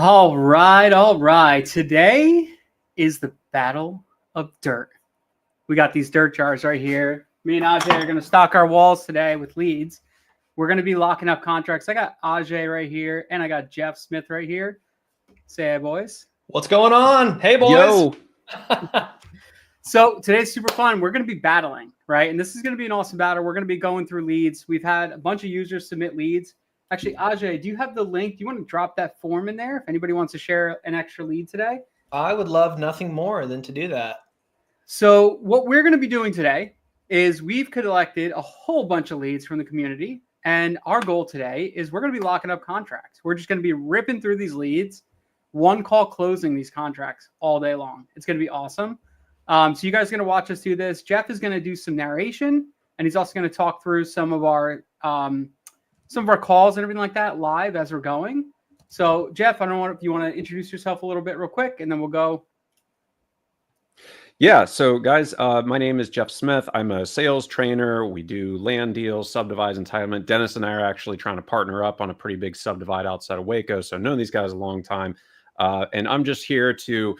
All right. Today is the Battle of Dirt. We got these dirt jars right here. Me and Ajay are going to stock our walls today with leads. We're going to be locking up contracts. I got Ajay right here, and I got Jeff Smith right here. Say hi, boys. What's going on? Hey, boys. Yo. So today's super fun. We're going to be battling, right? And this is going to be an awesome battle. We're going to be going through leads. We've had a bunch of users submit leads. Actually, Ajay, do you have the link? Do you want to drop that form in there if anybody wants to share an extra lead today? I would love nothing more than to do that. So what we're going to be doing today is we've collected a whole bunch of leads from the community. And our goal today is we're going to be locking up contracts. We're just going to be ripping through these leads, one call closing these contracts all day long. It's going to be awesome. So you guys are going to watch us do this. Jeff is going to do some narration, and he's also going to talk through some of our calls and everything like that live as we're going. So Jeff, I don't know if you want to introduce yourself a little bit real quick, and then we'll go. Yeah. So guys, my name is Jeff Smith. I'm a sales trainer. We do land deals, subdivide, entitlement. Dennis and I are actually trying to partner up on a pretty big subdivide outside of Waco. So I've known these guys a long time. And I'm just here to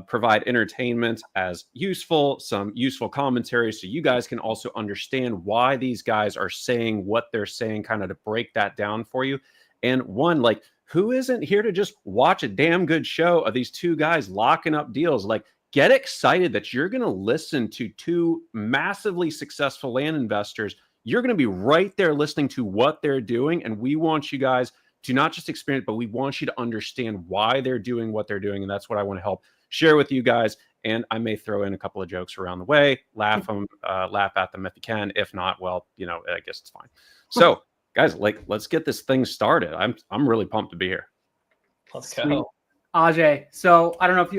provide entertainment as useful, some useful commentary, so you guys can also understand why these guys are saying what they're saying, kind of to break that down for you. And one, like, who isn't here to just watch a damn good show of these two guys locking up deals? Like, get excited that you're going to listen to two massively successful land investors. You're going to be right there listening to what they're doing. And we want you guys to not just experience, but we want you to understand why they're doing what they're doing. And that's what I want to help share with you guys. And I may throw in a couple of jokes around the way, laugh at them if you can. If not, well, I guess it's fine. So guys, let's get this thing started. I'm really pumped to be here. Let's go. Ajay. So I don't know if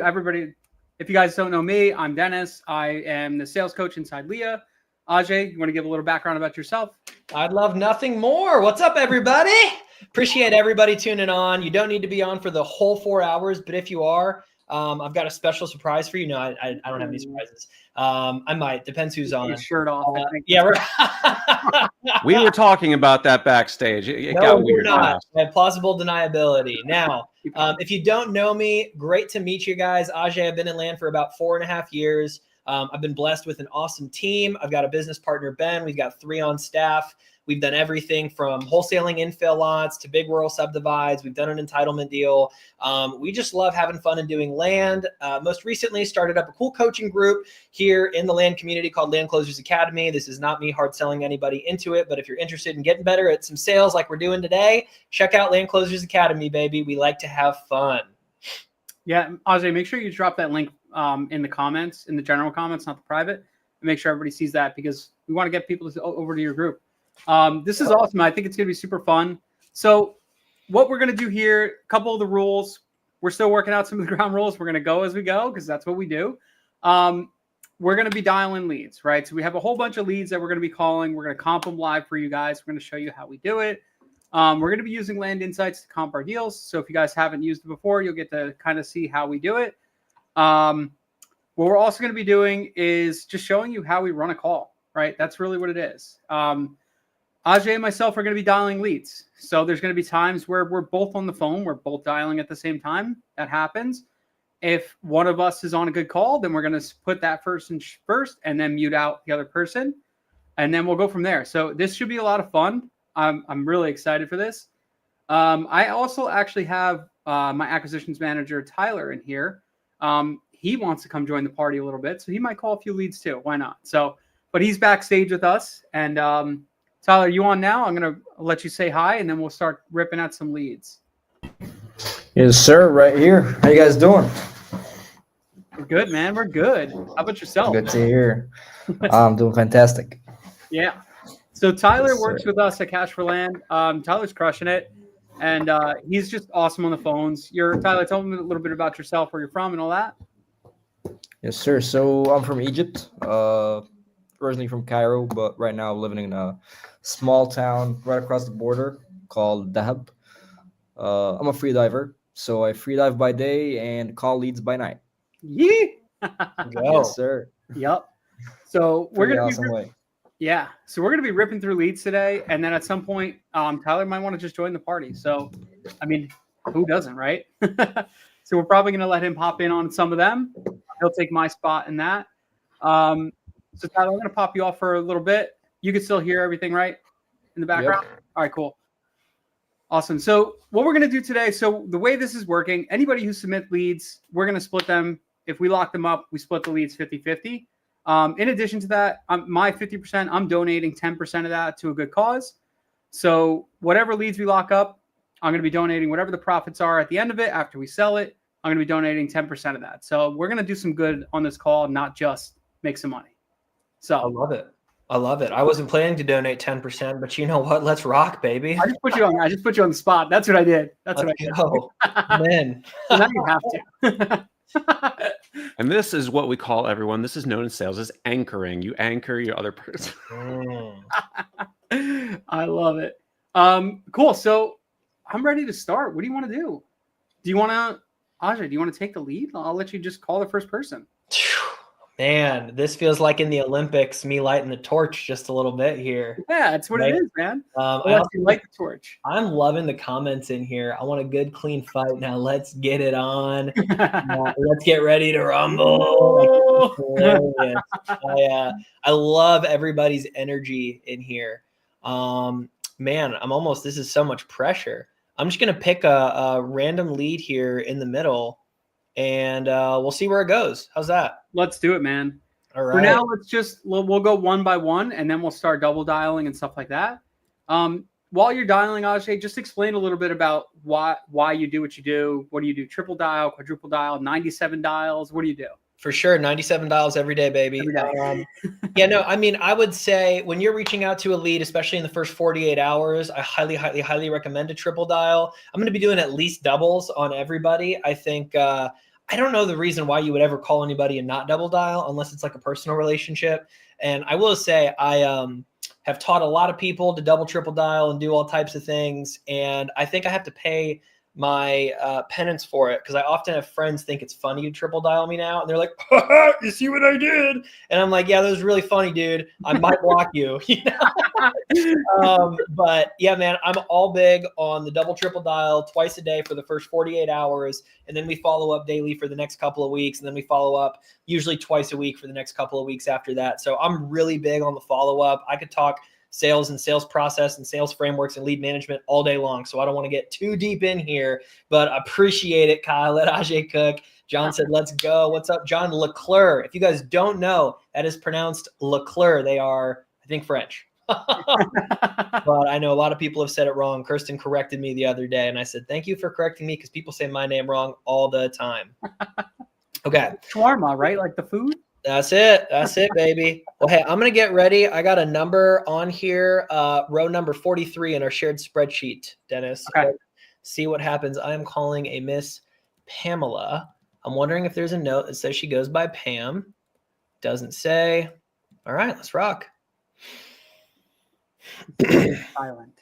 you guys don't know me, I'm Dennis. I am the sales coach inside Leah. Ajay, you want to give a little background about yourself? I'd love nothing more. What's up, everybody? Appreciate everybody tuning on. You don't need to be on for the whole 4 hours, but if you are, I've got a special surprise for you. No, I don't have any surprises. I might. Depends who's on. Your shirt off. Yeah, we were talking about that backstage. It no, got we're weird. not. I have plausible deniability. Now, if you don't know me, great to meet you guys. Ajay, I've been in land for about 4.5 years. I've been blessed with an awesome team. I've got a business partner, Ben. We've got 3 on staff. We've done everything from wholesaling infill lots to big rural subdivides. We've done an entitlement deal. We just love having fun and doing land. Most recently started up a cool coaching group here in the land community called Land Closers Academy. This is not me hard selling anybody into it, but if you're interested in getting better at some sales like we're doing today, check out Land Closers Academy, baby. We like to have fun. Yeah, Ajay, make sure you drop that link in the comments, in the general comments, not the private, and make sure everybody sees that because we want to get people over to your group. This is awesome. I think it's going to be super fun. So what we're going to do here, a couple of the rules. We're still working out some of the ground rules. We're going to go as we go because that's what we do. We're going to be dialing leads, right? So we have a whole bunch of leads that we're going to be calling. We're going to comp them live for you guys. We're going to show you how we do it. We're going to be using Land Insights to comp our deals. So if you guys haven't used it before, you'll get to kind of see how we do it. What we're also going to be doing is just showing you how we run a call, right? That's really what it is. Ajay and myself are going to be dialing leads. So there's going to be times where we're both on the phone. We're both dialing at the same time. That happens. If one of us is on a good call, then we're going to put that person first and then mute out the other person. And then we'll go from there. So this should be a lot of fun. I'm really excited for this. I also actually have my acquisitions manager, Tyler, in here. He wants to come join the party a little bit. So he might call a few leads too. Why not? So, but he's backstage with us. And Tyler, you on now? I'm going to let you say hi, and then we'll start ripping out some leads. Yes, sir. Right here. How you guys doing? We're good, man. We're good. How about yourself? Good to hear. I'm doing fantastic. Yeah. So Tyler Yes, works sir. with us at Cash for Land. Tyler's crushing it, and he's just awesome on the phones. Tyler, tell me a little bit about yourself, where you're from, and all that. Yes, sir. So I'm from Egypt, originally from Cairo, but right now I'm living in a small town right across the border called Dahab. I'm a free diver, so I free dive by day and call leads by night. Yeah. Yes, sir. Yep. So we're Pretty gonna awesome way. Yeah. So we're gonna be ripping through leads today, and then at some point, Tyler might want to just join the party. So, I mean, Who doesn't, right? So we're probably going to let him pop in on some of them. He'll take my spot in that. So Tyler, I'm going to pop you off for a little bit. You can still hear everything, right, in the background? Yep. All right, cool. Awesome. So what we're going to do today, so the way this is working, anybody who submit leads, we're going to split them. If we lock them up, we split the leads 50-50. In addition to that, my 50%, I'm donating 10% of that to a good cause. So whatever leads we lock up, I'm going to be donating whatever the profits are at the end of it. After we sell it, I'm going to be donating 10% of that. So we're going to do some good on this call, not just make some money. So I love it. I love it. I wasn't planning to donate 10%, but you know what? Let's rock, baby. I just put you on the spot. That's what I did. That's Let's what I did. go. Man. So now you have to. And this is what we call everyone. This is known in sales as anchoring. You anchor your other person. I love it. Cool. So I'm ready to start. What do you want to do? Ajay, do you want to take the lead? I'll let you just call the first person. Man, this feels like in the Olympics, me lighting the torch just a little bit here. Yeah, that's what it is, man. I I also light the torch. I'm loving the comments in here. I want a good, clean fight. Now let's get it on. Let's get ready to rumble. Hilarious. I love everybody's energy in here. Man, this is so much pressure. I'm just going to pick a random lead here in the middle, and we'll see where it goes. How's that? Let's do it, man. All right. For now, we'll go one by one, and then we'll start double dialing and stuff like that. While you're dialing, Ajay, just explain a little bit about why you do what you do. What do you do? Triple dial, quadruple dial, 97 dials? What do you do? For sure. 97 dials every day, baby. Every day. I would say when you're reaching out to a lead, especially in the first 48 hours, I highly, highly, highly recommend a triple dial. I'm going to be doing at least doubles on everybody. I think, I don't know the reason why you would ever call anybody and not double dial unless it's like a personal relationship. And I will say I have taught a lot of people to double, triple dial and do all types of things. And I think I have to pay my penance for it, because I often have friends think it's funny to triple dial me now, and they're like, you see what I did? And I'm like, yeah, that was really funny, dude. I might block you. But yeah, man, I'm all big on the double, triple dial twice a day for the first 48 hours, and then we follow up daily for the next couple of weeks, and then we follow up usually twice a week for the next couple of weeks after that. So I'm really big on the follow up. I could talk sales and sales process and sales frameworks and lead management all day long. So I don't want to get too deep in here, but appreciate it, Kyle. Let Ajay cook. John said, let's go. What's up, John? Leclerc. If you guys don't know, that is pronounced Leclerc. They are, I think, French. But I know a lot of people have said it wrong. Kirsten corrected me the other day, and I said, thank you for correcting me, because people say my name wrong all the time. Okay. Shawarma, right? Like the food? That's it. That's it, baby. Well, hey, I'm going to get ready. I got a number on here, row number 43 in our shared spreadsheet, Dennis. Okay. See what happens. I am calling a Miss Pamela. I'm wondering if there's a note that says she goes by Pam. Doesn't say. All right, let's rock. Silent.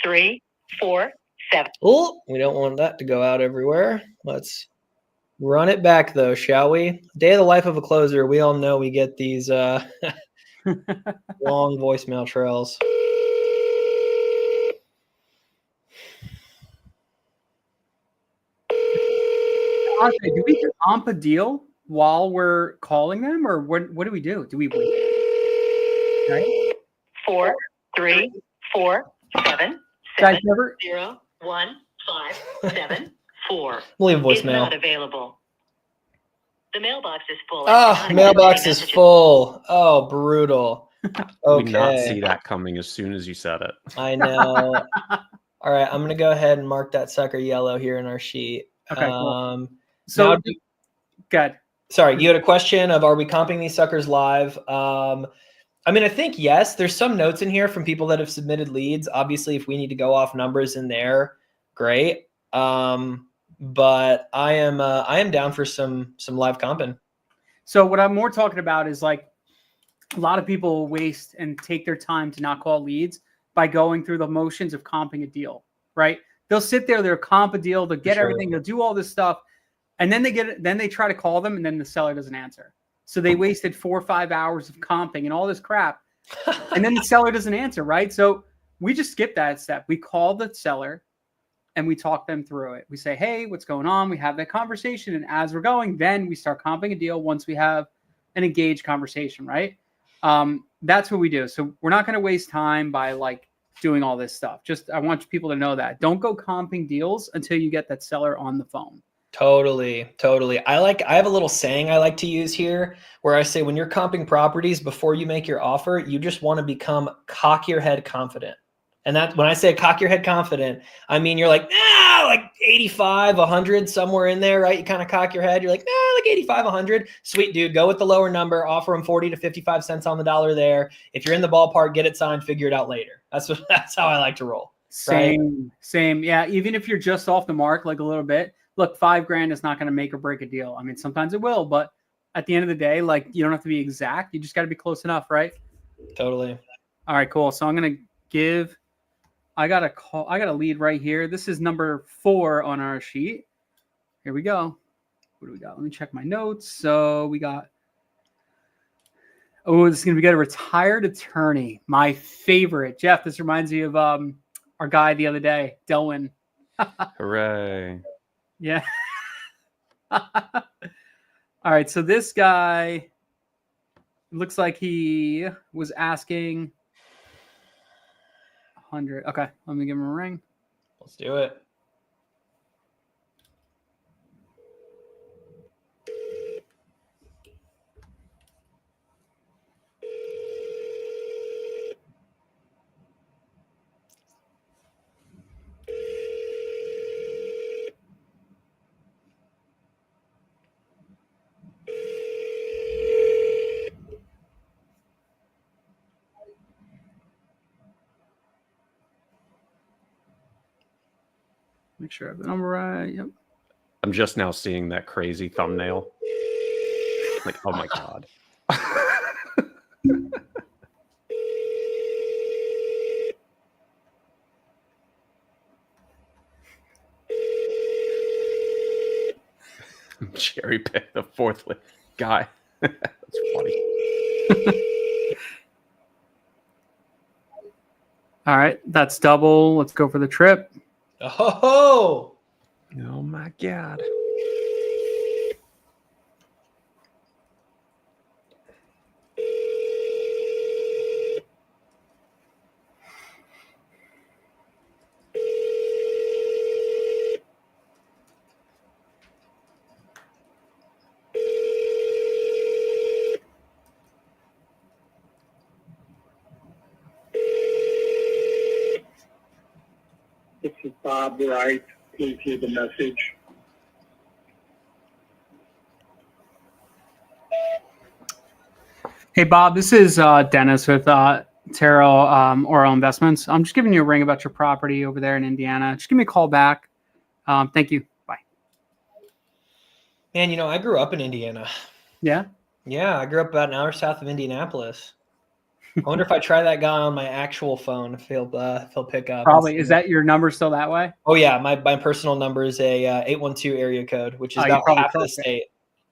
Three, 4, 7. Oh, we don't want that to go out everywhere. Let's run it back, though, shall we? Day of the life of a closer. We all know we get these long voicemail trails. Ajay, do we comp a deal while we're calling them, or what do we do? Do we wait? Right? 4, 3, 4, 7, Guys, 7, never. 0, 1, 5, 7, 4. We'll leave a Is not voicemail. available. The mailbox is full. Oh, mailbox is full. Oh, brutal. We did not see Okay. that coming as soon as you said it. I know. All right, I'm going to go ahead and mark that sucker yellow here in our sheet. Okay, cool. Now, So, good. sorry, you had a question of, are we comping these suckers live? I I mean, I think yes. There's some notes in here from people that have submitted leads. Obviously, if we need to go off numbers in there, great. But I am down for some live comping. So what I'm more talking about is like a lot of people waste and take their time to not call leads by going through the motions of comping a deal, right? They'll sit there, they'll comp a deal, they'll get everything, they'll do all this stuff, and then they try to call them, and then the seller doesn't answer. So they wasted 4 or 5 hours of comping and all this crap, and then the seller doesn't answer, right? So we just skip that step. We call the seller and we talk them through it. We say, hey, what's going on? We have that conversation, and as we're going, then we start comping a deal once we have an engaged conversation, right? That's what we do. So we're not going to waste time by like doing all this stuff. Just I want people to know that. Don't go comping deals until you get that seller on the phone. Totally. I have a little saying I like to use here where I say when you're comping properties before you make your offer, you just want to become cock your head confident. And that when I say cock your head confident, I mean you're like, like 85, 100, somewhere in there, right? You kind of cock your head. You're like, like 85, 100. Sweet, dude. Go with the lower number. Offer them 40 to 55 cents on the dollar there. If you're in the ballpark, get it signed, figure it out later. That's how I like to roll. Same. Yeah. Even if you're just off the mark, like a little bit, look, $5,000 is not going to make or break a deal. I mean, sometimes it will, but at the end of the day, like you don't have to be exact. You just got to be close enough, right? Totally. All right, cool. So I'm going to give, I got a lead right here. This is number 4 on our sheet. Here we go. What do we got? Let me check my notes. So we got, this is going to be good. A retired attorney. My favorite. Jeff, this reminds me of our guy the other day, Delwyn. Hooray. Yeah. All right. So this guy looks like he was asking 100. Okay. Let me give him a ring. Let's do it. Make sure I have the number right. Yep. I'm just now seeing that crazy thumbnail. Like, oh my God. Cherry pick the 4th guy. That's funny. All right. That's double. Let's go for the trip. Oh my God. This is Bob Wright. Please hear the message. Hey, Bob, this is Dennis with Terrell Oral Investments. I'm just giving you a ring about your property over there in Indiana. Just give me a call back. Thank you. Bye. man, I grew up in Indiana. Yeah? Yeah, I grew up about an hour south of Indianapolis. I wonder if I try that guy on my actual phone, if he'll pick up. Probably. Is that your number still that way? Oh yeah, my personal number is a 812 area code, which is about half of the state.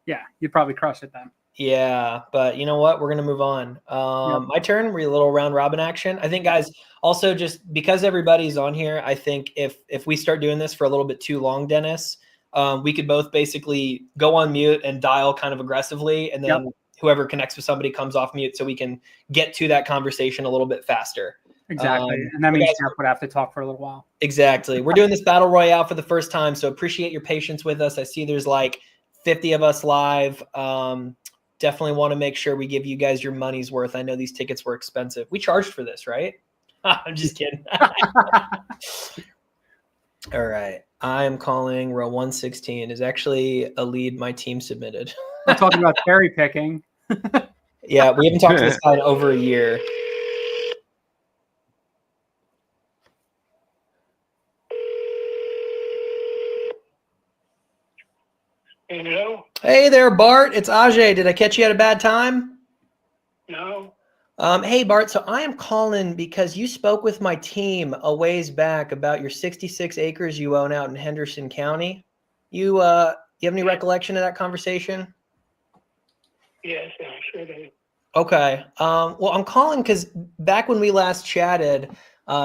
Yeah, you'd probably crush it then. Yeah, but you know what? We're gonna move on. My turn. We're a little round robin action. I think, guys, also just because everybody's on here, I think if we start doing this for a little bit too long, Dennis, we could both basically go on mute and dial kind of aggressively, and then whoever connects with somebody comes off mute, so we can get to that conversation a little bit faster. Exactly, and that means Jeff would have to talk for a little while. Exactly. We're doing this battle royale for the first time, so appreciate your patience with us. I see there's like 50 of us live. Definitely want to make sure we give you guys your money's worth. I know these tickets were expensive. We charged for this, right? I'm just kidding. All right. I am calling row 116. Is actually a lead my team submitted. We're talking about cherry picking. Yeah, we haven't talked to this guy in over a year. Hello? Hey there, Bart. It's Ajay. Did I catch you at a bad time? No? Hey, Bart. So I am calling because you spoke with my team a ways back about your 66 acres you own out in Henderson County. You have any recollection of that conversation? Yes, I sure do. Okay. Well, I'm calling because back when we last chatted,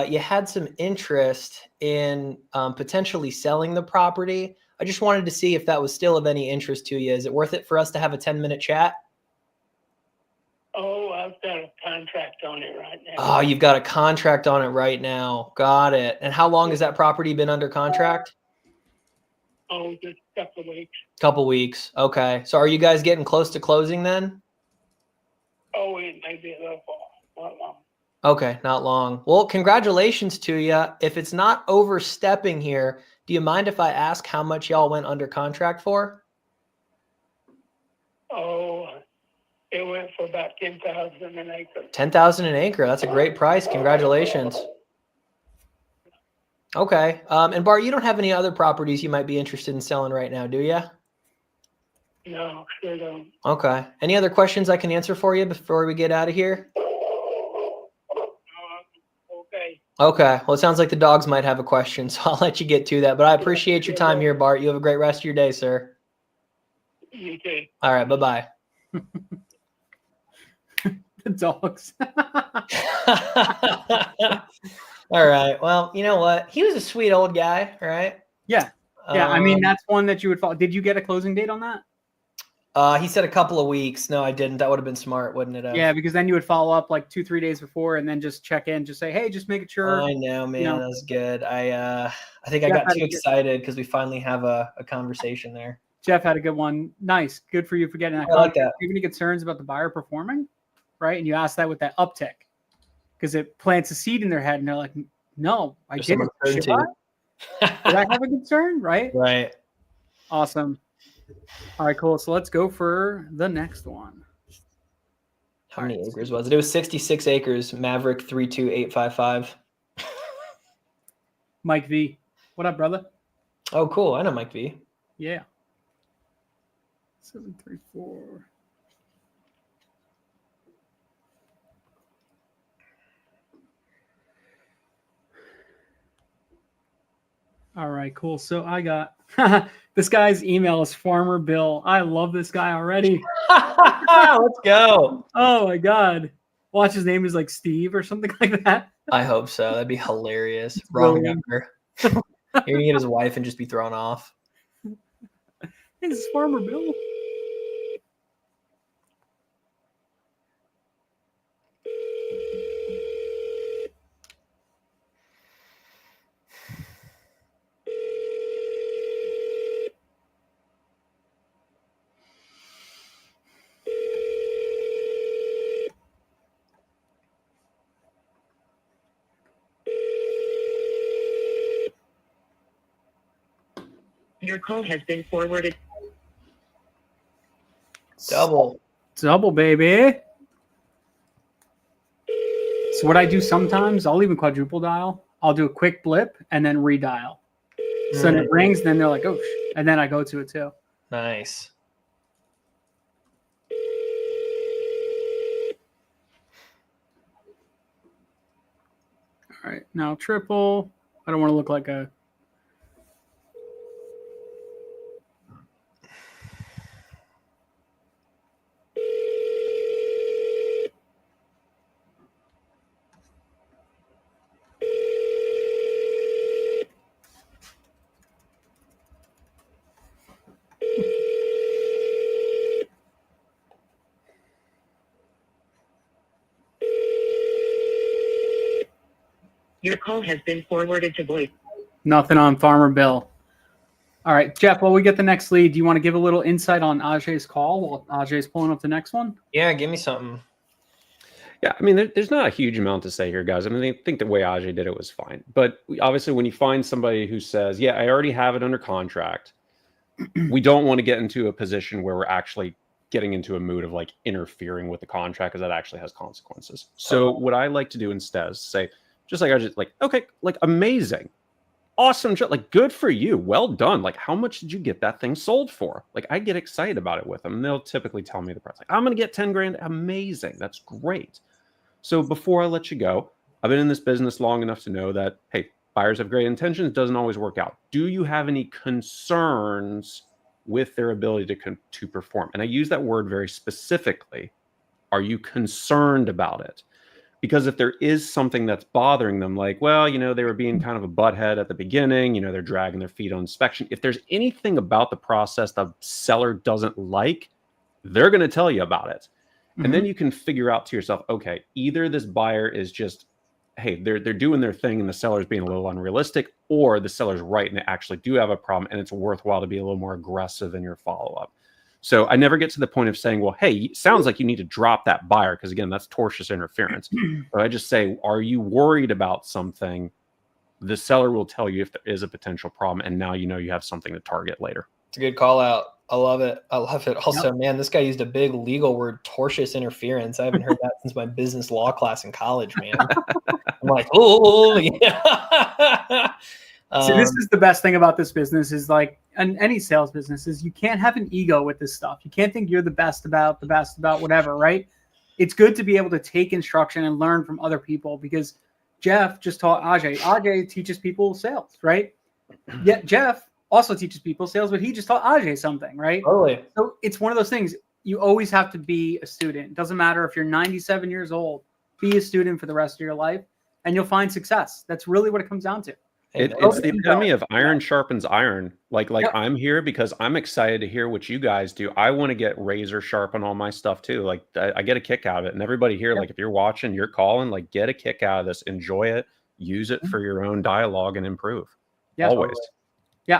you had some interest in potentially selling the property. I just wanted to see if that was still of any interest to you. Is it worth it for us to have a 10-minute chat? Oh, I've got a contract on it right now. Oh, you've got a contract on it right now. Got it. And how long has that property been under contract? Oh, just a couple of weeks. Couple weeks. Okay. So are you guys getting close to closing then? Oh, it may be a little while. Not long. Okay, not long. Well, congratulations to you. If it's not overstepping here, do you mind if I ask how much y'all went under contract for? Oh, it went for about 10,000 an acre. 10,000 an acre. That's a great price. Congratulations. Okay. And Bart, you don't have any other properties you might be interested in selling right now, do you? No, sure don't. Okay. Any other questions I can answer for you before we get out of here? Okay. Okay. Well, it sounds like the dogs might have a question, so I'll let you get to that. But I appreciate your time here, Bart. You have a great rest of your day, sir. You too. All right. Bye-bye. The dogs. All right. Well, you know what? He was a sweet old guy, right? Yeah. Yeah. I mean, Um, that's one that you would follow. Did you get a closing date on that? He said a couple of weeks. No, I didn't. That would have been smart, wouldn't it have? Yeah, because then you would follow up like 2-3 days before and then just check in, just say, hey, just making sure. I know, man. know. That was good. I think I Jeff got had too a good- excited because we finally have a conversation there. Jeff had a good one. Nice. Good for you for getting that. I like that. Do you have any concerns about the buyer performing? Right. And you ask that with that uptick because it plants a seed in their head and they're like, no, I There's some didn't. Should uncertainty. I? Did I have a concern? Right. Right. Awesome. All right, cool. So let's go for the next one. How many acres was it? It was 66 acres. Maverick 32855. Mike V. What up, brother? Oh, cool. I know Mike V. Yeah. 734. All right, cool. So I got this guy's email is Farmer Bill. I love this guy already. Let's go. Oh my god. Watch, his name is like Steve or something like that. I hope so. That'd be hilarious. It's Wrong brilliant. number. You're gonna get his wife and just be thrown off. Hey, this is Farmer Bill. Your call has been forwarded. Double. Double, baby. So what I do sometimes, I'll even quadruple dial. I'll do a quick blip and then redial. So then it rings, then they're like, oh, and then I go to it too. Nice. All right, now triple. I don't want to look like a. Your call has been forwarded to voice. Nothing on Farmer Bill. All right, Jeff, while we get the next lead, do you want to give a little insight on Ajay's call while Ajay's pulling up the next one? Yeah, give me something. Yeah, I mean, there's not a huge amount to say here, guys. I mean, I think the way Ajay did it was fine. But obviously, when you find somebody who says, yeah, I already have it under contract, we don't want to get into a position where we're actually getting into a mood of like interfering with the contract because that actually has consequences. So what I like to do instead is say, just like I just like, okay, like amazing, awesome, like good for you, well done. Like how much did you get that thing sold for? Like I get excited about it with them. And they'll typically tell me the price. Like I'm gonna get 10 grand. Amazing, that's great. So before I let you go, I've been in this business long enough to know that hey, buyers have great intentions, doesn't always work out. Do you have any concerns with their ability to perform? And I use that word very specifically. Are you concerned about it? Because if there is something that's bothering them, like, well, they were being kind of a butthead at the beginning, they're dragging their feet on inspection. If there's anything about the process the seller doesn't like, they're going to tell you about it. Mm-hmm. And then you can figure out to yourself, okay, either this buyer is just, hey, they're doing their thing and the seller's being a little unrealistic, or the seller's right and they actually do have a problem and it's worthwhile to be a little more aggressive in your follow-up. So I never get to the point of saying, well, hey, sounds like you need to drop that buyer, because again, that's tortious interference. But I just say, are you worried about something? The seller will tell you if there is a potential problem, and now you have something to target later. It's a good call out. I love it. I love it. Also, man, this guy used a big legal word, tortious interference. I haven't heard that since my business law class in college, man. I'm like, oh, yeah. So this is the best thing about this business is like, and any sales business is you can't have an ego with this stuff. You can't think you're the best about whatever, right? It's good to be able to take instruction and learn from other people, because Jeff just taught Ajay. Ajay teaches people sales, right? Yet Jeff also teaches people sales, but he just taught Ajay something, right? Totally. So it's one of those things. You always have to be a student. It doesn't matter if you're 97 years old. Be a student for the rest of your life, and you'll find success. That's really what it comes down to. It's the epitome of iron sharpens iron. Like I'm here because I'm excited to hear what you guys do. I want to get razor sharp on all my stuff too. Like I get a kick out of it. And everybody here, like if you're watching, you're calling, like get a kick out of this. Enjoy it. Use it for your own dialogue and improve. Yeah, always. Totally. Yeah,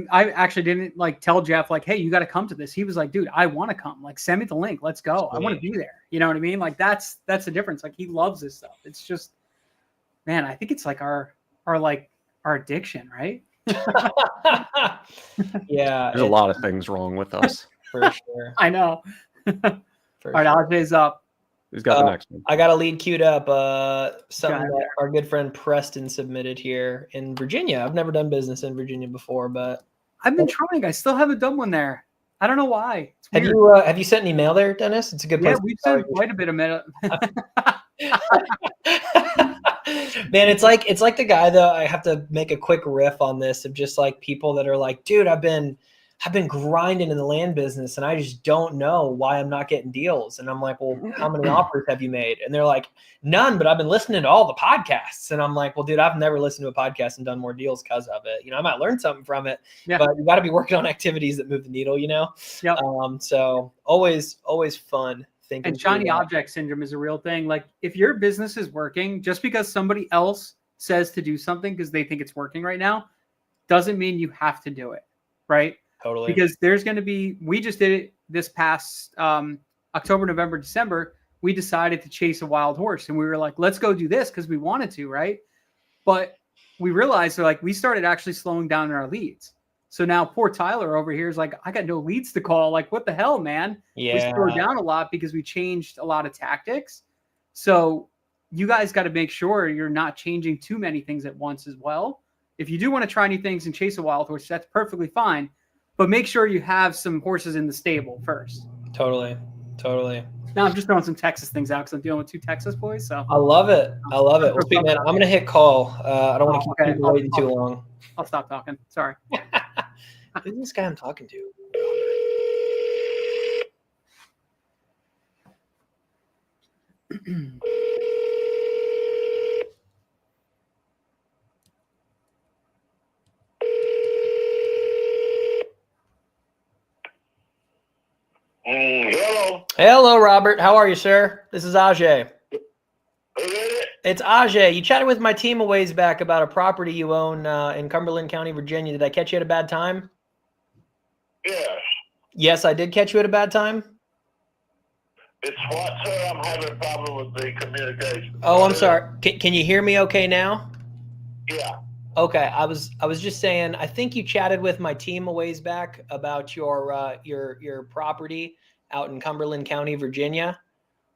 I actually didn't like tell Jeff like, hey, you got to come to this. He was like, dude, I want to come. Like, send me the link. Let's go. I want to be there. You know what I mean? Like that's the difference. Like he loves this stuff. It's just, man, I think it's like our addiction, right? Yeah. There's a lot of things wrong with us. For sure. I know. All right, Ajay's up. Who's got the next one? I got a lead queued up. Something that our good friend Preston submitted here in Virginia. I've never done business in Virginia before, but I've been trying. I still haven't done one there. I don't know why. Have you sent any mail there, Dennis? It's a good place. Yeah, we've sent quite a bit of mail. Man, it's like the guy though. I have to make a quick riff on this of just like people that are like, dude, I've been grinding in the land business and I just don't know why I'm not getting deals. And I'm like, well, how many offers have you made? And they're like, none, but I've been listening to all the podcasts. And I'm like, well, dude, I've never listened to a podcast and done more deals because of it. I might learn something from it, but you got to be working on activities that move the needle, Yep. So always fun. And shiny object syndrome is a real thing. Like if your business is working, just because somebody else says to do something because they think it's working right now, doesn't mean you have to do it. Right. Totally. Because there's going to be, we just did it this past October, November, December. We decided to chase a wild horse and we were like, let's go do this because we wanted to. Right. But we realized we started actually slowing down our leads. So now poor Tyler over here is like, I got no leads to call. Like, what the hell, man? Yeah. We slowed down a lot because we changed a lot of tactics. So you guys got to make sure you're not changing too many things at once as well. If you do want to try new things and chase a wild horse, that's perfectly fine. But make sure you have some horses in the stable first. Totally. Now I'm just throwing some Texas things out because I'm dealing with 2 Texas boys. So I love it. Well, speak, man, I'm going to hit call. I don't want to keep people waiting too long. I'll stop talking. Sorry. Who's this guy I'm talking to? Hello, Robert. How are you, sir? This is Ajay. It's Ajay. You chatted with my team a ways back about a property you own in Cumberland County, Virginia. Did I catch you at a bad time? Yes. Yes, I did catch you at a bad time. It's what, sir? I'm having a problem with the communication. Oh, I'm sorry. Can you hear me okay now? Yeah. Okay. I was just saying, I think you chatted with my team a ways back about your property out in Cumberland County, Virginia.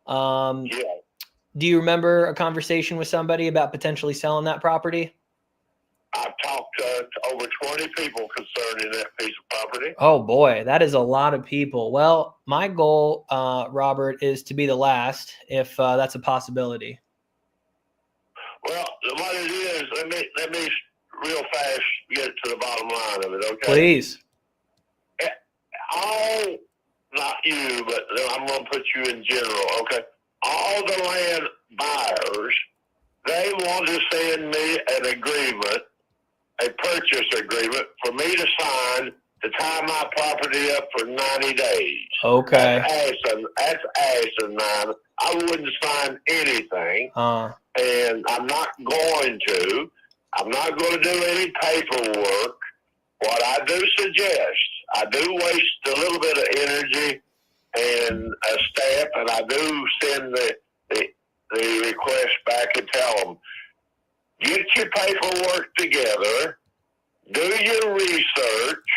Yeah. Do you remember a conversation with somebody about potentially selling that property? I've talked to over 20 people concerning that piece of property. Oh boy, that is a lot of people. Well, my goal, Robert, is to be the last, if that's a possibility. Well, what it is, let me real fast get to the bottom line of it, okay? Please. All, not you, but I'm going to put you in general, okay? All the land buyers, they want to send me an agreement, a purchase agreement, for me to sign to tie my property up for 90 days. Okay. That's asinine. I wouldn't sign anything, and I'm not going to. I'm not going to do any paperwork. What I do suggest, I do waste a little bit of energy and a staff, and I do send the request back and tell them, get your paperwork together, do your research,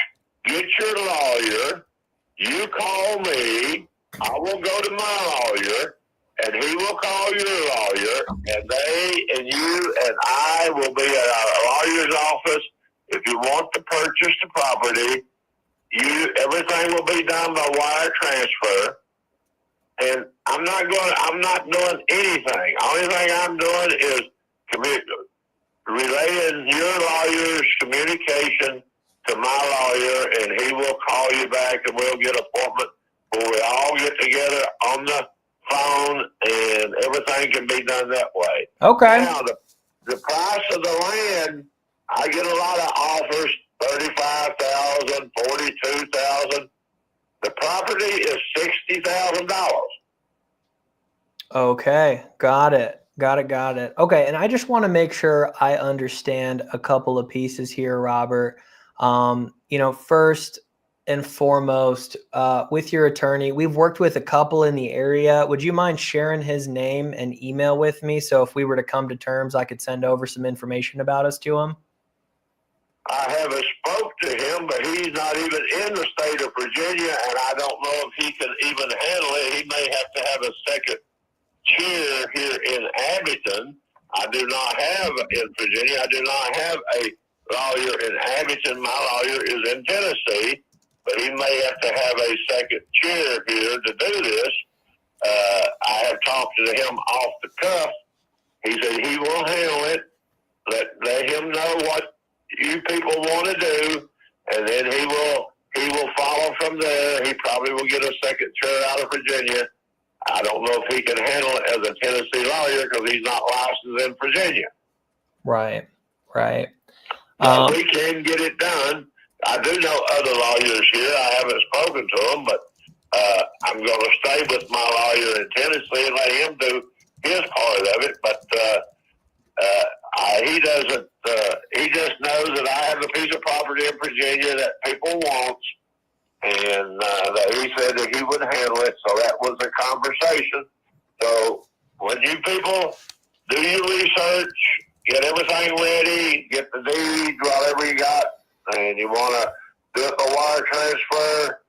get your lawyer, you call me, I will go to my lawyer, and he will call your lawyer, and you and I will be at our lawyer's office. If you want to purchase the property, everything will be done by wire transfer. And I'm not doing anything. Only thing I'm doing is relaying your lawyer's communication to my lawyer, and he will call you back, and we'll get an appointment where we all get together on the phone, and everything can be done that way. Okay. Now, the price of the land, I get a lot of offers, $35,000, $42,000. The property is $60,000. Okay. Got it. Okay. And I just want to make sure I understand a couple of pieces here, Robert. First and foremost, with your attorney, we've worked with a couple in the area. Would you mind sharing his name and email with me? So if we were to come to terms, I could send over some information about us to him. I haven't spoke to him, but he's not even in the state of Virginia, and I don't know if he can even handle it. He may have to have a second chair here in Abington. I do not have in Virginia. I do not have a lawyer in Abington. My lawyer is in Tennessee, but he may have to have a second chair here to do this. I have talked to him off the cuff. He said he will handle it. Let him know what you people want to do, and then he will follow from there. He probably will get a second chair out of Virginia. I don't know if he can handle it as a Tennessee lawyer because he's not licensed in Virginia. Right. But we can get it done. I do know other lawyers here. I haven't spoken to them, but I'm going to stay with my lawyer in Tennessee and let him do his part of it. But he doesn't. He just knows that I have a piece of property in Virginia that people want, and that he said that he would handle it. So that was a conversation. So when you people do your research, get everything ready, get the deed, whatever you got, and you want to do it by wire transfer,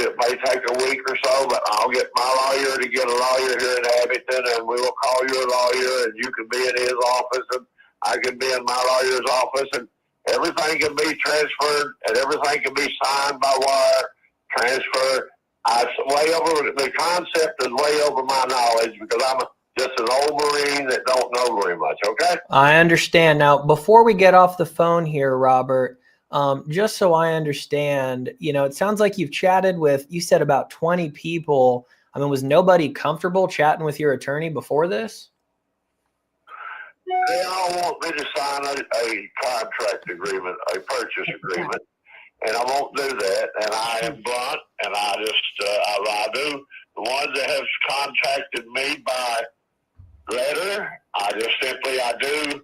it may take a week or so, but I'll get my lawyer to get a lawyer here in Abington, and we will call your lawyer, and you can be in his office, and I can be in my lawyer's office, and everything can be transferred, and everything can be signed by wire transfer. The concept is way over my knowledge because I'm just an old Marine that don't know very much, okay? I understand. Now, before we get off the phone here, Robert, just so I understand, it sounds like you've chatted with, you said about 20 people. I mean, was nobody comfortable chatting with your attorney before this? They all want me to sign a contract agreement, a purchase agreement, and I won't do that. And I am blunt, and I just, I do. The ones that have contacted me by letter, I do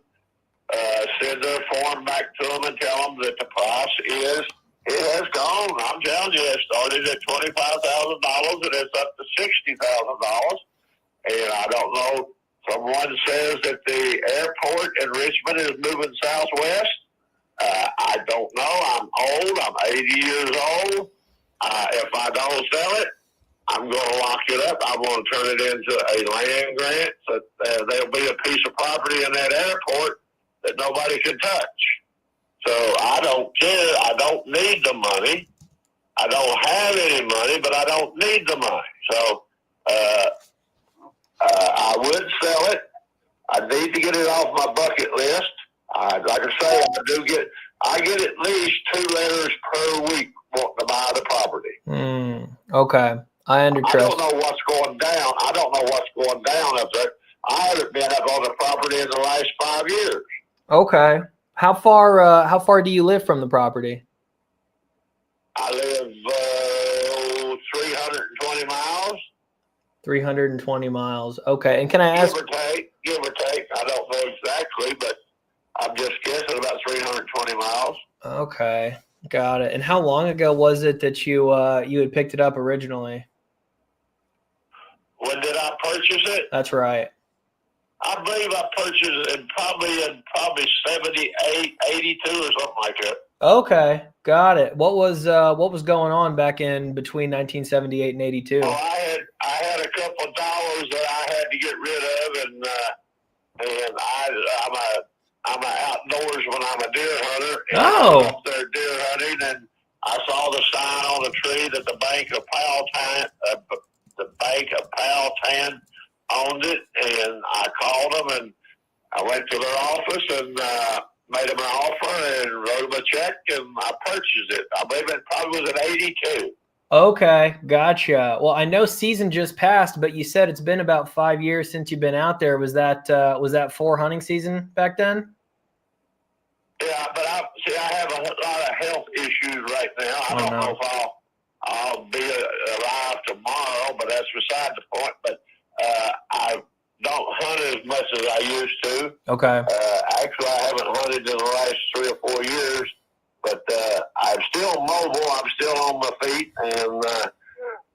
send their form back to them and tell them that the price it has gone. I'm telling you, it started at $25,000 and it's up to $60,000. And I don't know, someone says that the airport in Richmond is moving southwest. I don't know. I'm old. I'm 80 years old. if I don't sell it, I'm going to lock it up. I'm going to turn it into a land grant. So there'll be a piece of property in that airport that nobody can touch. So I don't care. I don't need the money. I don't have any money, but I don't need the money. So I would sell it. I need to get it off my bucket list. Like I say, I get at least 2 letters per week wanting to buy the property. Okay. I understand. I don't know what's going down. I don't know what's going down up there. I haven't been up on the property in the last 5 years. Okay. How far do you live from the property? I live 320 miles. 320 miles. Okay. And can I ask? Give or take. I don't know exactly, but I'm just guessing about 320 miles. Okay. Got it. And how long ago was it that you had picked it up originally? When did I purchase it? That's right. I believe I purchased it in probably 78, 82 or something like that. Okay. Got it. What was going on back in between 1978 and 82? Oh, I had a couple of dollars that I had to get rid of, and I'm a outdoors when I'm a deer hunter. And I was up there deer hunting, and I saw the sign on the tree that the Bank of Powhatan owned it, and I called them, and I went to their office and made them an offer and wrote them a check, and I purchased it. I believe it probably was in 82. Okay, gotcha. Well, I know season just passed, but you said it's been about 5 years since you've been out there. Was that for hunting season back then? Yeah, but I have a lot of health issues right now. I don't know if I'll be alive tomorrow, but that's beside the point. But I don't hunt as much as I used to. Okay. Actually, I haven't hunted in the last 3 or 4 years, but I'm still mobile. I'm still on my feet, and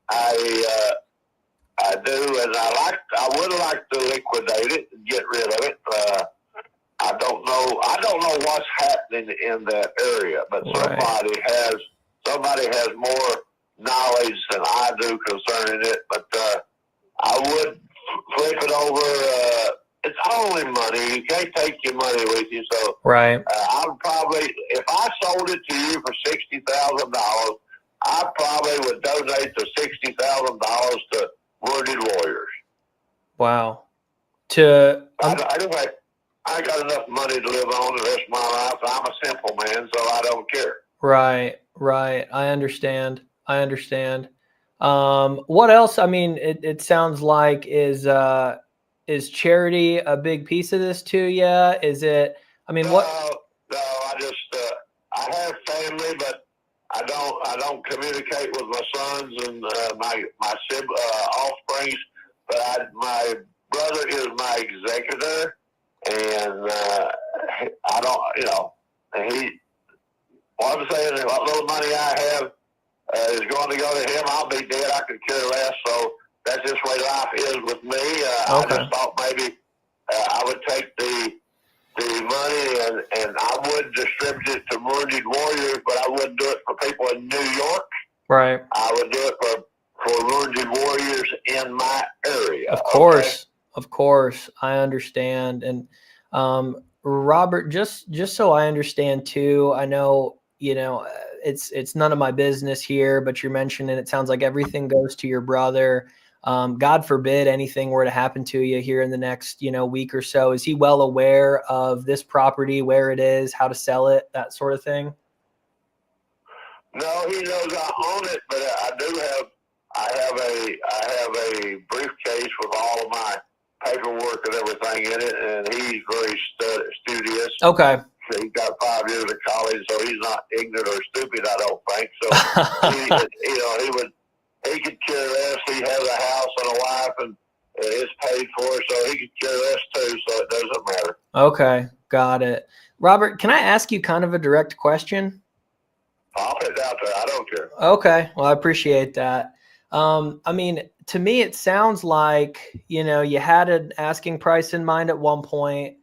I do, and I would like to liquidate it and get rid of it. I don't know what's happening in that area, but somebody has more knowledge than I do concerning it. But I would flip it over. It's only money. You can't take your money with you. So I would probably, if I sold it to you for $60,000, I probably would donate the $60,000 to Wounded Warriors. Wow. I got enough money to live on the rest of my life. I'm a simple man, so I don't care. Right. I understand. What else? I mean, it sounds like is charity a big piece of this to you? Is it? I mean, what? No. I just I have family, but I don't communicate with my sons and my offspring. But my brother is my executor. And I don't, what I'm saying is what little money I have is going to go to him. I'll be dead. I could care less. So that's just the way life is with me. I just thought maybe I would take the money and I would distribute it to Wounded Warriors, but I wouldn't do it for people in New York. Right. I would do it for Wounded Warriors in my area. Of course. Okay? Of course, I understand. And Robert, just so I understand too, I know, it's none of my business here, but you're mentioning it sounds like everything goes to your brother. God forbid anything were to happen to you here in the next, week or so. Is he well aware of this property, where it is, how to sell it, that sort of thing? No, he knows I own it, but I have a briefcase with all of my paperwork and everything in it, and he's very studious. Okay. He's got 5 years of college, so he's not ignorant or stupid, I don't think. So he could care less. He has a house and a wife, and it's paid for, so he could care less too. So it doesn't matter. Okay, got it. Robert, can I ask you kind of a direct question? I'll put it out there. I don't care. Okay, well, I appreciate that. I mean, to me, it sounds like, you had an asking price in mind at one point.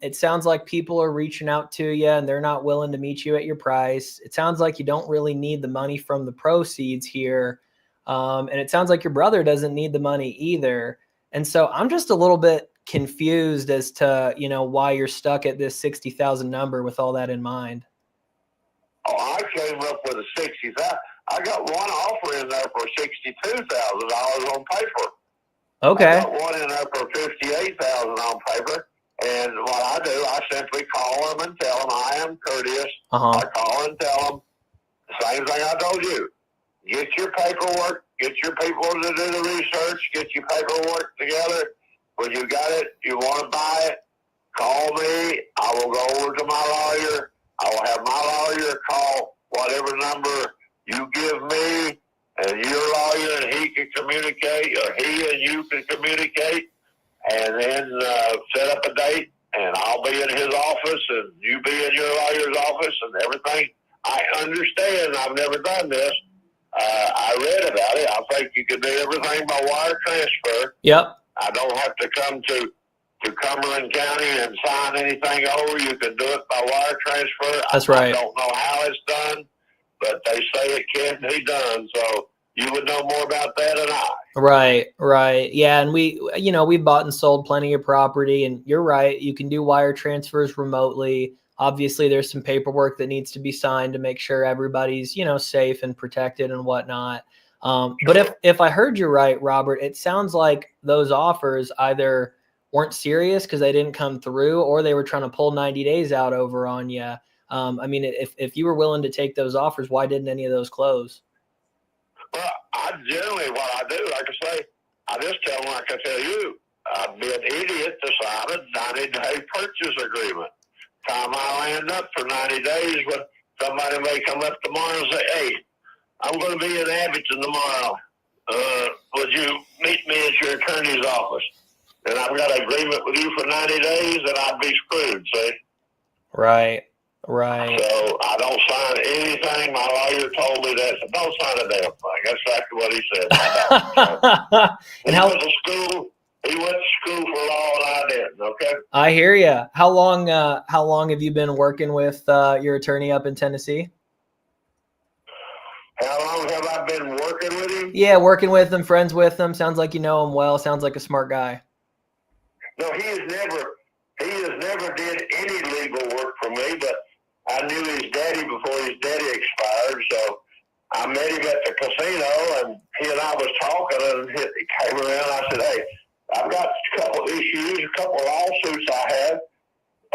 It sounds like people are reaching out to you and they're not willing to meet you at your price. It sounds like you don't really need the money from the proceeds here. And it sounds like your brother doesn't need the money either. And so I'm just a little bit confused as to, why you're stuck at this 60,000 number with all that in mind. Oh, I came up with a 60. I got one offer in there for $62,000 on paper. Okay. I got one in there for $58,000 on paper. And what I do, I simply call them and tell them I am courteous. I call and tell them the same thing I told you. Get your paperwork, get your people to do the research, get your paperwork together. When you got it, you want to buy it, call me. I will go over to my lawyer. I will have my lawyer call whatever number you give me, and your lawyer and he can communicate, or he and you can communicate, and then set up a date, and I'll be in his office, and you be in your lawyer's office, and everything. I understand. I've never done this. I read about it. I think you can do everything by wire transfer. Yep. I don't have to come to Cumberland County and sign anything over. You can do it by wire transfer. That's right. I don't know how it's done, but they say it can be done. So you would know more about that than I. Right. Yeah. And we bought and sold plenty of property, and you're right. You can do wire transfers remotely. Obviously, there's some paperwork that needs to be signed to make sure everybody's, safe and protected and whatnot. But if I heard you right, Robert, it sounds like those offers either weren't serious because they didn't come through, or they were trying to pull 90 days out over on you. If you were willing to take those offers, why didn't any of those close? Well, I generally, what I do, like I say, I just tell them, like I tell you, I'd be an idiot to sign a 90-day purchase agreement. Time I land up for 90 days, but somebody may come up tomorrow and say, hey, I'm going to be in Abington tomorrow. Would you meet me at your attorney's office? And I've got an agreement with you for 90 days, and I'd be screwed, see? Right. So I don't sign anything. My lawyer told me that. So don't sign a damn thing. That's exactly what he said. And he went to school for law, and I didn't, okay? I hear you. How long have you been working with your attorney up in Tennessee? How long have I been working with him? Yeah, working with him, friends with him. Sounds like you know him well. Sounds like a smart guy. No, he has never did any legal work for me, but I knew his daddy before his daddy expired, so I met him at the casino, and he and I was talking, and he came around, and I said, hey, I've got a couple issues, a couple lawsuits I have. I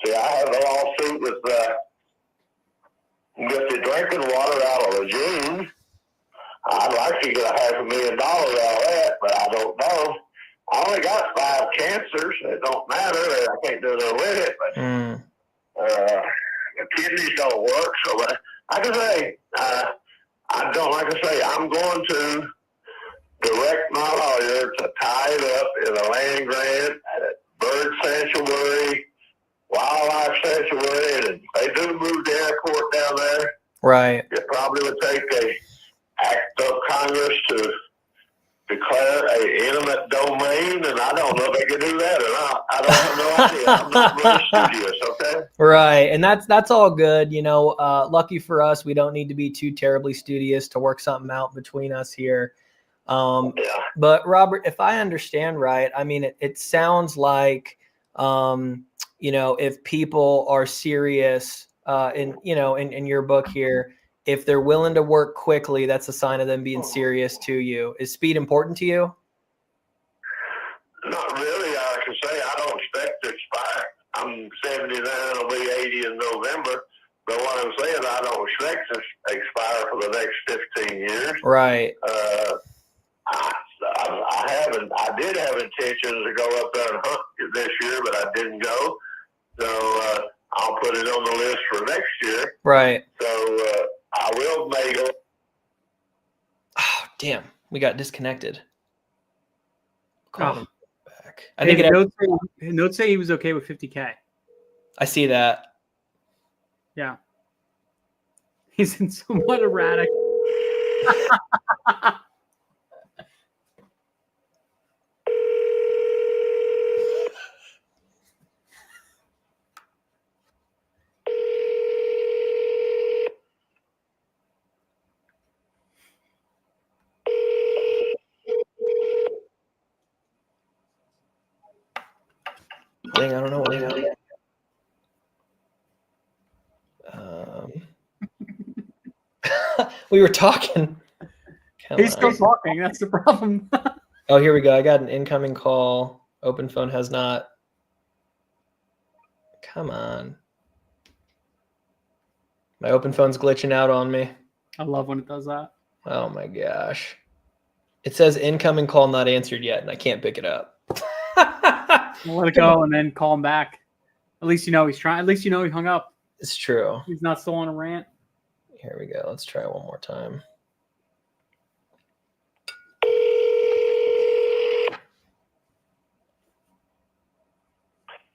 have a lawsuit with the drinking water out of Lejeune. I'd like to get $500,000 out of that, but I don't know. I only got 5 cancers. It don't matter. I can't do nothing with it, but the kidneys don't work. So like I say, I don't. Like I say, I'm going to direct my lawyer to tie it up in a land grant at a bird sanctuary, wildlife sanctuary, and they do move the airport down there. Right. It probably would take a act of Congress to declare an eminent domain, and I don't know if they can do that or not. I don't have no idea. I'm not really studious, okay? Right, and that's all good. Lucky for us, we don't need to be too terribly studious to work something out between us here. But Robert, if I understand right, it sounds like if people are serious in your book here, if they're willing to work quickly, that's a sign of them being serious to you. Is speed important to you? Not really. I can say I don't expect to expire. I'm 79, I'll be 80 in November. But what I'm saying, I don't expect to expire for the next 15 years. Right. I did have intentions to go up there and hunt this year, but I didn't go. So I'll put it on the list for next year. Right. So I will make it. Oh, damn. We got disconnected. Call him back. I think think notes say he was okay with 50K. I see that. Yeah. He's in somewhat erratic. Dang, I don't know what we were talking. He's still talking. That's the problem. Oh, here we go. I got an incoming call. Open phone has not. Come on. My open phone's glitching out on me. I love when it does that. Oh my gosh. It says incoming call not answered yet, and I can't pick it up. We'll let it go and then call him back. At least you know he's trying. At least you know he hung up. It's true. He's not still on a rant. Here we go. Let's try one more time.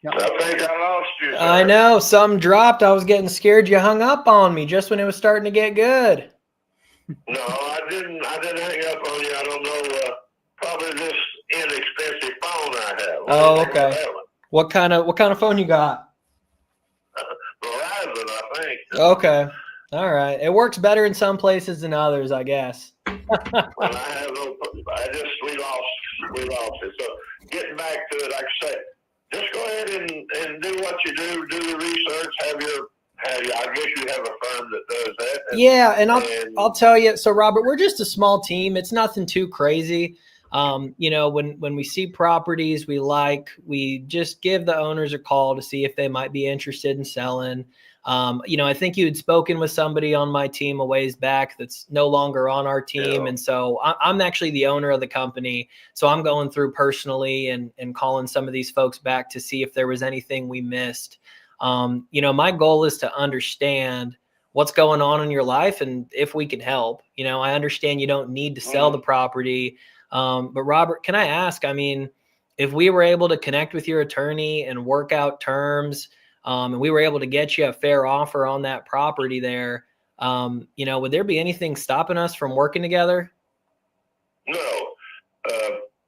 Yep. I think I lost you. Sir. I know. Something dropped. I was getting scared you hung up on me just when it was starting to get good. No, I didn't hang up on you. I don't know. Probably this inexpensive phone I have. Oh, okay. What kind of phone you got? Verizon, I think. Okay. All right. It works better in some places than others, I guess. Well, I just we lost it. So getting back to it, like I said, just go ahead and do what you do the research, I guess you have a firm that does that. Yeah, and I'll tell you, so Robert, we're just a small team. It's nothing too crazy. When we see properties we just give the owners a call to see if they might be interested in selling. I think you had spoken with somebody on my team a ways back that's no longer on our team. Yeah. And so I'm actually the owner of the company. So I'm going through personally and calling some of these folks back to see if there was anything we missed. My goal is to understand what's going on in your life and if we can help. I understand you don't need to sell the property. But Robert, can I ask, if we were able to connect with your attorney and work out terms, and we were able to get you a fair offer on that property there, would there be anything stopping us from working together? No.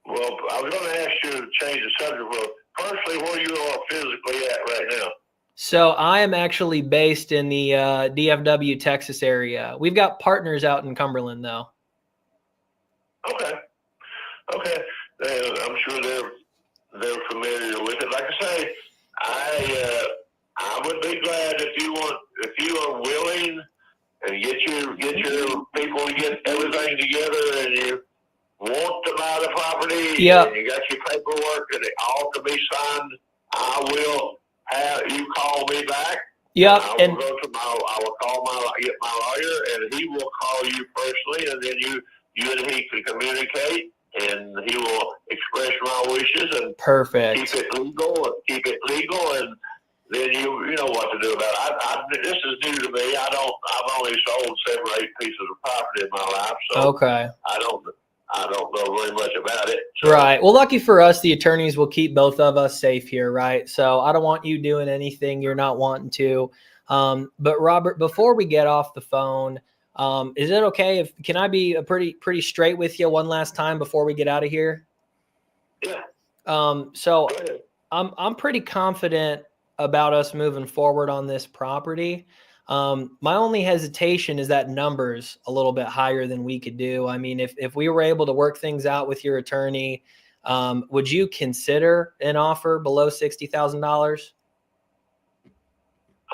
Well, I was going to ask you to change the subject. Well, firstly, where you are physically at right now? So I am actually based in the DFW, Texas area. We've got partners out in Cumberland, though. Okay. I'm sure they're familiar with it. Like I say, I would be glad if you are willing and get your people to get everything together and you want to buy the property. Yeah. And you got your paperwork and it all to be signed. I will have you call me back. Yeah. I will get my lawyer and he will call you personally, and then you and he can communicate, and he will express my wishes and perfect. Keep it legal, and then you know what to do about it. This is new to me. I've only sold 7 or 8 pieces of property in my life, so okay. I don't know very much about it. So. Right. Well, lucky for us, the attorneys will keep both of us safe here, right? So I don't want you doing anything you're not wanting to. But Robert, before we get off the phone, is it okay can I be pretty straight with you one last time before we get out of here? Yeah. So I'm pretty confident about us moving forward on this property. My only hesitation is that number's a little bit higher than we could do. If we were able to work things out with your attorney, would you consider an offer below $60,000?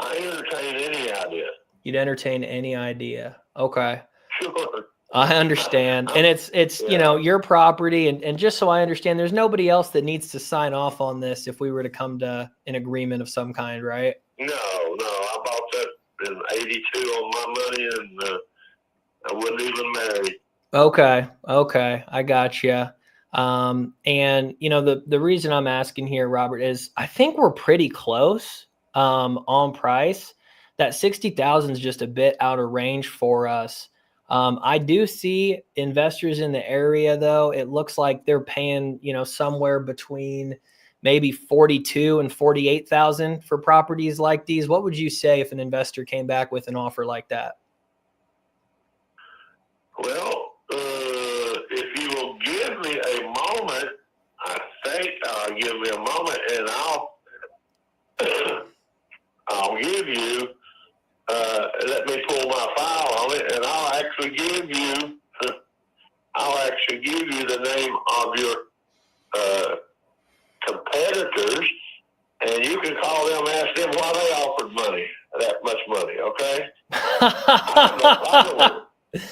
I entertain any idea. You'd entertain any idea. Okay. Sure. I understand. And it's your property. And just so I understand, there's nobody else that needs to sign off on this if we were to come to an agreement of some kind, right? No. I bought that in 82 on my money, and I wasn't even married. Okay. I got you. And the reason I'm asking here, Robert, is I think we're pretty close on price. That 60,000 is just a bit out of range for us. I do see investors in the area, though. It looks like they're paying, somewhere between maybe 42 and 48,000 for properties like these. What would you say if an investor came back with an offer like that? Well, if you will give me a moment, I think give me a moment, and I'll give you. Let me pull my file on it, and I'll actually give you the name of your competitors I have no problem with it.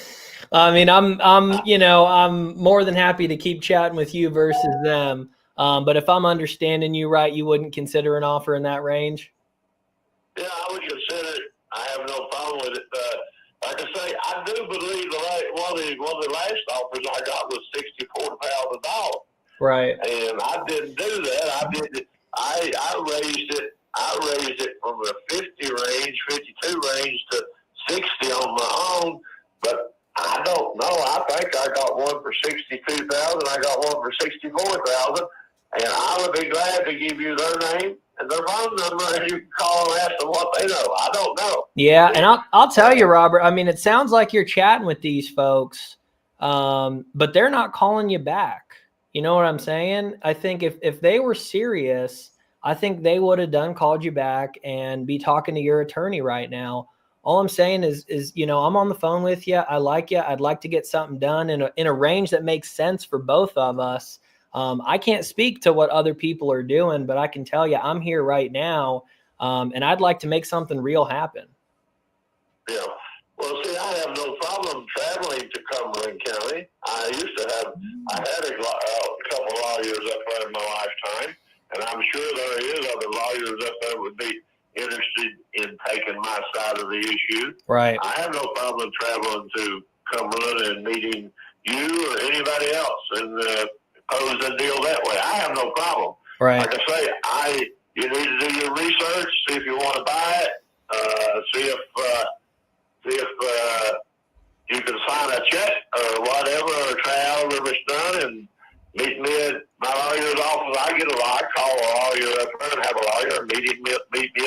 I mean, I'm more than happy to keep chatting with you versus them. But if I'm understanding you right, you wouldn't consider an offer in that range? Yeah, I would consider it. I have no problem with it. Like I say, I do believe one of the last offers I got was $64,000. Right. And I didn't do that. I raised it from the 52 range to 60 on my own. But I don't know. I think I got one for 62,000. I got one for 64,000. And I would be glad to give you their name and their phone number, and you can call and ask them what they know. I don't know. Yeah, and I'll tell you, Robert. I mean, it sounds like you're chatting with these folks, but they're not calling you back. You know what I'm saying? I think if they were serious, I think they would have called you back and be talking to your attorney right now. All I'm saying is I'm on the phone with you. I like you. I'd like to get something done in a range that makes sense for both of us. I can't speak to what other people are doing, but I can tell you I'm here right now, and I'd like to make something real happen. Yeah. Well, see, I have no problem traveling to Cumberland County. I had a couple lawyers up there in my lifetime, and I'm sure there is other lawyers up there would be interested in taking my side of the issue. Right. I have no problem traveling to Cumberland and meeting you or anybody else and pose a deal that way. I have no problem. Right. Like I say, you need to do your research, see if you want to buy it, see if you can sign a check or whatever, or try however it's done, and meet me at my lawyer's office. I get a lawyer, call a lawyer up there and have a lawyer meet me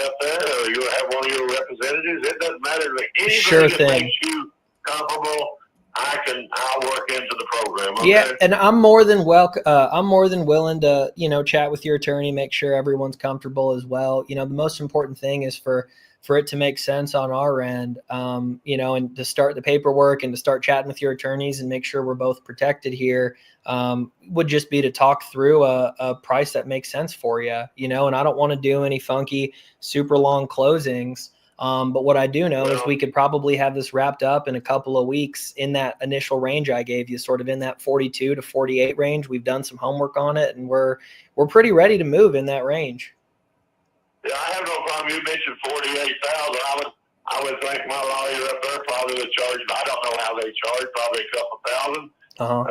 up there, or you have one of your representatives. It doesn't matter to me. Anything Sure that thing. makes you comfortable, I'll work into the program. Okay? Yeah, and I'm more than willing to, chat with your attorney, make sure everyone's comfortable as well. The most important thing is for it to make sense on our end, and to start the paperwork and to start chatting with your attorneys and make sure we're both protected here, would just be to talk through a price that makes sense for you, and I don't want to do any funky, super long closings. But what I do know is we could probably have this wrapped up in a couple of weeks in that initial range I gave you, sort of in that 42 to 48 range. We've done some homework on it, and we're pretty ready to move in that range. Yeah, I have no problem. You mentioned 48,000. I would think my lawyer up there probably would charge. I don't know how they charge. Probably a couple thousand. Uh-huh.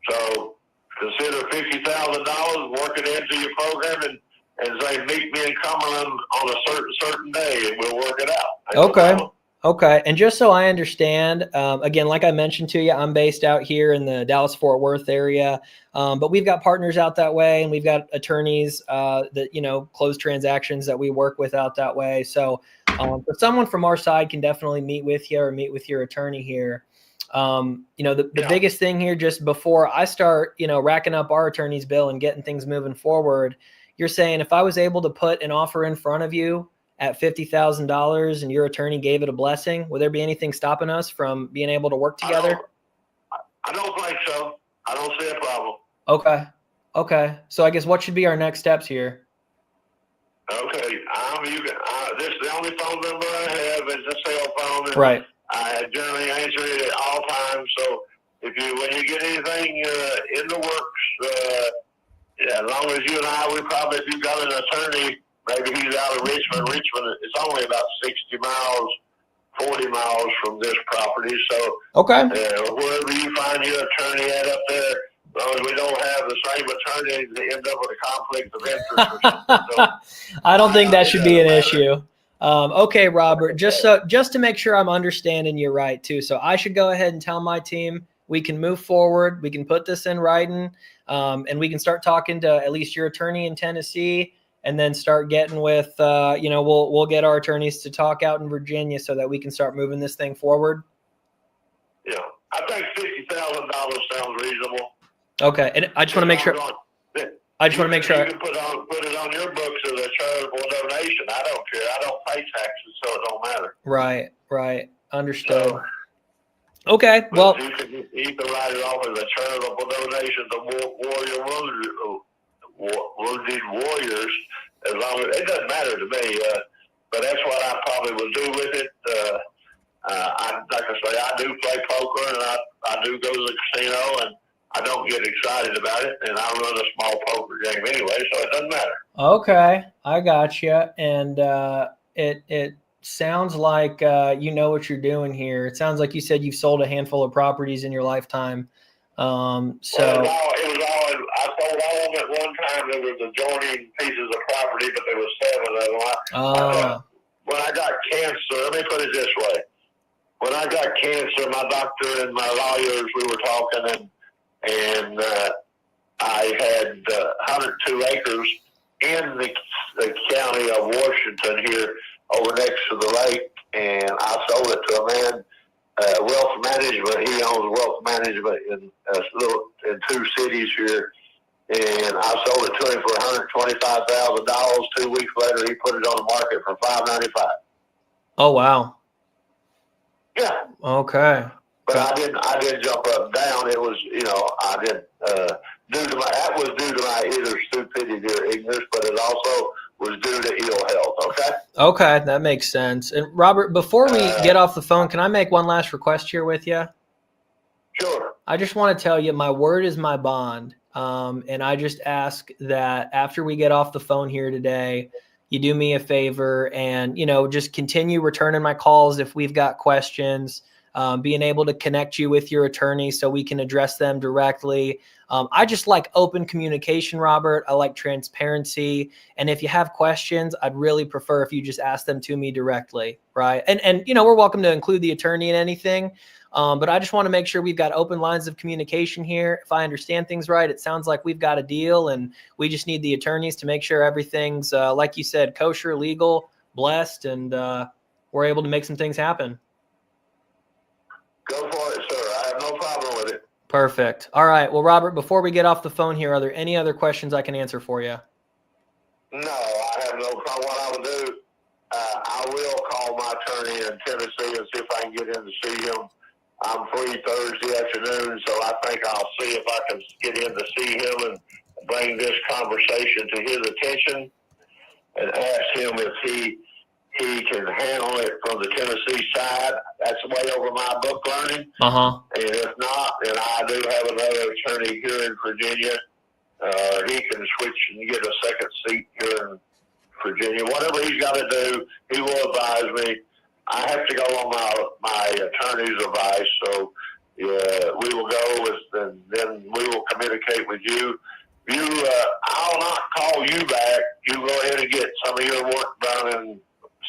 So consider $50,000. Work it into your program and say meet me in Cumberland on a certain day, and we'll work it out. Okay. Okay. And just so I understand, again, like I mentioned to you, I'm based out here in the Dallas-Fort Worth area, but we've got partners out that way, and we've got attorneys that, close transactions that we work with out that way. So if someone from our side can definitely meet with you or meet with your attorney here. The biggest thing here, just before I start, racking up our attorney's bill and getting things moving forward, you're saying if I was able to put an offer in front of you at $50,000 and your attorney gave it a blessing, would there be anything stopping us from being able to work together? I don't think so. I don't see a problem. Okay. So I guess what should be our next steps here? Okay. This is the only phone number I have is a cell phone. And right. I generally answer it at all times. So when you get anything in the works, as long as you and I, if you got an attorney, maybe he's out of Richmond. Richmond is only about 40 miles from this property. So, okay. Wherever you find your attorney at up there, as long as we don't have the same attorney to end up with a conflict of interest or something. So, I don't think that should be an issue. Okay, Robert, just to make sure I'm understanding you right too. So I should go ahead and tell my team we can move forward. We can put this in writing, and we can start talking to at least your attorney in Tennessee, and then start getting with, we'll get our attorneys to talk out in Virginia so that we can start moving this thing forward. Yeah, I think $50,000 sounds reasonable. Okay, and I just want to make sure. You can put it on your books as a charitable donation. I don't care. I don't pay taxes, so it don't matter. Right. Understood. So, okay, well, you can write it off as a charitable donation to wounded warriors. As long as it doesn't matter to me, but that's what I probably will do with it. Like I say, I do play poker, and I do go to the casino, and I don't get excited about it, and I run a small poker game anyway, so it doesn't matter. Okay, I got you. And it sounds like you know what you're doing here. It sounds like you said you've sold a handful of properties in your lifetime. Well, it was all. I sold all of them at one time. There was adjoining pieces of property, but there was 7 of them. When I got cancer, let me put it this way. When I got cancer, my doctor and my lawyers, we were talking, and I had 102 acres in the county of Washington here over next to the lake, and I sold it to a man, wealth management. He owns wealth management in 2 cities here, and I sold it to him for $125,000. 2 weeks later, he put it on the market for $595. Oh, wow. Yeah. Okay. But I didn't jump up and down. It was, I didn't that was due to my either stupidity or ignorance, but it also was due to ill health. Okay. Okay, that makes sense. And Robert, before we get off the phone, can I make one last request here with you? Sure. I just want to tell you, my word is my bond. And I just ask that after we get off the phone here today, you do me a favor and, just continue returning my calls if we've got questions, being able to connect you with your attorney so we can address them directly. I just like open communication, Robert. I like transparency. And if you have questions, I'd really prefer if you just ask them to me directly, right? And we're welcome to include the attorney in anything. But I just want to make sure we've got open lines of communication here. If I understand things right, it sounds like we've got a deal, and we just need the attorneys to make sure everything's, like you said, kosher, legal, blessed, and we're able to make some things happen. Go for it, sir. I have no problem with it. Perfect. All right. Well, Robert, before we get off the phone here, are there any other questions I can answer for you? No, I have no problem. What I will do, I will call my attorney in Tennessee and see if I can get in to see him. I'm free Thursday afternoon, so I think I'll see if I can get in to see him and bring this conversation to his attention and ask him if he can handle it from the Tennessee side. That's way over my book learning. Uh-huh. And if not, then I do have another attorney here in Virginia. He can switch and get a second seat here in Virginia. Whatever he's got to do, he will advise me. I have to go on my attorney's advice, so we will go with, and then we will communicate with you. I'll not call you back. You go ahead and get some of your work done, and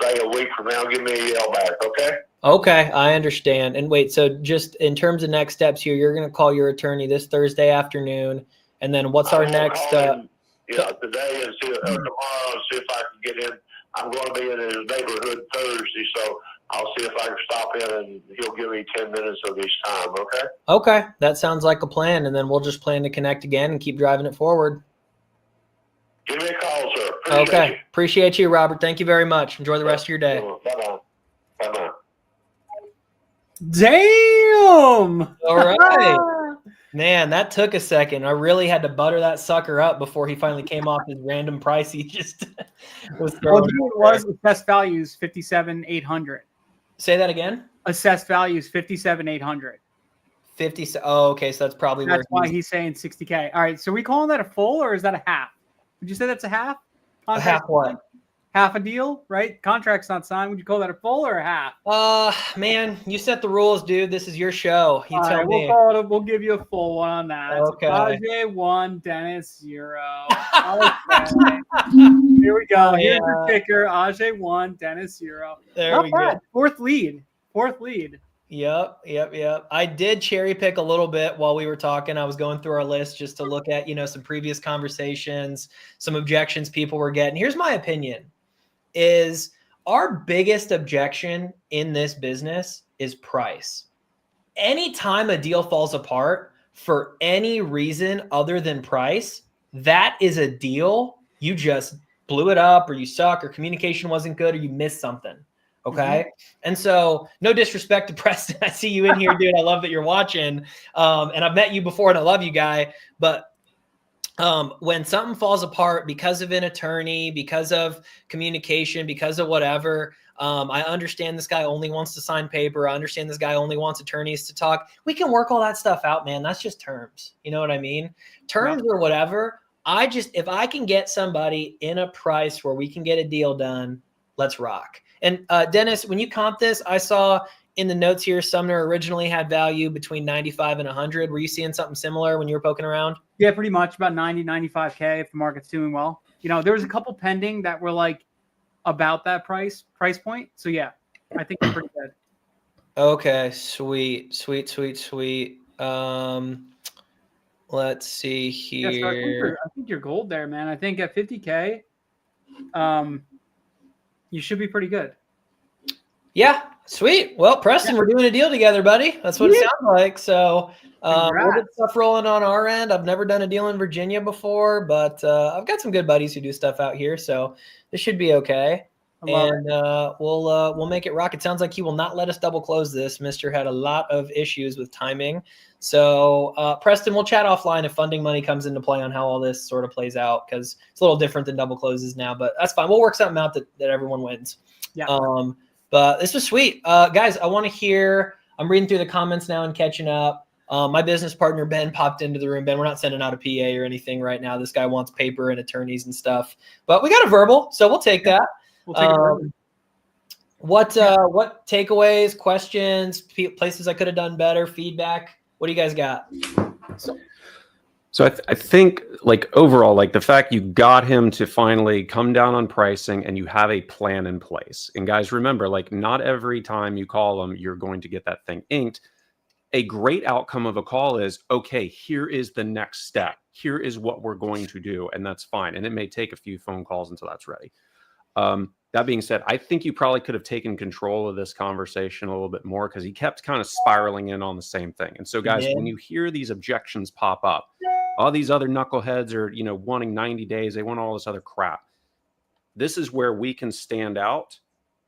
say a week from now, give me a yell back, okay? Okay, I understand. And wait, so just in terms of next steps here, you're going to call your attorney this Thursday afternoon, and then what's our next? Today and tomorrow, and see if I can get in. I'm going to be in his neighborhood Thursday, so I'll see if I can stop in, and he'll give me 10 minutes of his time, okay? Okay, that sounds like a plan, and then we'll just plan to connect again and keep driving it forward. Give me a call, sir. Appreciate you, Robert. Thank you very much. Enjoy the rest of your day. Bye-bye. Bye-bye. Damn! All right. Man, that took a second. I really had to butter that sucker up before he finally came off his random price he just was throwing. Well, it was assessed values 57,800. Say that again? Assessed values 57,800. 50. Oh, okay. So that's probably That's why he's saying 60K. All right. So we calling that a full or is that a half? Would you say that's a half? A half what? Half a deal, right? Contract's not signed. Would you call that a full or a half? Man, you set the rules, dude. This is your show. You tell me. We'll give you a full one on that. Okay. Ajay 1, Dennis 0. Okay. Here we go. Here's your kicker. Ajay 1, Dennis 0. There we go. Fourth lead. Yep. I did cherry pick a little bit while we were talking. I was going through our list just to look at, some previous conversations, some objections people were getting. Here's my opinion. Is our biggest objection in this business is price. Anytime a deal falls apart for any reason other than price, that is a deal you just blew it up, or you suck, or communication wasn't good, or you missed something. Okay. And so no disrespect to Preston. I see you in here, dude. I love that you're watching. And I've met you before and I love you, guy. But when something falls apart because of an attorney, because of communication, because of whatever, I understand this guy only wants to sign paper. I understand this guy only wants attorneys to talk. We can work all that stuff out, man. That's just terms. You know what I mean? Terms or whatever. If I can get somebody in a price where we can get a deal done, let's rock. And Dennis, when you comp this, I saw in the notes here, Sumner originally had value between 95 and 100. Were you seeing something similar when you were poking around? Yeah, pretty much about 90, 95K if the market's doing well. There was a couple pending that were like about that price point. So yeah, I think it's pretty good. Okay, sweet. Let's see here. Yeah, so I think you're gold there, man. I think at 50K, you should be pretty good. Yeah, sweet. Well, Preston, we're doing a deal together, buddy. That's what it sounds like. So we'll get stuff rolling on our end. I've never done a deal in Virginia before, but I've got some good buddies who do stuff out here, so this should be okay. And we'll make it rock. It sounds like he will not let us double close this. Mister had a lot of issues with timing. So Preston, we'll chat offline if funding money comes into play on how all this sort of plays out, because it's a little different than double closes now, but that's fine. We'll work something out that everyone wins. Yeah. But this was sweet. Guys, I want to hear, I'm reading through the comments now and catching up. My business partner, Ben, popped into the room. Ben, we're not sending out a PA or anything right now. This guy wants paper and attorneys and stuff, but we got a verbal, so we'll take that. We'll take it. What takeaways, questions, places I could have done better, feedback? What do you guys got? So I think like overall, like the fact you got him to finally come down on pricing and you have a plan in place. And guys, remember, like not every time you call them, you're going to get that thing inked. A great outcome of a call is, okay, here is the next step. Here is what we're going to do. And that's fine. And it may take a few phone calls until that's ready. That being said, I think you probably could have taken control of this conversation a little bit more, because he kept kind of spiraling in on the same thing. And so guys, when you hear these objections pop up, all these other knuckleheads are, wanting 90 days. They want all this other crap. This is where we can stand out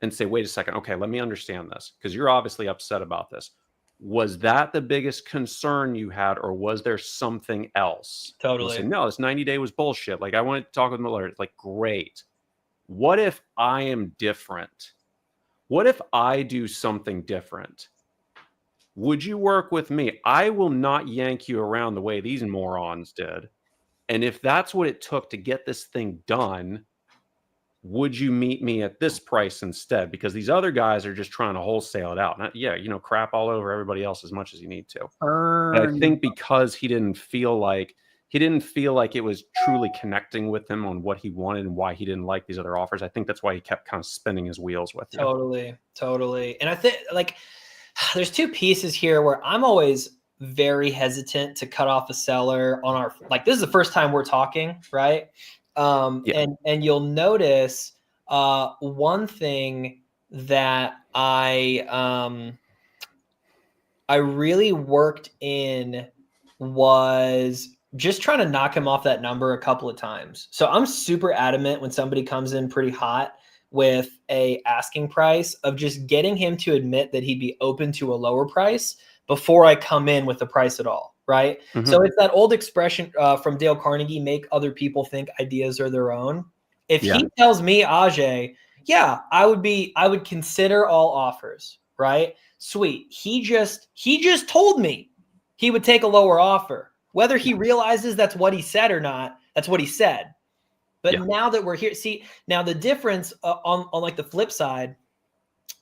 and say, wait a second. Okay, let me understand this, because you're obviously upset about this. Was that the biggest concern you had, or was there something else? Totally. Say, no, this 90-day was bullshit. Like, I wanted to talk with my lawyer. It's like, great. What if I am different? What if I do something different? Would you work with me? I will not yank you around the way these morons did. And if that's what it took to get this thing done, would you meet me at this price instead? Because these other guys are just trying to wholesale it out. And crap all over everybody else as much as you need to. But I think because he didn't feel like it was truly connecting with him on what he wanted and why he didn't like these other offers. I think that's why he kept kind of spinning his wheels with you. Totally. And I think like there's two pieces here where I'm always very hesitant to cut off a seller on our, like, this is the first time we're talking, right? And you'll notice one thing that I really worked in was just trying to knock him off that number a couple of times. So I'm super adamant when somebody comes in pretty hot with a asking price of just getting him to admit that he'd be open to a lower price before I come in with the price at all. Right. Mm-hmm. So it's that old expression from Dale Carnegie, make other people think ideas are their own. If he tells me, Ajay, I would consider all offers. Right. Sweet. He just told me he would take a lower offer. Whether he realizes that's what he said or not, that's what he said. But now that we're here, see, now the difference on like the flip side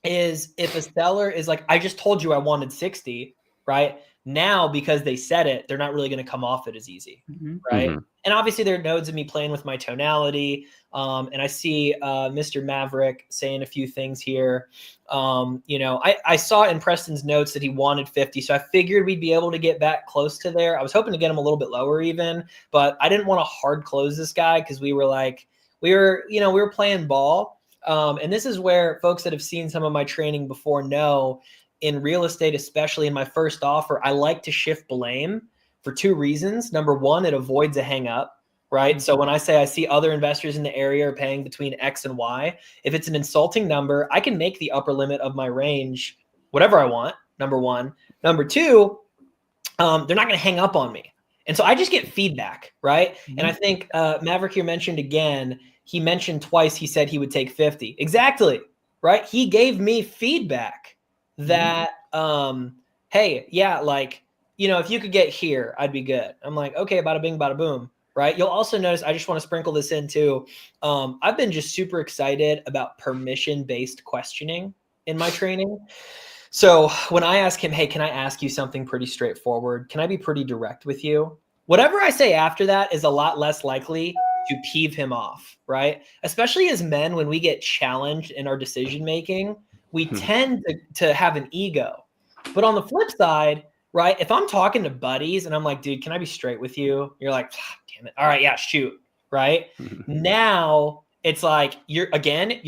is if a seller is like, I just told you I wanted 60, right? Now, because they said it, they're not really going to come off it as easy, right? Mm-hmm. And obviously there are nodes of me playing with my tonality. And I see Mr. Maverick saying a few things here. I saw in Preston's notes that he wanted 50. So I figured we'd be able to get back close to there. I was hoping to get him a little bit lower even, but I didn't want to hard close this guy because we were playing ball. And this is where folks that have seen some of my training before know in real estate, especially in my first offer, I like to shift blame for two reasons. Number one, it avoids a hang up, right? So when I say I see other investors in the area are paying between X and Y, if it's an insulting number, I can make the upper limit of my range whatever I want, number one. Number two, they're not going to hang up on me. And so I just get feedback, right? Mm-hmm. And I think Maverick here mentioned again, he mentioned twice, he said he would take 50. Exactly. right? He gave me feedback that, hey, yeah, like, you know, if you could get here, I'd be good. I'm like, okay, bada bing, bada boom, right? You'll also notice, I just want to sprinkle this in too. I've been just super excited about permission-based questioning in my training. So when I ask him, hey, can I ask you something pretty straightforward? Can I be pretty direct with you? Whatever I say after that is a lot less likely to peeve him off, right? Especially as men, when we get challenged in our decision-making, we tend to have an ego. But on the flip side, right, if I'm talking to buddies and I'm like, dude, can I be straight with you? You're like, damn it. All right, yeah, shoot, right? Now it's like you're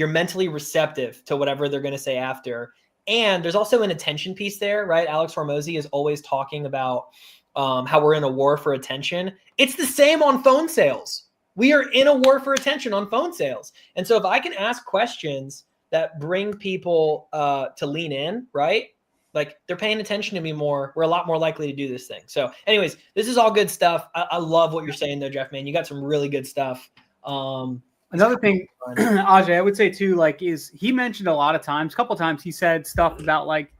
mentally receptive to whatever they're going to say after. And there's also an attention piece there, right? Alex Hormozy is always talking about how we're in a war for attention. It's the same on phone sales. We are in a war for attention on phone sales. And so if I can ask questions that bring people to lean in, right? Like they're paying attention to me more, we're a lot more likely to do this thing. So anyways, this is all good stuff. I love what you're saying though, Jeff, man. You got some really good stuff. Another thing, Ajay, I would say too, like, is he mentioned a couple times he said stuff about like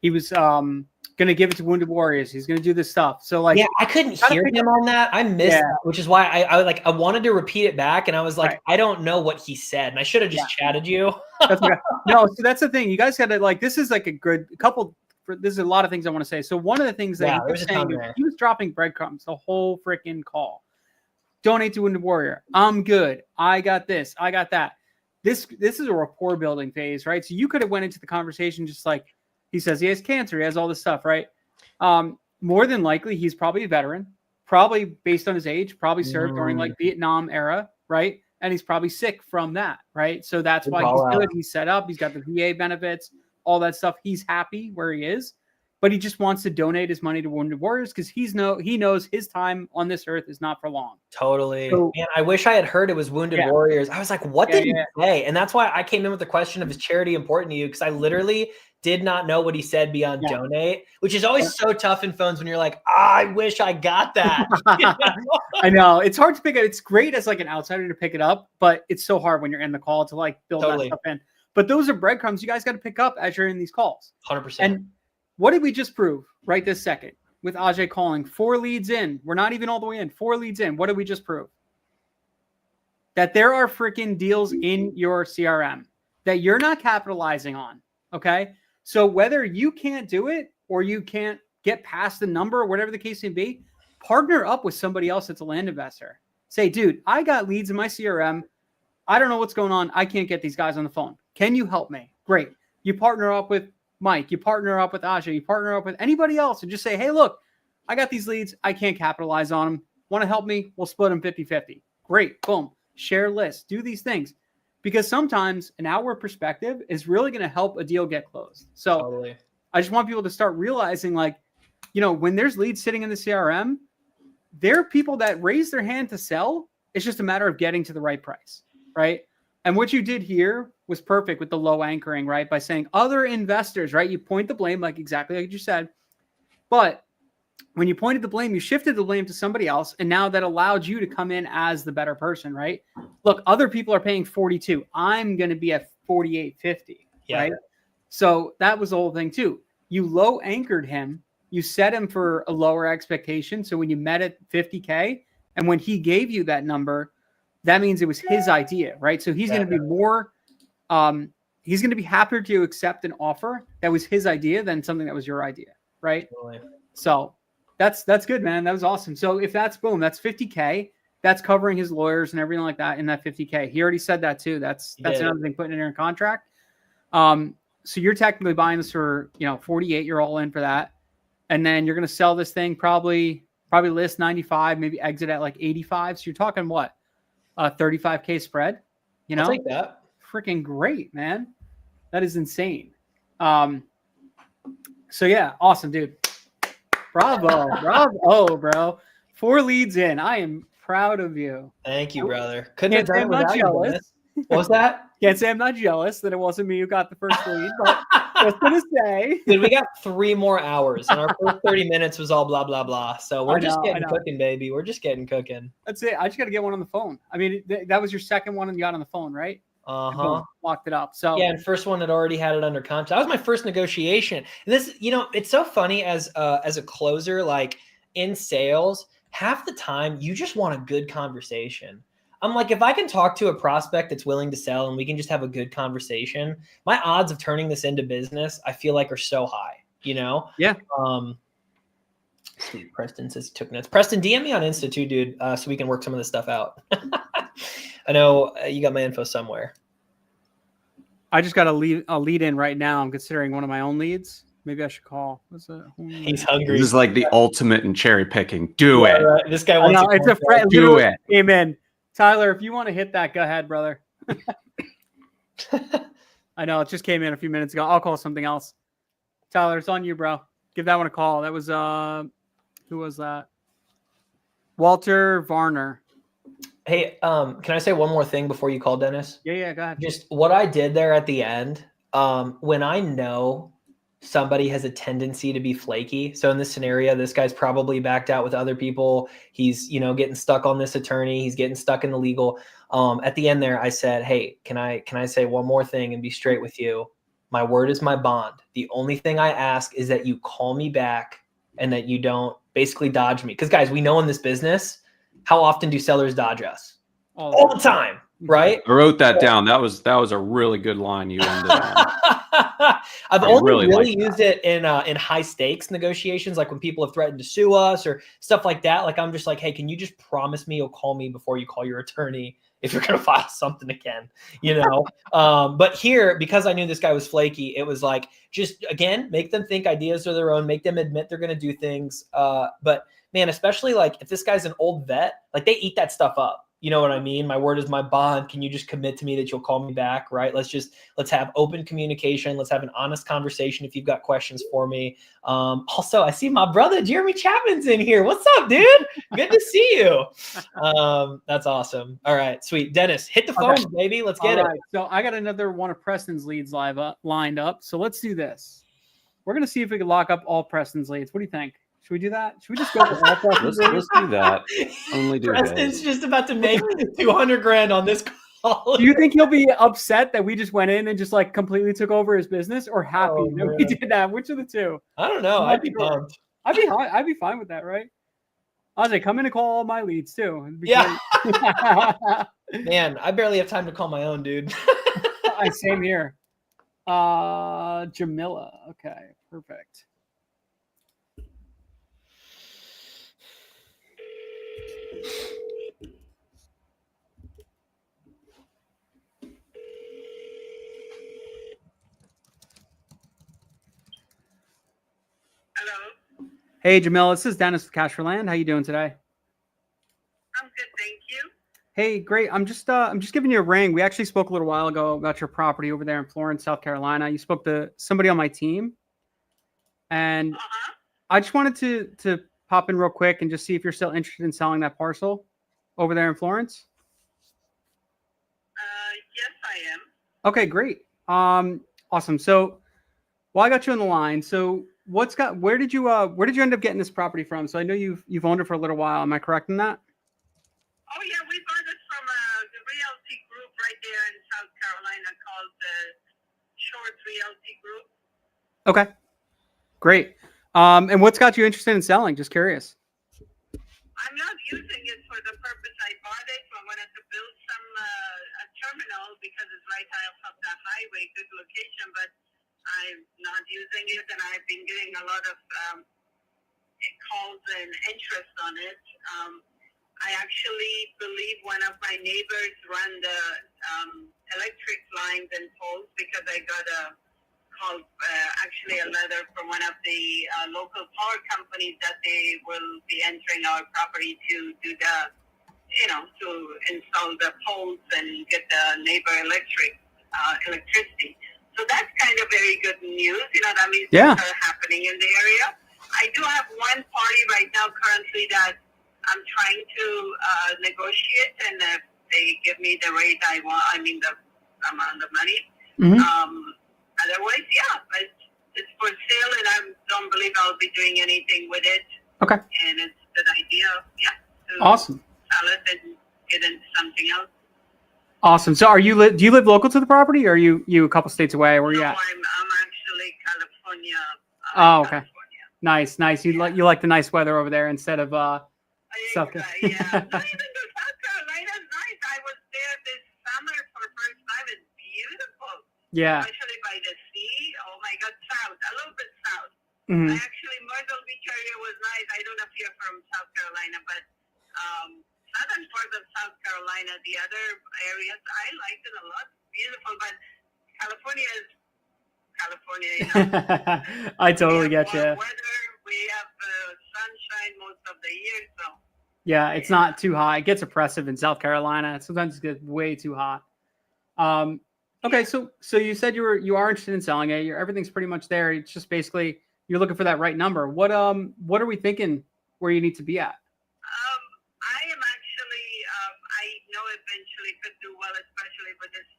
he was going to give it to Wounded Warriors. He's going to do this stuff. So like, yeah, I couldn't hear him on that. I missed that, which is why I wanted to repeat it back. And I was like, I don't know what he said. And I should have just chatted you. That's okay. No, so that's the thing. You guys got to like, this is like a good couple. This is a lot of things I want to say. So one of the things that he was saying, he was dropping breadcrumbs the whole freaking call. Donate to Wounded Warrior. I'm good. I got this. I got that. This is a rapport building phase, right? So you could have went into the conversation just like he says he has cancer. He has all this stuff, right? More than likely, he's probably a veteran, probably based on his age, probably served during like Vietnam era, right? And he's probably sick from that, right? So that's why he's good. He's set up. He's got the VA benefits, all that stuff. He's happy where he is. But he just wants to donate his money to Wounded Warriors because he knows his time on this earth is not for long. Totally. So, man, I wish I had heard it was Wounded Warriors. I was like, what did he say? And that's why I came in with the question of, is charity important to you? Because I literally did not know what he said beyond donate, which is always so tough in phones when you're like, I wish I got that. I know. It's hard to pick up. It's great as like an outsider to pick it up, but it's so hard when you're in the call to like build that stuff in. But those are breadcrumbs you guys got to pick up as you're in these calls. 100%. And what did we just prove right this second with Ajay calling 4 leads in? We're not even all the way in. 4 leads in. What did we just prove? That there are freaking deals in your CRM that you're not capitalizing on. Okay. So whether you can't do it or you can't get past the number or whatever the case may be, partner up with somebody else that's a land investor. Say, dude, I got leads in my CRM. I don't know what's going on. I can't get these guys on the phone. Can you help me? Great. You partner up with Mike, you partner up with Ajay, you partner up with anybody else and just say, hey, look, I got these leads. I can't capitalize on them. Want to help me? We'll split them 50-50. Great. Boom. Share lists. Do these things. Because sometimes an outward perspective is really going to help a deal get closed. So I just want people to start realizing, like, you know, when there's leads sitting in the CRM, there are people that raise their hand to sell. It's just a matter of getting to the right price, right? And what you did here was perfect with the low anchoring, right? By saying other investors, right? You point the blame, like exactly like you said. But when you pointed the blame, you shifted the blame to somebody else. And now that allowed you to come in as the better person, right? Look, other people are paying 42. I'm going to be at 48.50, right? So that was the whole thing too. You low anchored him. You set him for a lower expectation. So when you met at 50K and when he gave you that number, that means it was his idea, right? So he's going to be more, he's going to be happier to accept an offer that was his idea than something that was your idea, right? So that's good, man. That was awesome. So if that's boom, that's 50K. That's covering his lawyers and everything like that in that 50K. He already said that too. That's another thing, putting it in a contract. So you're technically buying this for 48. You're all in for that, and then you're going to sell this thing probably list 95, maybe exit at like 85. So you're talking what? 35K spread, I'll take that. Freaking great, man. That is insane. So yeah, awesome, dude. Bravo, bro. 4 leads in. I am proud of you. Thank you, brother. Couldn't have Can't say done I'm it not without you, jealous. What was that? Can't say I'm not jealous that it wasn't me who got the first lead, but just gonna say. Dude, we got 3 more hours, and our first 30 minutes was all blah, blah, blah. So we're just getting cooking, baby. We're just getting cooking. That's it. I just got to get one on the phone. I mean, that was your second one and you got on the phone, right? and boom, locked it up. So yeah, and first one had already had it under contract. That was my first negotiation. And this, it's so funny as a closer, like in sales, half the time you just want a good conversation. I'm like, if I can talk to a prospect that's willing to sell and we can just have a good conversation, my odds of turning this into business, I feel like, are so high, Yeah. Sweet. Preston says he took notes. Preston, DM me on Insta too, dude, so we can work some of this stuff out. I know you got my info somewhere. I just got a lead in right now. I'm considering one of my own leads. Maybe I should call. He's hungry. This is like the ultimate in cherry picking. Do it. Right. This guy wants it's a friend. Do it. Came in. Tyler, if you want to hit that, go ahead, brother. I know it just came in a few minutes ago. I'll call something else. Tyler, it's on you, bro. Give that one a call. That was who was that? Walter Varner. Hey, can I say one more thing before you call, Dennis? Yeah, go ahead. Just what I did there at the end, when I know somebody has a tendency to be flaky. So in this scenario, this guy's probably backed out with other people. He's, getting stuck on this attorney. He's getting stuck in the legal. At the end there, I said, hey, can I say one more thing and be straight with you? My word is my bond. The only thing I ask is that you call me back and that you don't basically dodge me. Because guys, we know in this business, how often do sellers dodge us? All the time, right? I wrote that down. That was a really good line you ended on. I've only really used it in high stakes negotiations, like when people have threatened to sue us or stuff like that. Like I'm just like, hey, can you just promise me you'll call me before you call your attorney if you're going to file something again, But here, because I knew this guy was flaky, it was like, just again, make them think ideas are their own, make them admit they're going to do things. But man, especially like if this guy's an old vet, like they eat that stuff up. You know what I mean? My word is my bond. Can you just commit to me that you'll call me back? Right. Let's have open communication. Let's have an honest conversation. If you've got questions for me. Also, I see my brother, Jeremy Chapman's in here. What's up, dude? Good to see you. That's awesome. All right, sweet. Dennis, hit the phone, baby. Let's get it. So I got another one of Preston's leads lined up. So let's do this. We're going to see if we can lock up all Preston's leads. What do you think? Should we do that? Should we just go for all Preston's leads? Let's do that. Only do Preston's just about to make $200,000 on this call. Do you think he'll be upset that we just went in and just like completely took over his business, or happy that we did that? Which of the two? I don't know. I'd be pumped. I'd be fine with that, right? Ajay, come in and call all my leads too. Yeah. Man, I barely have time to call my own, dude. Same here. Jamila. Okay, perfect. Hello. Hey, Jamila, this is Dennis with Cash for Land. How you doing today? I'm good, thank you. Hey, great. I'm just giving you a ring. We actually spoke a little while ago about your property over there in Florence, South Carolina. You spoke to somebody on my team, and I just wanted to pop in real quick and just see if you're still interested in selling that parcel over there in Florence. Yes, I am. Okay, great. Awesome. So, I got you on the line. So, where did you end up getting this property from? So I know you've owned it for a little while. Am I correct in that? Oh yeah, we bought it from the realty group right there in South Carolina called the Shores Realty Group. Okay, great. And what's got you interested in selling? Just curious. I'm not using it for the purpose I bought it. I wanted to build a terminal because it's right off the highway, good location, but I'm not using it, and I've been getting a lot of calls and interest on it. I actually believe one of my neighbors run the electric lines and poles because I got a letter from one of the local power companies that they will be entering our property to do to install the poles and get the neighbor electricity. So that's kind of very good news. That means things are happening in the area. I do have one party right now currently that I'm trying to negotiate, and if they give me the rate I want, the amount of money. Mm-hmm. Otherwise, it's for sale, and I don't believe I'll be doing anything with it. Okay. And it's a good idea, to awesome. sell it and get into something else. Awesome. So do you live local to the property, or are you a couple states away? Where are you No, at? I'm actually California. Oh, okay. California. Nice. You like the nice weather over there instead of South Exactly, yeah. Carolina. No, even the South Carolina is nice. I was there this summer for first time. It's beautiful. Yeah. Especially by the sea. Oh my God, south, a little bit south. Mhm. Actually, Myrtle Beach area was nice. I don't know if you're from South Carolina, but southern part of South Carolina, the other areas, I liked it a lot. Beautiful, but California is California. You know? I totally we have get you. warm weather. We have sunshine most of the year, so. Yeah, it's not too hot. It gets oppressive in South Carolina. Sometimes it gets way too hot. Okay, so you said you are interested in selling it. Everything's pretty much there. It's just basically you're looking for that right number. What are we thinking where you need to be at? I am actually. I know eventually could do well, especially with this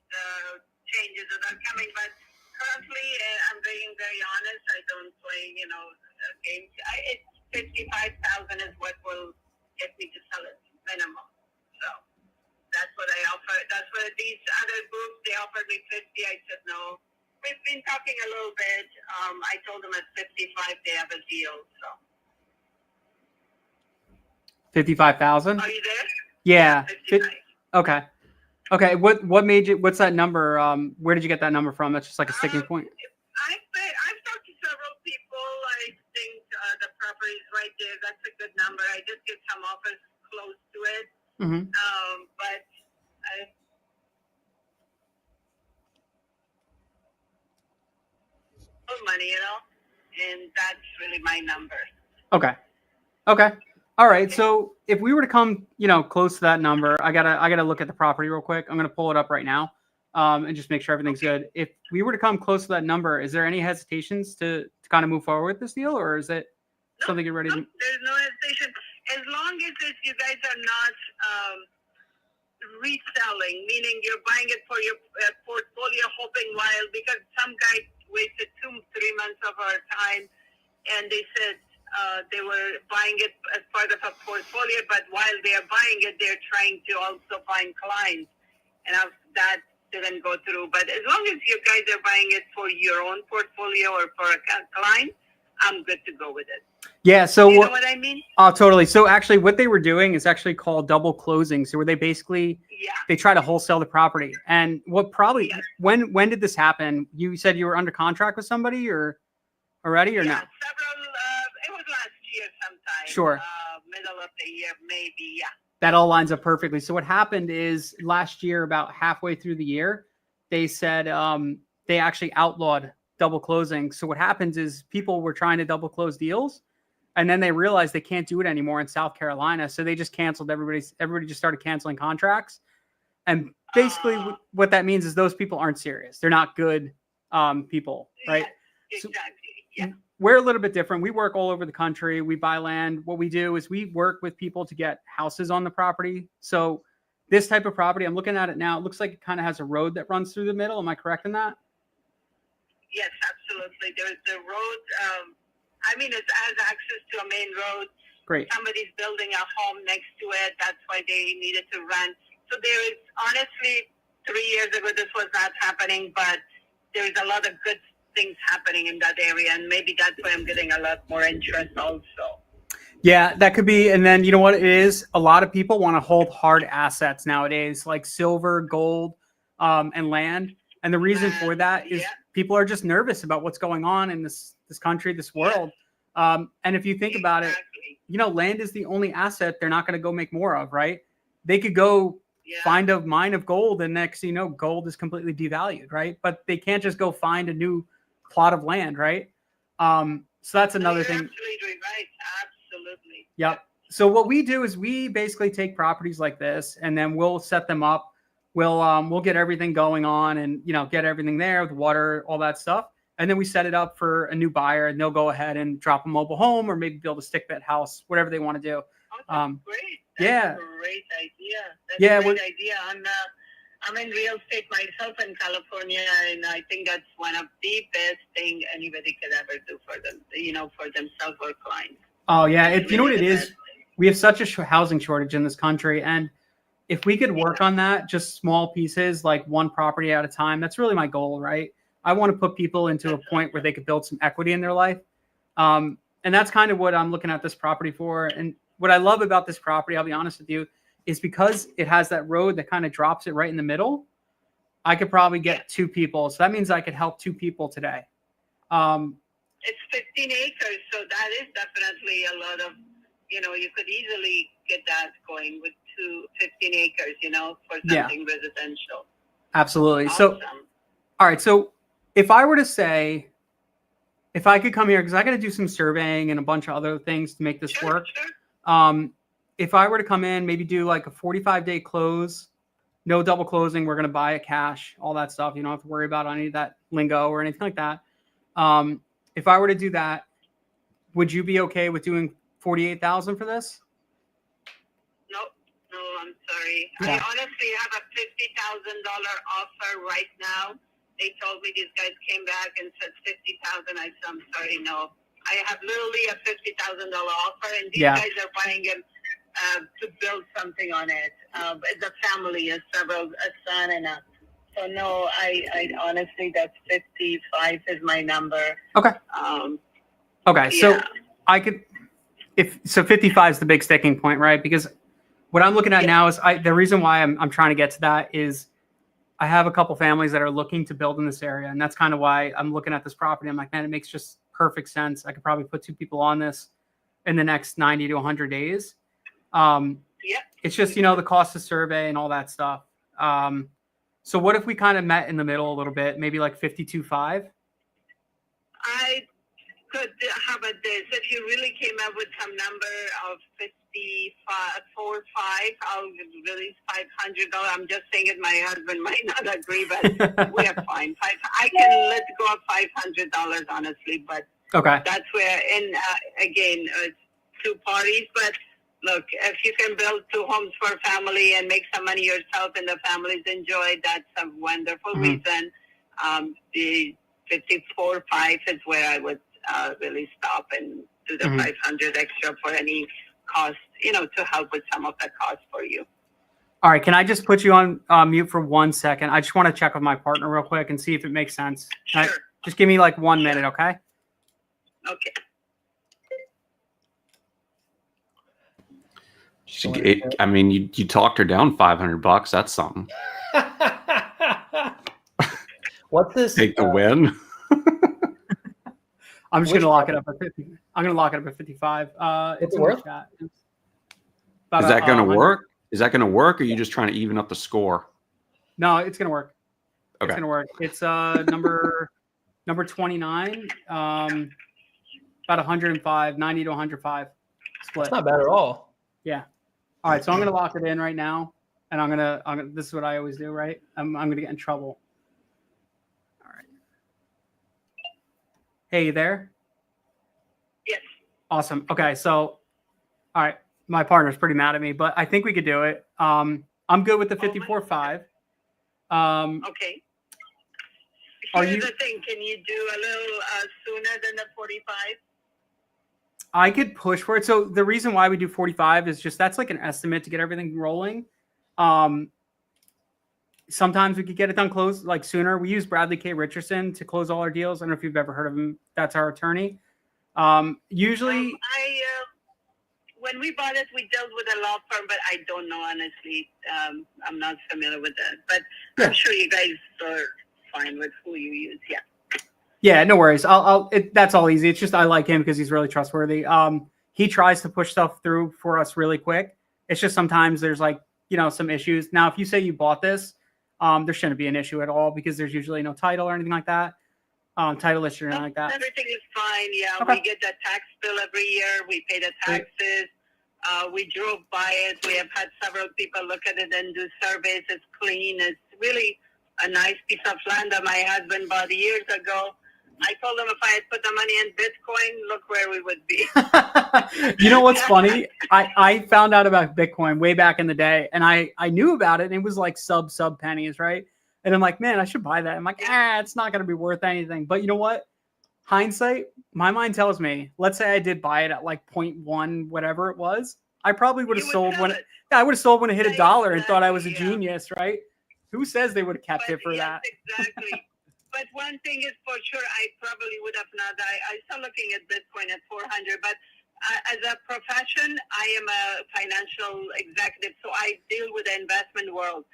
changes that are coming. But currently, I'm being very honest. I don't play, games. It's 55,000 is what will get me to sell it minimum. So. That's what I offer. That's what these other groups, they offered me 50. I said no. We've been talking a little bit. I told them at 55 they have a deal. So 55,000. Are you there? Yeah. 55. Okay. What made you? What's that number? Where did you get that number from? That's just like a sticking point. I've talked to several people. I think the property is right there. That's a good number. I just get some offers close to it. Mm-hmm. But money, and that's really my number. Okay. All right. So if we were to come, close to that number, I gotta look at the property real quick. I'm gonna pull it up right now, and just make sure everything's good. If we were to come close to that number, is there any hesitations to kind of move forward with this deal, or is it something you're ready to? There's no hesitation. As long as you guys are not reselling, meaning you're buying it for your portfolio, hoping because some guy wasted 2-3 months of our time, and they said they were buying it as part of a portfolio, but while they're buying it, they're trying to also find clients, and that didn't go through. But as long as you guys are buying it for your own portfolio or for a client, I'm good to go with it. Yeah. So you know what I mean? Oh, totally. So actually what they were doing is actually called double closing. So where they basically, they try to wholesale the property. And when did this happen? You said you were under contract with somebody or already or no? Several, it was last year sometime. Sure. Middle of the year, maybe. Yeah. That all lines up perfectly. So what happened is last year, about halfway through the year, they said they actually outlawed double closing. So what happens is people were trying to double close deals, and then they realized they can't do it anymore in South Carolina. So they just canceled everybody just started canceling contracts. And basically what that means is those people aren't serious. They're not good people, right? Yeah, exactly. Yeah. We're a little bit different. We work all over the country. We buy land. What we do is we work with people to get houses on the property. So this type of property, I'm looking at it now, it looks like it kind of has a road that runs through the middle. Am I correct in that? Yes, absolutely. There's the road. It has access to a main road. Great. Somebody's building a home next to it. That's why they needed to rent. So there is, honestly, 3 years ago, this was not happening, but there's a lot of good things happening in that area. And maybe that's why I'm getting a lot more interest also. Yeah, that could be. And then you know what it is? A lot of people want to hold hard assets nowadays, like silver, gold, and land. And the reason for that is people are just nervous about what's going on in this country, this world. And if you think about it, land is the only asset they're not going to go make more of, right? They could go find a mine of gold, and next thing you know, gold is completely devalued, right? But they can't just go find a new plot of land, right? So that's another thing. Absolutely right. Absolutely. Yep. So what we do is we basically take properties like this, and then we'll set them up. We'll get everything going on, and get everything there, the water, all that stuff, and then we set it up for a new buyer, and they'll go ahead and drop a mobile home or maybe build a stick bed house, whatever they want to do. Oh, that's great. That's a great idea. That's a great idea. I'm in real estate myself in California, and I think that's one of the best thing anybody could ever do for them, for themselves or clients. Oh yeah, you know what it is? We have such a housing shortage in this country, and if we could work on that, just small pieces, like one property at a time, that's really my goal, right? I want to put people into a point where they could build some equity in their life. And that's kind of what I'm looking at this property for. And what I love about this property, I'll be honest with you, is because it has that road that kind of drops it right in the middle. I could probably get 2 people. So that means I could help 2 people today. It's 15 acres, so that is definitely a lot of, you could easily get that going with 15 acres, for something residential. Absolutely. Awesome. So, all right. So if I were to say, if I could come here, because I got to do some surveying and a bunch of other things to make this work. Sure. If I were to come in, maybe do like a 45-day close, no double closing, we're going to buy it cash, all that stuff. You don't have to worry about any of that lingo or anything like that. If I were to do that, would you be okay with doing $48,000 for this? No, I'm sorry. Yeah. I honestly have a $50,000 offer right now. They told me these guys came back and said 50,000. I said, I'm sorry, no. I have literally a $50,000 offer, and these guys are buying it to build something on it. It's a family, a son and a. So no, I honestly, that's 55 is my number. Okay. Okay, so I could, 55 is the big sticking point, right? Because what I'm looking at now is the reason why I'm trying to get to that is I have a couple families that are looking to build in this area, and that's kind of why I'm looking at this property. I'm like, man, it makes just perfect sense. I could probably put 2 people on this in the next 90 to 100 days. It's just, the cost of survey and all that stuff. So what if we kind of met in the middle a little bit, maybe like 52.5? I could. How about this? If you really came up with some number of 54.5, I'll release $500. I'm just saying it. My husband might not agree, but we're fine. I can let go of $500 honestly, but that's where. And again, it's 2 parties, but. Look, if you can build 2 homes for family and make some money yourself and the families enjoy, that's a wonderful reason. The 54.5 is where I would really stop and do the 500 extra for any cost, to help with some of the costs for you. All right. Can I just put you on mute for 1 second? I just want to check with my partner real quick and see if it makes sense. Sure. Just give me like 1 minute, okay? Okay. I mean, you talked her down $500. That's something. What's this? Take the win. I'm just going to lock it up at 50. I'm going to lock it up at 55. It's in the chat. Is that going to work? Is that going to work? Or are you just trying to even up the score? No, it's going to work. Okay. It's going to work. It's number 29. About 105, 90 to 105 split. That's not bad at all. Yeah. All right, so I'm gonna lock it in right now, and I'm gonna. This is what I always do, right? I'm gonna get in trouble. All right. Hey, you there? Yes. Awesome. Okay, so, all right, my partner's pretty mad at me, but I think we could do it. I'm good with the 54.5. Okay. Are Here's you? the thing. Can you do a little sooner than the 45? I could push for it. So the reason why we do 45 is just that's like an estimate to get everything rolling. Sometimes we could get it done close like sooner. We use Bradley K. Richardson to close all our deals. I don't know if you've ever heard of him. That's our attorney. Usually, when we bought it, we dealt with a law firm, but I don't know honestly. I'm not familiar with that, but I'm sure you guys are fine with who you use. Yeah. Yeah, no worries. That's all easy. It's just I like him because he's really trustworthy. He tries to push stuff through for us really quick. It's just sometimes there's like, some issues. Now, if you say you bought this, there shouldn't be an issue at all because there's usually no title or anything like that. Title issue or anything like that. Everything is fine. Yeah, Okay. We get the tax bill every year. We pay the taxes. We drove by it. We have had several people look at it and do surveys. It's clean. It's really a nice piece of land that my husband bought years ago. I told him if I had put the money in Bitcoin, look where we would be. You know what's funny? I found out about Bitcoin way back in the day, and I knew about it, and it was like sub pennies, right? And I'm like, man, I should buy that. I'm like, it's not going to be worth anything. But you know what? Hindsight, my mind tells me, let's say I did buy it at like 0.1, whatever it was. I probably would have You would sold sell when it. I would have sold when it hit Right, $1 and thought I was a exactly, yeah. genius, right? Who says they would have kept But it for yes, that? exactly. But one thing is for sure, I probably would have not. I started looking at Bitcoin at 400, but as a profession, I am a financial executive, so I deal with the investment world.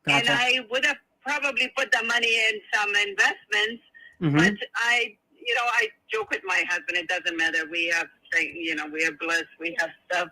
Gotcha. And I would have probably put the money in some investments, Mhm. but I joke with my husband. It doesn't matter. We have, we are blessed. We have stuff.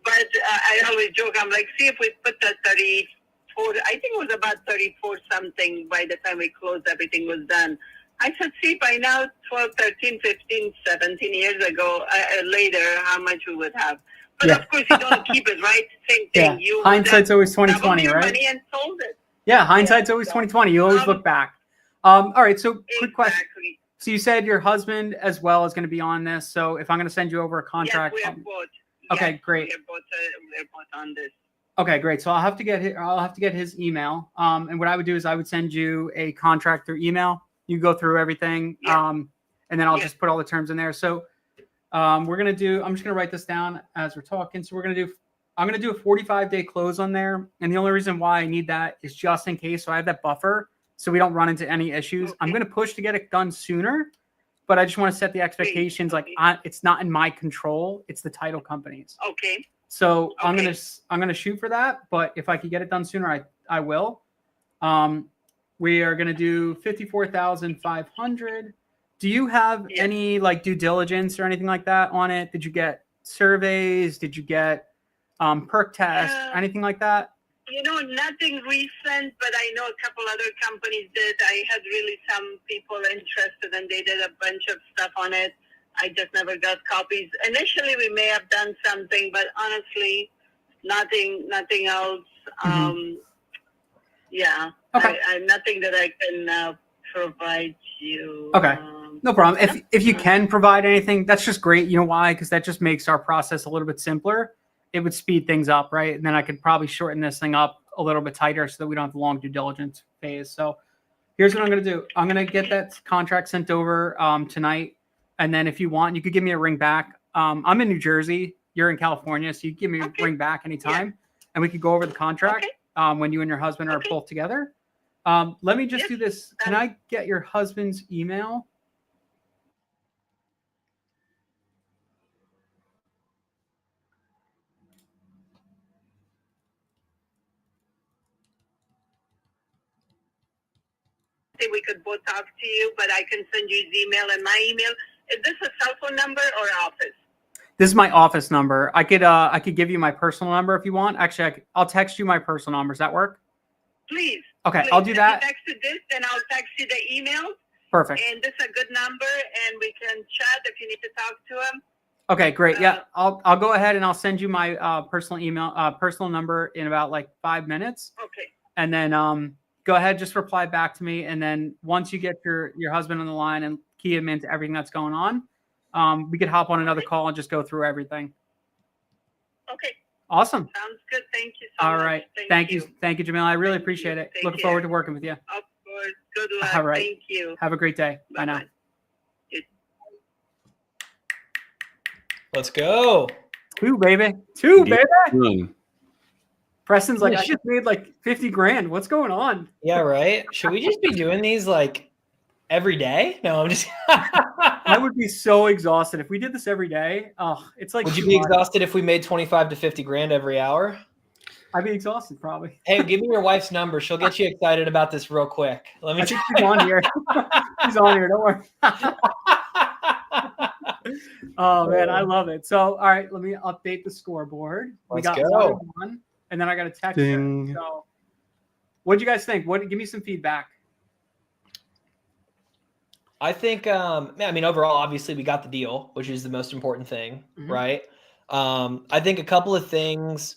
But I always joke. I'm like, see if we put the 34. I think it was about 34 something by the time we closed. Everything was done. I said, see by now, 12, 13, 15, 17 years ago, later, how much we would have. But Yeah. of course, you don't keep it, right? Same Yeah. thing. You Hindsight's always doubled 20/20, your right? money and sold it. Yeah, hindsight's Yeah, always so, 20/20. You always look back. All right, so quick question. Exactly. So you said your husband as well is going to be on this. So if I'm going to send you over a contract, Yes, we are both. Okay, Yes, great. We're both on this. Okay, great. So I'll have to get his email. And what I would do is I would send you a contract through email. You go through everything. Yeah. And then I'll Yeah. just put all the terms in there. So I'm just gonna write this down as we're talking. So I'm gonna do a 45-day close on there. And the only reason why I need that is just in case. So I have that buffer so we don't run into any issues. Okay. I'm gonna push to get it done sooner, but I just want to set the expectations. Like it's not in my control. It's the title companies. Okay. So Okay. I'm gonna shoot for that, but if I could get it done sooner, I will. We are gonna do 54,500. Do you have Yeah. any like due diligence or anything like that on it? Did you get surveys? Did you get perk tests? Anything like that? Nothing recent, but I know a couple other companies did. I had really some people interested, and they did a bunch of stuff on it. I just never got copies. Initially, we may have done something, but honestly, nothing else. Mhm. Yeah. Okay. I nothing that I can provide you. Okay. No problem. If you can provide anything, that's just great. You know why? Because that just makes our process a little bit simpler. It would speed things up, right? And then I could probably shorten this thing up a little bit tighter so that we don't have the long due diligence phase. So here's what I'm going to do. I'm going to get that contract sent over tonight. And then if you want, you could give me a ring back. I'm in New Jersey. You're in California. So you give me a ring back anytime. And we could go over the contract when you and your husband are both together. Let me just do this. Can I get your husband's email? We could both talk to you, but I can send you his email and my email. Is this a cell phone number or office? This is my office number. I could give you my personal number if you want. Actually, I'll text you my personal number. Does that work? Please. Okay, please. I'll do that. If you texted this, then I'll text you the email. Perfect. And this is a good number, and we can chat if you need to talk to him. Okay, great. Yeah, I'll go ahead and I'll send you my personal number in about like 5 minutes. Okay. And then go ahead, just reply back to me. And then once you get your husband on the line and key him into everything that's going on, we could hop on another call and just go through everything. Okay. Awesome. Sounds good. Thank you so much. All right. Thank you. Thank you, Jamil. I really appreciate it. Take Looking care. forward to working with you. Of course. Good luck. All right. Thank you. Have a great day. Bye now. Bye-bye. Let's go. Two, baby. Two, baby. Done. Preston's like, I just made like 50 grand. What's going on? Yeah, right. Should we just be doing these like every day? No, I'm just. I would be so exhausted if we did this every day. Oh, it's like. Would you be exhausted if we made 25 to 50 grand every hour? I'd be exhausted probably. Hey, give me your wife's number. She'll get you excited about this real quick. Let me. I think she's on here. She's on here. Don't worry. Oh man, I love it. So, all right, let me update the scoreboard. Let's we got go. one, and then I got a text. Ding. So, what do you guys think? Give me some feedback. I think, overall, obviously, we got the deal, which is the most important thing, right? I think a couple of things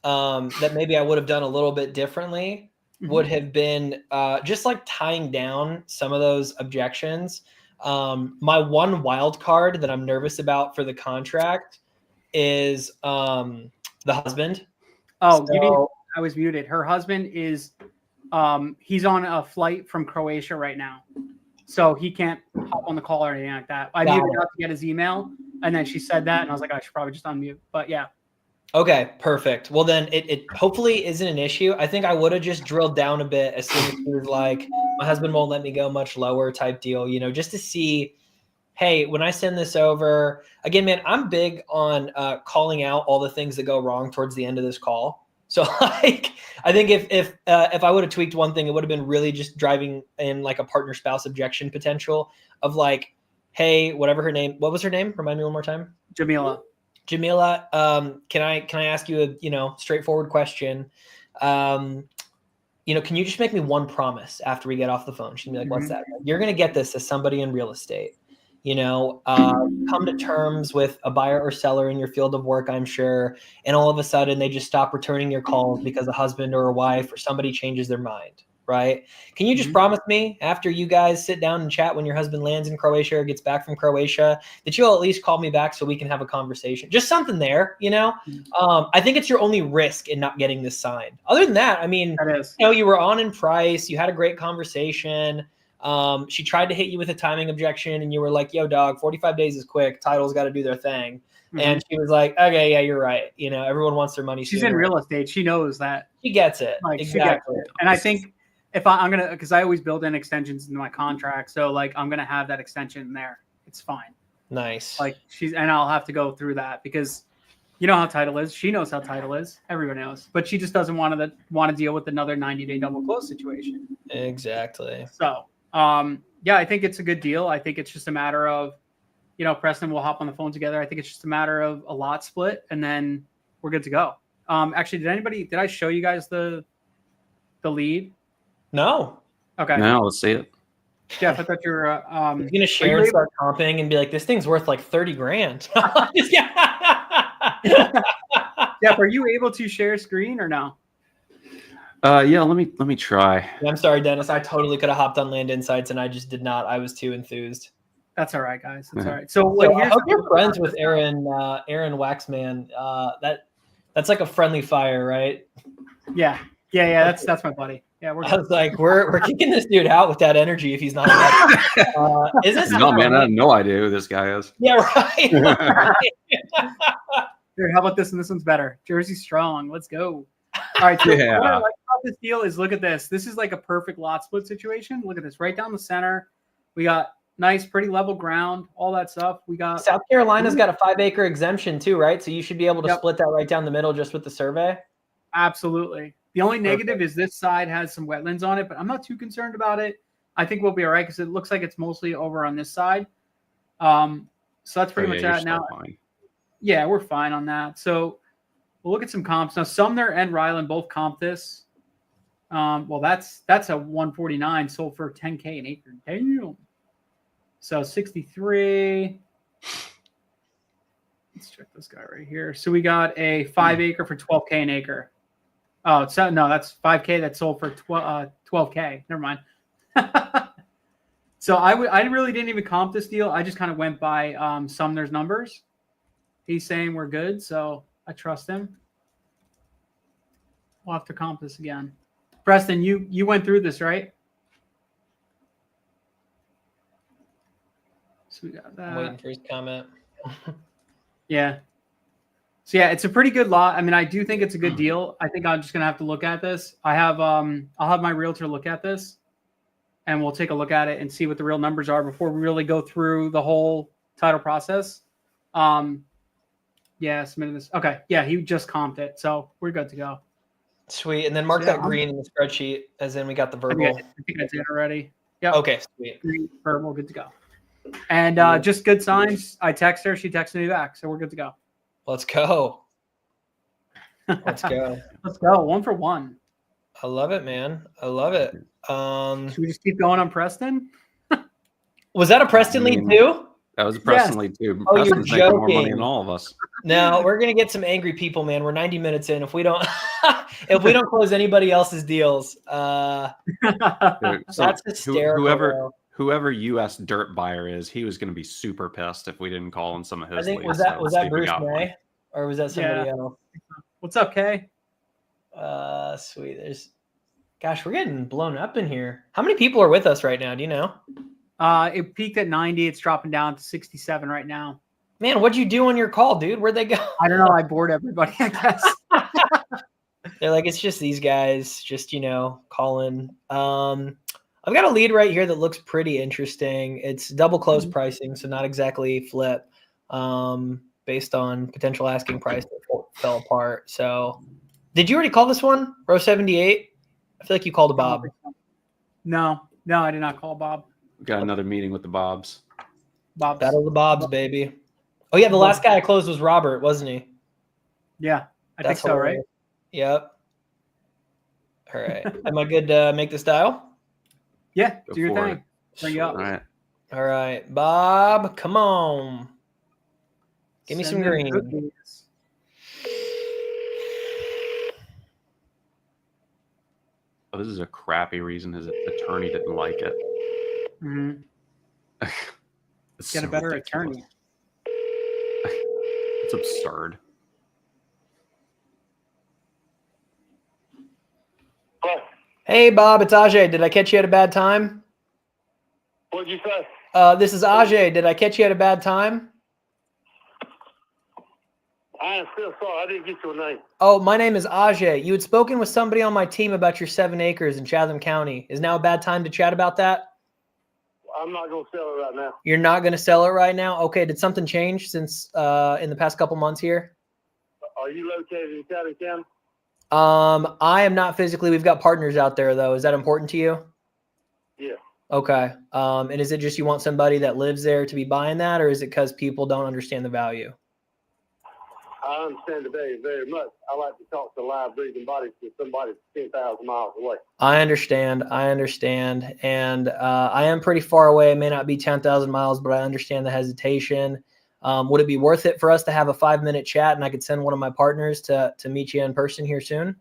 that maybe I would have done a little bit differently would have been just like tying down some of those objections. My one wild card that I'm nervous about for the contract is the husband. Oh, I was muted. Her husband is, he's on a flight from Croatia right now. So he can't hop on the call or anything like that. I muted up to get his email, and then she said that, and I was like, I should probably just unmute. But yeah. Okay, perfect. Well, then it hopefully isn't an issue. I think I would have just drilled down a bit as soon as he was like, my husband won't let me go much lower type deal, just to see, hey, when I send this over, again, man, I'm big on calling out all the things that go wrong towards the end of this call. So like, I think if I would have tweaked one thing, it would have been really just driving in like a partner spouse objection potential of like, hey, whatever her name, what was her name? Remind me one more time. Jamila, can I ask you a straightforward question? Can you just make me one promise after we get off the phone? She'd be like, what's that? You're gonna get this as somebody in real estate. Come to terms with a buyer or seller in your field of work, I'm sure, and all of a sudden they just stop returning your calls because a husband or a wife or somebody changes their mind, right? Can you just promise me after you guys sit down and chat when your husband lands in Croatia or gets back from Croatia that you'll at least call me back so we can have a conversation? Just something there, I think it's your only risk in not getting this signed. Other than that, I mean, you were on in price, you had a great conversation. She tried to hit you with a timing objection and you were like, yo, dog, 45 days is quick. Title's got to do their thing. And she was like, okay, yeah, you're right. Everyone wants their money. She's in real estate. She knows that. She gets it. Like, exactly. She gets it. And I think if I'm going to, because I always build in extensions into my contract. So like, I'm going to have that extension in there. It's fine. Nice. Like and I'll have to go through that because you know how title is. She knows how title is. Everyone knows, but she just doesn't want to deal with another 90-day double close situation. Exactly. So, yeah, I think it's a good deal. I think it's just a matter of, Preston will hop on the phone together. I think it's just a matter of a lot split, and then we're good to go. Actually, did I show you guys the lead? No. Okay. No, let's see it. Jeff, I thought you were. He's gonna share and start comping and be like, "This thing's worth like 30 grand." Jeff, are you able to share screen or no? Yeah, let me try. I'm sorry, Dennis. I totally could have hopped on Land Insights and I just did not. I was too enthused. That's all right, guys. That's all right. So I hope you're friends with Aaron Waxman. That's like a friendly fire, right? Yeah. That's my buddy. Yeah, I was like, we're kicking this dude out with that energy if he's not. Is this? No, man, I have no idea who this guy is. Yeah, right. Here, how about this? And this one's better. Jersey strong. Let's go. All right. So what I like about this deal is look at this. This is like a perfect lot split situation. Look at this. Right down the center. We got nice, pretty level ground, all that stuff. We got South Carolina's got a 5-acre exemption too, right? So you should be able to split that right down the middle just with the survey. Absolutely. The only negative is this side has some wetlands on it, but I'm not too concerned about it. I think we'll be all right because it looks like it's mostly over on this side. So that's pretty much that now. Fine. Yeah, we're fine on that. So we'll look at some comps. Now, Sumner and Ryland both comp this. Well, that's a 149 sold for $10K an acre. Damn. So 63. Let's check this guy right here. So we got a 5-acre for $12K an acre. Oh, so no, that's 5K that sold for 12K. Never mind. So I really didn't even comp this deal. I just kind of went by Sumner's numbers. He's saying we're good, so I trust him. We'll have to comp this again. Preston, you went through this, right? So we got that. I'm waiting for his comment. Yeah. So yeah, it's a pretty good lot. I mean, I do think it's a good deal. I think I'm just gonna have to look at this. I'll have my realtor look at this, and we'll take a look at it and see what the real numbers are before we really go through the whole title process. Yeah, submitted this. Okay, yeah, he just comped it, so we're good to go. Sweet, and then mark that green in the spreadsheet, as in we got the verbal. I think I did already. Yeah. Okay, sweet. Green, verbal, good to go. And just good signs. I text her, she texted me back, so we're good to go. Let's go. Let's go. Let's go. 1 for 1. I love it, man. I love it. Should we just keep going on Preston? Was that a Preston lead too? That was a Preston lead too. Oh, Preston's making more money than all of us. Now we're gonna get some angry people, man. We're 90 minutes in. If we don't close anybody else's deals, Dude, that's hysterical. Whoever U.S. dirt buyer is, he was going to be super pissed if we didn't call in some of his. I think leads. was that Bruce May, or was that somebody else? What's up, Kay? Sweet. Gosh, we're getting blown up in here. How many people are with us right now? Do you know? It peaked at 90. It's dropping down to 67 right now. Man, what'd you do on your call, dude? Where'd they go? I don't know. I bored everybody, I guess. They're like, it's just these guys, just, calling. I've got a lead right here that looks pretty interesting. It's double close pricing, so not exactly flip, based on potential asking price that fell apart. So did you already call this one? Row 78? I feel like you called a Bob. No, I did not call Bob. We got another meeting with the Bobs. Bob's. Battle of the Bobs, baby. Oh, yeah, the last guy I closed was Robert, wasn't he? Yeah, I think That's so, right? Yep. All right. Am I good to make this dial? Yeah, Go do your for thing. Bring you up. All right. All right, Bob, come on. Give me Send some them green. cookies. Oh, this is a crappy reason his attorney didn't like it. Mm-hmm. It's Get a so better ridiculous. attorney. It's absurd. Hey, Bob, it's Ajay. Did I catch you at a bad time? What'd you say? This is Ajay. Did I catch you at a bad time? I am still sorry. I didn't get your name. Oh, my name is Ajay. You had spoken with somebody on my team about your 7 acres in Chatham County. Is now a bad time to chat about that? I'm not going to sell it right now. You're not going to sell it right now? Okay, did something change since in the past couple months here? Are you located in Chatham County? I am not physically. We've got partners out there, though. Is that important to you? Yeah. Okay. And is it just you want somebody that lives there to be buying that, or is it because people don't understand the value? I understand the value very much. I like to talk to live breathing bodies with somebody 10,000 miles away. I understand. And I am pretty far away. It may not be 10,000 miles, but I understand the hesitation. Would it be worth it for us to have a 5-minute chat and I could send one of my partners to meet you in person here soon?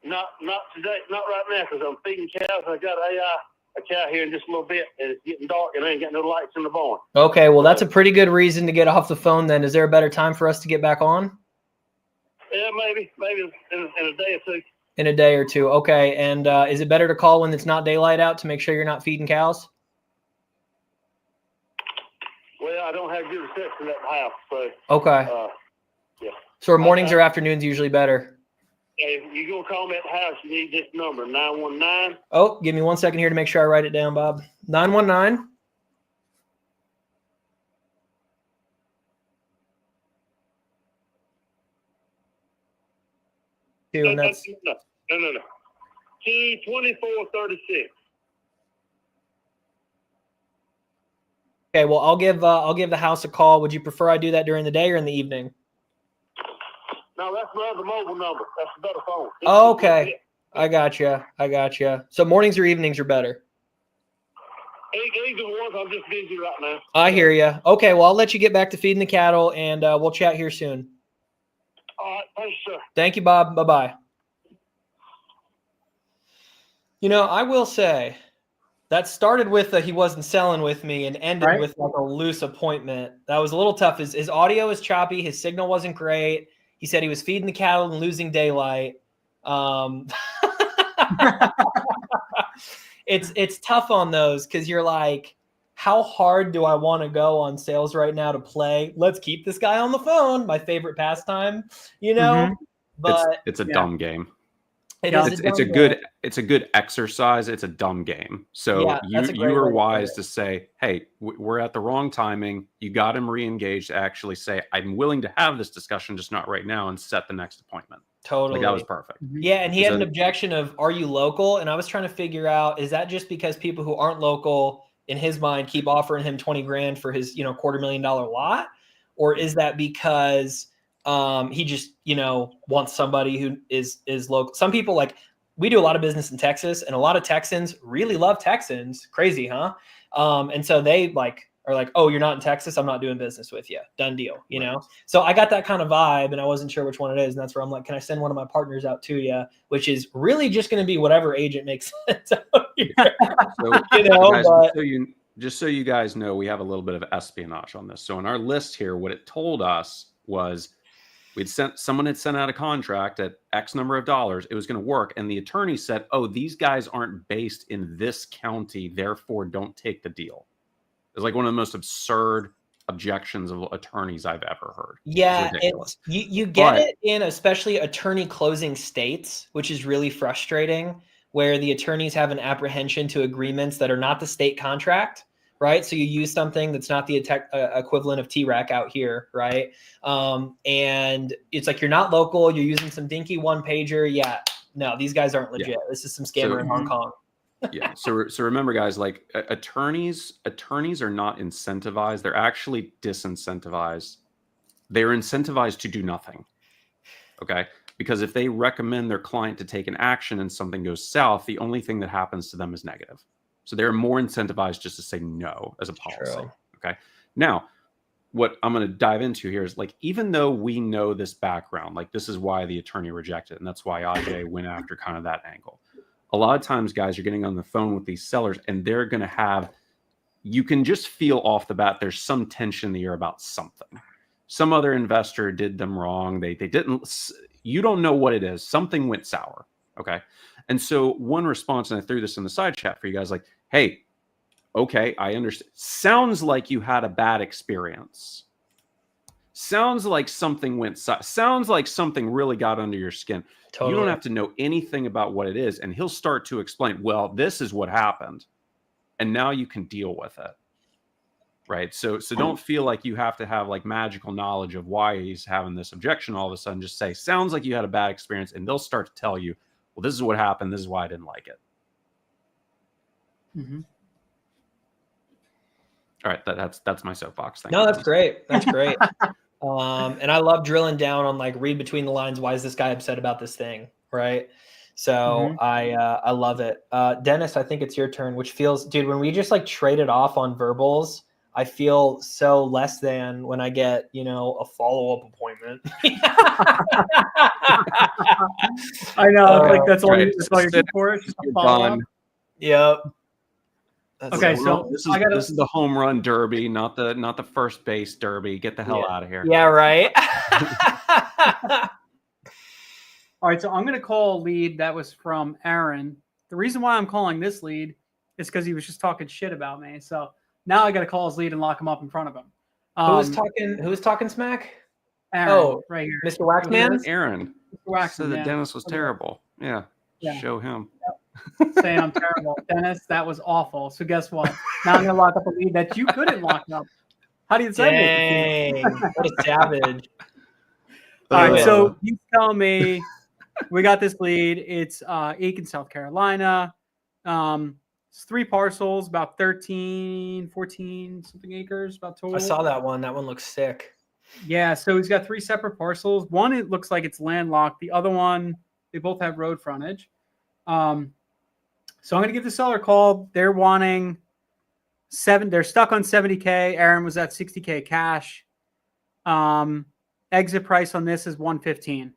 Not today, not right now, because I'm feeding cows. I got a cow here in just a little bit, and it's getting dark, and I ain't got no lights in the barn. Okay, well, that's a pretty good reason to get off the phone then. Is there a better time for us to get back on? Yeah, maybe in a day or two. In a day or two. Okay, and is it better to call when it's not daylight out to make sure you're not feeding cows? Well, I don't have good reception at the house, so. Okay. Yeah. So are mornings or afternoons usually better? If you're going to call me at the house, you need this number, 919. Oh, give me 1 second here to make sure I write it down, Bob. 919. And that's No. 22436. okay. Well, I'll give the house a call. Would you prefer I do that during the day or in the evening? No, that's my other mobile number. That's a better phone. Oh, okay. I gotcha. So mornings or evenings are better. Either one. I'm just busy right now. I hear you. Okay. Well, I'll let you get back to feeding the cattle, and we'll chat here soon. All right. Thanks, sir. Thank you, Bob. Bye-bye. I will say that started with he wasn't selling with me and ended with like a loose appointment. That was a little tough. His audio is choppy. His signal wasn't great. He said he was feeding the cattle and losing daylight. It's tough on those because you're like, how hard do I want to go on sales right now to play? Let's keep this guy on the phone. My favorite pastime, But it's a dumb game. It's a good exercise. It's a dumb game. So you were wise to say, hey, we're at the wrong timing. You got him re-engaged to actually say, I'm willing to have this discussion, just not right now, and set the next appointment. Totally. Like, that was perfect. Yeah. And he had an objection of, are you local? And I was trying to figure out, is that just because people who aren't local in his mind keep offering him 20 grand for his, $250,000 lot? Or is that because he just, wants somebody who is local? Some people, like, we do a lot of business in Texas, and a lot of Texans really love Texans. Crazy, huh? And so they are like, oh, you're not in Texas, I'm not doing business with you. Done deal, you know? So I got that kind of vibe, and I wasn't sure which one it is. And that's where I'm like, can I send one of my partners out to you? Which is really just going to be whatever agent makes sense out here. Just so you guys know, we have a little bit of espionage on this. So in our list here, what it told us was someone had sent out a contract at X number of dollars. It was going to work. And the attorney said, oh, these guys aren't based in this county, therefore don't take the deal. It's like one of the most absurd objections of attorneys I've ever heard. Yeah, it's ridiculous. You get it in especially attorney closing states, which is really frustrating, where the attorneys have an apprehension to agreements that are not the state contract, right? So you use something that's not the equivalent of TREC out here, right? And it's like you're not local, you're using some dinky one-pager. Yeah, no, these guys aren't legit. This is some scammer in Hong Kong. Yeah. So remember, guys, like attorneys are not incentivized. They're actually disincentivized. They're incentivized to do nothing. Okay. Because if they recommend their client to take an action and something goes south, the only thing that happens to them is negative. So they're more incentivized just to say no as a policy. True. Okay. Now, what I'm going to dive into here is like, even though we know this background, like this is why the attorney rejected, and that's why Ajay went after kind of that angle. A lot of times, guys, you're getting on the phone with these sellers and they're going to have, you can just feel off the bat, there's some tension in the air about something. Some other investor did them wrong. They didn't, you don't know what it is. Something went sour. Okay. And so one response, and I threw this in the side chat for you guys, like, hey, okay, I understand. Sounds like you had a bad experience. Sounds like something went, sounds like something really got under your skin. Totally. You don't have to know anything about what it is. And he'll start to explain, well, this is what happened. And now you can deal with it. Right. So don't feel like you have to have like magical knowledge of why he's having this objection all of a sudden. Just say, sounds like you had a bad experience. And they'll start to tell you, well, this is what happened. This is why I didn't like it. Mm-hmm. All right. That's my soapbox. Thank you. That's great. That's great. And I love drilling down on like read between the lines. Why is this guy upset about this thing? Right. So I love it. Dennis, I think it's your turn, which feels, dude, when we just like traded off on verbals, I feel so less than when I get, a follow-up appointment. I know. Like that's all you're good for. It's just a follow-up. Yep. Okay, so this is the home run derby, not the first base derby. Get the hell out of here. Yeah, right. All right, so I'm going to call a lead that was from Aaron. The reason why I'm calling this lead is because he was just talking shit about me. So now I got to call his lead and lock him up in front of him. Who was talking smack? Aaron, right here, Mr. Waxman. Aaron. Mr. Waxman said that Dennis was terrible. Yeah. Show him. Yep. Saying I'm terrible. Dennis, that was awful. So guess what? Now I'm going to lock up a lead that you couldn't lock up. How do you say it? What a savage. All right, so you tell me we got this lead. It's Aiken, South Carolina. It's 3 parcels, about 13, 14 something acres, about total. I saw that one. That one looks sick. Yeah, so he's got 3 separate parcels. One, it looks like it's landlocked. The other one, they both have road frontage. So I'm going to give the seller a call. They're wanting they're stuck on 70K. Aaron was at 60K cash. Exit price on this is 115.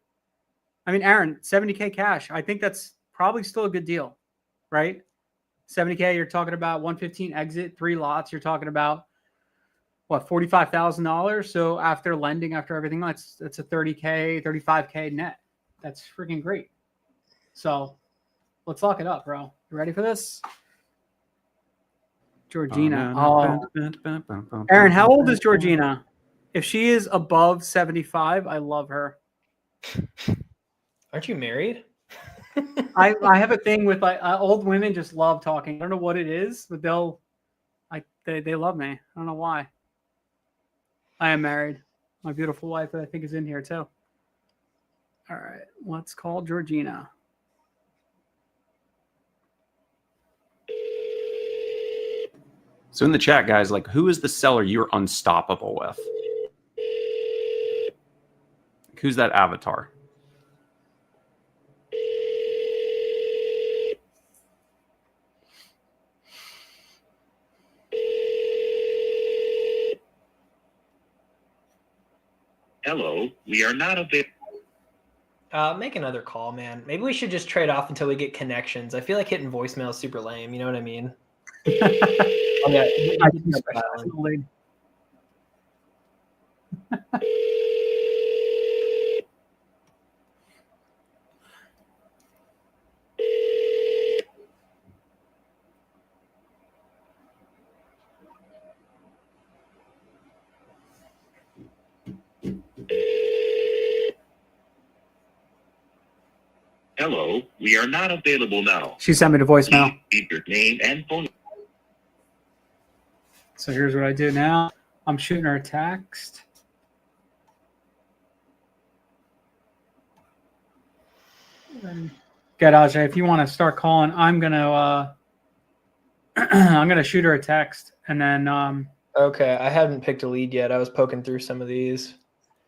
I mean, Aaron, 70K cash. I think that's probably still a good deal, right? 70K, you're talking about 115 exit, 3 lots. You're talking about what, $45,000. So after lending, after everything, that's a 30K, 35K net. That's freaking great. So let's lock it up, bro. You ready for this? Georgina. Aaron, how old is Georgina? If she is above 75, I love her. Aren't you married? I have a thing with like old women just love talking. I don't know what it is, but they love me. I don't know why. I am married. My beautiful wife that I think is in here too. All right, let's call Georgina. So in the chat, guys, like, who is the seller you're unstoppable with? Who's that avatar? Hello, we are not available. Make another call, man. Maybe we should just trade off until we get connections. I feel like hitting voicemail is super lame. You know what I mean? Hello, we are not available now. She sent me the voicemail. Leave your name and phone. So here's what I do now. I'm shooting her a text. Get Ajay, if you want to start calling, I'm gonna shoot her a text, and then Okay, I hadn't picked a lead yet. I was poking through some of these.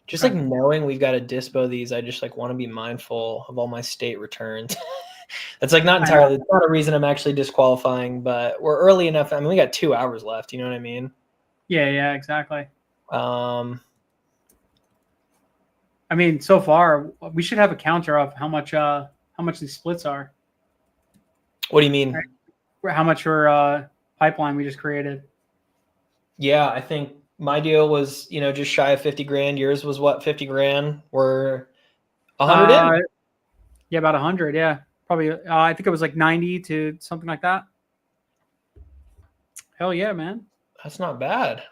Just Okay. like knowing we've got to dispo these, I just like want to be mindful of all my state returns. That's like not entirely, it's not a reason I'm actually disqualifying, but we're early enough. I mean, we got 2 hours left. You know what I mean? yeah, exactly. Um, I mean, so far we should have a counter of how much these splits are, what do you mean? or how much her pipeline we just created. Yeah, I think my deal was, just shy of 50 grand. Yours was what, 50 grand? We're 100 in. Yeah, about 100. Yeah, probably. I think it was like 90 to something like that. Hell yeah, man. That's not bad.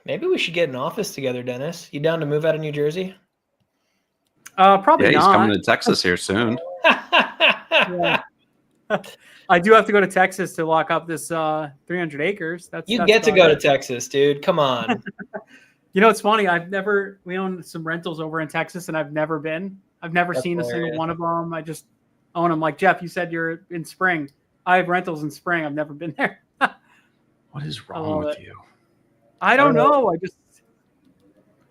Maybe we should get an office together, Dennis. You down to move out of New Jersey? Probably Yeah, he's not. coming to Texas here soon. Yeah. I do have to go to Texas to lock up this 300 acres. That's Get to go to Texas, dude. Come on. You know, it's funny. We own some rentals over in Texas, and I've never been. I've never That's seen a hilarious. single one of them. I just own them. Like Jeff, you said you're in spring. I have rentals in spring. I've never been there. What is wrong with you? I don't know.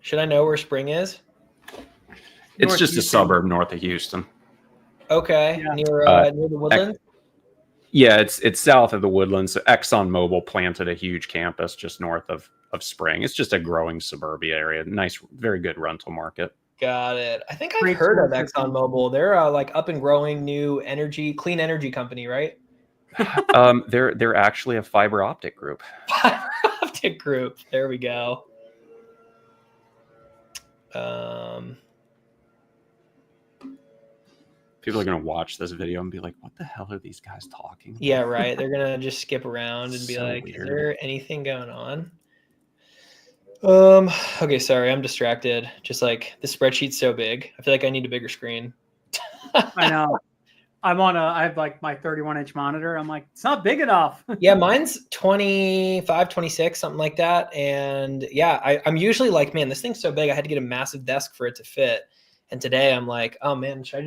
Should I know where spring is? It's North just a Houston. suburb north of Houston. Okay, Yeah. near the Woodlands. Yeah, it's south of the Woodlands. So ExxonMobil planted a huge campus just north of Spring. It's just a growing suburbia area. Nice, very good rental market. Got it. I think I've Great heard of source. ExxonMobil. They're like up and growing new clean energy company, right? They're actually a fiber optic group. Fiber optic group. There we go. People are gonna watch this video and be like, "What the hell are these guys talking about?" Yeah, right. They're gonna just skip around and be So like, weird. "Is there anything going on?" Okay, sorry, I'm distracted. Just like the spreadsheet's so big. I feel like I need a bigger screen. I know. I have like my 31-inch monitor. I'm like, it's not big enough. Yeah, mine's 25, 26, something like that. And yeah, I'm usually like, man, this thing's so big. I had to get a massive desk for it to fit. And today I'm like, oh man, so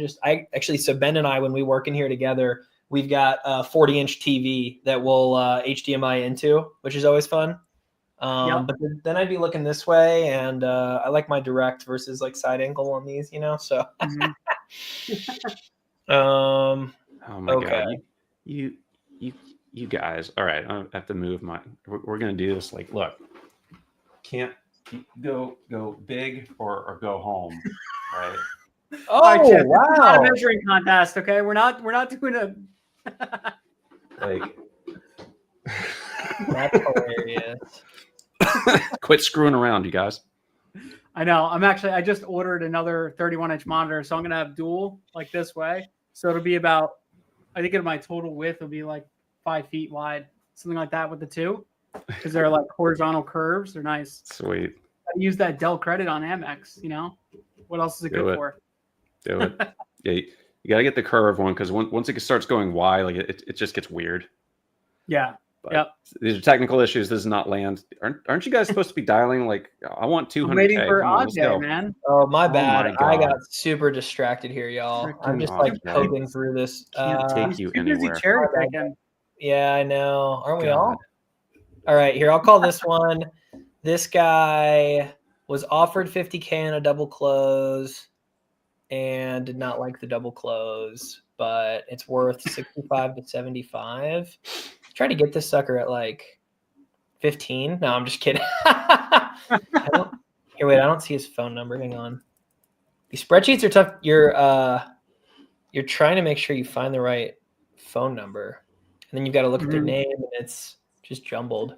Ben and I, when we work in here together, we've got a 40-inch TV that we'll HDMI into, which is always fun. Yep. But then I'd be looking this way, and I like my direct versus like side angle on these, so. Mhm. Oh my Okay. god, you guys. All right, I have to move my. We're gonna do this. Like, look, can't go big or go home, right? Oh, All right, Jeff, this is not wow. a measuring contest, okay? We're not doing a. Like, That's hilarious. quit screwing around, you guys. I know. I just ordered another 31-inch monitor, so I'm gonna have dual like this way. So it'll be about, I think my total width will be like 5 feet wide, something like that with the two, because they're like horizontal curves. They're nice. Sweet. I use that Dell credit on Amex. What else is it good for? Do it. Yeah, you gotta get the curve one because once it starts going Y, like it just gets weird. Yeah. But Yep. These are technical issues. This is not land. Aren't you guys supposed to be dialing like I want 200K? I'm waiting for Come on, let's go. Ajay, man. Oh, my Oh bad. my I God. got super distracted here, y'all. I'm Freaking just like Ajay. poking through this. Can't take He's you too busy anywhere. cherry My bad. picking. Yeah, I know. Aren't we God. all? All right, here, I'll call this one. This guy was offered 50K in a double close and did not like the double close, but it's worth 65 to 75. Try to get this sucker at like 15. No, I'm just kidding. I don't see his phone number. Hang on. These spreadsheets are tough. You're trying to make sure you find the right phone number, and then you've got to look at their Mhm. name, and it's just jumbled.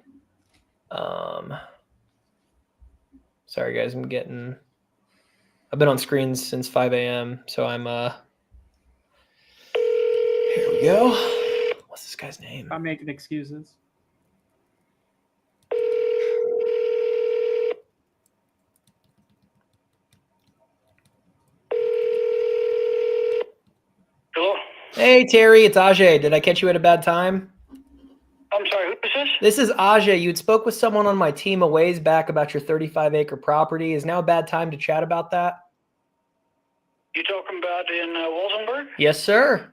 Sorry guys, I've been on screens since 5 a.m. So I'm here we go. What's this guy's name? I'm making excuses. Hey, Terry, it's Ajay. Did I catch you at a bad time? I'm sorry, who is this? This is Ajay. You had spoke with someone on my team a ways back about your 35-acre property. Is now a bad time to chat about that? You talking about in Walsenburg? Yes, sir.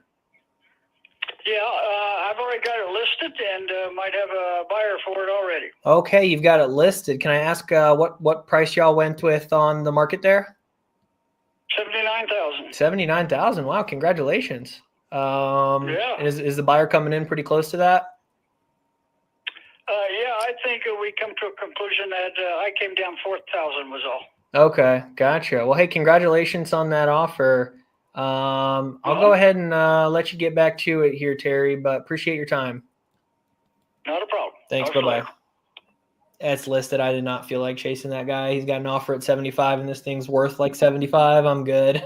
Yeah, I've already got it listed and might have a buyer for it already. Okay, you've got it listed. Can I ask what price y'all went with on the market there? 79,000. 79,000. Wow, congratulations. Yeah. Is the buyer coming in pretty close to that? Yeah, I think we come to a conclusion that I came down 4,000 was all. Okay, gotcha. Well, hey, congratulations on that offer. I'll go ahead and let you get back to it here, Terry, but appreciate your time. Not a problem. Thanks. Talk to you Bye-bye. later. It's listed. I did not feel like chasing that guy. He's got an offer at 75 and this thing's worth like 75. I'm good.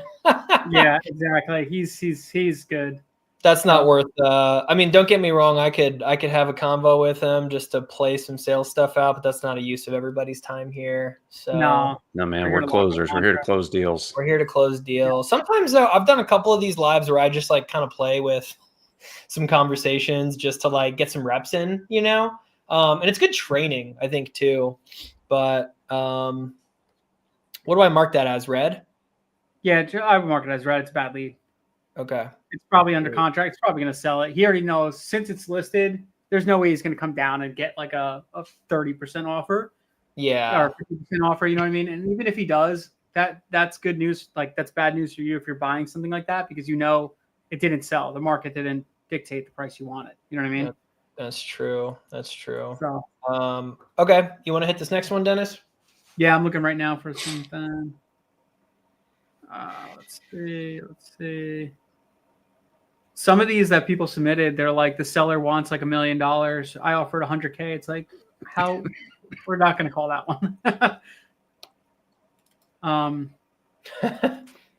Yeah, exactly. He's good. That's not worth I mean, don't get me wrong, I could have a convo with him just to play some sales stuff out, but that's not a use of everybody's time here. So No, No, man, We're we're here to closers. lock We're here to contract. close deals. we're here to close deals. Sometimes though, I've done a couple of these lives where I just like kind of play with some conversations just to like get some reps in, you know? And it's good training, I think, too. But what do I mark that as? Red? Yeah, I would mark it as red. It's a bad lead. Okay. It's probably under contract. It's probably going to sell it. He already knows since it's listed. There's no way he's going to come down and get like a 30% offer Yeah. or 50% offer. You know what I mean? And even if he does, that's good news. Like that's bad news for you if you're buying something like that because you know it didn't sell. The market didn't dictate the price you wanted. You know what I mean? That's true. That's true. So Okay. You want to hit this next one, Dennis? yeah, I'm looking right now for something. Let's see. Some of these that people submitted, they're like the seller wants like $1 million. I offered 100K. It's like, how? We're not going to call that one.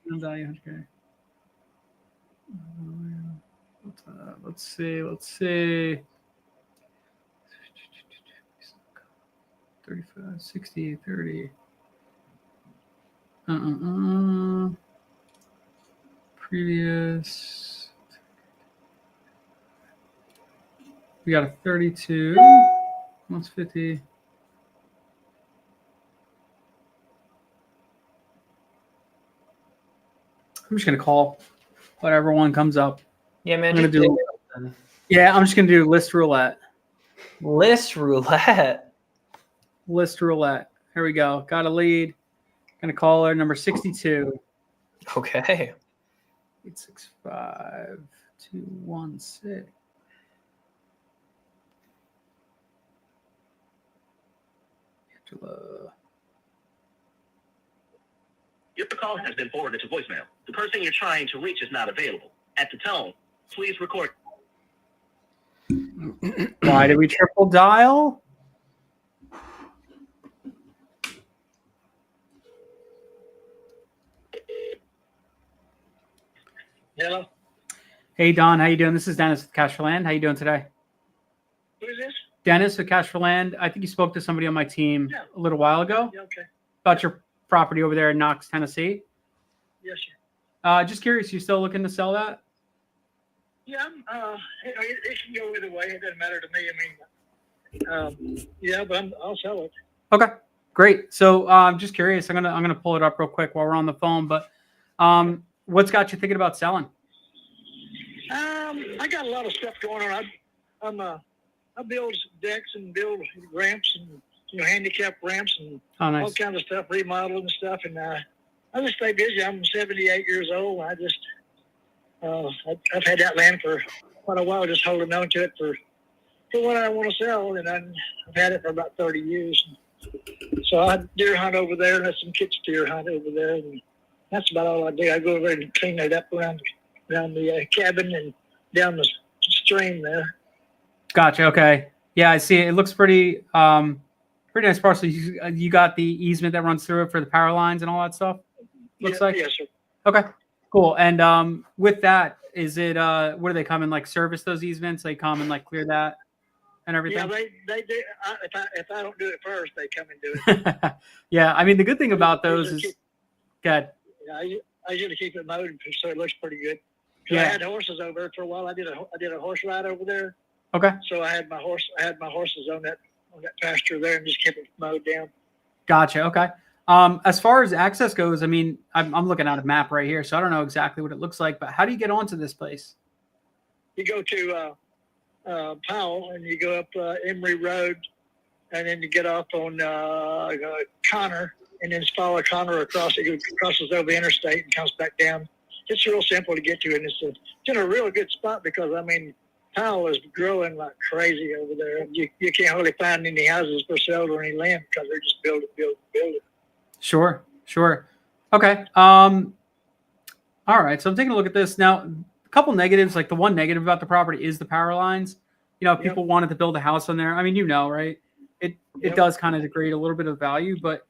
Value 100K. Let's see. 35, 60, 30. Previous. We got a 32. What's 50? I'm just gonna call whatever one comes up. Yeah, man. I'm gonna do. Yeah, I'm just gonna do list roulette. List roulette. List roulette. Here we go. Got a lead. Gonna call her number 62. Okay. 865 216. Angela. Your call has been forwarded to voicemail. The person you're trying to reach is not available. At the tone, please record. Why did we triple dial? Hello? Hey Don, how you doing? This is Dennis with Cash for Land. How you doing today? Who is this? Dennis with Cash for Land. I think you spoke to somebody on my team a little while ago Yeah, okay. about your property over there in Knox, Tennessee. Yes, sir. Just curious, you still looking to sell that? Yeah, it can go either way. It doesn't matter to me. I mean, yeah, but I'll sell it. Okay, great. So I'm just curious. I'm gonna pull it up real quick while we're on the phone. But what's got you thinking about selling? I got a lot of stuff going on. I build decks and build ramps and handicap ramps and all kinds of stuff, remodeling and stuff. And I just stay busy. I'm 78 years old. I just I've had that land for quite a while, just holding on to it for what I want to sell, and I've had it for about 30 years. So I deer hunt over there, and let some kids deer hunt over there, and that's about all I do. I go over there and clean it up around the cabin and down the stream there. Gotcha. Okay. Yeah, I see it. It looks pretty nice parcel. You got the easement that runs through it for the power lines and all that stuff. Looks like. Yes, sir. Okay. Cool. And with that, is it where do they come and like service those easements? They come and like clear that and everything. Yeah, they do. If I don't do it first, they come and do it. Yeah, I mean the good thing about those is, good. Yeah, I usually keep it mowed so it looks pretty good. I had horses over there for a while. I did a horse ride over there. Okay. So I had my horses on that pasture there and just kept it mowed down. Gotcha. Okay. As far as access goes, I mean, I'm looking at a map right here, so I don't know exactly what it looks like, but how do you get onto this place? You go to Powell and you go up Emory Road, and then you get off on Connor, and then follow Connor across. It crosses over the interstate and comes back down. It's real simple to get to, and it's in a real good spot because, I mean, Powell is growing like crazy over there. You can't hardly find any houses for sale or any land because they're just building. Sure. Okay. All right. So I'm taking a look at this now. A couple negatives, like the one negative about the property is the power lines. You know, people wanted to build a house on there. I mean, right? It does kind of degrade a little bit of value, but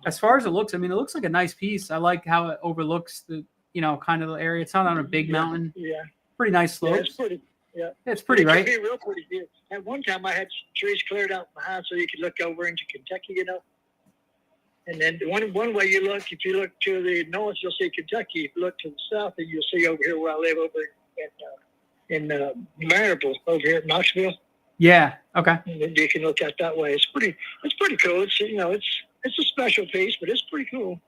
as far as it looks, I mean, it looks like a nice piece. I like how it overlooks the, kind of the area. It's not on a big mountain. Yeah. Pretty nice slopes. Yeah, it's pretty. Yeah. It's pretty, right? It's real pretty. Yeah. At one time, I had trees cleared out behind so you could look over into Kentucky, And then one way you look, if you look to the north, you'll see Kentucky. If you look to the south, then you'll see over here where I live over in Maryville, over here at Knoxville. Yeah. Okay. And then you can look out that way. It's pretty cool. It's it's a special piece, but it's pretty cool.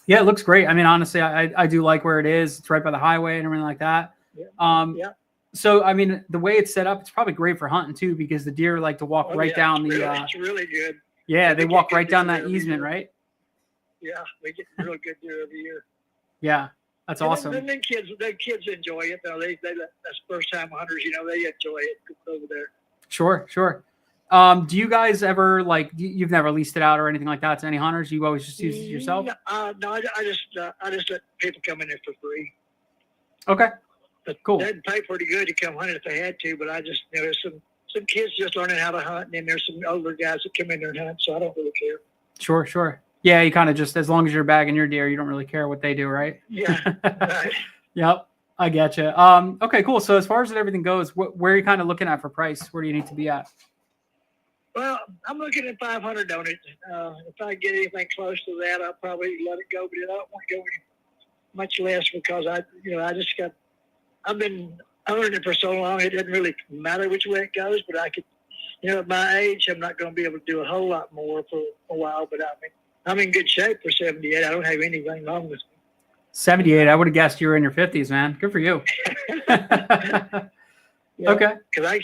Yeah, it looks great. I mean, honestly, I do like where it is. It's right by the highway and everything like that. Yeah. So, I mean, the way it's set up, it's probably great for hunting too, because the deer like to walk down the. It's really good. Yeah, they walk right down that easement, right? Yeah, we get real good deer every year. Yeah, that's awesome. And then kids enjoy it. Though that's first time hunters. They enjoy it over there. Sure. Do you guys ever you've never leased it out or anything like that to any hunters? You always just use it yourself? No, I just let people come in there for free. Okay. But cool. They'd pay pretty good to come hunt if they had to, but I just there's some kids just learning how to hunt, and then there's some older guys that come in there and hunt, so I don't really care. Sure. Yeah, you kind of just, as long as you're bagging your deer, you don't really care what they do, right? Yeah. Right. Yep, I get you. Okay, cool. So as far as everything goes, where are you kind of looking at for price? Where do you need to be at? Well, I'm looking at 500 on it. If I get anything close to that, I'll probably let it go, but I don't want to go any much less because I've been owning it for so long, it doesn't really matter which way it goes, but I could, at my age, I'm not going to be able to do a whole lot more for a while, but I'm in good shape for 78. I don't have anything wrong with me. 78. I would have guessed you were in your 50s, man. Good for you. Yeah, okay. Because I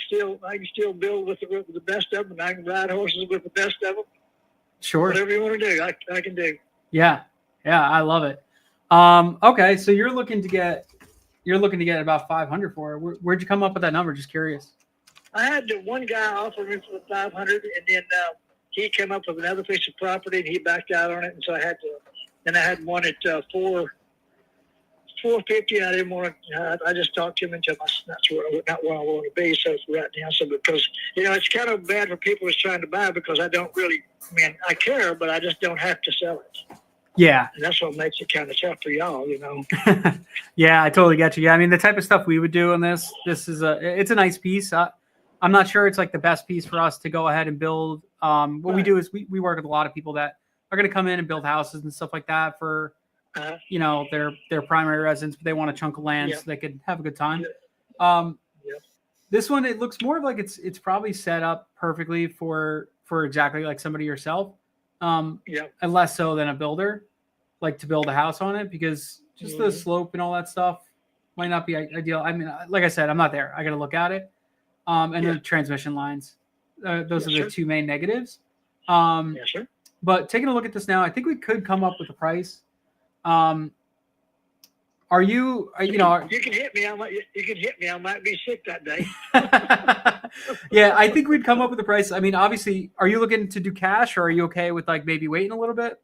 can still build with the best of them, and I can ride horses with the best of them. Sure. Whatever you want to do, I can do. Yeah, I love it. Okay, so you're looking to get about 500 for it. Where'd you come up with that number? Just curious. I had one guy offer me for 500, and then he came up with another piece of property, and he backed out on it, and so I had to. Then I had one at $450, and I didn't want to. I just talked to him until that's not where I want to be. So right now, because it's kind of bad for people who's trying to buy because I don't really. I mean, I care, but I just don't have to sell it. Yeah. And that's what makes it kind of tough for y'all, Yeah, I totally get you. Yeah, I mean, the type of stuff we would do on this is it's a nice piece. I'm not sure it's like the best piece for us to go ahead and build. What we do is we work with a lot of people that are going to come in and build houses and stuff like that for, their primary residence, but they want a chunk of land so they could have a good time. This one, it looks more like it's probably set up perfectly for exactly like somebody yourself. And less so than a builder, like to build a house on it, because just the slope and all that stuff might not be ideal. I mean, like I said, I'm not there. I got to look at it. And the transmission lines, those are the two main negatives. Yes, sir. But taking a look at this now, I think we could come up with a price. Are you can hit me. I might be sick that day. Yeah, I think we'd come up with a price. I mean, obviously, are you looking to do cash, or are you okay with maybe waiting a little bit?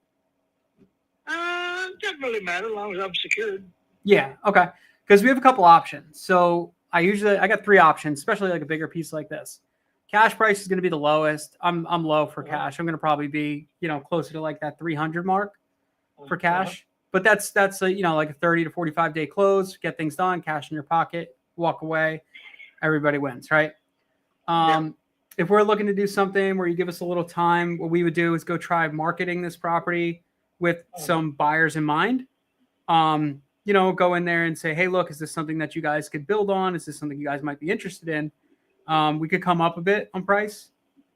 It doesn't really matter as long as I'm secured. Yeah, okay. Because we have a couple options. So I got three options, especially like a bigger piece like this. Cash price is going to be the lowest. I'm low for cash. I'm going to probably be closer to like that 300 mark for cash. But that's like a 30 to 45 day close, get things done, cash in your pocket, walk away, everybody wins, right? If we're looking to do something where you give us a little time, what we would do is go try marketing this property with some buyers in mind. go in there and say, hey, look, is this something that you guys could build on? Is this something you guys might be interested in? We could come up a bit on price.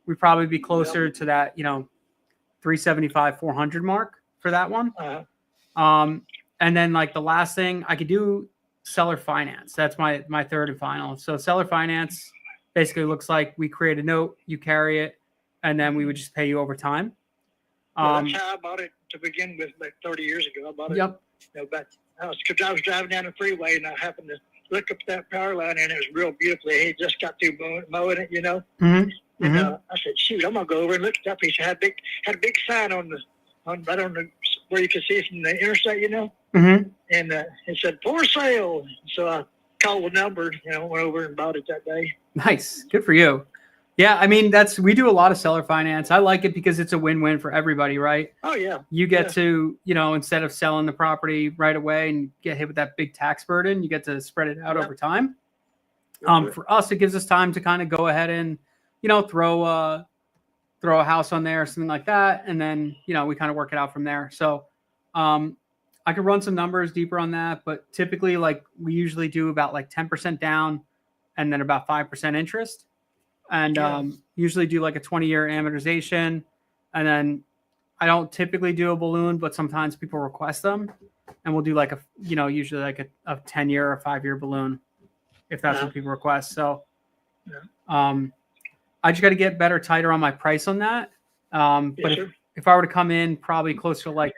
We'd probably be closer to that, 375, 400 mark for that one. And then like the last thing I could do, seller finance. That's my third and final. So seller finance basically looks like we create a note, you carry it, and then we would just pay you over time. That's how I bought it to begin with, like 30 years ago. I bought it. Yep. I was driving down the freeway and I happened to look up that power line and it was real beautiful. He just got through mowing it, Mm-hmm. And I said, shoot, I'm gonna go over and look it up. He had a big sign on right on the where you can see it from the interstate, Mm-hmm. And it said for sale. So I called the number, went over and bought it that day. Nice, good for you. Yeah, I mean we do a lot of seller finance. I like it because it's a win-win for everybody, right? Oh yeah. You get to, instead of selling the property right away and get hit with that big tax burden, you get to spread it out over time. For us, it gives us time to kind of go ahead and, throw a house on there or something like that. And then, we kind of work it out from there. So I could run some numbers deeper on that, but typically like we usually do about like 10% down and then about 5% interest. And usually do like a 20-year amortization. And then I don't typically do a balloon, but sometimes people request them. And we'll do like usually like a 10-year or 5-year balloon if that's what people request. So I just got to get better, tighter on my price on that. But if I were to come in probably closer to like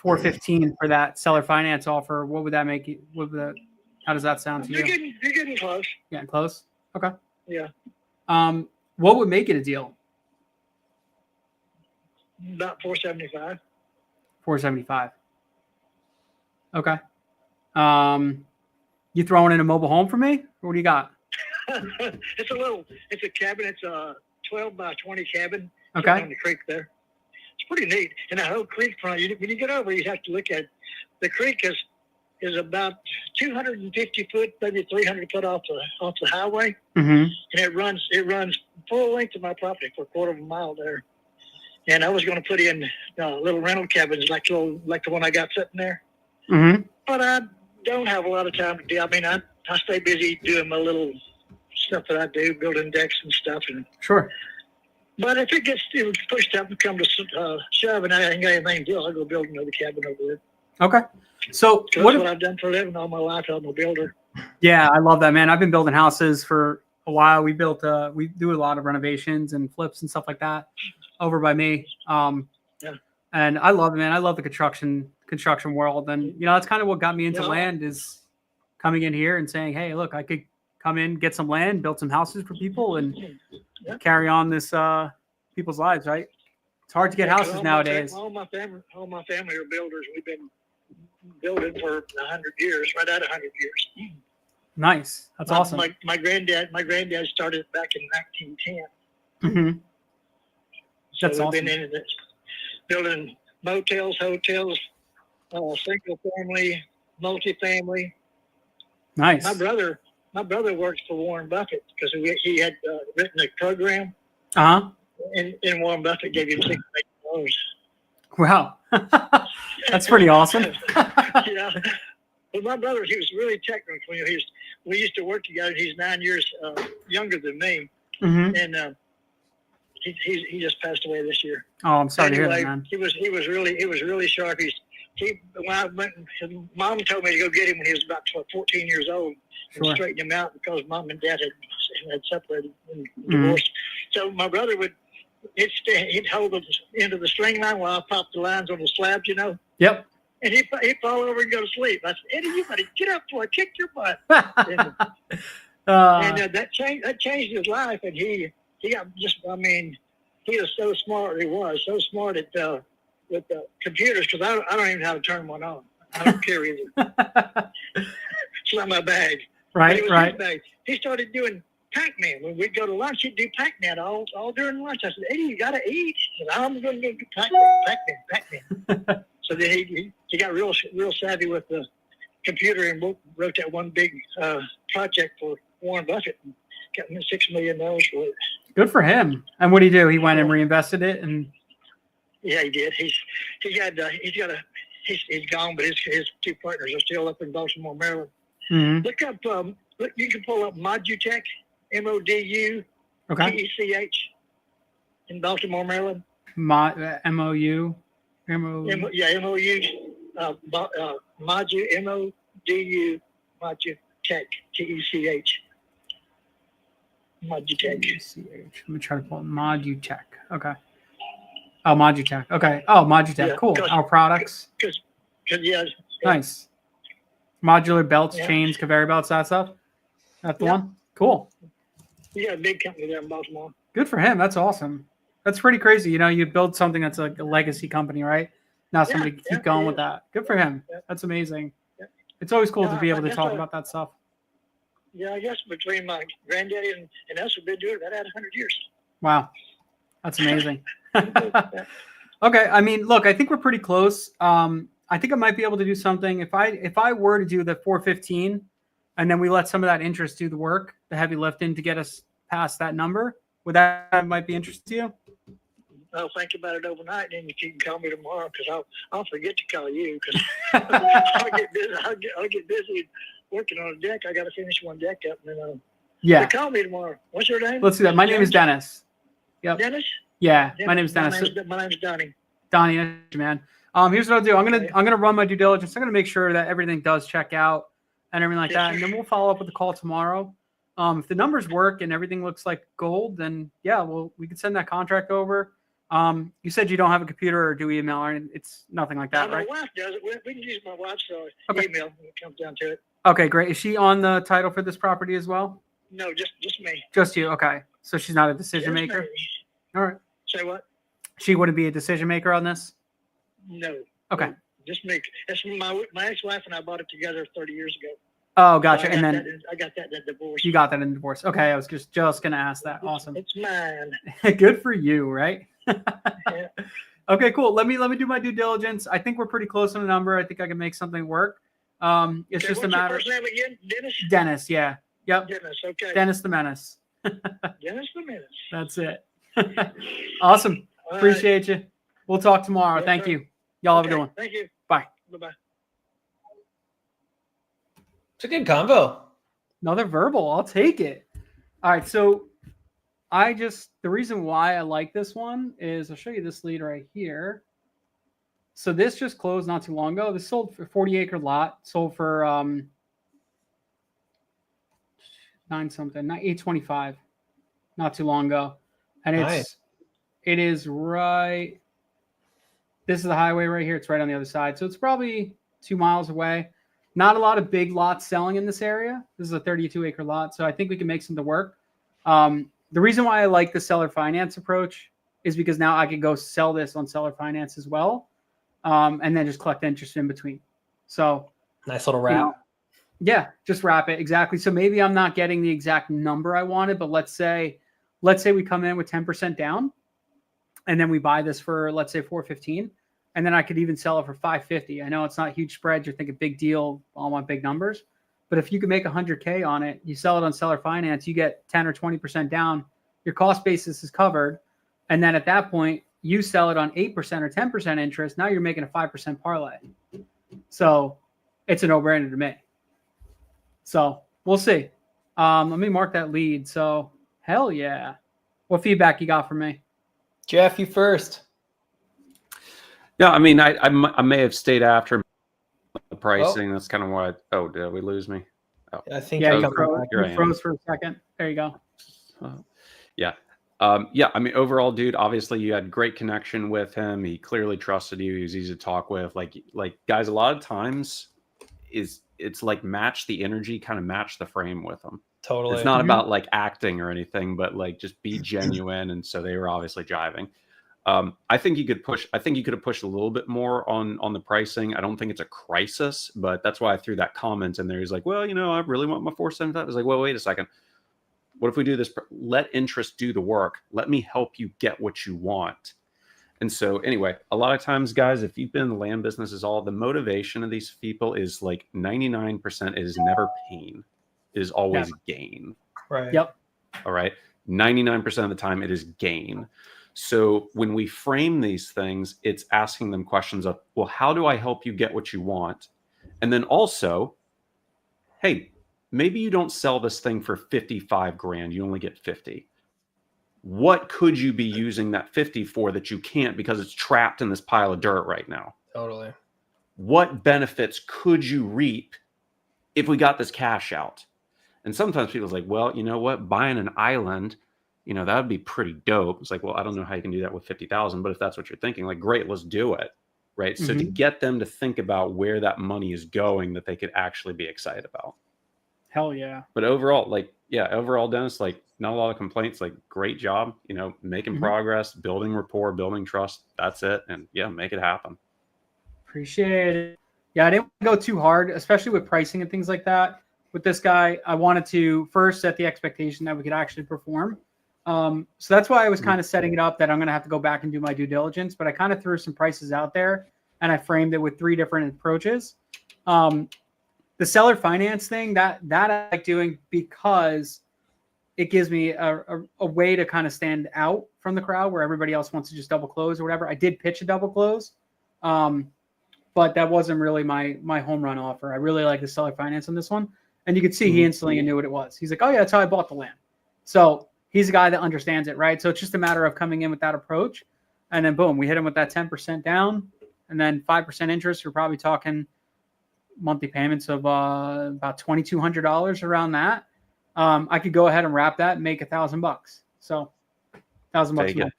415 for that seller finance offer, what would that make you? How does that sound to you? You're getting close. Getting close? Okay. Yeah. What would make it a deal? About 475. 475. Okay. You throwing in a mobile home for me? What do you got? It's a cabin. It's a 12 by 20 cabin. Okay. On the creek there. It's pretty neat. And the whole creek front, when you get over, you have to look at the creek is about 250 foot, maybe 300 foot off the highway. Mm-hmm. And it runs full length of my property for a quarter of a mile there. And I was going to put in little rental cabins like the one I got sitting there. Mm-hmm. But I don't have a lot of time to do. I mean, I stay busy doing my little stuff that I do, building decks and stuff. And sure. But if it gets pushed up and come to shove and I ain't got anything to do, I'll go build another cabin over there. Okay. So that's what I've done for a living all my life. I'm a builder. Yeah, I love that, man. I've been building houses for a while. We do a lot of renovations and flips and stuff like that over by me. And I love it, man. I love the construction world. And, that's kind of what got me into land is coming in here and saying, hey, look, I could come in, get some land, build some houses for people and carry on this people's lives, right? It's hard to get houses nowadays. All my family are builders. We've been building for 100 years, right at 100 years. Nice. That's awesome. My granddad started back in 1910. Mm-hmm. So that's we've awesome. been into this, building motels, hotels, single family, multifamily. Nice. My brother works for Warren Buffett because he had written a program. Uh-huh. And Warren Buffett gave him $6 million. Wow. That's pretty awesome. Yeah. But my brother, he was really technical. We used to work together. He's 9 years younger than me. Mm-hmm. And he just passed away this year. Oh, I'm sorry to hear that, man. He was really sharp. When I went, his mom told me to go get him when he was about 14 years old and straighten him out because mom and dad had separated and divorced. So my brother he'd hold the end of the string line while I popped the lines on the slabs, Yep. And he'd fall over and go to sleep. I said, Eddie, you better get up before I kick your butt. And that changed his life. And he got he was so smart. He was so smart at with the computers because I don't even know how to turn one on. I don't care either. It's not my bag. Right. Bag. He started doing Pac-Man. When we'd go to lunch, he'd do Pac-Man all during lunch. I said, Eddie, you got to eat. He said, I'm going to do Pac-Man. So then he got real savvy with the computer and wrote that one big project for Warren Buffett and got him $6 million for it. Good for him. And what did he do? He went and reinvested it, and yeah, he did. He he's gone, but his two partners are still up in Baltimore, Maryland. Mm-hmm. Look up. You can pull up Modutech, MODUTECH, in Baltimore, Maryland. MOU. MOU. Modu, Modutech, TECH. Modutech. Let me try to pull Modutech. Okay. Oh, Modutech. Okay. Oh, Modutech. Yeah, Cool. Our products. Because yeah. Nice. Modular belts, Yeah. chains, conveyor belts, that stuff. That's the Yeah. one. Cool. You got a big company there in Baltimore. Good for him. That's awesome. That's pretty crazy. You know, you build something that's like a legacy company, right? Now somebody can keep going with that. Good for him. Yeah. That's amazing. Yeah. It's always cool to be I able to guess talk about that stuff. Yeah, I guess between my granddaddy and us, we've been doing that 100 years. Wow. That's amazing. Okay. I mean, look, I think we're pretty close. I think I might be able to do something. If I were to do the 415 and then we let some of that interest do the work, the heavy lifting to get us past that number, would that might be interesting to you? I'll think about it overnight, and then if you can call me tomorrow, because I'll forget to call you, because I'll get busy. I'll get busy working on a deck. I got to finish one deck up, and then Yeah. call me tomorrow. What's your name? Let's do that. My name is Dennis. Yep. Dennis? Yeah. My name is Dennis. My name's Donnie. Donnie, man. Here's what I'll do. I'm gonna run my due diligence. I'm gonna make sure that everything does check out and everything like that, and then we'll follow up with the call tomorrow. If the numbers work and everything looks like gold, then yeah, we can send that contract over. You said you don't have a computer or do email, or it's nothing like that, right? My wife does it. We can use my wife's Okay. email when it comes down to it. Okay, great. Is she on the title for this property as well? No, just me. Just you. Okay, so she's not a decision Just maker. me. All right. Say what? She wouldn't be a decision maker on this. No. Okay. No, just me. That's my ex-wife and I bought it together 30 years ago. Oh, gotcha. So And then I got that in the divorce. you got that in divorce. Okay, I was just gonna ask that. Awesome. It's mine. Good for you, right? Yeah. Okay, cool. Let me do my due diligence. I think we're pretty close on the number. I think I can make something work. It's Okay, just a what's matter. your first name again? Dennis? Dennis, yeah. Yep. Dennis, okay. Dennis the Menace. Dennis the Menace. That's it. Awesome. All right. Appreciate you. We'll talk tomorrow. Yes, Thank sir. you. Y'all have a Okay, good one. Thank you. Bye. Bye-bye. It's a good combo. Another verbal. I'll take it. All right. So the reason why I like this one is I'll show you this lead right here. So this just closed not too long ago. This sold for 40-acre lot. Sold for 825 not too long ago. And Nice. it is right. This is the highway right here. It's right on the other side. So it's probably 2 miles away. Not a lot of big lots selling in this area. This is a 32-acre lot. So I think we can make something work. The reason why I like the seller finance approach is because now I could go sell this on seller finance as well. And then just collect interest in between. So Nice little wrap. yeah, just wrap it. Exactly. So maybe I'm not getting the exact number I wanted, but let's say we come in with 10% down and then we buy this for, let's say 415, and then I could even sell it for 550. I know it's not huge spread. You're thinking big deal, all my big numbers, but if you can make 100K on it, you sell it on seller finance, you get 10 or 20% down, your cost basis is covered. And then at that point, you sell it on 8% or 10% interest. Now you're making a 5% parlay. So it's a no-brainer to me. So we'll see. Let me mark that lead. So hell yeah. What feedback you got from me? Jeff, you first. Yeah, I mean, I may have stayed after the pricing. That's kind of why. Oh, did we lose me? Oh. I think Yeah, you're you coming back. froze for a second. There you go. Yeah. Yeah, I mean, overall, dude, obviously you had great connection with him. He clearly trusted you. He was easy to talk with. Like guys, a lot of times it's like match the energy, kind of match the frame with him. Totally. It's not about like acting or anything, but like just be genuine. And so they were obviously jiving. I think you could push. I think you could have pushed a little bit more on the pricing. I don't think it's a crisis, but that's why I threw that comment in there. He's like, well, I really want my 475. I was like, well, wait a second. What if we do this? Let interest do the work. Let me help you get what you want. And so anyway, a lot of times, guys, if you've been in the land business, the motivation of these people is like 99% is never pain. It is always gain. Right. Yep. All right. 99% of the time it is gain. So when we frame these things, it's asking them questions of, well, how do I help you get what you want? And then also, hey, maybe you don't sell this thing for 55 grand, you only get 50. What could you be using that 50 for that you can't because it's trapped in this pile of dirt right now? Totally. What benefits could you reap if we got this cash out? And sometimes people's like, well, you know what? Buying an island, you know, that would be pretty dope. It's like, well, I don't know how you can do that with 50,000, but if that's what you're thinking, like, great, let's do it. Right. So to get them to think about where that money is going that they could actually be excited about. Hell yeah. But overall, like, yeah, overall, Dennis, like, not a lot of complaints, like, great job, you know, making progress, building rapport, building trust. That's it. And yeah, make it happen. Appreciate it. Yeah, I didn't go too hard, especially with pricing and things like that. With this guy, I wanted to first set the expectation that we could actually perform. So that's why I was kind of setting it up that I'm going to have to go back and do my due diligence, but I kind of threw some prices out there and I framed it with 3 different approaches. The seller finance thing, that I like doing because it gives me a way to kind of stand out from the crowd where everybody else wants to just double close or whatever. I did pitch a double close, but that wasn't really my home run offer. I really like the seller finance on this one. And you could see he instantly knew what it was. He's like, oh yeah, that's how I bought the land. So he's a guy that understands it, right? So it's just a matter of coming in with that approach. And then boom, we hit him with that 10% down and then 5% interest. We're probably talking monthly payments of about $2,200 around that. I could go ahead and wrap that and make $1,000. So $1,000 a month.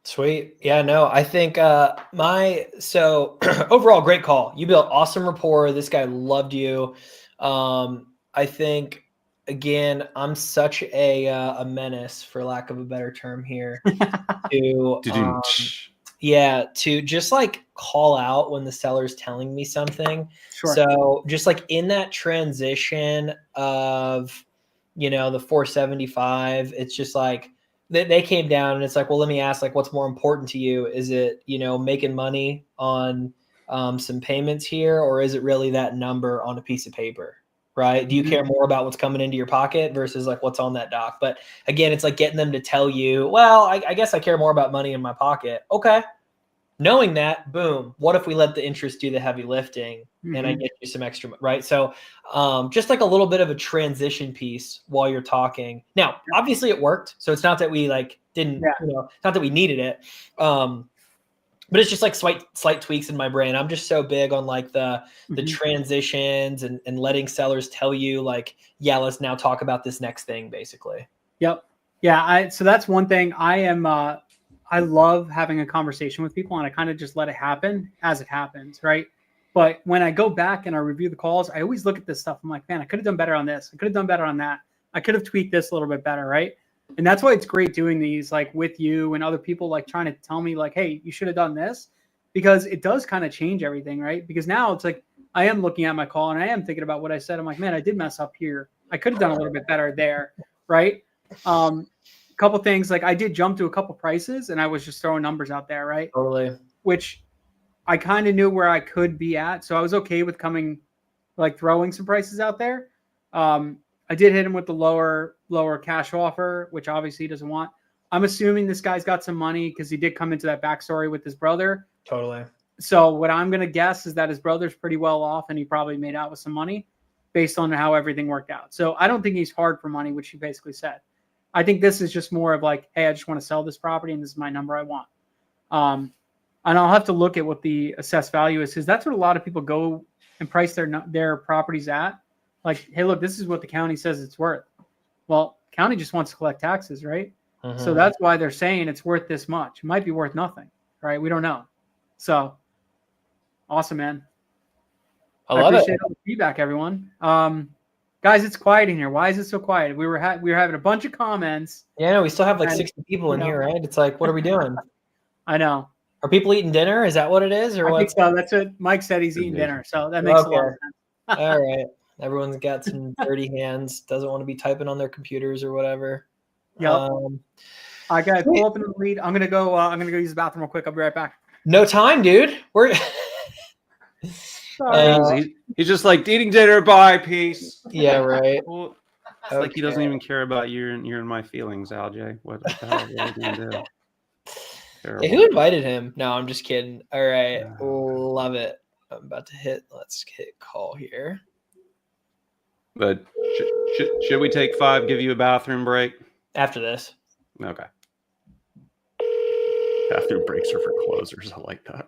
Sweet. Yeah, no, I think so overall, great call. You built awesome rapport. This guy loved you. I think, again, I'm such a menace, for lack of a better term here, to just like call out when the seller's telling me something. Sure. So just like in that transition of, you know, the 475, it's just like they came down and it's like, well, let me ask, like, what's more important to you? Is it, you know, making money on some payments here, or is it really that number on a piece of paper? Right? Do you care more about what's coming into your pocket versus like what's on that doc? But again, it's like getting them to tell you, well, I guess I care more about money in my pocket. Okay. Knowing that, boom, what if we let the interest do the heavy lifting and I get you some extra, right? So just like a little bit of a transition piece while you're talking. Now, obviously it worked. So it's not that we like didn't, you know, it's not that we needed it. But it's just like slight tweaks in my brain. I'm just so big on like the transitions and letting sellers tell you like, yeah, let's now talk about this next thing, basically. Yep. Yeah. So that's one thing. I love having a conversation with people and I kind of just let it happen as it happens. Right. But when I go back and I review the calls, I always look at this stuff. I'm like, man, I could have done better on this. I could have done better on that. I could have tweaked this a little bit better. Right. And that's why it's great doing these like with you and other people like trying to tell me like, hey, you should have done this, because it does kind of change everything, right? Because now it's like I am looking at my call and I am thinking about what I said. I'm like, man, I did mess up here. I could have done a little bit better there, right? A couple things, like I did jump to a couple prices and I was just throwing numbers out there, right? Totally. Which I kind of knew where I could be at. So I was okay with throwing some prices out there. I did hit him with the lower cash offer, which obviously he doesn't want. I'm assuming this guy's got some money because he did come into that backstory with his brother. Totally. So what I'm going to guess is that his brother's pretty well off and he probably made out with some money based on how everything worked out. So I don't think he's hard for money, which he basically said. I think this is just more of like, hey, I just want to sell this property and this is my number I want. And I'll have to look at what the assessed value is, because that's what a lot of people go and price their properties at. Like, hey, look, this is what the county says it's worth. Well, county just wants to collect taxes, right? So that's why they're saying it's worth this much. It might be worth nothing, right? We don't know. So awesome, man. I appreciate all the feedback, everyone. Guys, it's quiet in here. Why is it so quiet? We were having a bunch of comments. Yeah, no, we still have like 60 people in here, right? It's like, what are we doing? I know. Are people eating dinner? Is that what it is, or what? I think so. That's what Mike said. He's eating dinner, so that makes a lot of sense. All right. Everyone's got some dirty hands, doesn't want to be typing on their computers or whatever. Yep. I got to pull up in the lead. I'm gonna go use the bathroom real quick. I'll be right back. No time, dude. We're he's just like eating dinner. Bye, peace. Yeah, right. Well, it's like he doesn't even care about your and my feelings, Ajay. What the hell are you gonna do? Hey, who invited him? No, I'm just kidding. All right. Love it. I'm about to let's hit call here. But should we take 5, give you a bathroom break? After this. Okay. Bathroom breaks are for closers. I like that.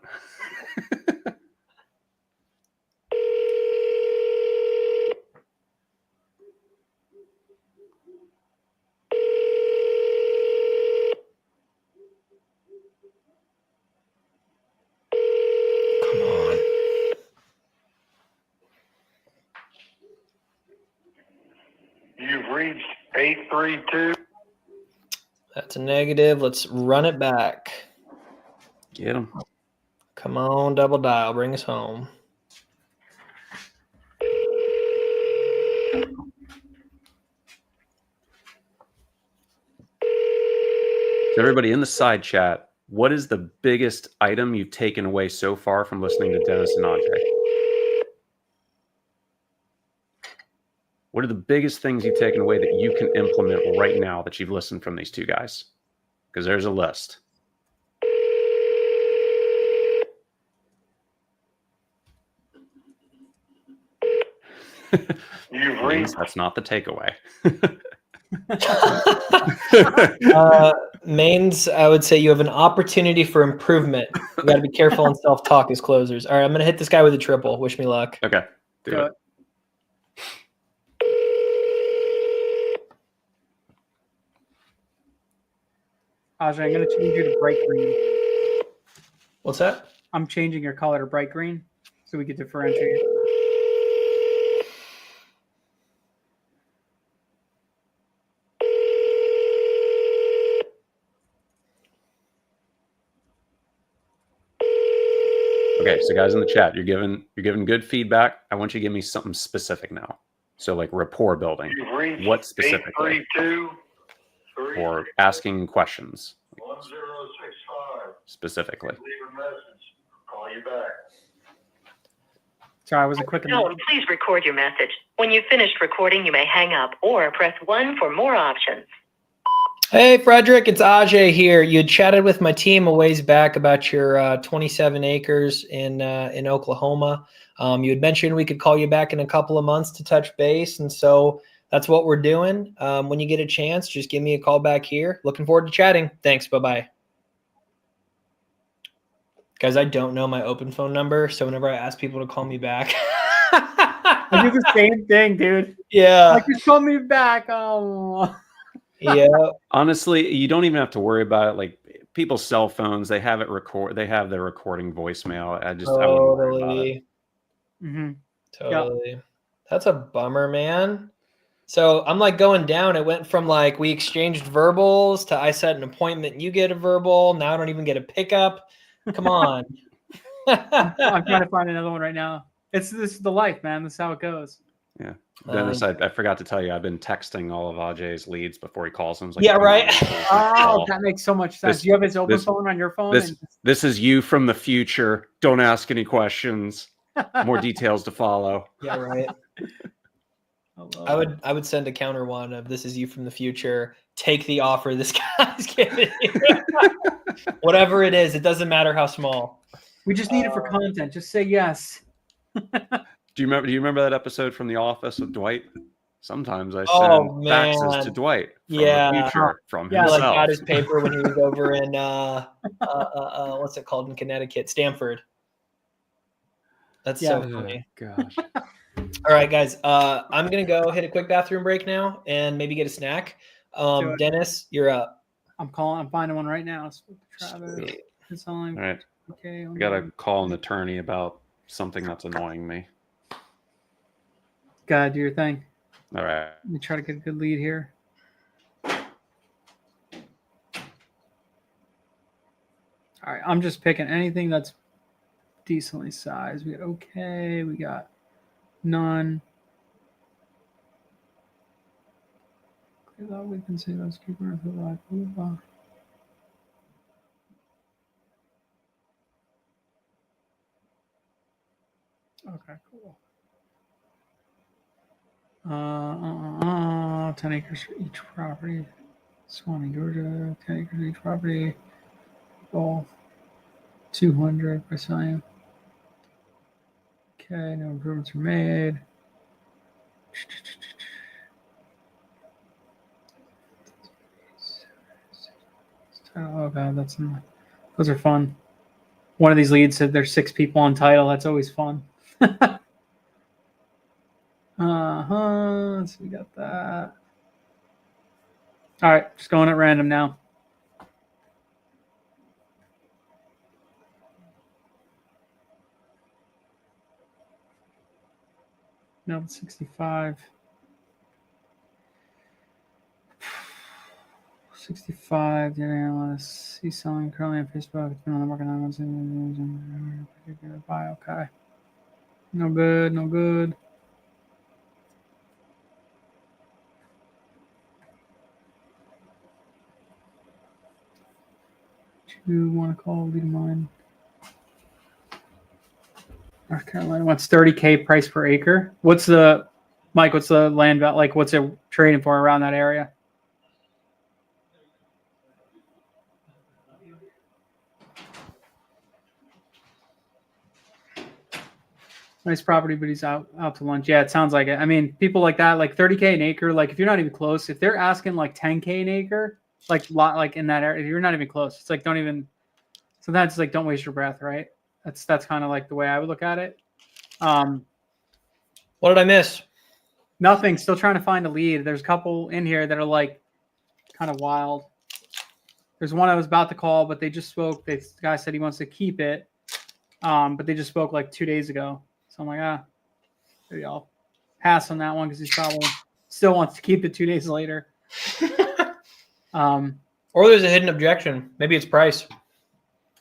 Come on. You've reached 832. That's a negative. Let's run it back. Get him. Come on, double dial. Bring us home. So everybody in the side chat, what is the biggest item you've taken away so far from listening to Dennis and Ajay? What are the biggest things you've taken away that you can implement right now that you've listened from these two guys? Because there's a list. That's not the takeaway. Mains, I would say you have an opportunity for improvement. You got to be careful and self-talk as closers. All right, I'm going to hit this guy with a triple. Wish me luck. Okay, do it. Ajay, I'm going to change you to bright green. What's that? I'm changing your color to bright green so we can differentiate. Okay, so guys in the chat, you're giving good feedback. I want you to give me something specific now. So like rapport building. What specifically? Or asking questions. 1065. Specifically. Leave a message. Call you back. Sorry, I wasn't quick enough. Please record your message. When you've finished recording, you may hang up or press 1 for more options. Hey, Frederick, it's Ajay here. You had chatted with my team a ways back about your 27 acres in Oklahoma. You had mentioned we could call you back in a couple of months to touch base, and so that's what we're doing. When you get a chance, just give me a call back here. Looking forward to chatting. Thanks. Bye-bye. Guys, I don't know my open phone number, so whenever I ask people to call me back... I do the same thing, dude. Yeah. Like, just call me back. Oh... Yeah. Honestly, you don't even have to worry about it. Like people's cell phones, they have the recording voicemail. I wouldn't worry about it. Mm-hmm. Totally. Yep. That's a bummer, man. So I'm like going down. It went from like we exchanged verbals to I set an appointment and you get a verbal. Now I don't even get a pickup. Come on. I'm trying to find another one right now. This is the life, man. This is how it goes. Yeah. Dennis, I forgot to tell you, I've been texting all of Ajay's leads before he calls them. Like, yeah, right. Oh, that makes so much sense. You have his open phone on your phone? This is you from the future. Don't ask any questions. More details to follow. Yeah, right. I would send a counter one of this is you from the future. Take the offer this guy's giving you. Whatever it is, it doesn't matter how small. We just need it for content. Just say yes. Do you remember that episode from The Office with Dwight? Sometimes I send faxes to Dwight from the future from himself. Like got his paper when he was over in what's it called in Connecticut, Stamford. That's so funny. Gosh. All right, guys. I'm gonna go hit a quick bathroom break now and maybe get a snack. Dennis, you're up. I'm finding one right now. Travis. All right. Okay. I gotta call an attorney about something that's annoying me. Gotta do your thing. All right. Let me try to get a good lead here. All right, I'm just picking anything that's decently sized. We got okay, we got none. Clear that we can say let's keep her alive. Okay, cool. 10 acres for each property. Swanee, Georgia, 10 acres each property. Goal 200%. Okay, no improvements were made. Oh god, those are fun. One of these leads said there's 6 people on title. That's always fun. So we got that. All right, just going at random now. No, 65. 65. Yeah, let's see selling currently on Facebook. It's been on the market 9 months. Buy. Okay. No good. No good. You want to call lead of mine? North Carolina wants 30K price per acre. What's the Mike? What's the land value? Like, what's it trading for around that area? Nice property, but he's out to lunch. Yeah, it sounds like it. I mean, people like that, like 30K an acre. Like, if you're not even close, if they're asking like 10K an acre, like in that area, you're not even close. It's like don't even. Sometimes it's like don't waste your breath, right? That's kind of like the way I would look at it. What did I miss? Nothing. Still trying to find a lead. There's a couple in here that are like kind of wild. There's one I was about to call, but they just spoke. The guy said he wants to keep it, but they just spoke like 2 days ago. So I'm like, maybe I'll pass on that one because he's probably still wants to keep it 2 days later. Or there's a hidden objection. Maybe it's price.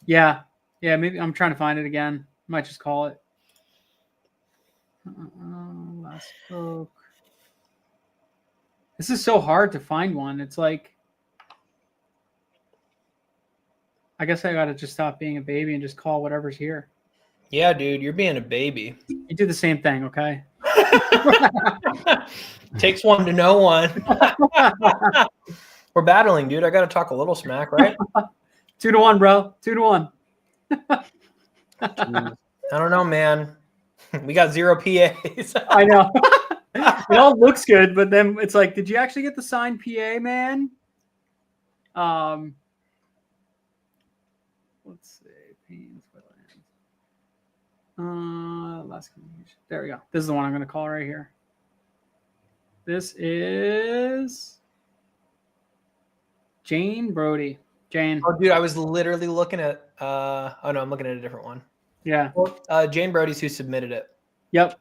Yeah. Maybe I'm trying to find it again. Might just call it. Last spoke. This is so hard to find one. It's like, I guess I got to just stop being a baby and just call whatever's here. Yeah, dude, you're being a baby. You do the same thing, okay? Takes one to know one. We're battling, dude. I got to talk a little smack, right? 2 to 1, bro. 2 to 1. I don't know, man. We got 0 PAs. I know. It all looks good, but then it's like, did you actually get the signed PA, man? Let's see. Pains for land. Last communication. There we go. This is the one I'm going to call right here. This is Jane Brody. Jane. Oh, dude, I was literally looking at. Oh no, I'm looking at a different one. Yeah. Jane Brody's who submitted it. Yep.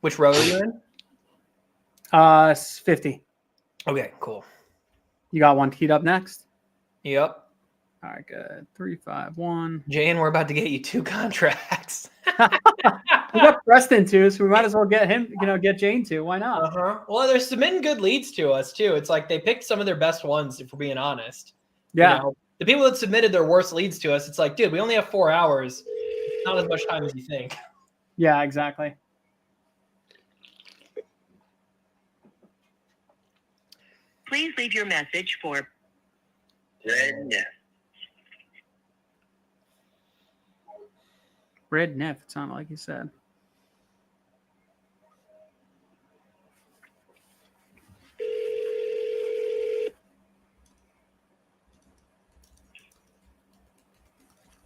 Which row are you in? 50. Okay, cool. You got one teed up next? Yep. All right, good. 351. Jane, we're about to get you 2 contracts. We got Preston too, so we might as well get him, get Jane too. Why not? Well, they're submitting good leads to us too. It's like they picked some of their best ones, if we're being honest. Yeah. The people that submitted their worst leads to us, it's like, dude, we only have 4 hours. It's not as much time as you think. Yeah, exactly. Please leave your message for Red Neff, it sounded like you said.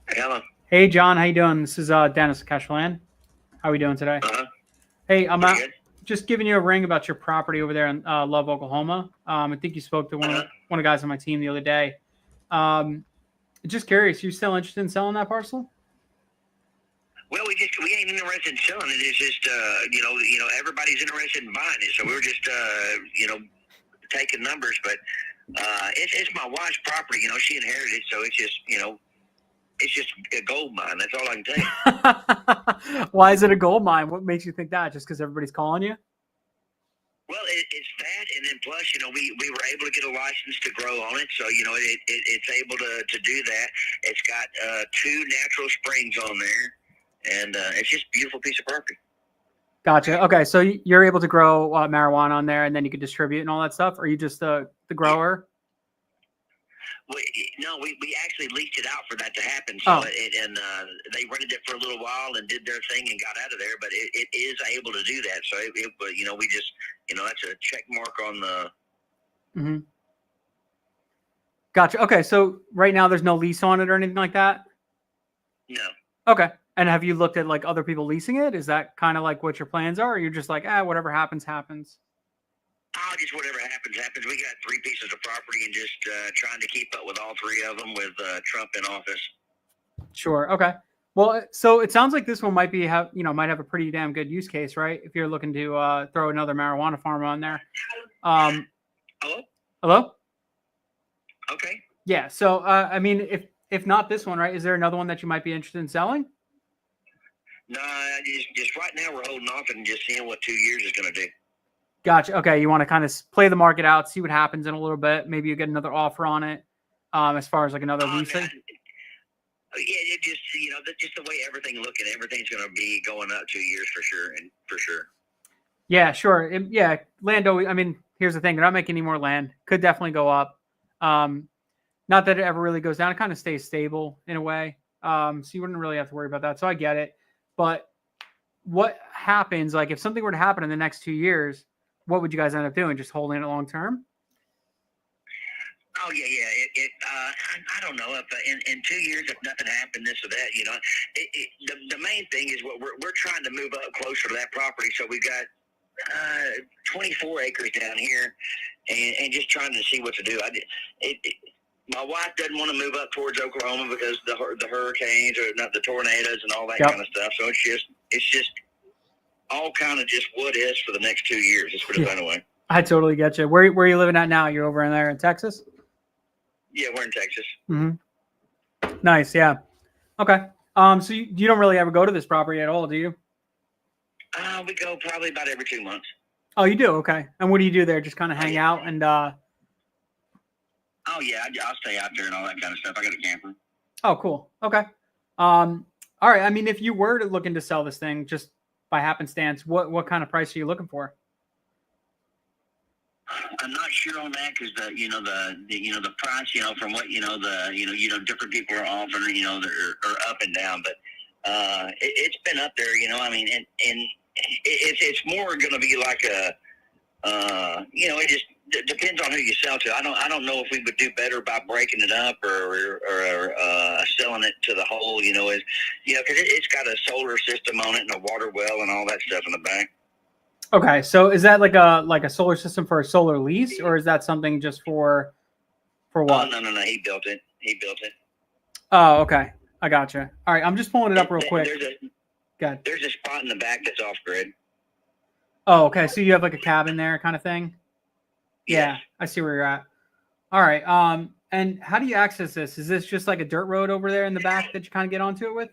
Hello. Hey, John, how you doing? This is Dennis Cashland. How are we doing today? Hey, I'm just giving you a ring about your property over there in Love, Oklahoma. I think you spoke to one of the guys on my team the other day. Just curious, you still interested in selling that parcel? Well, we ain't interested in selling it. It's just everybody's interested in buying it, so we were just taking numbers. But it's my wife's property. She inherited it, so it's just a gold mine. That's all I can tell you. Why is it a gold mine? What makes you think that? Just because everybody's calling you? Well, it's that, and then plus, we were able to get a license to grow on it, so it's able to do that. It's got 2 natural springs on there, and it's just a beautiful piece of property. Gotcha. Okay, so you're able to grow marijuana on there, and then you can distribute and all that stuff. Or are you just the grower? No, we actually leased it out for that to happen. So they rented it for a little while and did their thing and got out of there. But it is able to do that. So we just that's a check mark on the. Mm-hmm. Gotcha. Okay, so right now there's no lease on it or anything like that? No. Okay. And have you looked at like other people leasing it? Is that kind of like what your plans are? Or you're just like, whatever happens, happens? Oh, just whatever happens, happens. We got 3 pieces of property and just trying to keep up with all 3 of them with Trump in office. Sure. Okay. Well, so it sounds like this one might have a pretty damn good use case, right? If you're looking to throw another marijuana farm on there. Hello? Hello? Okay. Yeah. So, I mean, if not this one, right, is there another one that you might be interested in selling? No, just right now we're holding off and just seeing what 2 years is going to do. Gotcha. Okay. You want to kind of play the market out, see what happens in a little bit. Maybe you get another offer on it as far as like another leasing. Yeah, it just, just the way everything's going to be going up 2 years for sure. And for sure. Yeah, sure. Land. I mean, here's the thing. They're not making any more land. Could definitely go up. Not that it ever really goes down. It kind of stays stable in a way. So you wouldn't really have to worry about that. So I get it. But what happens, like if something were to happen in the next 2 years, what would you guys end up doing? Just holding it long term? Oh yeah. I don't know if in 2 years if nothing happened, this or that. The main thing is what we're trying to move up closer to that property. So we've got 24 acres down here, and just trying to see what to do. My wife doesn't want to move up towards Oklahoma because the hurricanes or not the tornadoes and all that kind of stuff. So it's just all kind of just what is for the next 2 years. Let's put it that way. I totally get you. Where are you living at now? You're over in there in Texas? Yeah, we're in Texas. Mm-hmm. Nice. Yeah. Okay. So you don't really ever go to this property at all, do you? We go probably about every 2 months. Oh, you do? Okay. And what do you do there? Just kind of hang out and Oh yeah, I'll stay out there and all that kind of stuff. I got a camper. Oh, cool. Okay. All right. I mean, if you were looking to sell this thing just by happenstance, what kind of price are you looking for? I'm not sure on that because the price from what different people are offering they're up and down, but it's been up there. I mean, and it's more going to be like it just depends on who you sell to. I don't know if we would do better by breaking it up or selling it to the whole. Because it's got a solar system on it and a water well and all that stuff in the back. Okay, so is that like a solar system for a solar lease, or is that something just for what? Oh, no. He built it. Oh, okay. I gotcha. All right, I'm just pulling it up real quick. There's a spot in the back that's off grid. Oh, okay. So you have like a cabin there, kind of thing. Yeah, Yes. I see where you're at. All right. And how do you access this? Is this just like a dirt road over there in the back that you kind of get onto it with?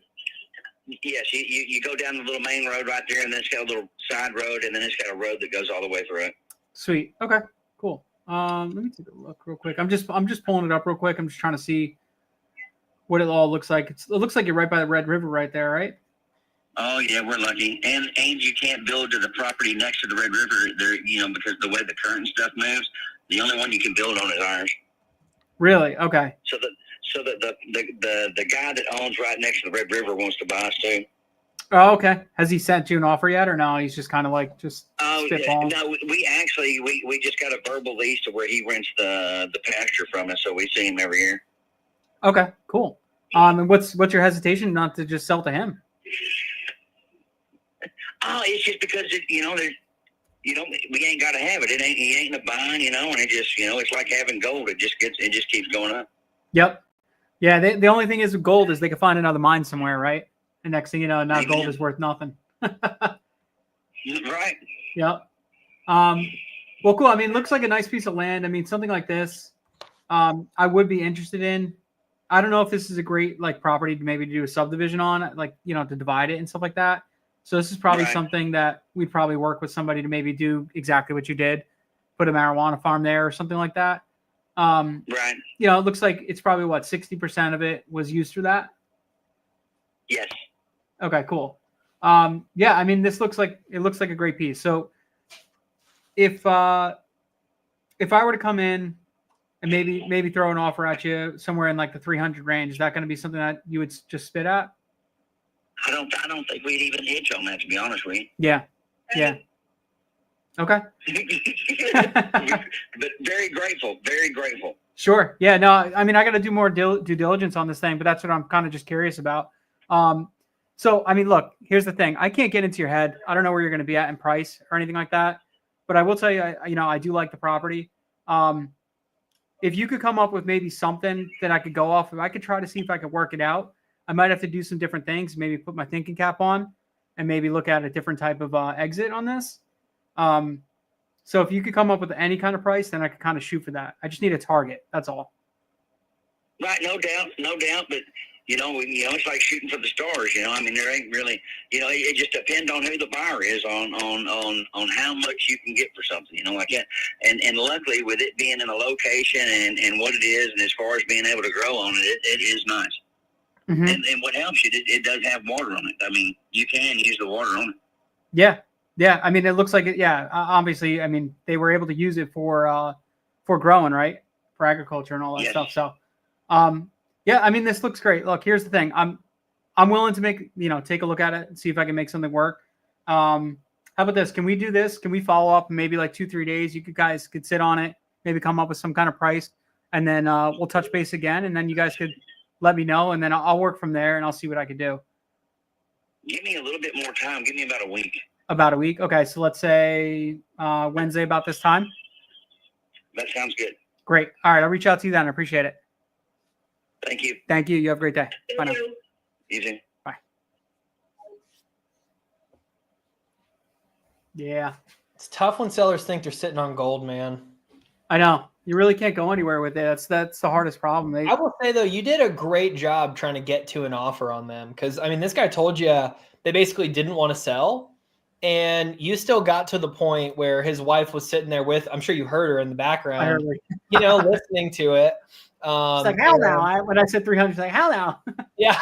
Yes, you go down the little main road right there, and then it's got a little side road, and then it's got a road that goes all the way through it. Sweet. Okay. Cool. Let me take a look real quick. I'm just pulling it up real quick. I'm just trying to see what it all looks like. It looks like you're right by the Red River right there, right? Oh yeah, we're lucky, and you can't build to the property next to the Red River there, because the way the current stuff moves, the only one you can build on is ours. Really? Okay. So the guy that owns right next to the Red River wants to buy us too. Oh, okay. Has he sent you an offer yet, or no? He's just kind of like spitballing? No, we just got a verbal lease to where he rents the pasture from us, so we see him every year. Okay, cool. And what's your hesitation not to just sell to him? Oh, it's just because we ain't got to have it. He ain't in a bind, and it just it's like having gold. It just keeps going up. Yep. Yeah. The only thing is with gold is they can find another mine somewhere, right? And next thing you know, now gold is worth nothing. Right. Yep. Well, cool. I mean, it looks like a nice piece of land. I mean, something like this, I would be interested in. I don't know if this is a great property to maybe do a subdivision on, to divide it and stuff like that. So this is probably something that we'd probably work with somebody to maybe do exactly what you did, put a marijuana farm there or something like that. Right. It looks like it's probably 60% of it was used for that. Yes. Okay, cool. Yeah, I mean, it looks like a great piece. So if I were to come in and maybe throw an offer at you somewhere in like the 300 range. Is that going to be something that you would just spit at? I don't think we'd even hitch on that, to be honest with you. Yeah. Okay. But very grateful, very grateful. Sure. Yeah. No, I mean, I got to do more due diligence on this thing, but that's what I'm kind of just curious about. So, I mean, look, here's the thing. I can't get into your head. I don't know where you're going to be at in price or anything like that, but I will tell you, I do like the property. If you could come up with maybe something that I could go off of, I could try to see if I could work it out. I might have to do some different things, maybe put my thinking cap on and maybe look at a different type of exit on this. So if you could come up with any kind of price, then I could kind of shoot for that. I just need a target. That's all. Right, no doubt. But it's like shooting for the stars. I mean, there ain't really. It just depends on who the buyer is on how much you can get for something. Like that. And luckily, with it being in a location and what it is, and as far as being able to grow on it, it is nice. Mm-hmm. And what helps you, it does have water on it. I mean, you can use the water on it. Yeah. Yeah. I mean, it looks like it. Yeah. Obviously, I mean, they were able to use it for growing, right? For agriculture and all that stuff. So, yeah, I mean, this looks great. Look, here's the thing. I'm willing to take a look at it and see if I can make something work. How about this? Can we do this? Can we follow up in maybe like 2-3 days? You guys could sit on it, maybe come up with some kind of price, and then we'll touch base again, and then you guys could let me know, and then I'll work from there, and I'll see what I could do. Give me a little bit more time. Give me about a week. About a week? Okay, so let's say Wednesday about this time. That sounds good. Great. All right, I'll reach out to you then. I appreciate it. Thank you. Thank you. You have a great day. Bye now. You too. Bye. Yeah. It's tough when sellers think they're sitting on gold, man. I know. You really can't go anywhere with it. That's the hardest problem. I will say, though, you did a great job trying to get to an offer on them. Because, I mean, this guy told you they basically didn't want to sell. And you still got to the point where his wife was sitting there with, I'm sure you heard her in the background, I heard her. listening to it. It's like, hell no. When I said 300, it's like, hell no. Yeah.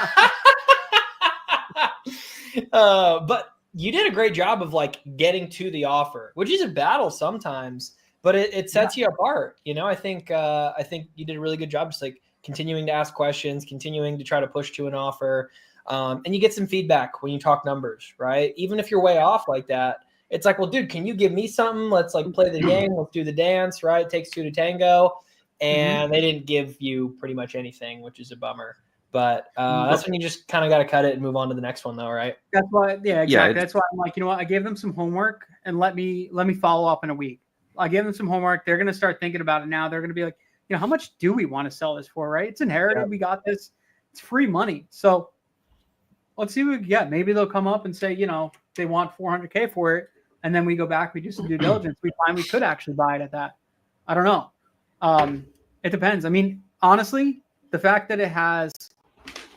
But you did a great job of like getting to the offer, which is a battle sometimes, but it sets you apart. I think you did a really good job just like continuing to ask questions, continuing to try to push to an offer. And you get some feedback when you talk numbers, right? Even if you're way off like that, it's like, well, dude, can you give me something? Let's like play the game. Let's do the dance, right? It takes two to tango. And they didn't give you pretty much anything, which is a bummer. But that's when you just kind of got to cut it and move on to the next one, though, right? That's why, yeah, exactly. That's why I'm like, you know what? I gave them some homework and let me follow up in a week. I gave them some homework. They're going to start thinking about it now. They're going to be like, how much do we want to sell this for, right? It's inherited. Yeah. We got this. It's free money. So let's see what we get. Maybe they'll come up and say, they want $400K for it. And then we go back, we do some due diligence. We find we could actually buy it at that. I don't know. It depends. I mean, honestly, the fact that it has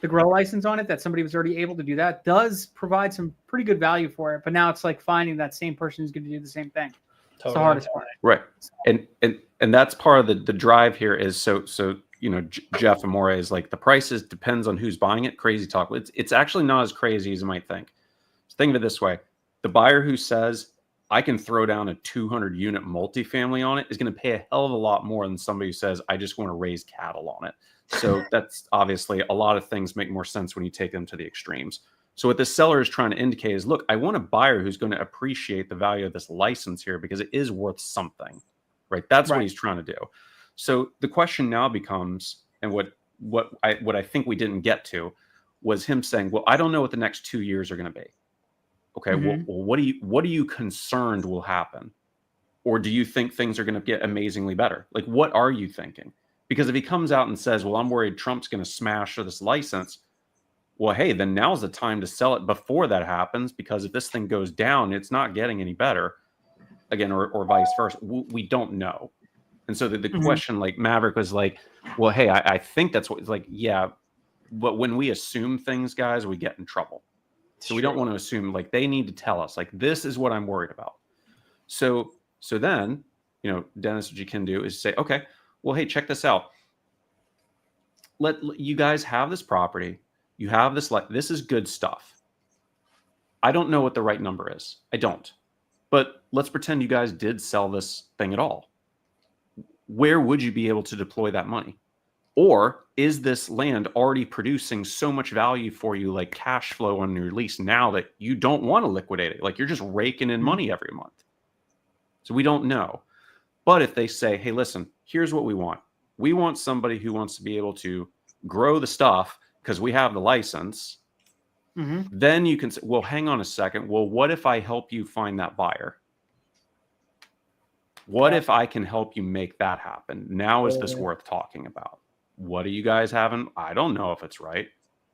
the grow license on it, that somebody was already able to do that, does provide some pretty good value for it. But now it's like finding that same person who's going to do the same thing. Totally. It's the hardest part. Right. And that's part of the drive here is so Jeff Amore is like the prices depends on who's buying it. Crazy talk. It's actually not as crazy as you might think. So think of it this way. The buyer who says, I can throw down a 200-unit multifamily on it is going to pay a hell of a lot more than somebody who says, I just want to raise cattle on it. So that's obviously a lot of things make more sense when you take them to the extremes. So what the seller is trying to indicate is, look, I want a buyer who's going to appreciate the value of this license here because it is worth something, right? That's what he's trying to do. So the question now becomes, and what I think we didn't get to was him saying, well, I don't know what the next 2 years are going to be. Okay, well, what are you concerned will happen? Or do you think things are going to get amazingly better? Like, what are you thinking? Because if he comes out and says, well, I'm worried Trump's going to smash this license, well, hey, then now's the time to sell it before that happens, because if this thing goes down, it's not getting any better, again, or vice versa. We don't know. And so the question, like Maverick was like, well, hey, I think that's what it's like. Yeah, but when we assume things, guys, we get in trouble. So we don't want to assume, like, they need to tell us, like, this is what I'm worried about. So then, Dennis, what you can do is say, okay, well, hey, check this out. Let you guys have this property. You have this, like, this is good stuff. I don't know what the right number is. I don't. But let's pretend you guys did sell this thing at all. where would you be able to deploy that money? Or is this land already producing so much value for you, like cash flow on your lease now, that you don't want to liquidate it? Like you're just raking in money every month. So we don't know. But if they say, hey, listen, here's what we want. We want somebody who wants to be able to grow the stuff because we have the license. Then you can say, well, hang on a second. Well, what if I help you find that buyer? What if I can help you make that happen? Now is this worth talking about? What do you guys having? I don't know if it's right,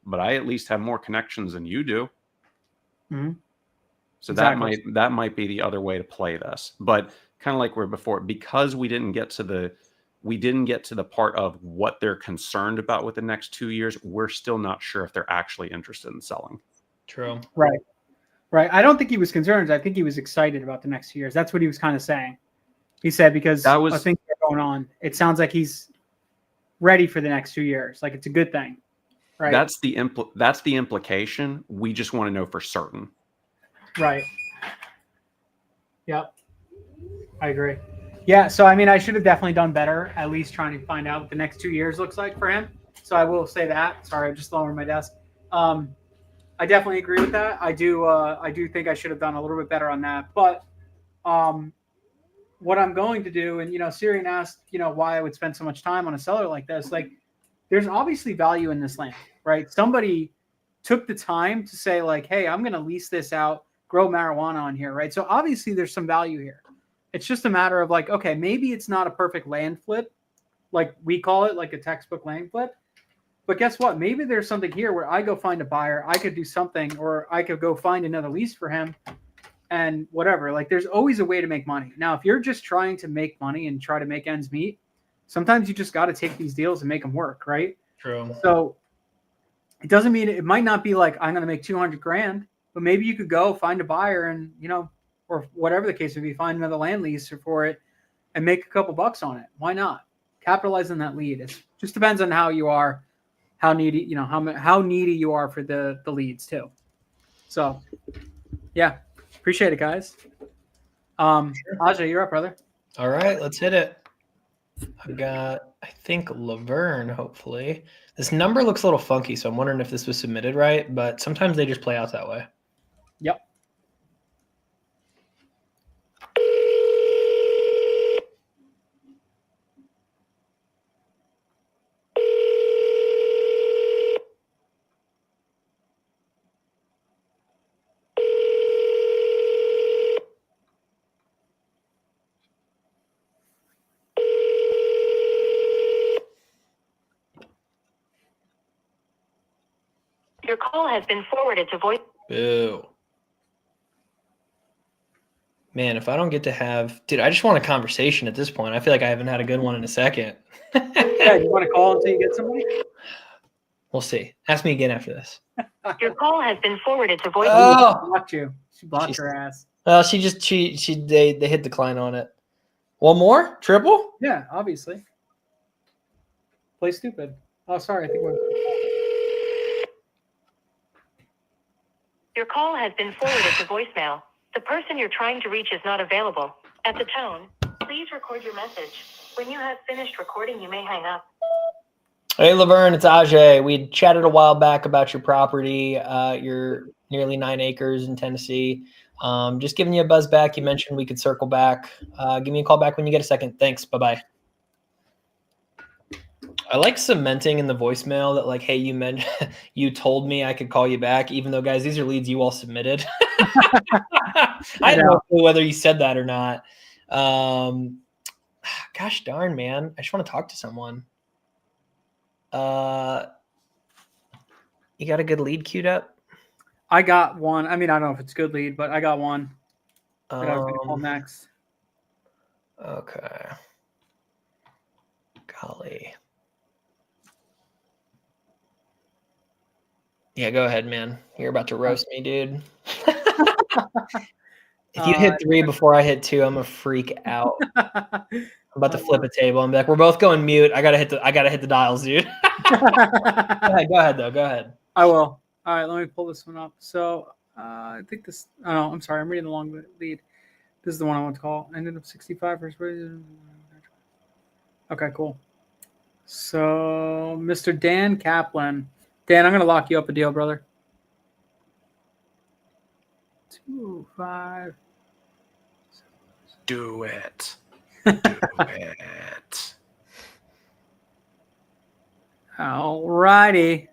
but I at least have more connections than you do. So Exactly. that might be the other way to play this. But kind of like we were before, because we didn't get to the part of what they're concerned about with the next 2 years, we're still not sure if they're actually interested in selling. True. Right. I don't think he was concerned. I think he was excited about the next 2 years. That's what he was kind of saying. He said because I think they're going on. It sounds like he's ready for the next 2 years. Like it's a good thing. Right. That's the implication. We just want to know for certain. Right. Yep. I agree. Yeah. So, I mean, I should have definitely done better, at least trying to find out what the next 2 years looks like for him. So I will say that. Sorry, I just lowered my desk. I definitely agree with that. I do think I should have done a little bit better on that. But what I'm going to do, and, Syrian asked, why I would spend so much time on a seller like this. Like, there's obviously value in this land, right? Somebody took the time to say, like, hey, I'm going to lease this out, grow marijuana on here, right? So obviously there's some value here. It's just a matter of like, okay, maybe it's not a perfect land flip, like we call it, like a textbook land flip. But guess what? Maybe there's something here where I go find a buyer, I could do something, or I could go find another lease for him and whatever. Like there's always a way to make money. Now, if you're just trying to make money and try to make ends meet, sometimes you just got to take these deals and make them work, right? True. So it doesn't mean it might not be like I'm going to make 200 grand, but maybe you could go find a buyer and, or whatever the case would be, find another land lease for it and make a couple bucks on it. Why not? Capitalize on that lead. It just depends on how you are, how needy, how needy you are for the leads too. So yeah, appreciate it, guys. Ajay, you're up, brother. All right, let's hit it. I've got, I think, Laverne, hopefully. This number looks a little funky, so I'm wondering if this was submitted right, but sometimes they just play out that way. Yep. Your call has been forwarded to voice. Boo. Man, if I don't get to have... Dude, I just want a conversation at this point. I feel like I haven't had a good one in a second. Yeah, you want to call until you get somebody? We'll see. Ask me again after this. Your call has been forwarded to voice. Oh, she blocked you. She blocked her ass. Well, they hit decline on it. One more? Triple? Yeah, obviously. Play stupid. Oh, sorry. I think we're... Your call has been forwarded to voicemail. The person you're trying to reach is not available. At the tone, please record your message. When you have finished recording, you may hang up. Hey, Laverne, it's Ajay. We chatted a while back about your property. You're nearly 9 acres in Tennessee. Just giving you a buzz back. You mentioned we could circle back. Give me a call back when you get a second. Thanks. Bye-bye. I like cementing in the voicemail that, like, hey, you told me I could call you back, even though, guys, these are leads you all submitted. I don't know whether you said that or not. Gosh darn, man. I just want to talk to someone. You got a good lead queued up? I got one. I mean, I don't know if it's a good lead, but I got one that I was going to call next. Okay. Golly. Yeah, go ahead, man. You're about to roast me, dude. If you hit 3 before I hit 2, I'm gonna freak out. I'm about to flip a table. I'm like, we're both going mute. I gotta hit the dials, dude. Go ahead, though. Go ahead. I will. All right, let me pull this one up. So I think this. Oh, I'm sorry. I'm reading the long lead. This is the one I want to call. Ended up 65 first. Okay, cool. So, Mr. Dan Kaplan. Dan, I'm going to lock you up a deal, brother. 2, 5. Do it. Do it. All righty.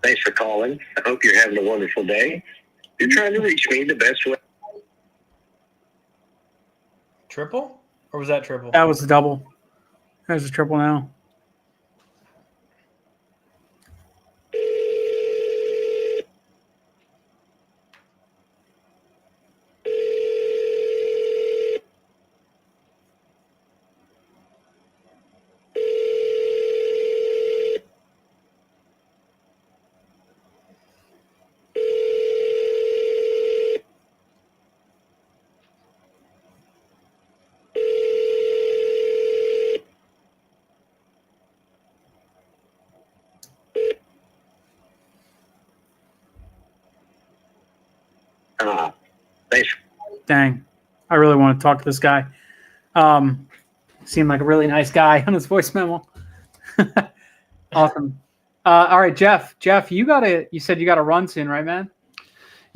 Thanks for calling. I hope you're having a wonderful day. You're trying to reach me the best way. Triple? Or was that triple? That was a double. That was a triple now. Thanks. Dang. I really want to talk to this guy. Seemed like a really nice guy on his voice memo. Awesome. All right, Jeff. Jeff, you said you got to run soon, right, man?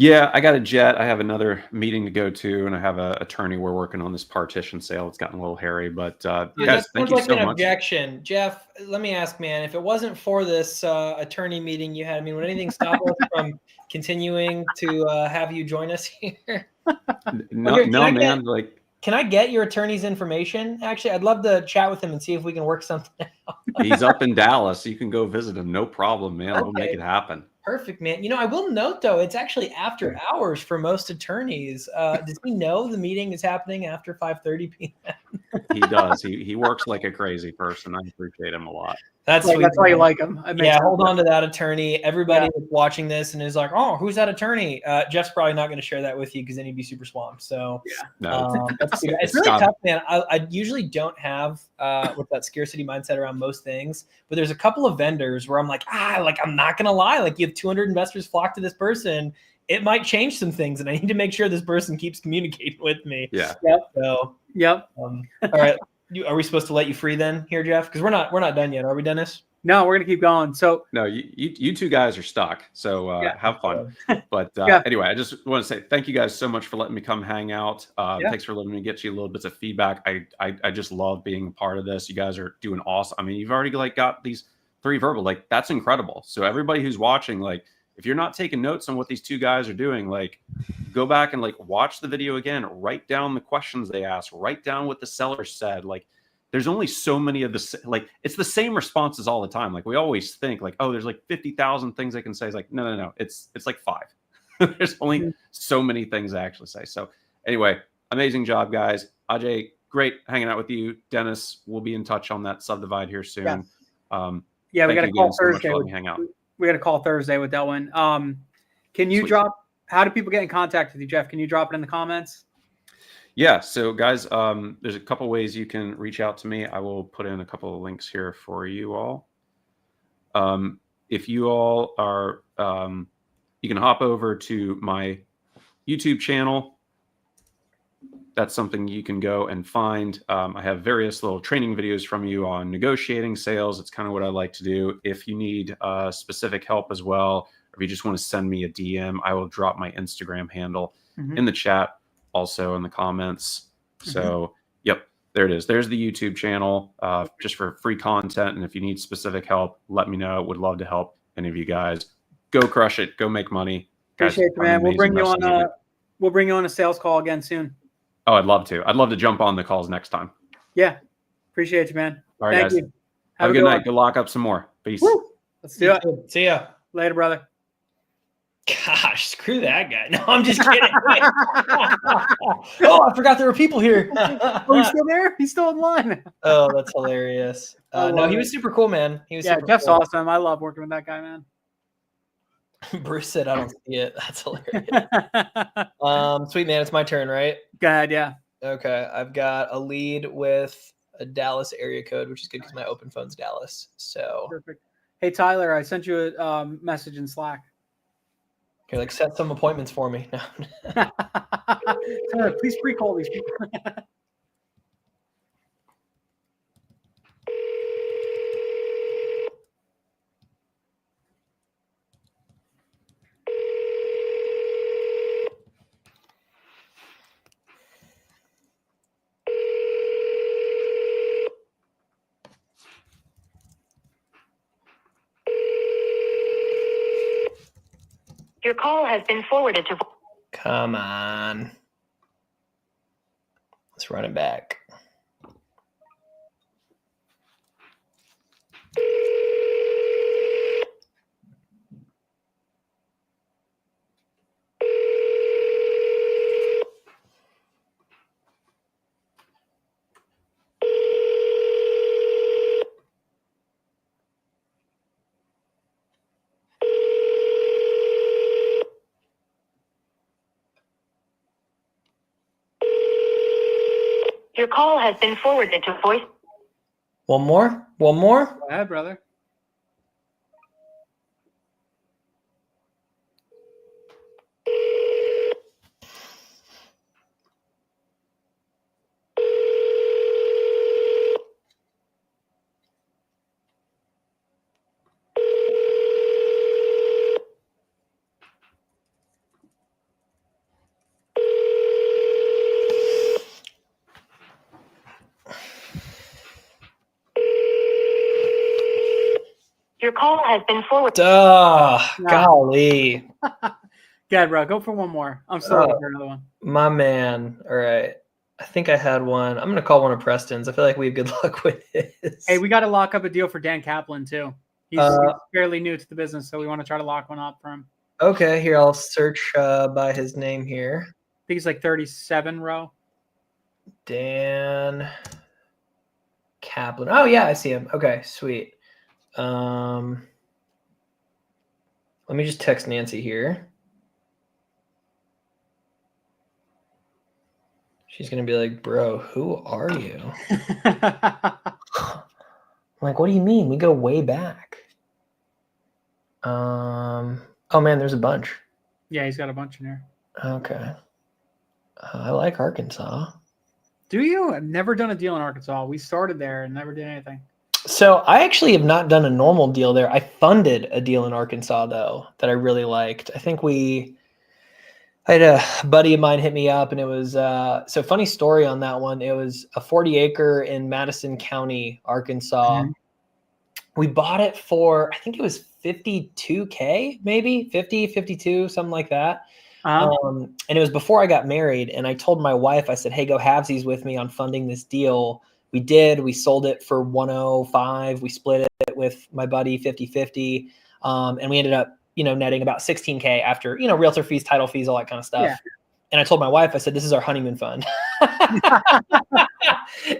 Yeah, I got a jet. I have another meeting to go to, and I have an attorney. We're working on this partition sale. It's gotten a little hairy, but guys, thank you so much. Objection. Jeff, let me ask, man, if it wasn't for this attorney meeting you had, I mean, would anything stop us from continuing to have you join us here? No, man. Can I get your attorney's information? Actually, I'd love to chat with him and see if we can work something out. He's up in Dallas. You can go visit him. No problem, man. Okay. We'll make it happen. Perfect, man. I will note, though, it's actually after hours for most attorneys. Does he know the meeting is happening after 5:30 p.m.? He does. He works like a crazy person. I appreciate him a lot. That's why you like him. Yeah, hold on to that attorney. Everybody that's watching this and is like, oh, who's that attorney? Jeff's probably not going to share that with you because then he'd be super swamped. So it's really tough, man. I usually don't have with that scarcity mindset around most things, but there's a couple of vendors where I'm like, I'm not going to lie. Like, you have 200 investors flock to this person. It might change some things, and I need to make sure this person keeps communicating with me. Yeah. Yep. So, yep. All right. Are we supposed to let you free then here, Jeff? Because we're not done yet, are we, Dennis? No, we're gonna keep going. So no, you two guys are stuck. So have fun. But anyway, I just want to say thank you guys so much for letting me come hang out. Thanks for letting me get you a little bits of feedback. I just love being a part of this. You guys are doing awesome. I mean, you've already got these 3 verbal. Like, that's incredible. So everybody who's watching, like, if you're not taking notes on what these 2 guys are doing, like, go back and watch the video again, write down the questions they asked, write down what the seller said. Like, there's only so many of the, it's the same responses all the time. Like, we always think oh, there's 50,000 things they can say. It's like, no. It's like 5. There's only so many things I actually say. So anyway, amazing job, guys. Ajay, great hanging out with you. Dennis, we'll be in touch on that subdivide here soon. We got to call Thursday. Hang out. We got to call Thursday with Delwyn. Can you how do people get in contact with you, Jeff? Can you drop it in the comments? Yeah. So guys, there's a couple ways you can reach out to me. I will put in a couple of links here for you all. If you all are, you can hop over to my YouTube channel. that's something you can go and find. I have various little training videos from you on negotiating sales. It's kind of what I like to do. If you need specific help as well, or if you just want to send me a DM, I will drop my Instagram handle in the chat, also in the comments. So, yep, there it is. There's the YouTube channel just for free content. And if you need specific help, let me know. Would love to help any of you guys. Go crush it. Go make money. Appreciate you, man. We'll bring you on. We'll bring you on a sales call again soon. Oh, I'd love to. I'd love to jump on the calls next time. Yeah. Appreciate you, man. All right, Thank guys. you. Have a good night. Go lock up some more. Peace. Woo. Let's do it. See ya. Later, brother. Gosh, screw that guy. No, I'm just kidding. Oh, I forgot there were people here. Oh, he's still there? He's still online. Oh, that's hilarious. No, he was super cool, man. He was super Jeff's cool. awesome. I love working with that guy, man. Bruce said, I don't see it. That's hilarious. Sweet, man. It's my turn, right? Go ahead, yeah. Okay. I've got a lead with a Dallas area code, which is good because my open phone's Dallas. So Perfect. Hey, Tyler, I sent you a message in Slack. you're like, set some appointments for me. No. Tyler, please pre-call these people. Your call has been forwarded to. Come on. Let's run it back. Your call has been forwarded to voice. One more? One more? Go ahead, brother. Your call has been forwarded. Golly. Go ahead, bro. Go for one more. I'm still looking for another one. My man. All right. I think I had one. I'm going to call one of Preston's. I feel like we have good luck with this. Hey, we got to lock up a deal for Dan Kaplan, too. He's fairly new to the business, so we want to try to lock one up for him. Okay, here, I'll search by his name here. I think he's like 37, row. Dan Kaplan. Oh, yeah, I see him. Okay, sweet. Let me just text Nancy here. She's going to be like, bro, who are you? I'm like, what do you mean? We go way back. Oh, man, there's a bunch. Yeah, he's got a bunch in here. Okay. I like Arkansas. Do you? I've never done a deal in Arkansas. We started there and never did anything. So I actually have not done a normal deal there. I funded a deal in Arkansas, though, that I really liked. I think I had a buddy of mine hit me up, and it was so funny story on that one. It was a 40-acre in Madison County, Arkansas. Mm-hmm. We bought it for, I think it was $52K, maybe 50, 52, something like that. And it was before I got married. And I told my wife, I said, hey, go halvesies with me on funding this deal. We did. We sold it for $105. We split it with my buddy 50-50. And we ended up, netting about $16K after, realtor fees, title fees, all that kind of stuff. Yeah. And I told my wife, I said, this is our honeymoon fund.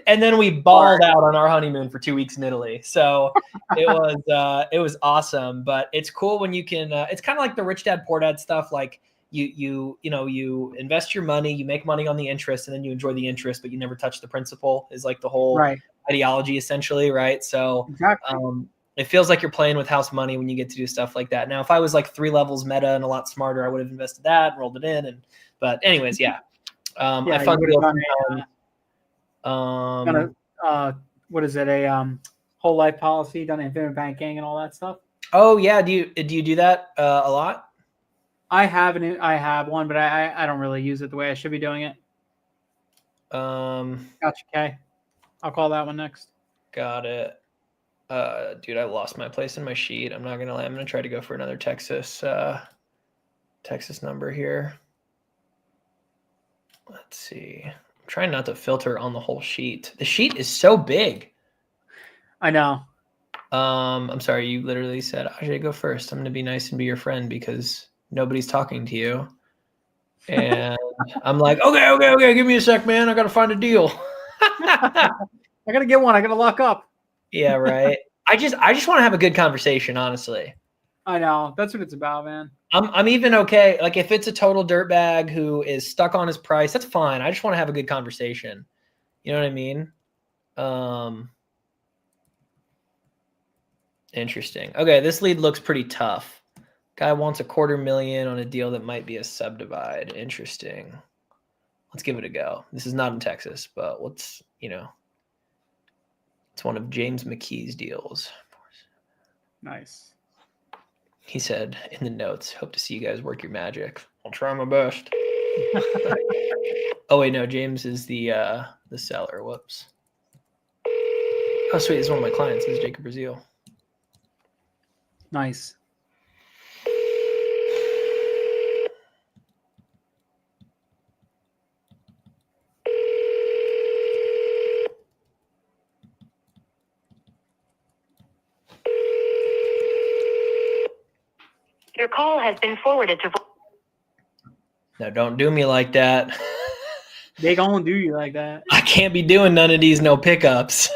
And then we balled out on our honeymoon for 2 weeks in Italy. So it was awesome, but it's cool when you can, it's kind of like the rich dad, poor dad stuff. Like you invest your money, you make money on the interest, and then you enjoy the interest, but you never touch the principal is like the whole ideology essentially. Right. So, exactly. It feels like you're playing with house money when you get to do stuff like that. Now, if I was like 3 levels meta and a lot smarter, I would have invested that and rolled it in. But anyways, yeah. I fund deals sometimes. What is it? A whole life policy, done infinite banking and all that stuff. Oh yeah, do you do that a lot? I have one, but I don't really use it the way I should be doing it. Gotcha. Okay, I'll call that one next. Got it. Dude, I lost my place in my sheet. I'm not gonna lie. I'm gonna try to go for another Texas number here. Let's see. I'm trying not to filter on the whole sheet. The sheet is so big. I know. I'm sorry. You literally said, Ajay, go first. I'm gonna be nice and be your friend because nobody's talking to you. And I'm like, okay. Give me a sec, man. I gotta find a deal. I gotta get one. I gotta lock up. Yeah, right. I just want to have a good conversation, honestly. I know. That's what it's about, man. I'm even okay. Like if it's a total dirtbag who is stuck on his price, that's fine. I just want to have a good conversation. You know what I mean? Interesting. Okay, this lead looks pretty tough. Guy wants $250,000 on a deal that might be a subdivide. Interesting. Let's give it a go. This is not in Texas, but let's, it's one of James McKee's deals. Nice. He said in the notes, hope to see you guys work your magic. I'll try my best. Oh wait, no, James is the seller. Whoops. Oh sweet, this is one of my clients. This is Jacob Brazil. Nice. Your call has been forwarded to. No, don't do me like that. They gonna do you like that. I can't be doing none of these no pickups.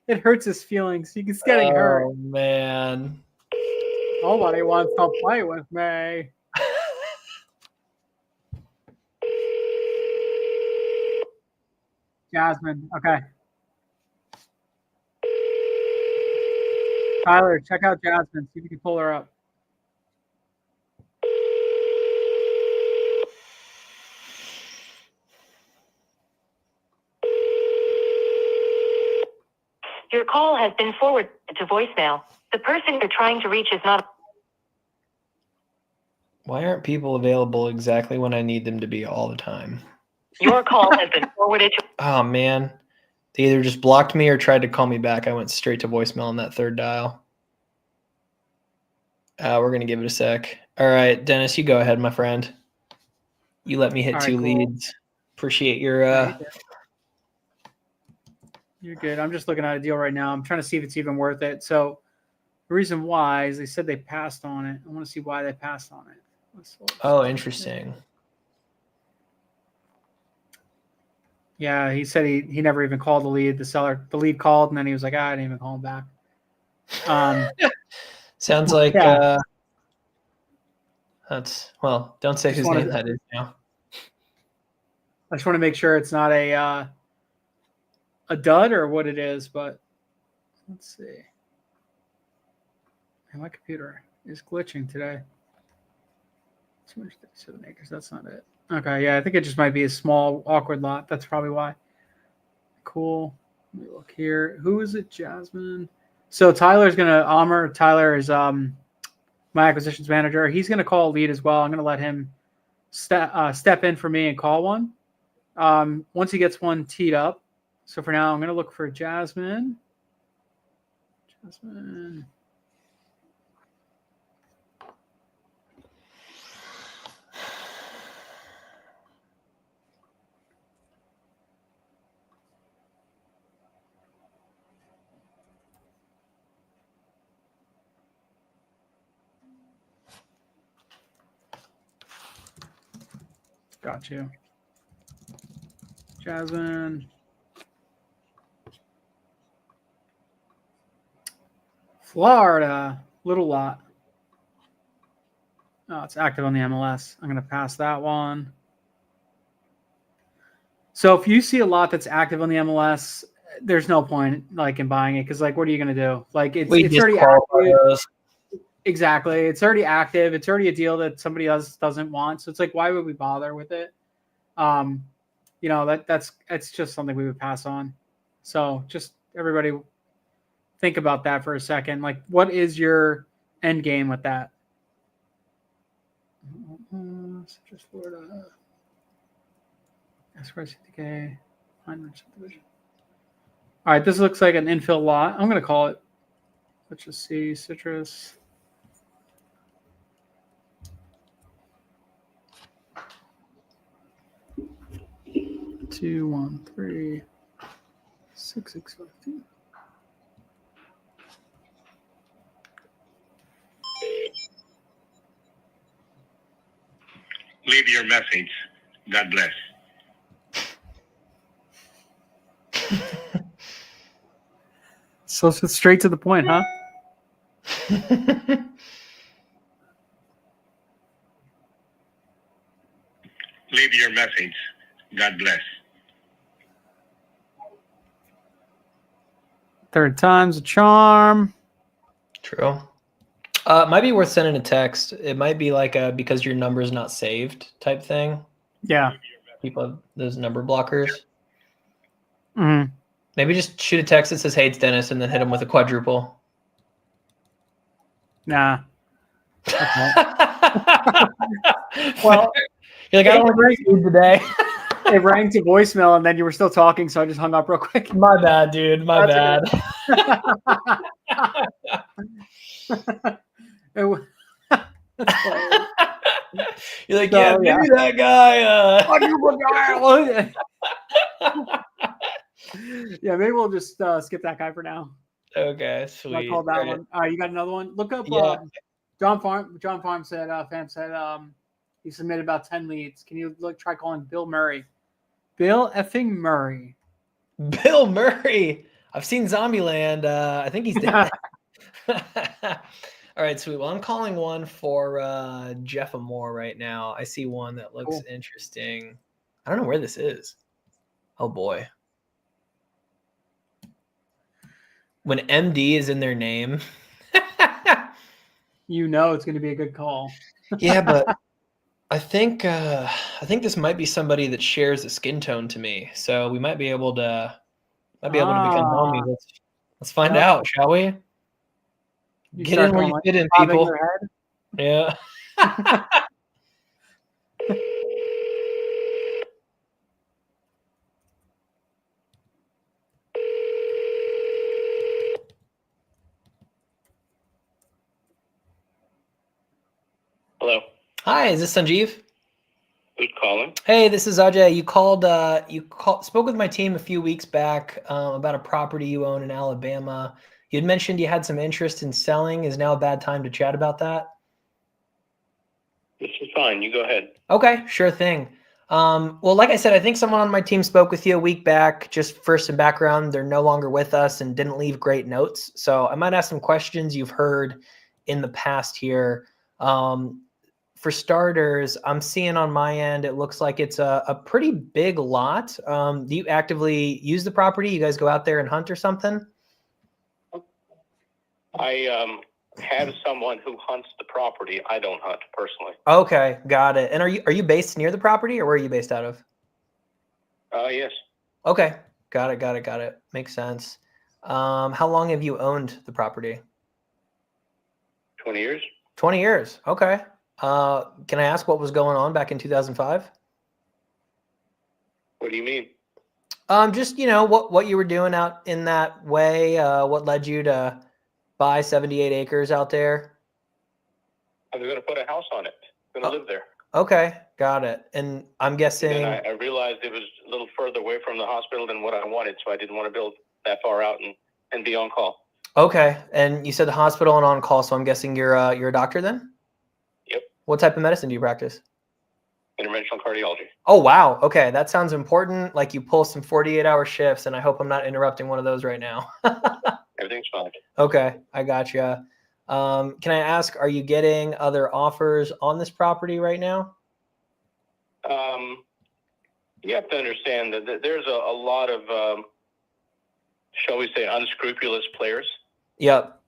It hurts his feelings. He's getting hurt. Oh man. Nobody wants to play with me. Jasmine. Okay. Tyler, check out Jasmine. See if you can pull her up. Your call has been forwarded to voicemail. The person you're trying to reach is not. Why aren't people available exactly when I need them to be all the time? Your call has been forwarded to. Oh man. They either just blocked me or tried to call me back. I went straight to voicemail on that third dial. We're going to give it a sec. All right, Dennis, you go ahead, my friend. You let me hit two leads. Appreciate your... You're good. I'm just looking at a deal right now. I'm trying to see if it's even worth it. So the reason why is they said they passed on it. I want to see why they passed on it. Oh, interesting. Yeah, he said he never even called the lead. The seller, the lead called, and then he was like, I didn't even call him back. Sounds like that's don't say whose name that is now. I just want to make sure it's not a dud or what it is, but let's see. And my computer is glitching today. 237 acres. That's not it. Okay, yeah, I think it just might be a small, awkward lot. That's probably why. Cool. Let me look here. Who is it? Jasmine. So Tyler's gonna Tyler is my acquisitions manager. He's gonna call a lead as well. I'm gonna let him step in for me and call one. Once he gets one teed up. So for now, I'm gonna look for Jasmine. Jasmine. Got you. Jasmine. Florida. Little lot. Oh, it's active on the MLS. I'm going to pass that one. So if you see a lot that's active on the MLS, there's no point in buying it because what are you going to do? It's already active. Exactly. It's already active. It's already a deal that somebody else doesn't want. So it's like, why would we bother with it? That's just something we would pass on. So just everybody think about that for a second. Like, what is your end game with that? Citrus, Florida. SY60K. Subdivision. All right, this looks like an infill lot. I'm going to call it. Let's just see. Citrus. Two, 1, 3, 6, 6, 5, 2. Leave your message. God bless. So it's straight to the point, huh? Leave your message. God bless. Third time's a charm. True. It might be worth sending a text. It might be like a because your number is not saved type thing. Yeah. People have those number blockers. Mm-hmm. Maybe just shoot a text that says, "Hey, it's Dennis," and then hit him with a quadruple. Nah. Well, you're like, I don't want to food today. It rang to voicemail, and then you were still talking, so I just hung up real quick. My bad, dude. My bad. You're like, yeah, maybe that guy. Yeah, maybe we'll just skip that guy for now. Okay, sweet. I called that one. All right, you got another one? Look up John Farm said, fam said he submitted about 10 leads. Can you try calling Bill Murray? Bill effing Murray. Bill Murray. I've seen Zombieland. I think he's dead. All right, sweet. Well, I'm calling one for Jeff Amore right now. I see one that looks interesting. I don't know where this is. Oh, boy. When MD is in their name. You know it's going to be a good call. Yeah, but I think this might be somebody that shares a skin tone to me. So we might be able to become homies. Let's find out, shall we? Get in where you fit in, people. Yeah. Hello. Hi, is this Sanjeev? Who's calling? Hey, this is Ajay. You spoke with my team a few weeks back about a property you own in Alabama. You'd mentioned you had some interest in selling. Is now a bad time to chat about that? This is fine. You go ahead. Okay, sure thing. Well, like I said, I think someone on my team spoke with you a week back. Just for some background, they're no longer with us and didn't leave great notes. So I might ask some questions you've heard in the past here. For starters, I'm seeing on my end, it looks like it's a pretty big lot. Do you actively use the property? You guys go out there and hunt or something? I have someone who hunts the property. I don't hunt personally. Okay, got it. And are you based near the property, or where are you based out of? Yes. Okay, got it. Makes sense. How long have you owned the property? 20 years. 20 years. Okay. Can I ask what was going on back in 2005? What do you mean? Just, what you were doing out in that way, what led you to buy 78 acres out there? I was going to put a house on it. I'm going to live there. Okay, got it. And I'm guessing... And then I realized it was a little further away from the hospital than what I wanted, so I didn't want to build that far out and be on call. Okay, and you said the hospital and on call, so I'm guessing you're a doctor then? Yep. What type of medicine do you practice? Interventional cardiology. Oh, wow. Okay, that sounds important. Like you pull some 48-hour shifts, and I hope I'm not interrupting one of those right now. Everything's fine. Okay, I gotcha. Can I ask, are you getting other offers on this property right now? You have to understand that there's a lot of, shall we say, unscrupulous players. Yep.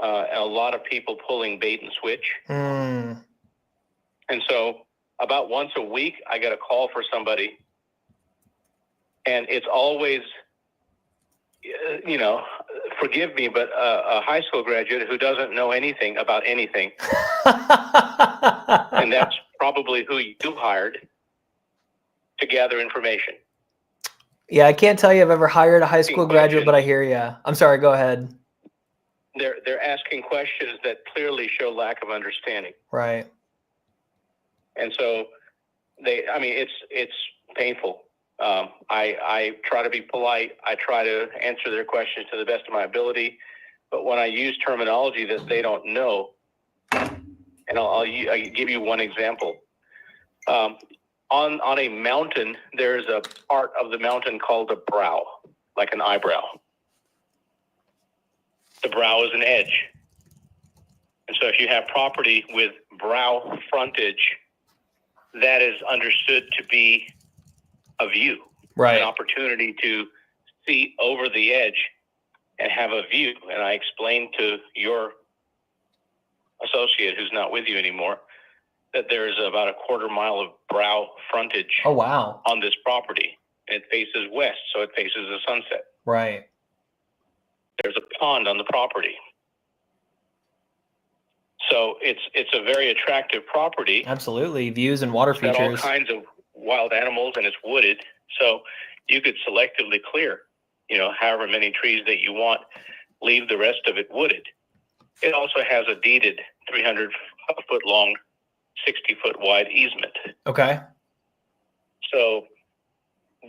a lot of people pulling bait and switch. Mm. And so about once a week, I get a call for somebody. And it's always, forgive me, but a high school graduate who doesn't know anything about anything. And that's probably who you hired to gather information. Yeah, I can't tell you I've ever hired a high school graduate, but I hear you. I'm sorry, go ahead. They're asking questions that clearly show lack of understanding. Right. And so it's painful. I try to be polite. I try to answer their questions to the best of my ability. But when I use terminology that they don't know, and I'll give you one example. On a mountain, there's a part of the mountain called a brow, like an eyebrow. The brow is an edge. And so if you have property with brow frontage, that is understood to be a view, right? An opportunity to see over the edge and have a view. And I explained to your associate who's not with you anymore that there's about a quarter mile of brow frontage. Oh, wow. On this property. And it faces west, so it faces the sunset. Right. There's a pond on the property. So it's a very attractive property. Absolutely. Views and water features. Got all kinds of wild animals, and it's wooded. So you could selectively clear, however many trees that you want, leave the rest of it wooded. It also has a deeded 300-foot long, 60-foot wide easement. Okay. So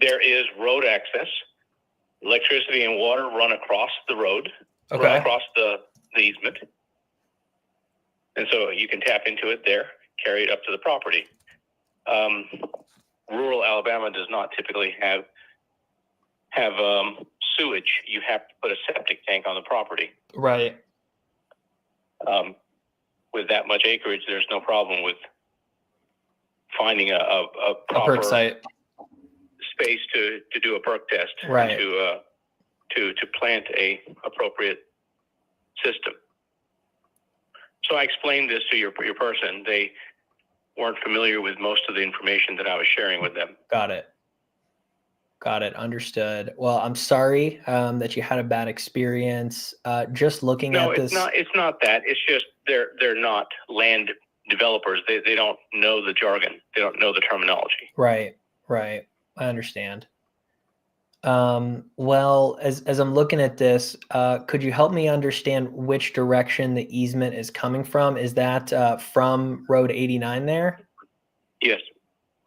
there is road access. Electricity and water run across the road, run across the easement. And so you can tap into it there, carry it up to the property. Rural Alabama does not typically have sewage. You have to put a septic tank on the property. Right. With that much acreage, there's no problem with finding a proper perk site space to do a perk test, right? And to plant a appropriate system. So I explained this to your person. They weren't familiar with most of the information that I was sharing with them. Got it. Understood. Well, I'm sorry that you had a bad experience. Just looking at this. No, it's not that. It's just they're not land developers. They don't know the jargon. They don't know the terminology. Right. I understand. Well, as I'm looking at this, could you help me understand which direction the easement is coming from? Is that from Road 89 there? Yes.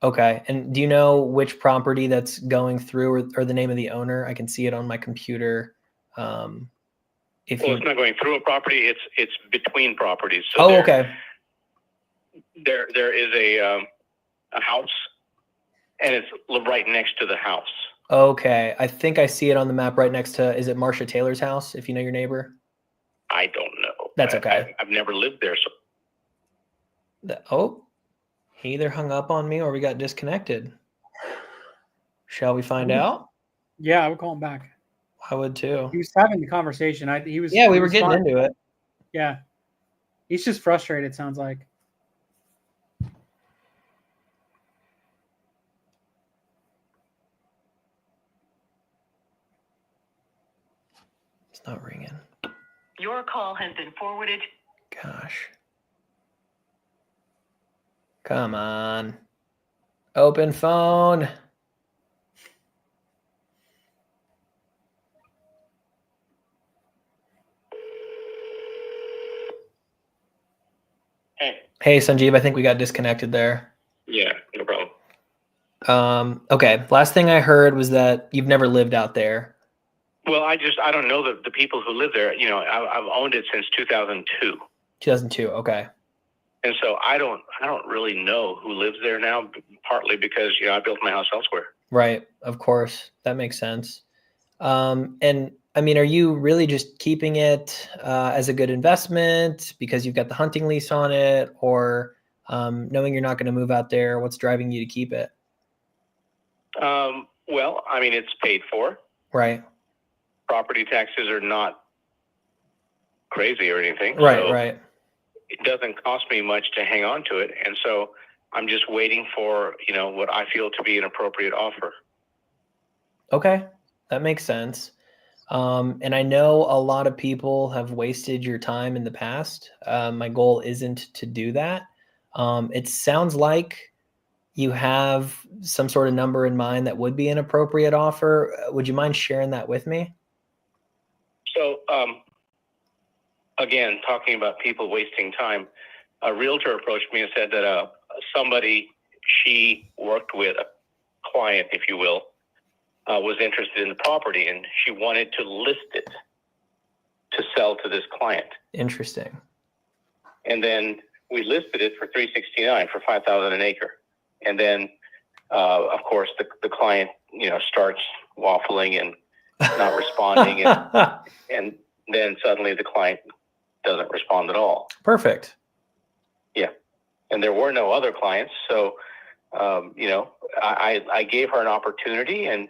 Okay. And do you know which property that's going through, or the name of the owner? I can see it on my computer. It's not going through a property. It's between properties. So okay. There is a house, and it's right next to the house. Okay. I think I see it on the map right next to, is it Marcia Taylor's house, if you know your neighbor? I don't know. That's okay. I've never lived there. So. He either hung up on me or we got disconnected. Shall we find out? Yeah, I would call him back. I would too. He was having the conversation. We were getting into it. Yeah. He's just frustrated, sounds like. It's not ringing. Your call has been forwarded. Gosh. Come on. Open phone. Hey, Sanjeev, I think we got disconnected there. Yeah, no problem. Okay. Last thing I heard was that you've never lived out there. Well, I don't know the people who live there. I've owned it since 2002. 2002. Okay. And so I don't really know who lives there now, partly because, I built my house elsewhere. Right. Of course. That makes sense. And I mean, are you really just keeping it as a good investment because you've got the hunting lease on it, or knowing you're not going to move out there? What's driving you to keep it? Well, I mean, it's paid for. Right. Property taxes are not crazy or anything. Right, so right. It doesn't cost me much to hang on to it. And so I'm just waiting for, what I feel to be an appropriate offer. Okay, that makes sense. And I know a lot of people have wasted your time in the past. My goal isn't to do that. It sounds like you have some sort of number in mind that would be an appropriate offer. Would you mind sharing that with me? So, again, talking about people wasting time, a realtor approached me and said that somebody she worked with, a client, if you will, was interested in the property, and she wanted to list it to sell to this client. Interesting. And then we listed it for $369 for $5,000 an acre. And then, of course, the client, starts waffling and not responding, and then suddenly the client doesn't respond at all. Perfect. Yeah, and there were no other clients, so I gave her an opportunity, and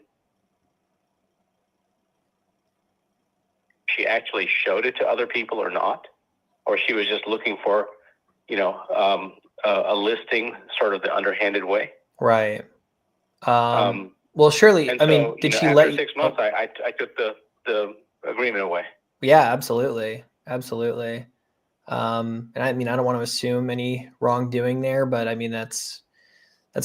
she actually showed it to other people or not, or she was just looking for, a listing, sort of the underhanded way. Right. Well, surely, did she let you? After 6 months, I took the agreement away. Yeah, absolutely. Absolutely. And I don't want to assume any wrongdoing there, but that's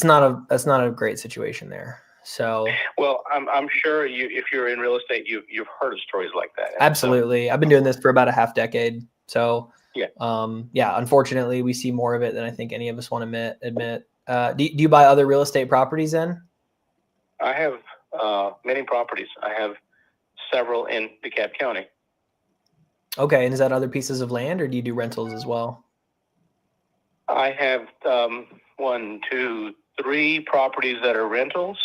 not a great situation there. So, well, I'm sure if you're in real estate, you've heard of stories like that. Absolutely. I've been doing this for about a half decade. So, yeah. Unfortunately, we see more of it than I think any of us want to admit. Do you buy other real estate properties then? I have many properties. I have several in DeKalb County. Okay. And is that other pieces of land, or do you do rentals as well? I have 1, 2, 3 properties that are rentals.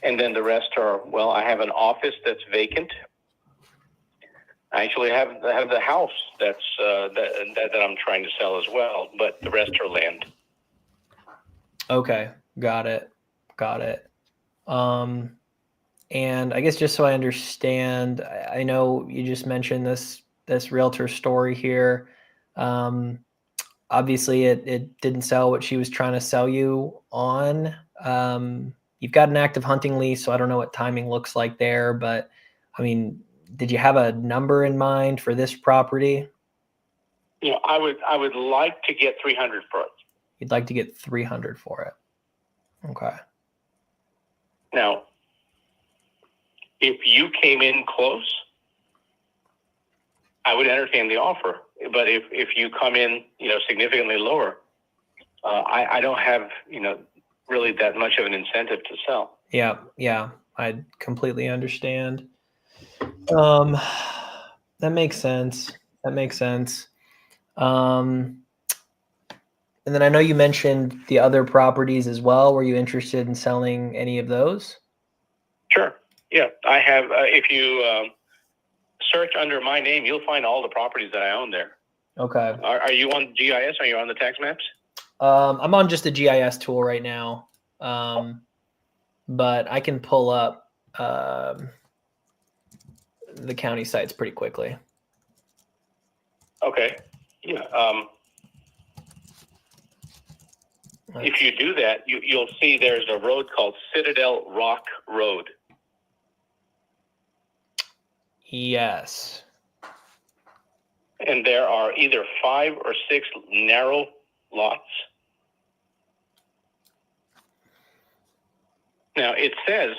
And then the rest are, I have an office that's vacant. I actually have the house that's that I'm trying to sell as well, but the rest are land. Okay, got it. And I guess just so I understand, I know you just mentioned this realtor story here. Obviously, it didn't sell what she was trying to sell you on. You've got an active hunting lease, so I don't know what timing looks like there, but did you have a number in mind for this property? I would like to get $300 for it. You'd like to get $300 for it. Okay. Now, if you came in close, I would entertain the offer. But if you come in, significantly lower, I don't have, really that much of an incentive to sell. Yeah, I completely understand. That makes sense. And then I know you mentioned the other properties as well. Were you interested in selling any of those? Sure. Yeah, I have. If you search under my name, you'll find all the properties that I own there. Okay. Are you on GIS? Are you on the tax maps? I'm on just a GIS tool right now, but I can pull up the county sites pretty quickly. Okay. Yeah. If you do that, you'll see there's a road called Citadel Rock Road. Yes. And there are either 5 or 6 narrow lots. Now, it says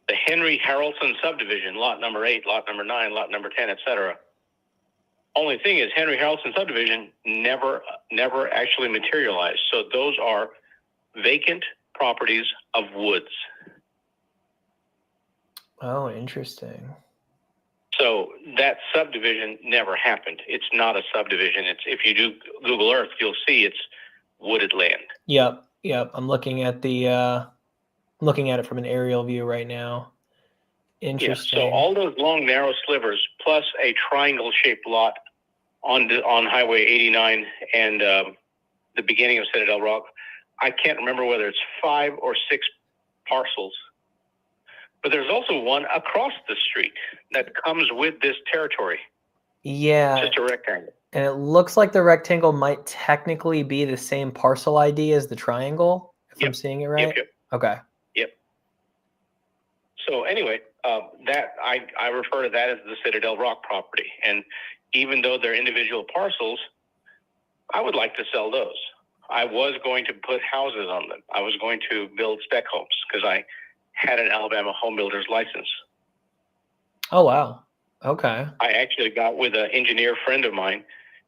the Henry Harrelson subdivision, lot number 8, lot number 9, lot number 10, etc. Only thing is, Henry Harrelson subdivision never actually materialized. So those are vacant properties of woods. Oh, interesting. So that subdivision never happened. It's not a subdivision. It's, if you do Google Earth, you'll see it's wooded land. Yep. I'm looking at it from an aerial view right now. Interesting. Yeah, so all those long, narrow slivers, plus a triangle-shaped lot on Highway 89 and the beginning of Citadel Rock. I can't remember whether it's 5 or 6 parcels. But there's also one across the street that comes with this territory. Yeah. Just a rectangle. And it looks like the rectangle might technically be the same parcel ID as the triangle, if I'm seeing it right. Yep. Okay. Yep. So anyway, that I refer to that as the Citadel Rock property. And even though they're individual parcels, I would like to sell those. I was going to put houses on them. I was going to build spec homes because I had an Alabama home builder's license. Oh, wow. Okay. I actually got with an engineer friend of mine,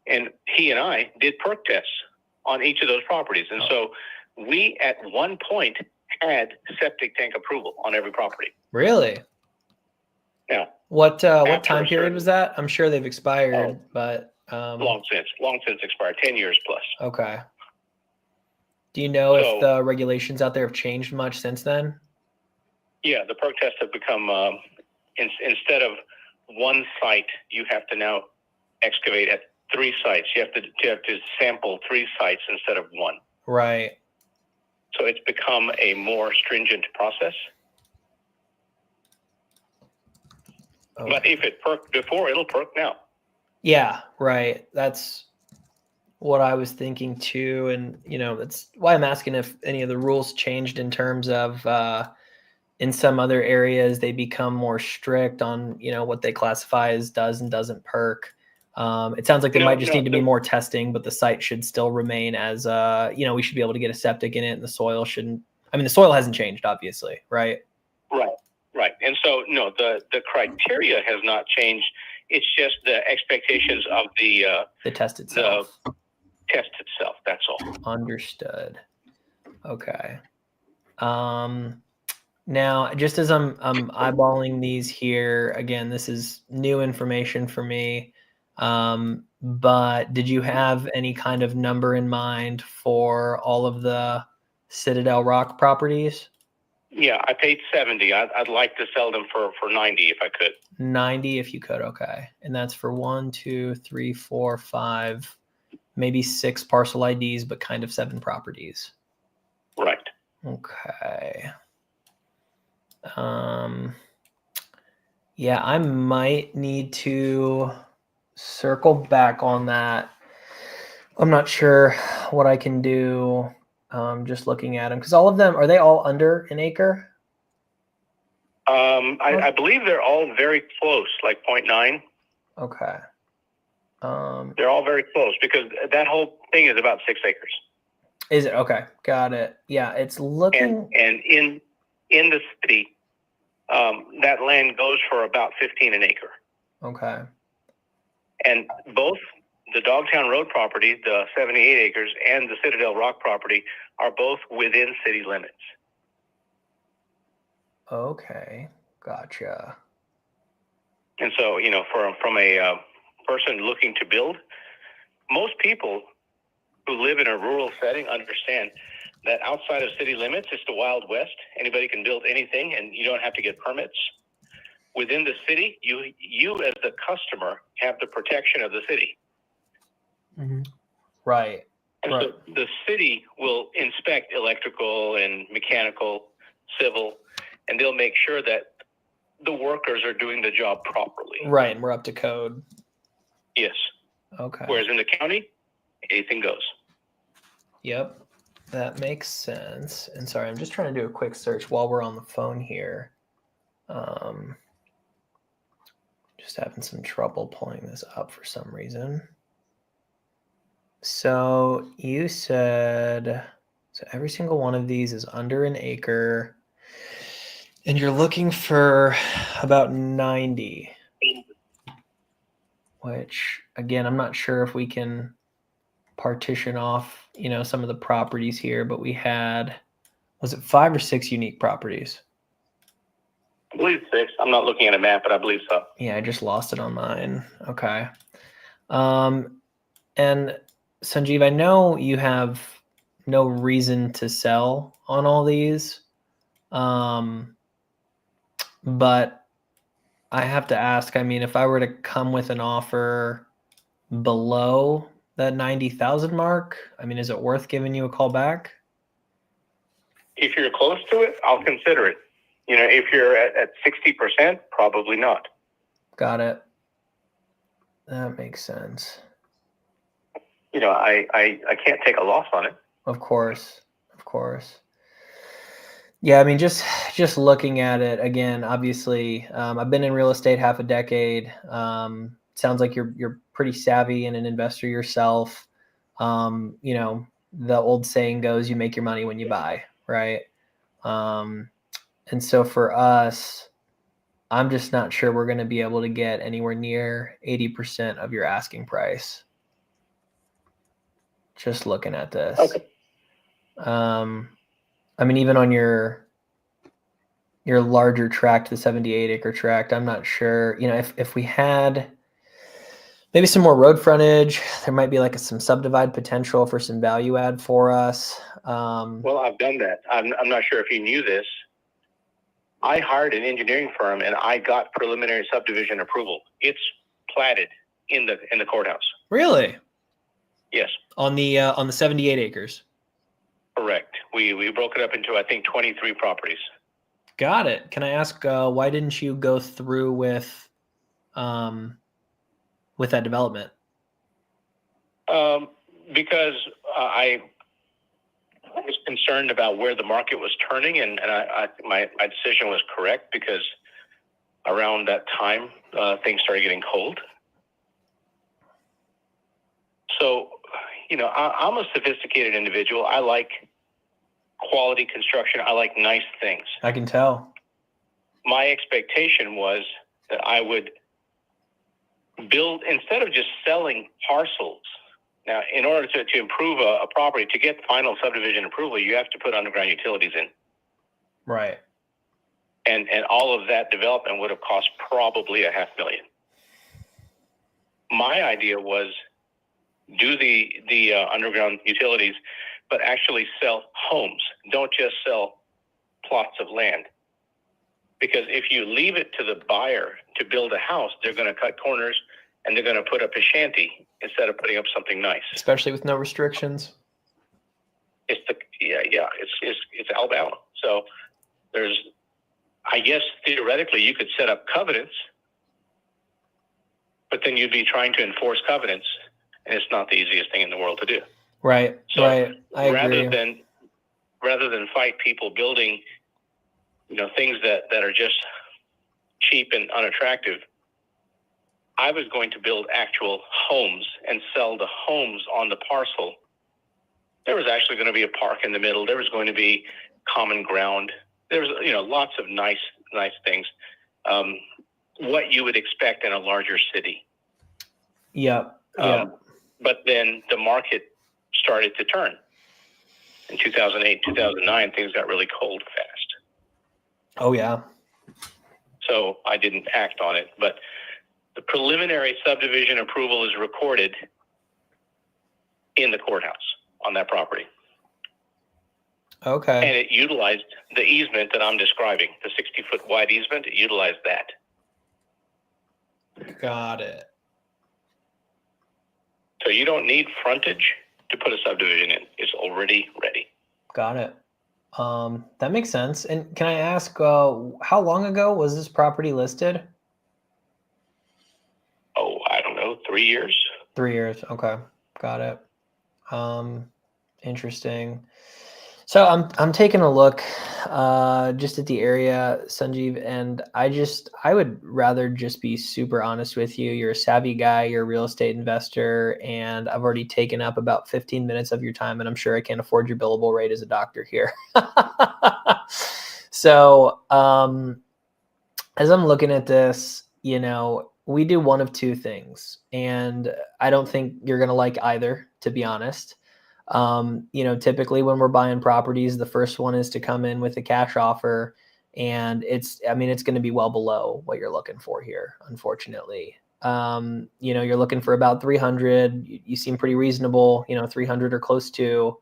and he and I did perk tests on each of those properties. And so we, at one point, had septic tank approval on every property. Really? Yeah. What time period was that? I'm sure they've expired, but long since expired, 10 years plus. Okay. Do you know if the regulations out there have changed much since then? Yeah, the perk tests have become instead of one site, you have to now excavate at 3 sites. You have to sample 3 sites instead of 1. Right. So it's become a more stringent process. Okay. But if it perked before, it'll perk now. Yeah, right. That's what I was thinking too. And, that's why I'm asking if any of the rules changed in terms of in some other areas, they become more strict on, what they classify as does and doesn't perk. It sounds like there might just need to be more testing, but the site should still remain as, we should be able to get a septic in it, and the soil shouldn't. I mean, the soil hasn't changed, obviously, right? Right. And so, no, the criteria has not changed. It's just the expectations of the test itself. The test itself. That's all. Understood. Okay. Now, just as I'm eyeballing these here, again, this is new information for me. But did you have any kind of number in mind for all of the Citadel Rock properties? Yeah, I paid $70. I'd like to sell them for $90 if I could. 90 if you could, okay. And that's for 1, 2, 3, 4, 5, maybe 6 parcel IDs, but kind of 7 properties. Right. Okay. Yeah, I might need to circle back on that. I'm not sure what I can do. Just looking at them, because all of them, are they all under an acre? I believe they're all very close, like 0.9. Okay. They're all very close because that whole thing is about 6 acres. Is it? Okay. Got it. Yeah, it's looking. And in the city, that land goes for about 15 an acre. Okay. And both the Dogtown Road property, the 78 acres, and the Citadel Rock property are both within city limits. Okay. Gotcha. And so, from a person looking to build, most people who live in a rural setting understand that outside of city limits, it's the Wild West. Anybody can build anything, and you don't have to get permits. Within the city, you as the customer have the protection of the city. Mm-hmm. Right. And so the city will inspect electrical and mechanical, civil, and they'll make sure that the workers are doing the job properly. Right, and we're up to code. Yes. Okay. Whereas in the county, anything goes. Yep, that makes sense. And sorry, I'm just trying to do a quick search while we're on the phone here. Just having some trouble pulling this up for some reason. So you said, so every single one of these is under an acre, and you're looking for about 90, which again, I'm not sure if we can partition off, some of the properties here, but we had, was it 5 or 6 unique properties? I believe 6. I'm not looking at a map, but I believe so. Yeah, I just lost it on mine. Okay. And Sanjeev, I know you have no reason to sell on all these, but I have to ask, I mean, if I were to come with an offer below that 90,000 mark, I mean, is it worth giving you a call back? If you're close to it, I'll consider it. If you're at 60%, probably not. Got it. That makes sense. I can't take a loss on it. Of course. Yeah, I mean, just looking at it again, obviously, I've been in real estate half a decade. Sounds like you're pretty savvy and an investor yourself. The old saying goes, you make your money when you buy, right? And so for us, I'm just not sure we're going to be able to get anywhere near 80% of your asking price. Just looking at this. Okay. I mean, even on your larger tract, the 78-acre tract, I'm not sure. If we had maybe some more road frontage, there might be like some subdivide potential for some value add for us. Well, I've done that. I'm not sure if you knew this. I hired an engineering firm and I got preliminary subdivision approval. It's platted in the courthouse. Really? Yes. On the 78 acres. Correct. We broke it up into, I think, 23 properties. Got it. Can I ask why didn't you go through with that development? Because I was concerned about where the market was turning, and my decision was correct because around that time things started getting cold. So, I'm a sophisticated individual. I like quality construction. I like nice things. I can tell. My expectation was that I would build, instead of just selling parcels. Now, in order to improve a property, to get final subdivision approval, you have to put underground utilities in. Right. And all of that development would have cost probably $500,000. My idea was do the underground utilities, but actually sell homes. Don't just sell plots of land. Because if you leave it to the buyer to build a house, they're going to cut corners and they're going to put up a shanty instead of putting up something nice. Especially with no restrictions. It's Alabama. So I guess theoretically you could set up covenants, but then you'd be trying to enforce covenants, and it's not the easiest thing in the world to do. Right. So right. I agree. Rather than fight people building, things that are just cheap and unattractive, I was going to build actual homes and sell the homes on the parcel. There was actually going to be a park in the middle. There was going to be common ground. There was, lots of nice things. What you would expect in a larger city. Yep. But then the market started to turn. In 2008, 2009, things got really cold fast. Oh, yeah. So I didn't act on it. But the preliminary subdivision approval is recorded in the courthouse on that property. Okay. And it utilized the easement that I'm describing, the 60-foot wide easement. It utilized that. Got it. So you don't need frontage to put a subdivision in. It's already ready. Got it. That makes sense. And can I ask, how long ago was this property listed? Oh, I don't know, 3 years. 3 years. Okay. Got it. Interesting. So I'm taking a look just at the area, Sanjeev, and I would rather just be super honest with you. You're a savvy guy, you're a real estate investor, and I've already taken up about 15 minutes of your time, and I'm sure I can't afford your billable rate as a doctor here. So as I'm looking at this, we do one of two things, and I don't think you're going to like either, to be honest. Typically when we're buying properties, the first one is to come in with a cash offer, and it's going to be well below what you're looking for here, unfortunately. You're looking for about 300. You seem pretty reasonable, 300 or close to.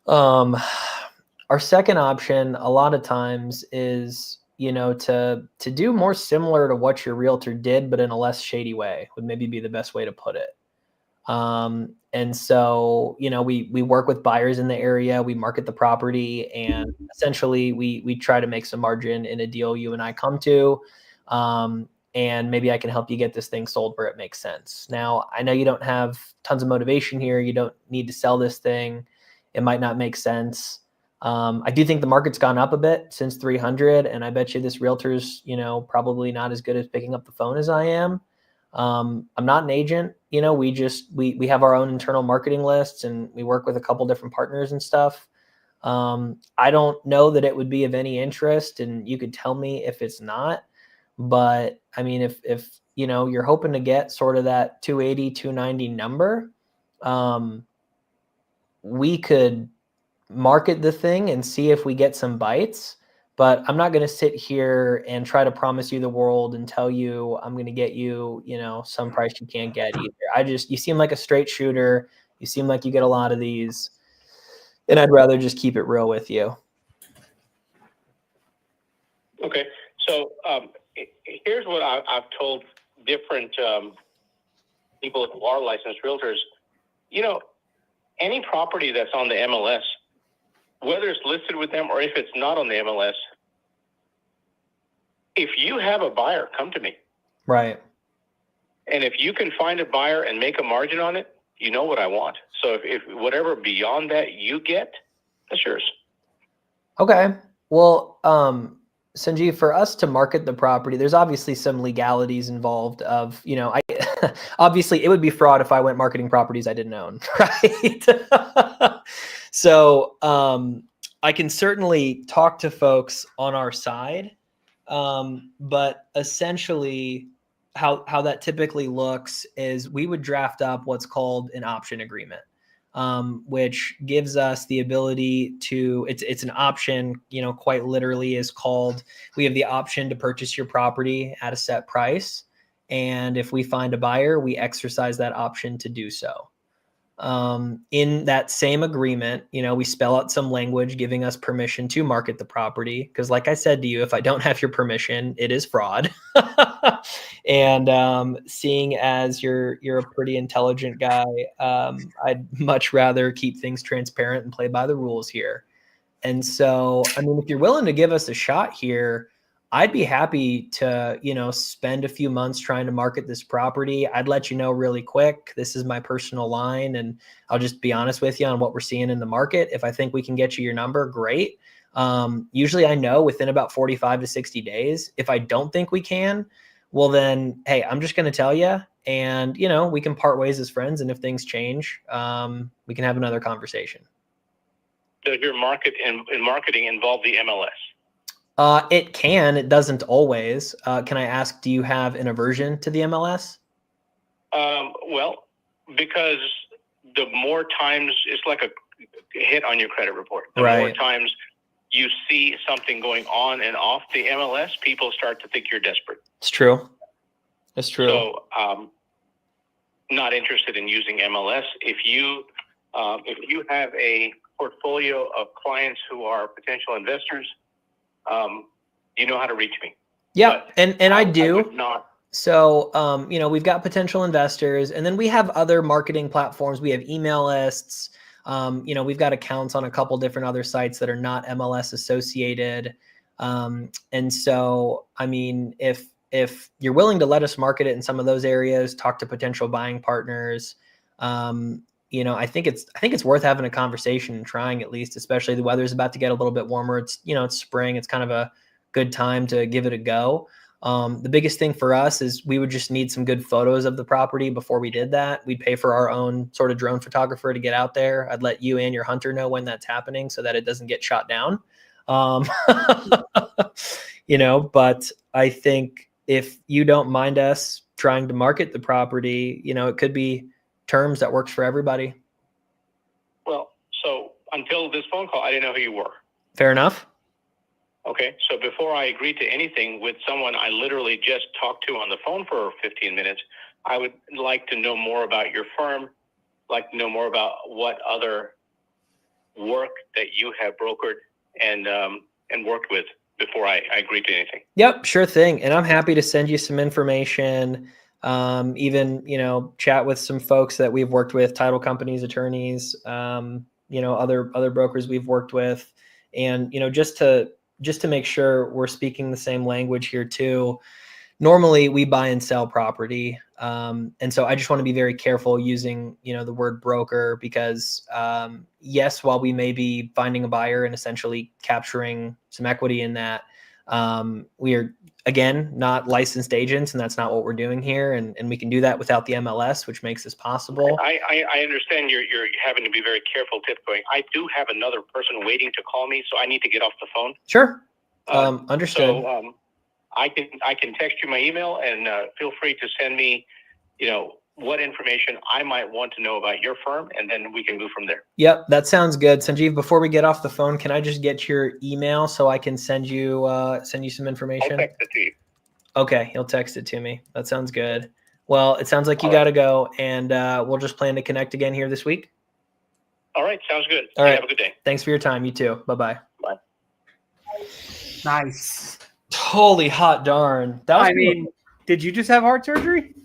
Our second option a lot of times is, to do more similar to what your realtor did, but in a less shady way would maybe be the best way to put it. And so, we work with buyers in the area, we market the property, and essentially we try to make some margin in a deal you and I come to. And maybe I can help you get this thing sold where it makes sense. Now, I know you don't have tons of motivation here. You don't need to sell this thing. It might not make sense. I do think the market's gone up a bit since 300, and I bet you this realtor's, probably not as good at picking up the phone as I am. I'm not an agent. We have our own internal marketing lists, and we work with a couple different partners and stuff. I don't know that it would be of any interest, and you could tell me if it's not. But I mean, if you're hoping to get sort of that 280, 290 number, we could market the thing and see if we get some bites. But I'm not going to sit here and try to promise you the world and tell you I'm going to get you, some price you can't get either. You seem like a straight shooter. You seem like you get a lot of these, and I'd rather just keep it real with you. Okay. So here's what I've told different people who are licensed realtors. Any property that's on the MLS, whether it's listed with them or if it's not on the MLS, if you have a buyer, come to me. Right. And if you can find a buyer and make a margin on it, you know what I want. So if whatever beyond that you get, that's yours. Okay. Well, Sanjeev, for us to market the property, there's obviously some legalities involved of, obviously it would be fraud if I went marketing properties I didn't own, right? So I can certainly talk to folks on our side, but essentially how that typically looks is we would draft up what's called an option agreement. Which gives us the ability to, it's an option, quite literally is called, we have the option to purchase your property at a set price. And if we find a buyer, we exercise that option to do so. In that same agreement, we spell out some language giving us permission to market the property. Because like I said to you, if I don't have your permission, it is fraud. And seeing as you're a pretty intelligent guy, I'd much rather keep things transparent and play by the rules here. And so, I mean, if you're willing to give us a shot here, I'd be happy to, spend a few months trying to market this property. I'd let you know really quick. This is my personal line, and I'll just be honest with you on what we're seeing in the market. If I think we can get you your number, great. Usually I know within about 45 to 60 days. If I don't think we can, well then, hey, I'm just going to tell you, and, we can part ways as friends. And if things change, we can have another conversation. Does your marketing involve the MLS? It can. It doesn't always. Can I ask, do you have an aversion to the MLS? Well, because the more times, it's like a hit on your credit report. The more times you see something going on and off the MLS, people start to think you're desperate. It's true. It's true. So, not interested in using MLS. If you have a portfolio of clients who are potential investors, you know how to reach me. Yeah, and I do. I would not. So, we've got potential investors, and then we have other marketing platforms. We have email lists. We've got accounts on a couple different other sites that are not MLS associated. And so, I mean, if you're willing to let us market it in some of those areas, talk to potential buying partners, I think it's worth having a conversation and trying, at least, especially the weather's about to get a little bit warmer. It's spring. It's kind of a good time to give it a go. The biggest thing for us is we would just need some good photos of the property before we did that. We'd pay for our own sort of drone photographer to get out there. I'd let you and your hunter know when that's happening so that it doesn't get shot down. But I think if you don't mind us trying to market the property, it could be terms that works for everybody. Well, so until this phone call, I didn't know who you were. Fair enough. Okay, so before I agree to anything with someone I literally just talked to on the phone for 15 minutes, I would like to know more about your firm, like to know more about what other work that you have brokered and worked with before I agree to anything. Yep, sure thing. And I'm happy to send you some information. even, chat with some folks that we've worked with, title companies, attorneys, other brokers we've worked with. And, just to make sure we're speaking the same language here too. Normally we buy and sell property. And so I just want to be very careful using, the word broker because, yes, while we may be finding a buyer and essentially capturing some equity in that, we are, again, not licensed agents, and that's not what we're doing here. And we can do that without the MLS, which makes this possible. I understand you're having to be very careful tiptoeing. I do have another person waiting to call me, so I need to get off the phone. Sure. Understood. So I can text you my email, and feel free to send me, what information I might want to know about your firm, and then we can move from there. Yep, that sounds good. Sanjeev, before we get off the phone, can I just get your email so I can send you some information? I'll text it to you. Okay, he'll text it to me. That sounds good. Well, it sounds like you got to go, and we'll just plan to connect again here this week. All right, sounds good. All right. Have a good day. Thanks for your time. You too. Bye-bye. Bye. Nice. Holy hot darn. Did you just have heart surgery?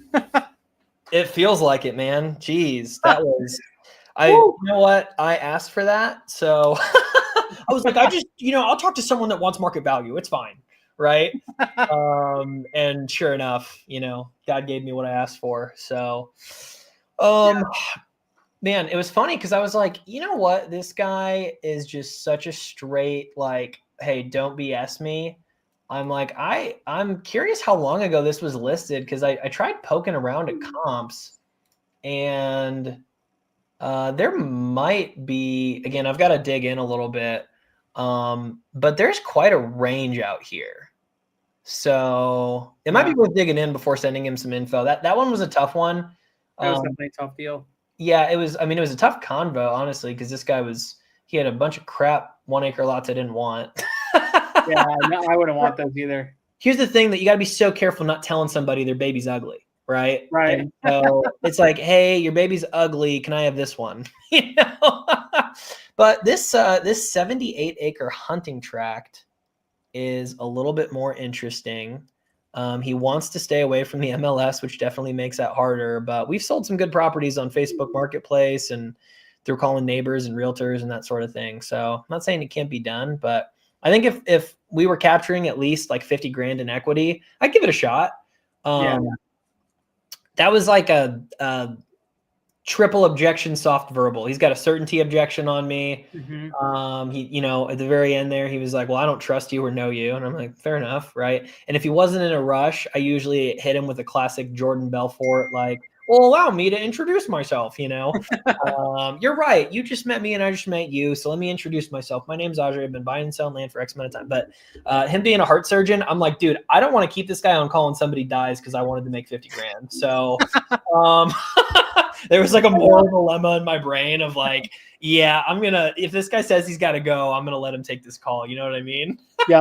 It feels like it, man. Jeez, that was. You know what? I asked for that, so I was like, I'll talk to someone that wants market value. It's fine, right? And sure enough, God gave me what I asked for. So, man, it was funny because I was like, you know what? This guy is just such a straight, like, hey, don't BS me. I'm like, I'm curious how long ago this was listed because I tried poking around at comps, and there might be, again, I've got to dig in a little bit, but there's quite a range out here. So it might be worth digging in before sending him some info. That one was a tough one. It was definitely a tough deal. Yeah, it was. I mean, it was a tough convo, honestly, because this guy he had a bunch of crap 1 acre lots I didn't want. Yeah, no, I wouldn't want those either. Here's the thing that you got to be so careful not telling somebody their baby's ugly, right? Right. And so it's like, hey, your baby's ugly. Can I have this one? But this 78 acre hunting tract is a little bit more interesting. He wants to stay away from the MLS, which definitely makes that harder. But we've sold some good properties on Facebook Marketplace and through calling neighbors and realtors and that sort of thing. So I'm not saying it can't be done, but I think if we were capturing at least like 50 grand in equity, I'd give it a shot. That was like a triple objection, soft verbal. He's got a certainty objection on me. Mm-hmm. He, at the very end there, he was like, well, I don't trust you or know you. And I'm like, fair enough. Right. And if he wasn't in a rush, I usually hit him with a classic Jordan Belfort, like, well, allow me to introduce myself, You're right. You just met me and I just met you. So let me introduce myself. My name's Ajay. I've been buying and selling land for X amount of time. But him being a heart surgeon, I'm like, dude, I don't want to keep this guy on call when somebody dies because I wanted to make 50 grand. So there was like a moral dilemma in my brain of like, yeah, if this guy says he's got to go, I'm going to let him take this call. You know what I mean? Yeah.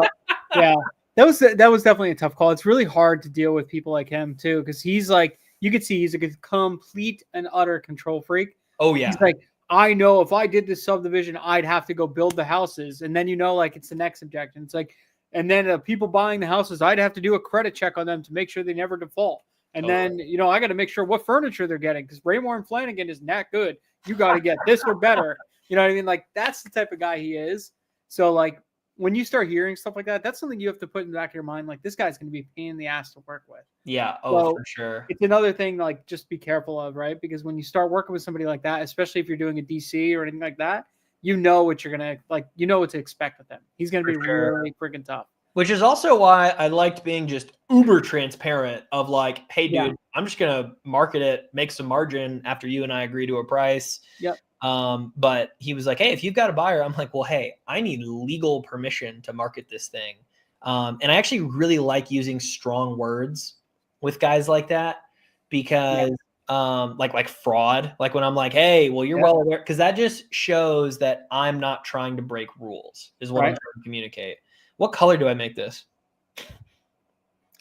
Yeah. That was definitely a tough call. It's really hard to deal with people like him too. Cause he's like, you could see he's a complete and utter control freak. Oh yeah. He's like, I know if I did this subdivision, I'd have to go build the houses. And then, like it's the next objection. It's like, and then people buying the houses, I'd have to do a credit check on them to make sure they never default. And then, I got to make sure what furniture they're getting because Raymore and Flanagan is not good. You got to get this or better. You know what I mean? Like that's the type of guy he is. So like when you start hearing stuff like that, that's something you have to put in the back of your mind. Like this guy's going to be a pain in the ass to work with. Yeah. So for sure. It's another thing, like just be careful of, right? Because when you start working with somebody like that, especially if you're doing a DC or anything like that, what you're going to like, what to expect with him. He's going to be really freaking tough. Which is also why I liked being just uber transparent of like, hey, dude, I'm just going to market it, make some margin after you and I agree to a price. Yep. But he was like, hey, if you've got a buyer, I'm like, well, hey, I need legal permission to market this thing. And I actually really like using strong words with guys like that because like fraud, like when I'm like, hey, well, you're well aware, because that just shows that I'm not trying to break rules is what I'm trying to communicate. What color do I make this?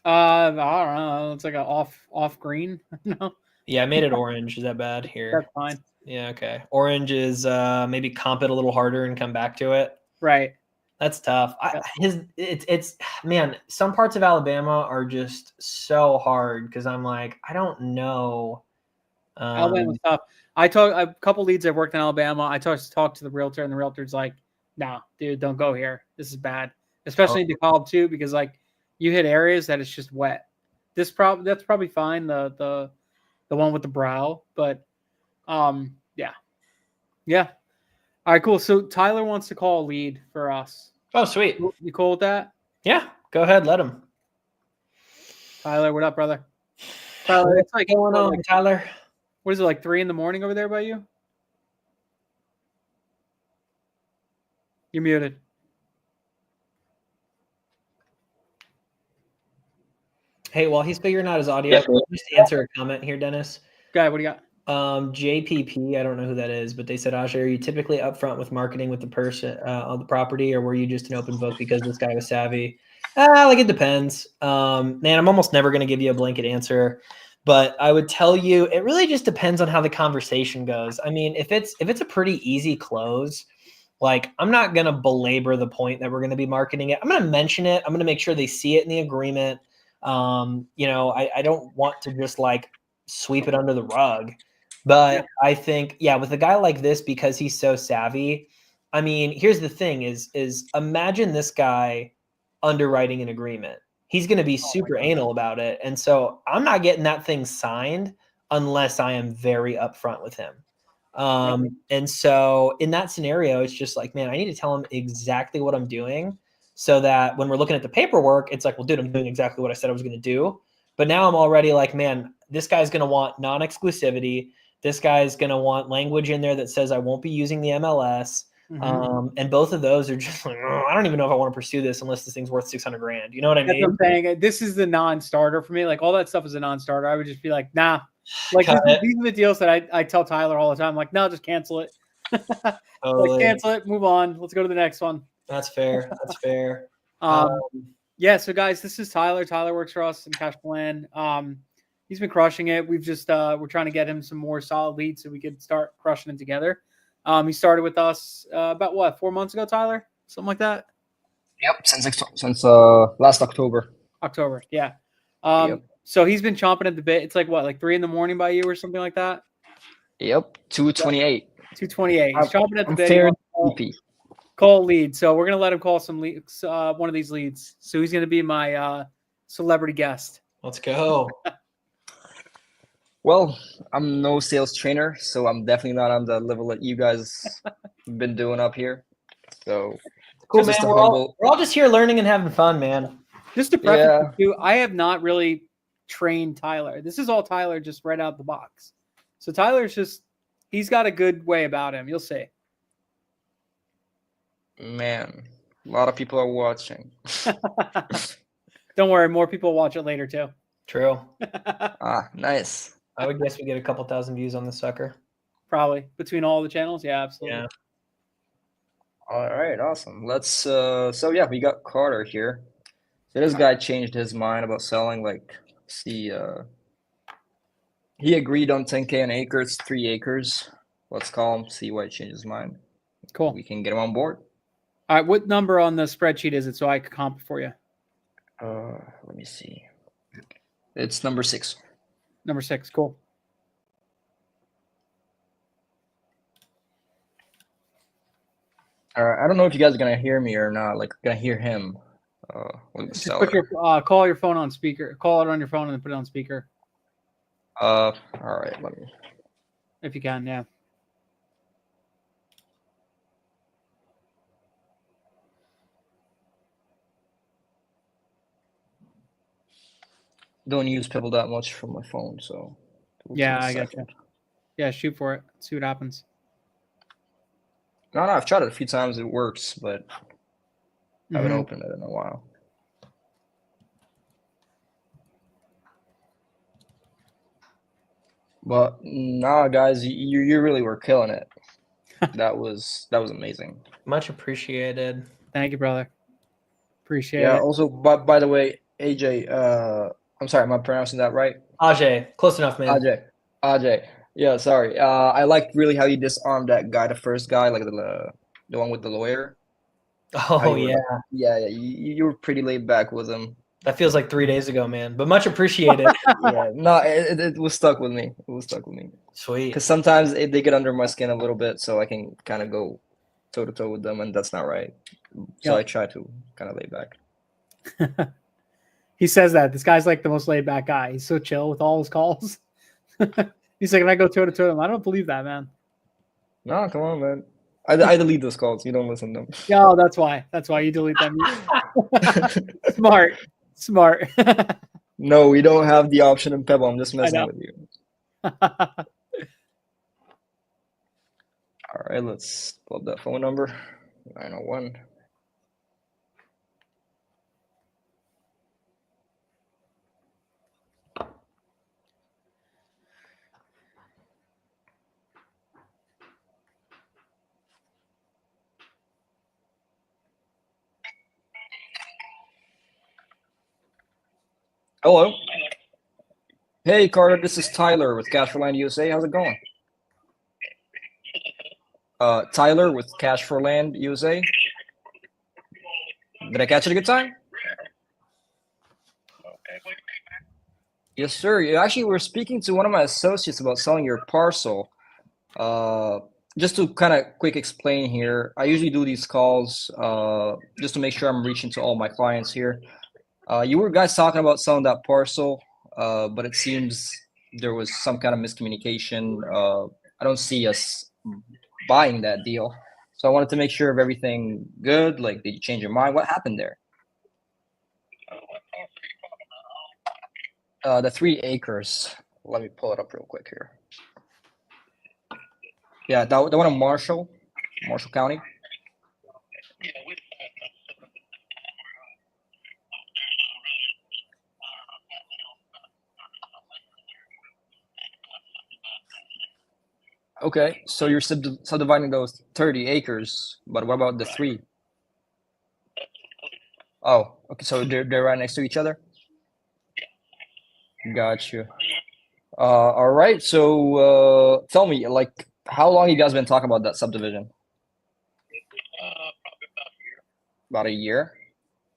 I don't know. It's like an off green. No. Yeah, I made it orange. Is that bad? Here. That's fine. Yeah, okay. Orange is maybe comp it a little harder and come back to it. Right. That's tough. It's man, some parts of Alabama are just so hard because I'm like, I don't know. Alabama's tough. I talked a couple leads I've worked in Alabama. I talked to the realtor, and the realtor's like, "No, dude, don't go here. This is bad, especially in DeKalb too, because like you hit areas that it's just wet. That's probably fine. The one with the brow, but yeah. All right, cool. So Tyler wants to call a lead for us. Oh, sweet. You cool with that? Yeah, go ahead, let him. Tyler, what up, brother? Tyler, it's like going on, Tyler. What is it, like 3 a.m. over there by you? You're muted. Hey, while he's figuring out his audio, just answer a comment here, Dennis. Guy, what do you got? JPP, I don't know who that is, but they said, Ajay, are you typically upfront with marketing with the person on the property, or were you just an open book because this guy was savvy? Like it depends. Man, I'm almost never going to give you a blanket answer, but I would tell you it really just depends on how the conversation goes. I mean, if it's a pretty easy close, like I'm not going to belabor the point that we're going to be marketing it. I'm going to mention it. I'm going to make sure they see it in the agreement. I don't want to just like sweep it under the rug. But I think, with a guy like this, because he's so savvy, I mean, here's the thing is imagine this guy underwriting an agreement. He's going to be super anal about it. And so I'm not getting that thing signed unless I am very upfront with him. And so in that scenario, it's just like, man, I need to tell him exactly what I'm doing so that when we're looking at the paperwork, it's like, well, dude, I'm doing exactly what I said I was going to do. But now I'm already like, man, this guy's going to want non-exclusivity. This guy's going to want language in there that says I won't be using the MLS. And both of those are just like, I don't even know if I want to pursue this unless this thing's worth $600,000. You know what I mean? That's what I'm saying. This is the non-starter for me. Like all that stuff is a non-starter. I would just be like, nah. Like these are the deals that I tell Tyler all the time. I'm like, no, just cancel it. Like, cancel it. Move on. Let's go to the next one. That's fair. That's fair. Yeah. So guys, this is Tyler. Tyler works for us in Cash Plan. He's been crushing it. We've just we're trying to get him some more solid leads so we could start crushing it together. He started with us about what, 4 months ago, Tyler? Something like that. Yep, since last October. October, yeah. Yep. So he's been chomping at the bit. It's like what, like 3 a.m. by you or something like that? Yep, 2:28. 2:28. He's chomping at the bit. Call lead. So we're gonna let him call some leads. One of these leads. So he's gonna be my celebrity guest. Let's go. Well, I'm no sales trainer, so I'm definitely not on the level that you guys have been doing up here. So cool, man. We're all just here learning and having fun, man. Just to preface too, I have not really trained Tyler. This is all Tyler just right out the box. So Tyler's he's got a good way about him. You'll see. Man, a lot of people are watching. Don't worry, more people watch it later too. True. Nice. I would guess we get a couple thousand views on this sucker. Probably between all the channels. Yeah, absolutely. Yeah. All right, awesome. Let's we got Carter here. So this guy changed his mind about selling. Like, see, he agreed on 10K an acre. It's 3 acres. Let's call him. See why he changed his mind. Cool. We can get him on board. All right, what number on the spreadsheet is it so I can comp for you? Let me see. It's number 6. Number 6, cool. All right, I don't know if you guys are gonna hear me or not. Like, gonna hear him. Just put your call your phone on speaker. Call it on your phone and then put it on speaker. All right, let me. If you can, yeah. Don't use Pebble that much from my phone, so. Yeah, I got you. Yeah, shoot for it. See what happens. No, I've tried it a few times. It works, but I haven't opened it in a while. But nah, guys, you really were killing it. That was amazing. Much appreciated. Thank you, brother. Appreciate it. Yeah. Also, by the way, AJ, I'm sorry, am I pronouncing that right? Ajay, close enough, man. Ajay. Yeah, sorry. I liked really how you disarmed that guy, the first guy, like the one with the lawyer. Oh yeah. Yeah. You were pretty laid back with him. That feels like 3 days ago, man. But much appreciated. Yeah. No, it was stuck with me. It was stuck with me. Sweet. Because sometimes they get under my skin a little bit, so I can kind of go toe to toe with them, and that's not right. So I try to kind of lay back. He says that this guy's like the most laid back guy. He's so chill with all his calls. He's like, "Can I go toe to toe with him?" I don't believe that, man. No, come on, man. I delete those calls. You don't listen to them. Yeah, oh, that's why. That's why you delete them. Smart. No, we don't have the option in Pebble. I'm just messing with you. All right, let's pull up that phone number. 901. Hello. Hey, Carter. This is Tyler with Cash for Land USA. How's it going? Tyler with Cash for Land USA. Did I catch it a good time? Yes, sir. You actually were speaking to one of my associates about selling your parcel. Just to kind of quick explain here, I usually do these calls just to make sure I'm reaching to all my clients here. You were guys talking about selling that parcel, but it seems there was some kind of miscommunication. I don't see us buying that deal. So I wanted to make sure of everything good. Like, did you change your mind? What happened there? The 3 acres. Let me pull it up real quick here. Yeah, the one in Marshall County. Okay, so you're subdividing those 30 acres, but what about the 3? Oh, okay, so they're right next to each other? Gotcha. All right, so tell me, like, how long you guys been talking about that subdivision? About a year.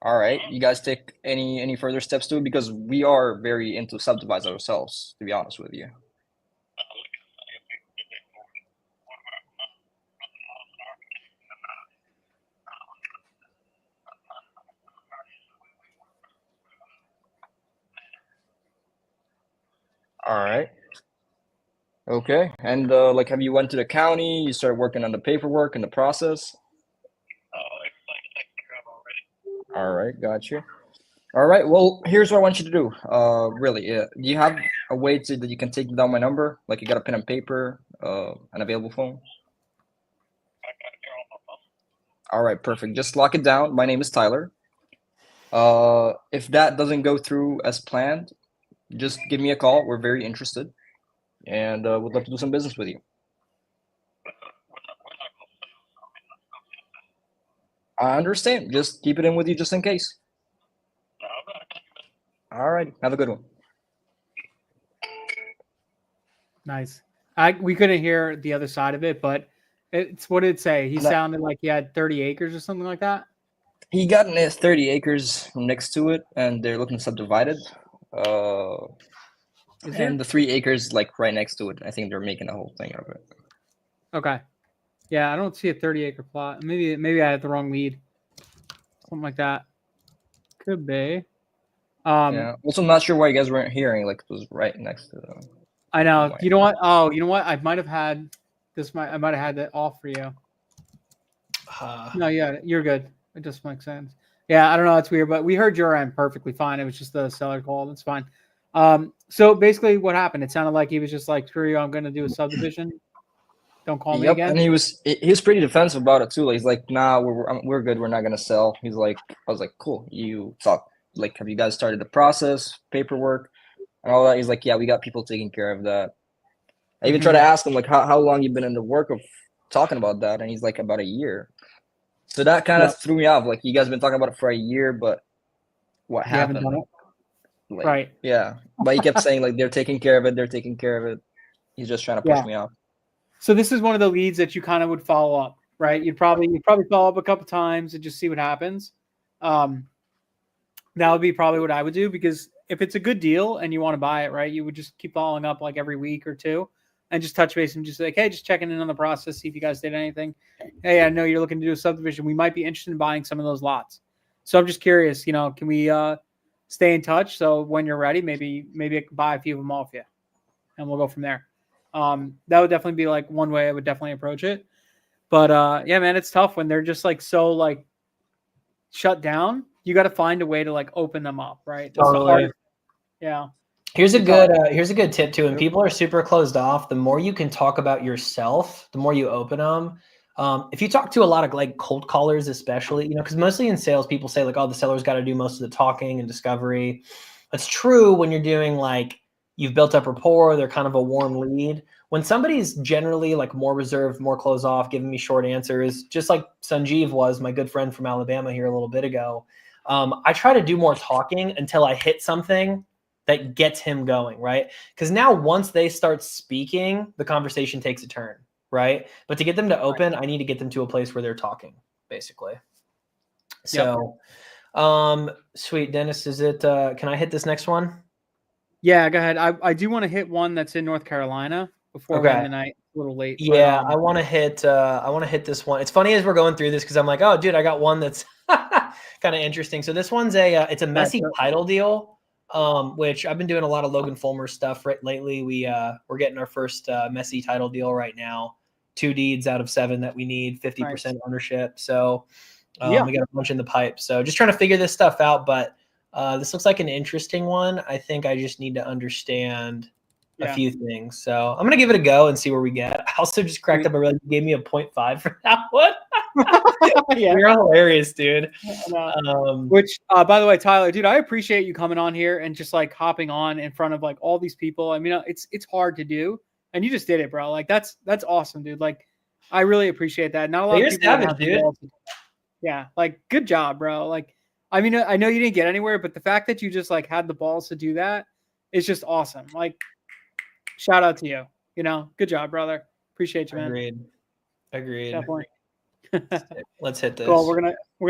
All right, you guys take any further steps to it? Because we are very into subdivides ourselves, to be honest with you. All right. Okay. And like, have you went to the county? You started working on the paperwork and the process? All right, got you. All right. Well, here's what I want you to do. Really, do you have a way that you can take down my number? Like, you got a pen and paper, an available phone? All right, perfect. Just lock it down. My name is Tyler. If that doesn't go through as planned, just give me a call. We're very interested, and would love to do some business with you. I understand. Just keep it in with you just in case. All right. Have a good one. Nice. We couldn't hear the other side of it, but it's what did it say? He sounded like he had 30 acres or something like that. He got 30 acres next to it, and they're looking subdivided. And the 3 acres like right next to it. I think they're making a whole thing of it. Okay. Yeah, I don't see a 30-acre plot. Maybe I had the wrong lead. Something like that. Could be. Yeah. Also, I'm not sure why you guys weren't hearing. Like, it was right next to them. I know. You know what? Oh, you know what? I might have had this. I might have had that off for you. No, yeah, you're good. It just makes sense. Yeah, I don't know. It's weird, but we heard your end perfectly fine. It was just the seller call. That's fine. So basically, what happened? It sounded like he was just like, "Screw you! I'm going to do a subdivision. Don't call me again." And he was pretty defensive about it too. Like, he's like, "Nah, we're good. We're not going to sell." He's like, "I was like, cool. You talk. Like, have you guys started the process, paperwork, and all that?" He's like, "Yeah, we got people taking care of that." I even tried to ask him like, how long you been in the work of talking about that, and he's like, about a year. So that kind of threw me off. Like, you guys been talking about it for a year, but what happened? Like, right. Yeah. But he kept saying like they're taking care of it. They're taking care of it. He's just trying to push me off. So this is one of the leads that you kind of would follow up. right? You'd probably follow up a couple times and just see what happens. That would be probably what I would do, because if it's a good deal and you want to buy it, right, you would just keep following up like every week or two and just touch base and just like, hey, just checking in on the process, see if you guys did anything. Hey, I know you're looking to do a subdivision. We might be interested in buying some of those lots. So I'm just curious, can we stay in touch? So when you're ready, maybe I can buy a few of them off you and we'll go from there. That would definitely be like one way I would definitely approach it. But yeah, man, it's tough when they're just like so like shut down. You got to find a way to like open them up, right? Totally. Yeah. Here's a good tip too. When people are super closed off, the more you can talk about yourself, the more you open them. If you talk to a lot of like cold callers, especially, because mostly in sales, people say like, oh, the seller's got to do most of the talking and discovery. That's true when you're doing like you've built up rapport, they're kind of a warm lead. When somebody's generally like more reserved, more closed off, giving me short answers, just like Sanjeev was, my good friend from Alabama here a little bit ago, I try to do more talking until I hit something that gets him going, right? Because now once they start speaking, the conversation takes a turn, right? But to get them to open, I need to get them to a place where they're talking, basically. So, sweet, Dennis, is it? Can I hit this next one? Yeah, go ahead. I do want to hit one that's in North Carolina before we end the night. A little late. Yeah, I want to hit. I want to hit this one. It's funny as we're going through this because I'm like, oh, dude, I got one that's kind of interesting. So this one's it's a messy title deal. Which I've been doing a lot of Logan Fulmer stuff lately. We're getting our first messy title deal right now. 2 deeds out of 7 that we need, 50% ownership. So we got a bunch in the pipe. So just trying to figure this stuff out. But this looks like an interesting one. I think I just need to understand a few things. So I'm gonna give it a go and see where we get. I also just cracked up a really gave me a 0.5 for that one. You're hilarious, dude. Which by the way, Tyler, dude, I appreciate you coming on here and just like hopping on in front of like all these people. I mean, it's hard to do, and you just did it, bro. Like that's awesome, dude. Like I really appreciate that. Not a lot of people savage, dude. Yeah, like good job, bro. Like I mean, I know you didn't get anywhere, but the fact that you just like had the balls to do that is just awesome. Like shout out to you. Good job, brother. Appreciate you, man. Agreed. Definitely. Let's hit this. Cool. We're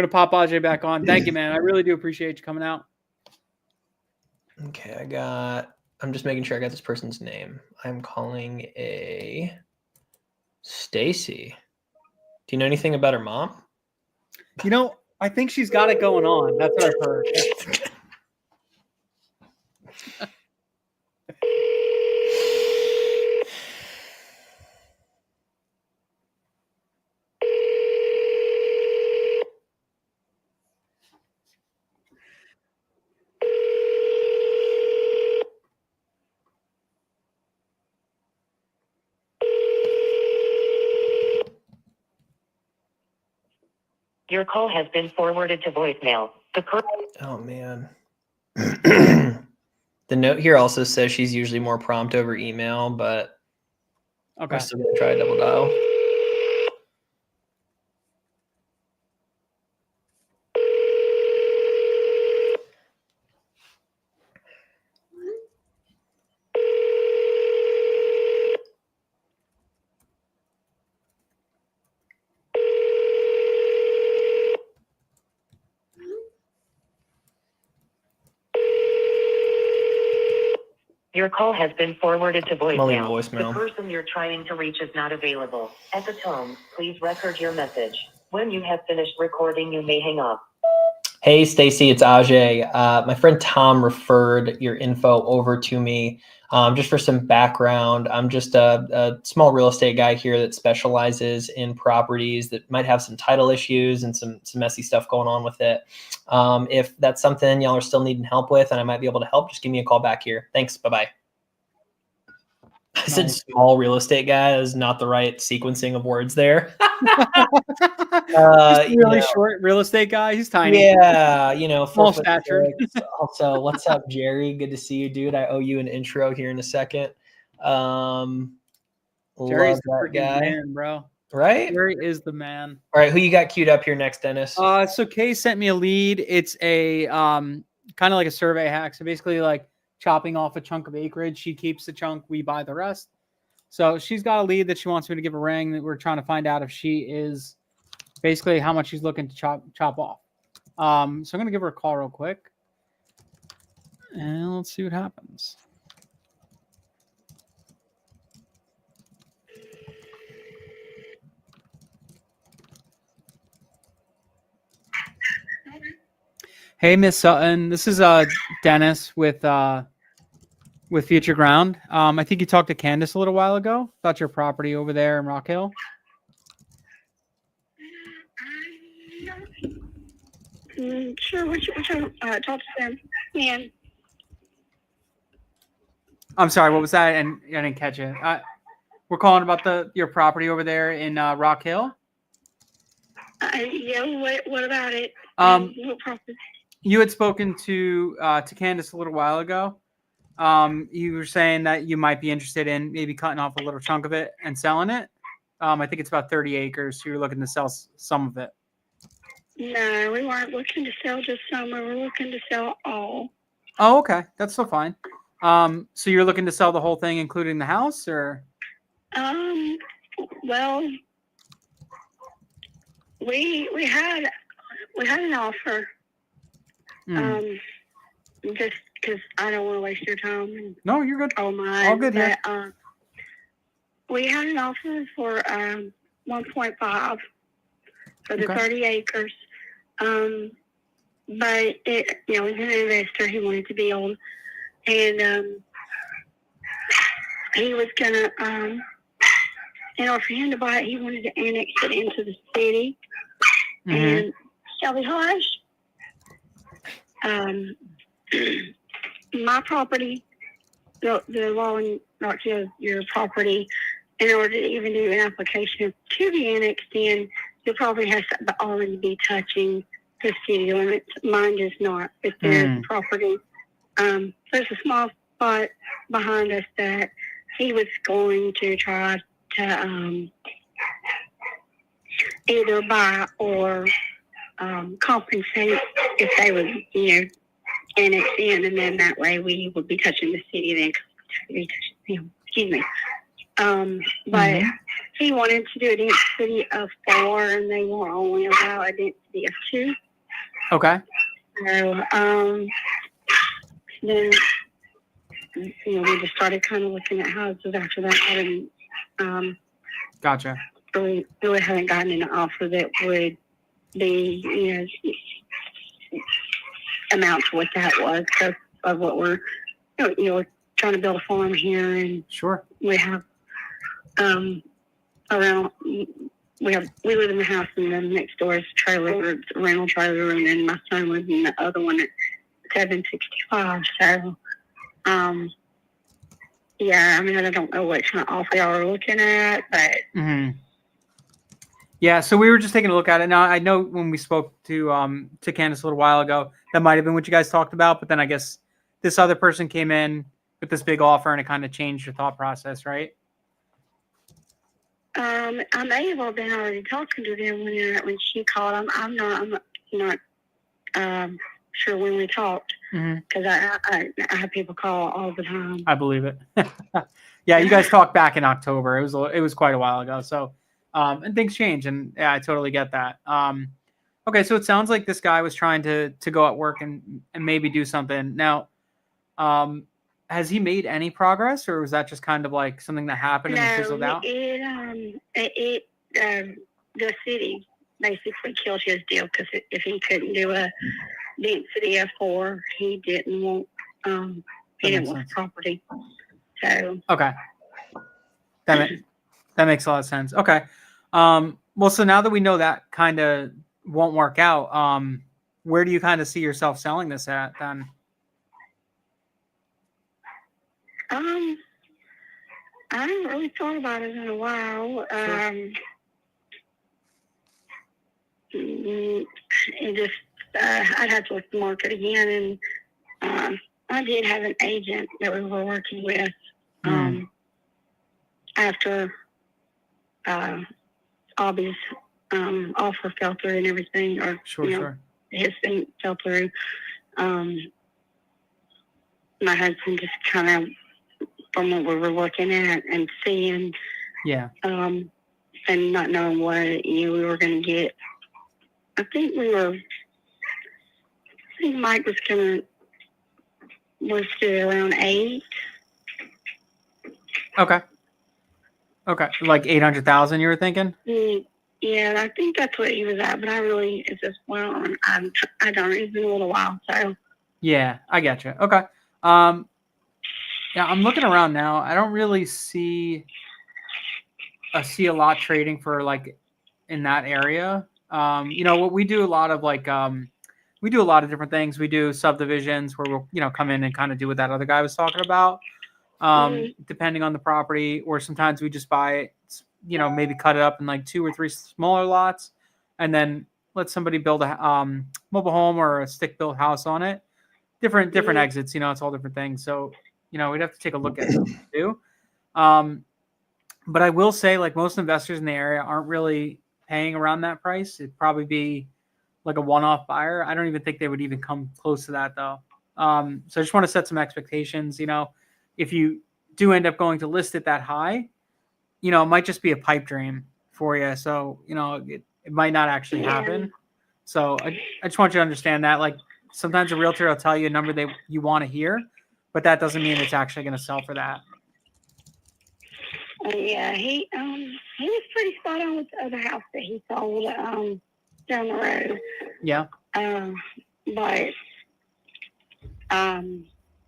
gonna pop Ajay back on. Thank you, man. I really do appreciate you coming out. Okay, I'm just making sure I got this person's name. I'm calling a Stacy. Do you know anything about her mom? I think she's got it going on. That's what I've heard. Your call has been forwarded to voicemail. Oh, man. The note here also says she's usually more prompt over email, but I'm still going to try a double dial. Your call has been forwarded to voicemail. voicemail. The person you're trying to reach is not available. At the tone, please record your message. When you have finished recording, you may hang up. Hey, Stacy, it's Ajay. My friend Tom referred your info over to me. Just for some background, I'm just a small real estate guy here that specializes in properties that might have some title issues and some messy stuff going on with it. If that's something y'all are still needing help with and I might be able to help, just give me a call back here. Thanks. Bye-bye. I said small real estate guy is not the right sequencing of words there. Really short real estate guy. He's tiny. Yeah, small stature. Also, what's up, Jerry? Good to see you, dude. I owe you an intro here in a second. Jerry's love the that guy, man, bro. Right? Jerry is the man. All right, who you got queued up here next, Dennis? So Kay sent me a lead. It's a kind of like a survey hack. So basically, like chopping off a chunk of acreage. She keeps the chunk. We buy the rest. So she's got a lead that she wants me to give a ring. That we're trying to find out if she is basically how much she's looking to chop off. So I'm gonna give her a call real quick, and let's see what happens. Hey, Miss Sutton. This is Dennis with Future Ground. I think you talked to Candace a little while ago about your property over there in Rock Hill. Sure. Which talk to them. Yeah. I'm sorry. What was that? And I didn't catch it. We're calling about your property over there in Rock Hill. Yeah. What about it? What property? You had spoken to Candace a little while ago. You were saying that you might be interested in maybe cutting off a little chunk of it and selling it. I think it's about 30 acres. So you're looking to sell some of it. No, we weren't looking to sell just some. We were looking to sell all. Oh, okay. That's still fine. So you're looking to sell the whole thing, including the house, or? Well, we had an offer. Just because I don't want to waste your time. No, you're good. Oh my. All good here. We had an offer for 1.5 for the 30 acres. But it, he's an investor. He wanted to build, and he was gonna, in order for him to buy it, he wanted to annex it into the city. And Shelby Hush, my property, the law in Rock Hill, your property, in order to even do an application to be annexed in, your property has to already be touching the city limits. Mine does not, but there's property. There's a small spot behind us that he was going to try to either buy or compensate if they would, annex in, and then that way we would be touching the city then. Excuse me. But he wanted to do a density of 4, and they will only allow a density of 2. Okay. So, then, we just started kind of looking at houses after that, and gotcha. We haven't gotten an offer that would be, amount to what that was, because of what we're, we're trying to build a farm here, and sure, we have we live in the house, and then next door is a trailer, it's a rental trailer, and then my son lives in the other one at 765. So, yeah, I don't know what kind of offer y'all are looking at, but. Yeah, so we were just taking a look at it. Now, I know when we spoke to Candace a little while ago, that might have been what you guys talked about, but then I guess this other person came in with this big offer, and it kind of changed your thought process, right? I may have been already talking to them when she called. I'm not sure when we talked, because I have people call all the time. I believe it. Yeah, you guys talked back in October. It was quite a while ago. So, and things change, and yeah, I totally get that. Okay, so it sounds like this guy was trying to go at work and maybe do something. Now, has he made any progress, or was that just kind of like something that happened and fizzled out? The city basically killed his deal, because if he couldn't do a density of 4, he didn't want property. So okay, that makes a lot of sense. Okay, well, so now that we know that kind of won't work out, where do you kind of see yourself selling this at then? I haven't really thought about it in a while. It just I'd have to look at the market again, and I did have an agent that we were working with after Abby's offer fell through and everything, or his thing fell through. My husband just kind of from what we were looking at and seeing. Yeah. And not knowing what we were going to get. I think Mike was listed around 8. Okay. Like 800,000 you were thinking? Yeah, I think that's what he was at, but I don't. It's been a little while, so. Yeah, I get you. Okay. Yeah, I'm looking around now. I don't really see a lot trading for like in that area. What we do a lot of we do a lot of different things. We do subdivisions where we'll come in and kind of do what that other guy was talking about. Depending on the property, or sometimes we just buy it, maybe cut it up in like 2 or 3 smaller lots, and then let somebody build a mobile home or a stick-built house on it. Different exits, it's all different things. So, we'd have to take a look at what to do. But I will say, like, most investors in the area aren't really paying around that price. It'd probably be like a one-off buyer. I don't even think they would even come close to that, though. So I just want to set some expectations. If you do end up going to list it that high, it might just be a pipe dream for you. So, it might not actually happen. So I just want you to understand that. Like, sometimes a realtor will tell you a number you want to hear, but that doesn't mean it's actually going to sell for that. Yeah, he was pretty spot on with the other house that he sold down the road. Yeah. But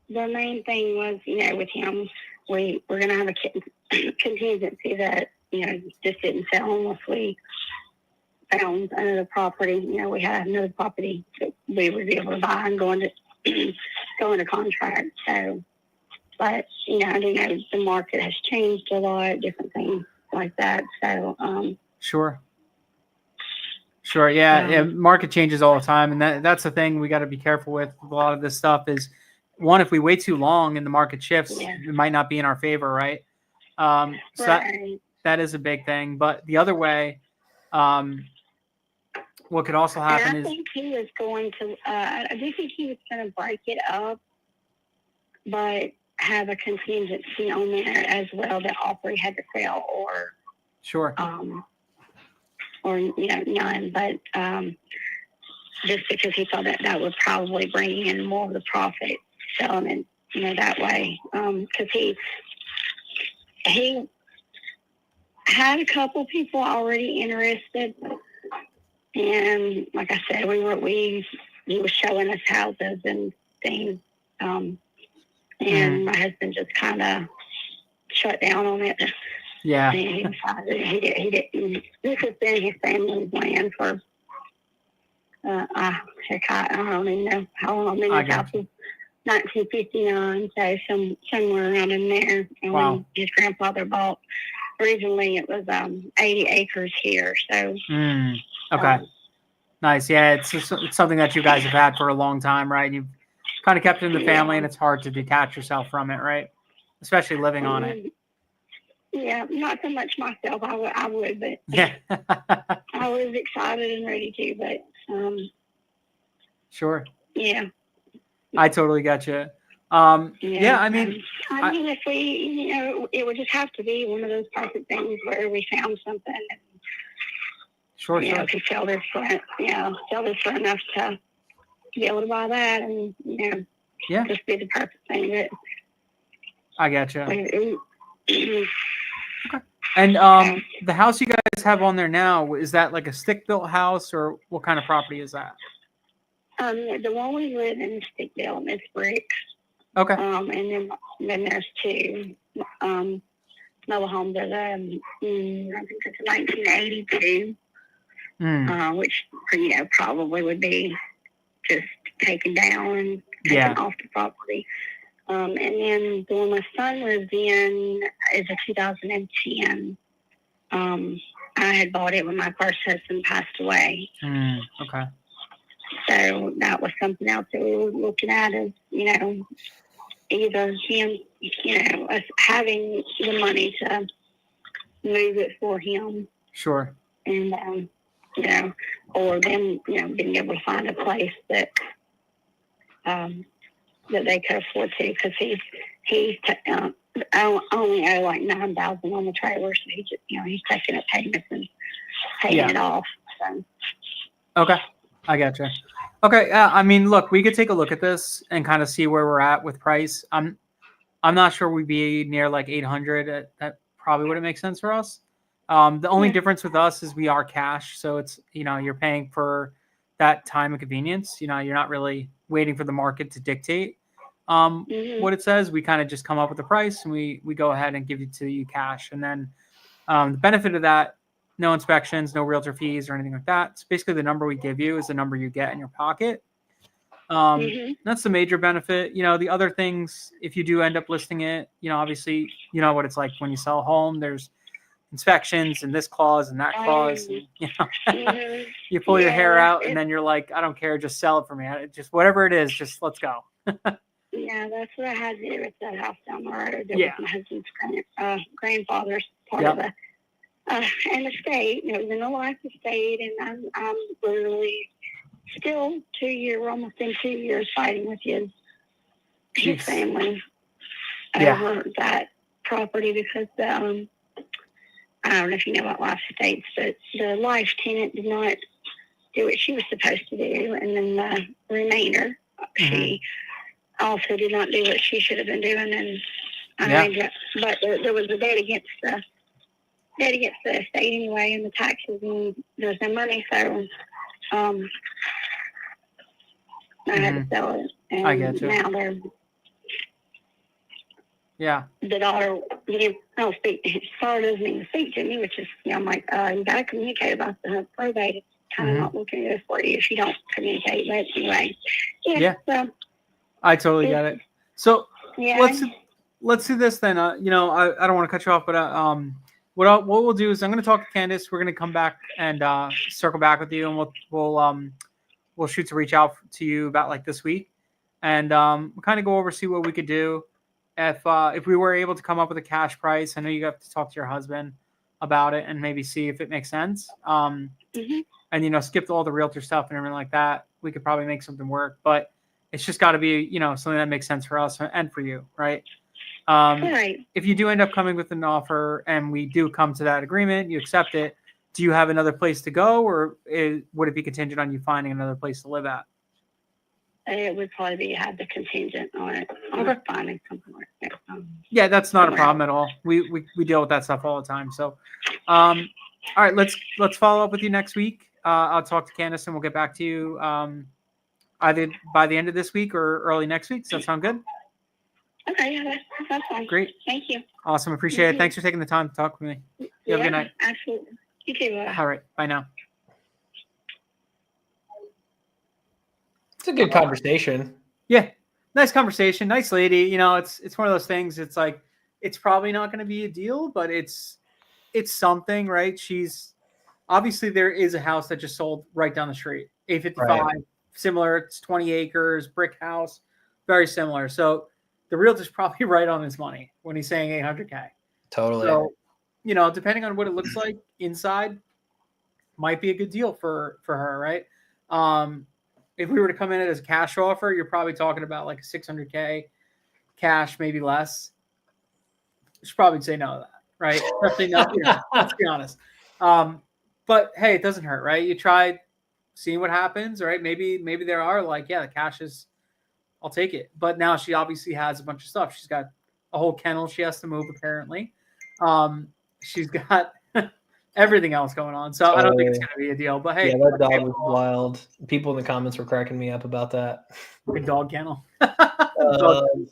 the main thing was, with him, we're going to have a contingency that, just didn't sell unless we found another property. We had another property that we would be able to buy and go into contract. So, but, I do know the market has changed a lot, different things like that. So, Sure. Yeah. Market changes all the time. And that's the thing we got to be careful with a lot of this stuff is, one, if we wait too long and the market shifts, it might not be in our favor, right? So that is a big thing. But the other way, what could also happen is... I think he was going to... I do think he was going to break it up, but have a contingency on there as well that Opry had to sell or... Sure. Or, none. But just because he thought that would probably bring in more of the profit. Selling it, that way, because he had a couple people already interested, and like I said, he was showing us houses and things, and my husband just kind of shut down on it. Yeah, and he decided he didn't. This has been his family's land for I don't even know how long I've been in this house. 1959, so somewhere around in there. And when his grandfather bought, originally it was 80 acres here. So okay, nice. Yeah, it's something that you guys have had for a long time, right? You've kind of kept it in the family, and it's hard to detach yourself from it, right? Especially living on it. Yeah, not so much myself. I would, but yeah, I was excited and ready to, but sure. Yeah. I totally got you. Yeah, I mean, if we, it would just have to be one of those types of things where we found something and, sure. could sell this for enough to be able to buy that and, just be the perfect thing. But I got you. Okay. And the house you guys have on there now, is that like a stick-built house, or what kind of property is that? The one we live in is stick built. It's bricks. Okay. And then there's 2 mobile homes. There's I think it's 1982, which probably would be just taken down and taken off the property. And then the one my son lives in is a 2010. I had bought it when my first husband passed away. Okay. So that was something else that we were looking at is, either him, us having the money to move it for him. Sure. And, or them, being able to find a place that they could afford to, because he's I only owe like $9,000 on the trailer, so he's taking up payments and paying it off. So. Okay, I gotcha. Okay, I mean, look, we could take a look at this and kind of see where we're at with price. I'm not sure we'd be near like 800. That probably wouldn't make sense for us. The only difference with us is we are cash, so it's you're paying for that time and convenience. You're not really waiting for the market to dictate what it says. We kind of just come up with a price and we go ahead and give it to you cash, and then the benefit of that. No inspections, no realtor fees or anything like that. It's basically the number we give you is the number you get in your pocket. That's the major benefit. The other things, if you do end up listing it, obviously, you know what it's like when you sell a home. There's inspections and this clause and that clause. And, you pull your hair out and then you're like, I don't care, just sell it for me. Just whatever it is, just let's go. Yeah, that's what I had to do with that house down the road. It was my husband's grandfather's part of the an estate. It was in a life estate, and I'm literally still almost in 2 years fighting with his family over that property because I don't know if you know about life estates, but the life tenant did not do what she was supposed to do, and then the remainder, she also did not do what she should have been doing, and but there was a debt against the estate anyway, and the taxes, and there's no money, so I had to sell it. And I get you. Now the daughter, don't speak. His father doesn't even speak to me, which is, I'm like, you got to communicate about the probate. It's kind of not looking good for you if you don't communicate. But anyway, so I totally get it. So let's do this then. I don't want to cut you off, but what we'll do is I'm going to talk to Candace. We're going to come back and circle back with you, and we'll shoot to reach out to you about like this week, and we'll kind of go over, see what we could do. If we were able to come up with a cash price, I know you have to talk to your husband about it and maybe see if it makes sense. And skip all the realtor stuff and everything like that. We could probably make something work, but it's just got to be something that makes sense for us and for you, right? If you do end up coming with an offer and we do come to that agreement, you accept it, do you have another place to go, or would it be contingent on you finding another place to live at? It would probably have the contingent on it, finding something like that. Yeah, that's not a problem at all. We deal with that stuff all the time. So, all right, let's follow up with you next week. I'll talk to Candace and we'll get back to you either by the end of this week or early next week. Does that sound good? Okay, yeah, that's fine. Great. Thank you. Awesome. Appreciate it. Thanks for taking the time to talk with me. You have a good night. Absolutely. You too. Bye. All right. Bye now. It's a good conversation. Yeah. Nice conversation. Nice lady. It's one of those things. It's like, it's probably not going to be a deal, but it's something, right? She's obviously, there is a house that just sold right down the street. 855, similar. It's 20 acres, brick house, very similar. So the realtor's probably right on his money when he's saying 800K. Totally. So, depending on what it looks like inside, might be a good deal for her, right? If we were to come in as a cash offer, you're probably talking about like a 600K cash, maybe less. You should probably say no to that, right? Especially no, let's be honest. But hey, it doesn't hurt, right? You try seeing what happens, right? Maybe there are like, the cash is, I'll take it. But now she obviously has a bunch of stuff. She's got a whole kennel she has to move, apparently. She's got everything else going on. So I don't think it's going to be a deal. But hey. Yeah, that dog was wild. People in the comments were cracking me up about that. Big dog kennel.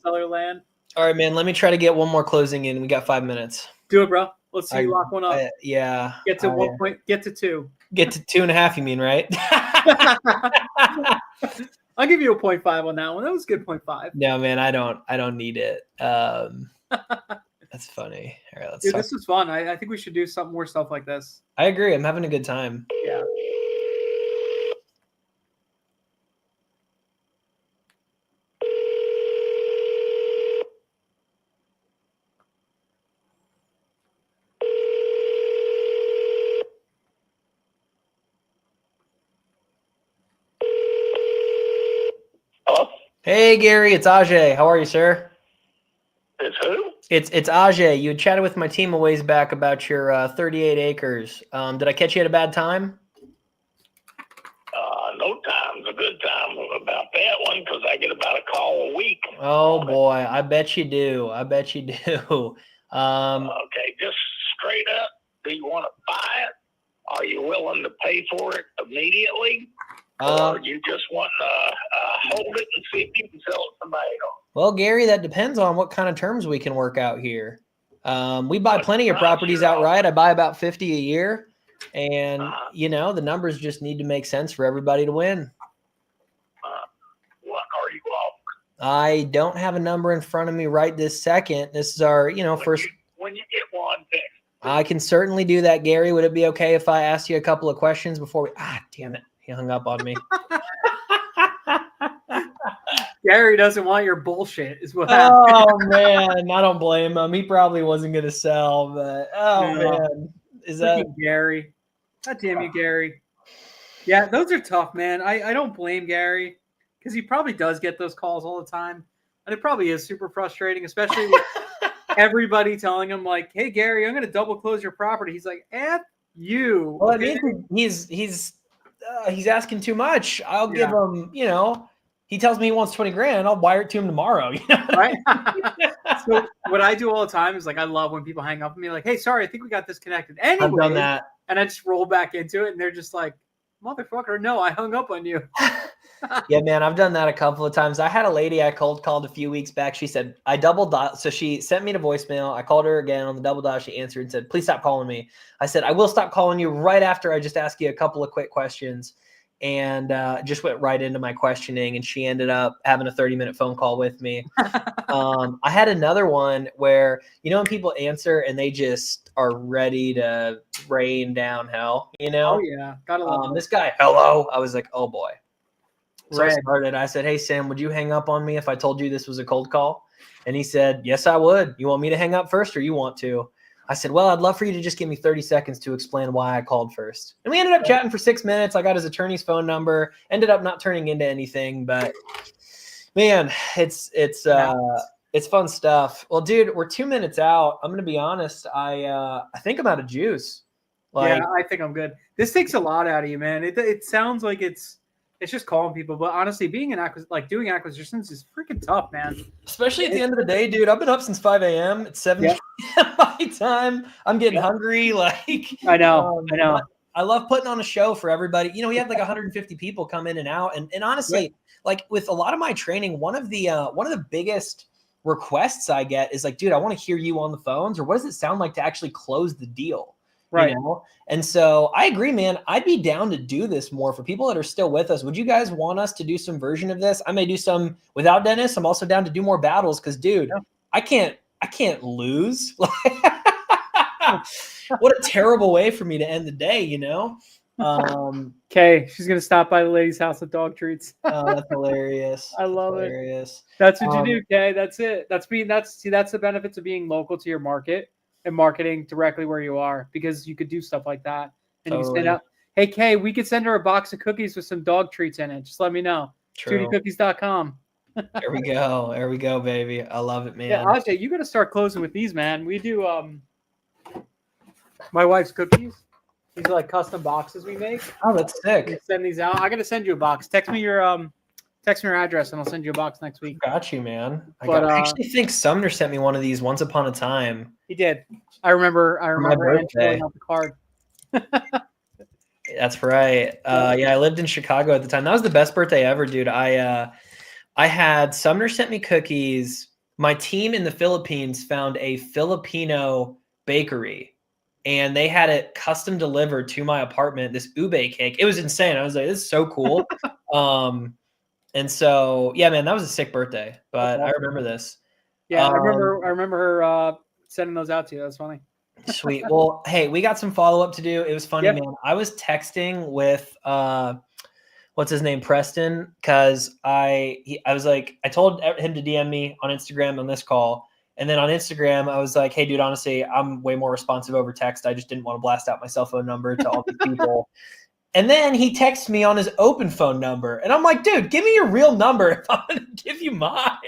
Sutherland. All right, man. Let me try to get one more closing in. We got 5 minutes. Do it, bro. Let's see you lock one up. Get to 1 point. Get to 2. Get to 2.5, you mean, right? I'll give you a 0.5 on that one. That was a good 0.5. No, man, I don't need it. That's funny. All right, let's Dude, this was fun. I think we should do some more stuff like this. I agree. I'm having a good time. Yeah. Hello? Hey, Gary, it's Ajay. How are you, sir? It's who? It's Ajay. You had chatted with my team a ways back about your 38 acres. Did I catch you at a bad time? No time's a good time about that one because I get about a call a week. Oh boy, I bet you do. I bet you do. Okay, just straight up, do you want to buy it? Are you willing to pay for it immediately? Or you just want to hold it and see if you can sell it to somebody else? Well, Gary, that depends on what kind of terms we can work out here. We buy plenty of properties outright. I buy about 50 a year. And, the numbers just need to make sense for everybody to win. What are you offering? I don't have a number in front of me right this second. This is our, first. When you get one fixed. I can certainly do that, Gary. Would it be okay if I asked you a couple of questions before we? Damn it. He hung up on me. Gary doesn't want your bullshit is what happened. Oh, man. I don't blame him. He probably wasn't going to sell, but man. Is that Gary? God damn you, Gary. Yeah, those are tough, man. I don't blame Gary because he probably does get those calls all the time. And it probably is super frustrating, especially with everybody telling him like, hey, Gary, I'm going to double close your property. He's like, F you. Well, I mean, he's asking too much. I'll give him, he tells me he wants 20 grand. I'll wire it to him tomorrow. Right? So what I do all the time is like, I love when people hang up on me like, hey, sorry, I think we got disconnected. Anyway, I've done that. And I just roll back into it and they're just like, motherfucker, no, I hung up on you. Yeah, man, I've done that a couple of times. I had a lady I cold called a few weeks back. She said, I double dot. So she sent me to voicemail. I called her again on the double dot. She answered and said, please stop calling me. I said, I will stop calling you right after I just ask you a couple of quick questions. And just went right into my questioning. And she ended up having a 30-minute phone call with me. I had another one where, when people answer and they just are ready to rain down hell, Oh, yeah. Gotta love this guy, hello. I was like, oh, boy. So I started. I said, hey, Sam, would you hang up on me if I told you this was a cold call? And he said, yes, I would. You want me to hang up first or you want to? I said, well, I'd love for you to just give me 30 seconds to explain why I called first. And we ended up chatting for 6 minutes. I got his attorney's phone number, ended up not turning into anything, but man, it's fun stuff. Well, dude, we're 2 minutes out. I'm going to be honest. I think I'm out of juice. Yeah, I think I'm good. This takes a lot out of you, man. It sounds like it's just calling people, but honestly, being doing acquisitions is freaking tough, man. Especially at the end of the day, dude. I've been up since 5 a.m. It's 7 p.m. my time. I'm getting hungry. I know. I love putting on a show for everybody. We had like 150 people come in and out, and honestly, like with a lot of my training, one of the biggest requests I get is like, dude, I want to hear you on the phones, or what does it sound like to actually close the deal? Right. And so I agree, man. I'd be down to do this more for people that are still with us. Would you guys want us to do some version of this? I may do some without Dennis. I'm also down to do more battles because, dude, I can't lose. What a terrible way for me to end the day, Okay, she's gonna stop by the lady's house with dog treats. Oh, that's hilarious. I love it. That's what you do, Kay. That's it. That's the benefits of being local to your market and marketing directly where you are, because you could do stuff like that. And you can stand up, hey, Kay, we could send her a box of cookies with some dog treats in it. Just let me know. TutyCookies.com. There we go. There we go, baby. I love it, man. Yeah, Ajay, you got to start closing with these, man. We do my wife's cookies. These are like custom boxes we make. Oh, that's sick. We send these out. I got to send you a box. Text me your address and I'll send you a box next week. Got you, man. I actually think Sumner sent me one of these once upon a time. He did. I remember filling out the card. That's right. Yeah, I lived in Chicago at the time. That was the best birthday ever, dude. I had Sumner sent me cookies. My team in the Philippines found a Filipino bakery, and they had it custom delivered to my apartment. This ube cake. It was insane. I was like, this is so cool. And so, yeah, man, that was a sick birthday. But I remember this. Yeah, I remember her sending those out to you. That was funny. Sweet. Well, hey, we got some follow-up to do. It was funny, man. I was texting with what's his name, Preston, because I was like, I told him to DM me on Instagram on this call. And then on Instagram, I was like, hey, dude, honestly, I'm way more responsive over text. I just didn't want to blast out my cell phone number to all these people. And then he texts me on his open phone number. And I'm like, dude, give me your real number if I'm going to give you mine.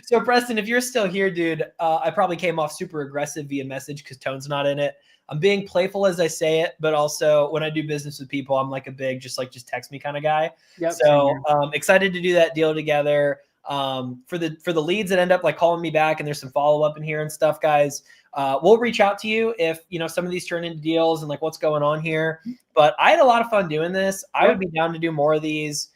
So, Preston, if you're still here, dude, I probably came off super aggressive via message because tone's not in it. I'm being playful as I say it, but also when I do business with people, I'm like a big just text me kind of guy. Yep, so excited to do that deal together. For the leads that end up like calling me back and there's some follow-up in here and stuff, guys, we'll reach out to you if some of these turn into deals and like what's going on here. But I had a lot of fun doing this. I would be down to do more of these.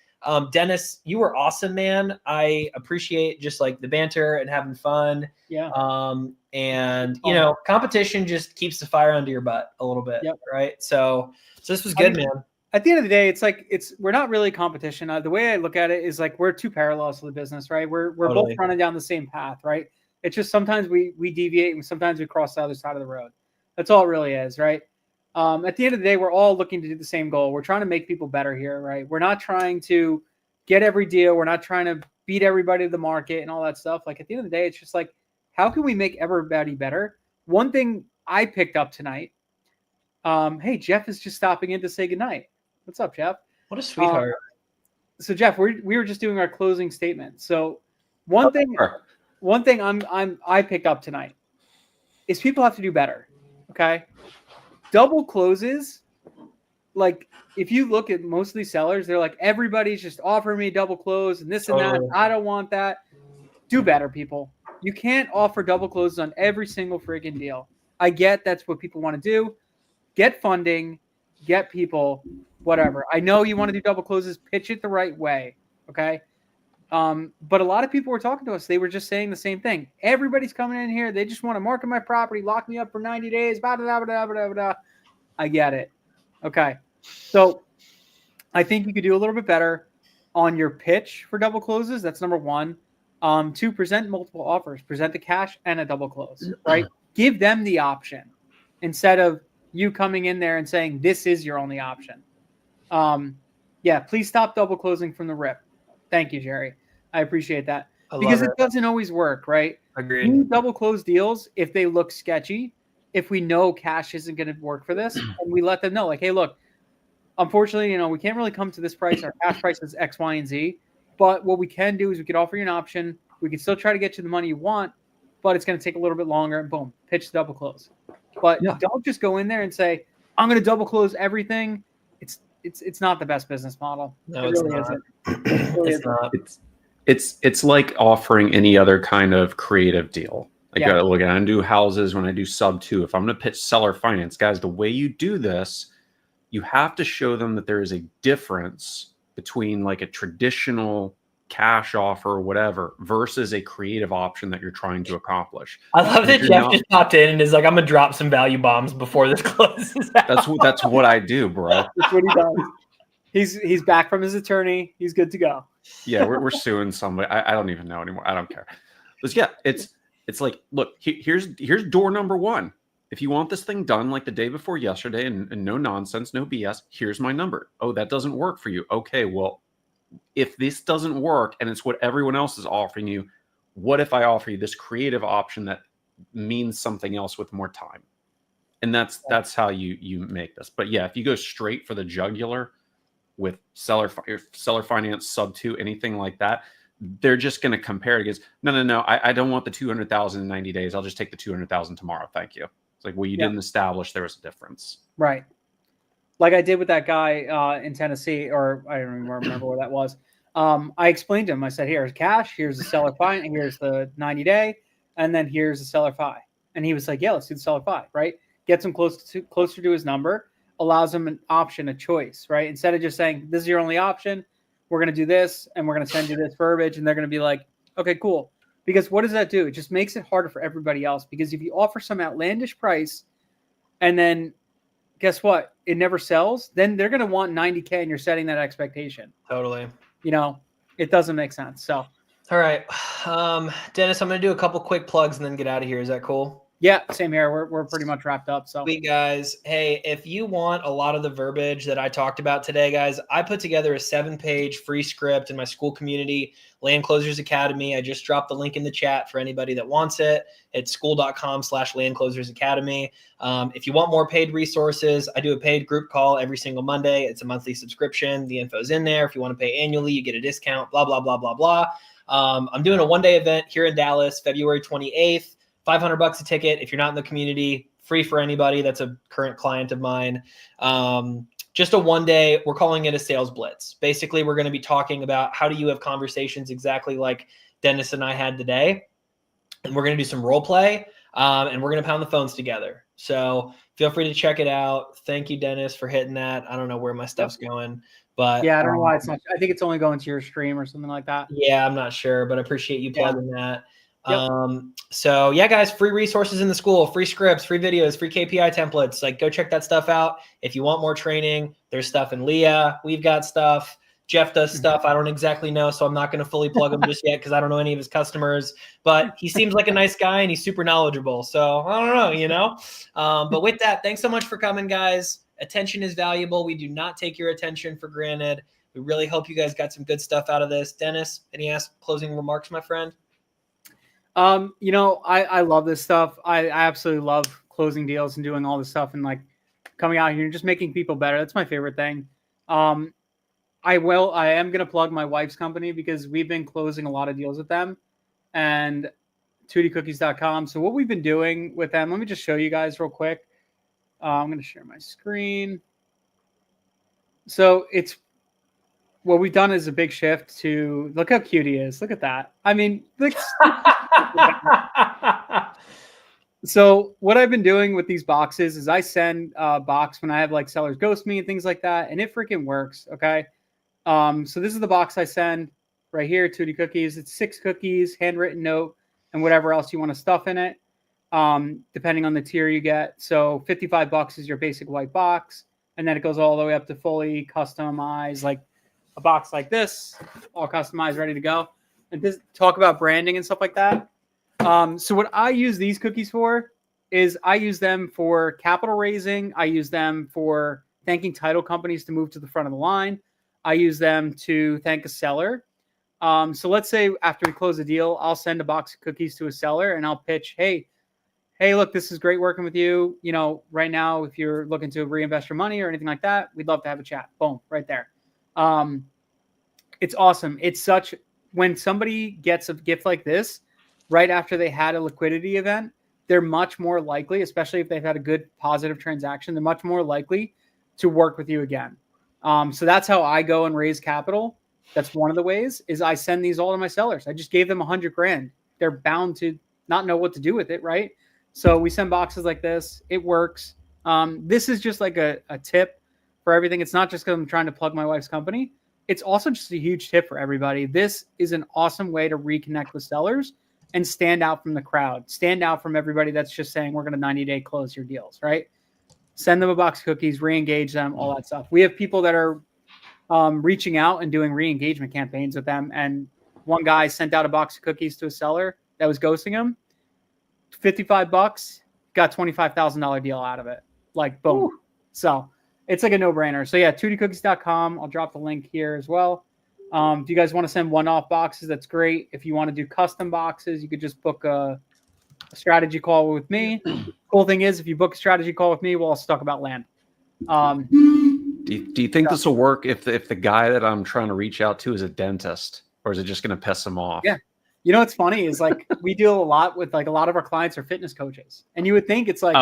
Dennis, you were awesome, man. I appreciate just like the banter and having fun. Yeah. And competition just keeps the fire under your butt a little bit. Yep. Right. So this was good, man. At the end of the day, we're not really competition. The way I look at it is like we're two parallels to the business, right? We're both running down the same path, right? It's just sometimes we deviate and sometimes we cross the other side of the road. That's all it really is, right? At the end of the day, we're all looking to do the same goal. We're trying to make people better here, right? We're not trying to get every deal. We're not trying to beat everybody to the market and all that stuff. Like at the end of the day, it's just like, how can we make everybody better? One thing I picked up tonight, hey, Jeff is just stopping in to say goodnight. What's up, Jeff? What a sweetheart. So Jeff, we were just doing our closing statement. So one thing I picked up tonight is people have to do better. Okay. Double closes. Like if you look at most of these sellers, they're like, everybody's just offering me double close and this and that. I don't want that. Do better, people. You can't offer double closes on every single freaking deal. I get that's what people want to do. Get funding, get people, whatever. I know you want to do double closes, pitch it the right way. Okay. But a lot of people were talking to us. They were just saying the same thing. Everybody's coming in here. They just want to market my property, lock me up for 90 days. Blah, blah, blah, blah, blah, blah. I get it. Okay. So I think you could do a little bit better on your pitch for double closes. That's number one. To present multiple offers, present the cash and a double close, right? Give them the option instead of you coming in there and saying, this is your only option. Please stop double closing from the rip. Thank you, Jerry. I appreciate that because it doesn't always work, right? Agreed. We double close deals if they look sketchy, if we know cash isn't going to work for this, and we let them know, like, hey, look, unfortunately, we can't really come to this price. Our cash price is X, Y, and Z. But what we can do is we could offer you an option. We can still try to get you the money you want, but it's going to take a little bit longer. And boom, pitch the double close. But don't just go in there and say, I'm going to double close everything. It's not the best business model. No, it's really not. It's not. It's like offering any other kind of creative deal. Like look, I do houses when I do sub 2. If I'm going to pitch seller finance, guys, the way you do this, you have to show them that there is a difference between like a traditional cash offer or whatever versus a creative option that you're trying to accomplish. I love that Jeff just popped in and is like, I'm gonna drop some value bombs before this closes out. That's what I do, bro. That's what he does. He's back from his attorney. He's good to go. Yeah, we're suing somebody. I don't even know anymore. I don't care. But it's like, look, here's door number 1. If you want this thing done like the day before yesterday and no nonsense, no BS, here's my number. Oh, that doesn't work for you. Okay, well, if this doesn't work and it's what everyone else is offering you, what if I offer you this creative option that means something else with more time? And that's how you make this. But yeah, if you go straight for the jugular with seller finance, sub 2, anything like that, they're just going to compare it against, no, I don't want the 200,000 in 90 days. I'll just take the 200,000 tomorrow. Thank you. Like, well, you didn't establish there was a difference. Right. Like I did with that guy in Tennessee, or I don't even remember where that was. I explained to him, I said, here's cash, here's the seller fi, and here's the 90-day, and then here's the seller fi. And he was like, yeah, let's do the seller fi, right? Gets him closer to his number, allows him an option, a choice, right? Instead of just saying, this is your only option, we're going to do this, and we're going to send you this verbiage, and they're going to be like, okay, cool. Because what does that do? It just makes it harder for everybody else. Because if you offer some outlandish price and then guess what? It never sells, then they're going to want 90K and you're setting that expectation. Totally. It doesn't make sense. So, all right. Dennis, I'm going to do a couple quick plugs and then get out of here. Is that cool? Yeah, same here. We're pretty much wrapped up. So sweet, guys. Hey, if you want a lot of the verbiage that I talked about today, guys, I put together a 7-page free script in my school community, Land Closers Academy. I just dropped the link in the chat for anybody that wants it. It's school.com/Land Closers Academy. If you want more paid resources, I do a paid group call every single Monday. It's a monthly subscription. The info's in there. If you want to pay annually, you get a discount, blah, blah, blah, blah, blah. I'm doing a one-day event here in Dallas, February 28th. $500 a ticket. If you're not in the community, free for anybody. That's a current client of mine. Just a one day, we're calling it a sales blitz. Basically, we're going to be talking about how do you have conversations exactly like Dennis and I had today. And we're going to do some role play and we're going to pound the phones together. So feel free to check it out. Thank you, Dennis, for hitting that. I don't know where my stuff's going, but yeah, I don't know why it's not. I think it's only going to your stream or something like that. Yeah, I'm not sure, but I appreciate you plugging that. Yep. So yeah, guys, free resources in the school, free scripts, free videos, free KPI templates. Like, go check that stuff out. If you want more training, there's stuff in Leah. We've got stuff. Jeff does stuff I don't exactly know, so I'm not going to fully plug him just yet because I don't know any of his customers. But he seems like a nice guy and he's super knowledgeable. So I don't know, you know. But with that, thanks so much for coming, guys. Attention is valuable. We do not take your attention for granted. We really hope you guys got some good stuff out of this. Dennis, any closing remarks, my friend? You know, I love this stuff. I absolutely love closing deals and doing all this stuff and like coming out here and just making people better. That's my favorite thing. I am going to plug my wife's company because we've been closing a lot of deals with them and tootiecookies.com. So what we've been doing with them, let me just show you guys real quick. I'm going to share my screen. So what we've done is a big shift to look how cute he is. Look at that. I mean, so what I've been doing with these boxes is I send a box when I have like sellers ghost me and things like that. And it freaking works. Okay. So this is the box I send right here, Tootie Cookies. It's 6 cookies, handwritten note, and whatever else you want to stuff in it. Depending on the tier you get. So $55 is your basic white box. And then it goes all the way up to fully customized, like a box like this, all customized, ready to go. And this talk about branding and stuff like that. So what I use these cookies for is I use them for capital raising. I use them for thanking title companies to move to the front of the line. I use them to thank a seller. So let's say after we close a deal, I'll send a box of cookies to a seller and I'll pitch, hey, look, this is great working with you. You know, right now, if you're looking to reinvest your money or anything like that, we'd love to have a chat. Boom, right there. It's awesome. It's such, when somebody gets a gift like this, right after they had a liquidity event, they're much more likely, especially if they've had a good positive transaction, they're much more likely to work with you again. So that's how I go and raise capital. That's one of the ways is I send these all to my sellers. I just gave them $100,000. They're bound to not know what to do with it. Right. So we send boxes like this. It works. This is just like a tip for everything. It's not just because I'm trying to plug my wife's company. It's also just a huge tip for everybody. This is an awesome way to reconnect with sellers and stand out from the crowd, stand out from everybody that's just saying, we're going to 90-day close your deals, right? Send them a box of cookies, re-engage them, all that stuff. We have people that are reaching out and doing re-engagement campaigns with them. And one guy sent out a box of cookies to a seller that was ghosting him. $55, got $25,000 deal out of it. Like, boom. Ooh. So it's like a no-brainer. So yeah, tootiecookies.com. I'll drop the link here as well. If you guys want to send one-off boxes, that's great. If you want to do custom boxes, you could just book a strategy call with me. Cool thing is, if you book a strategy call with me, we'll also talk about land. Do you think this will work if the guy that I'm trying to reach out to is a dentist, or is it just going to piss him off? Yeah. You know what's funny is like we deal a lot with like a lot of our clients are fitness coaches, and you would think it's like,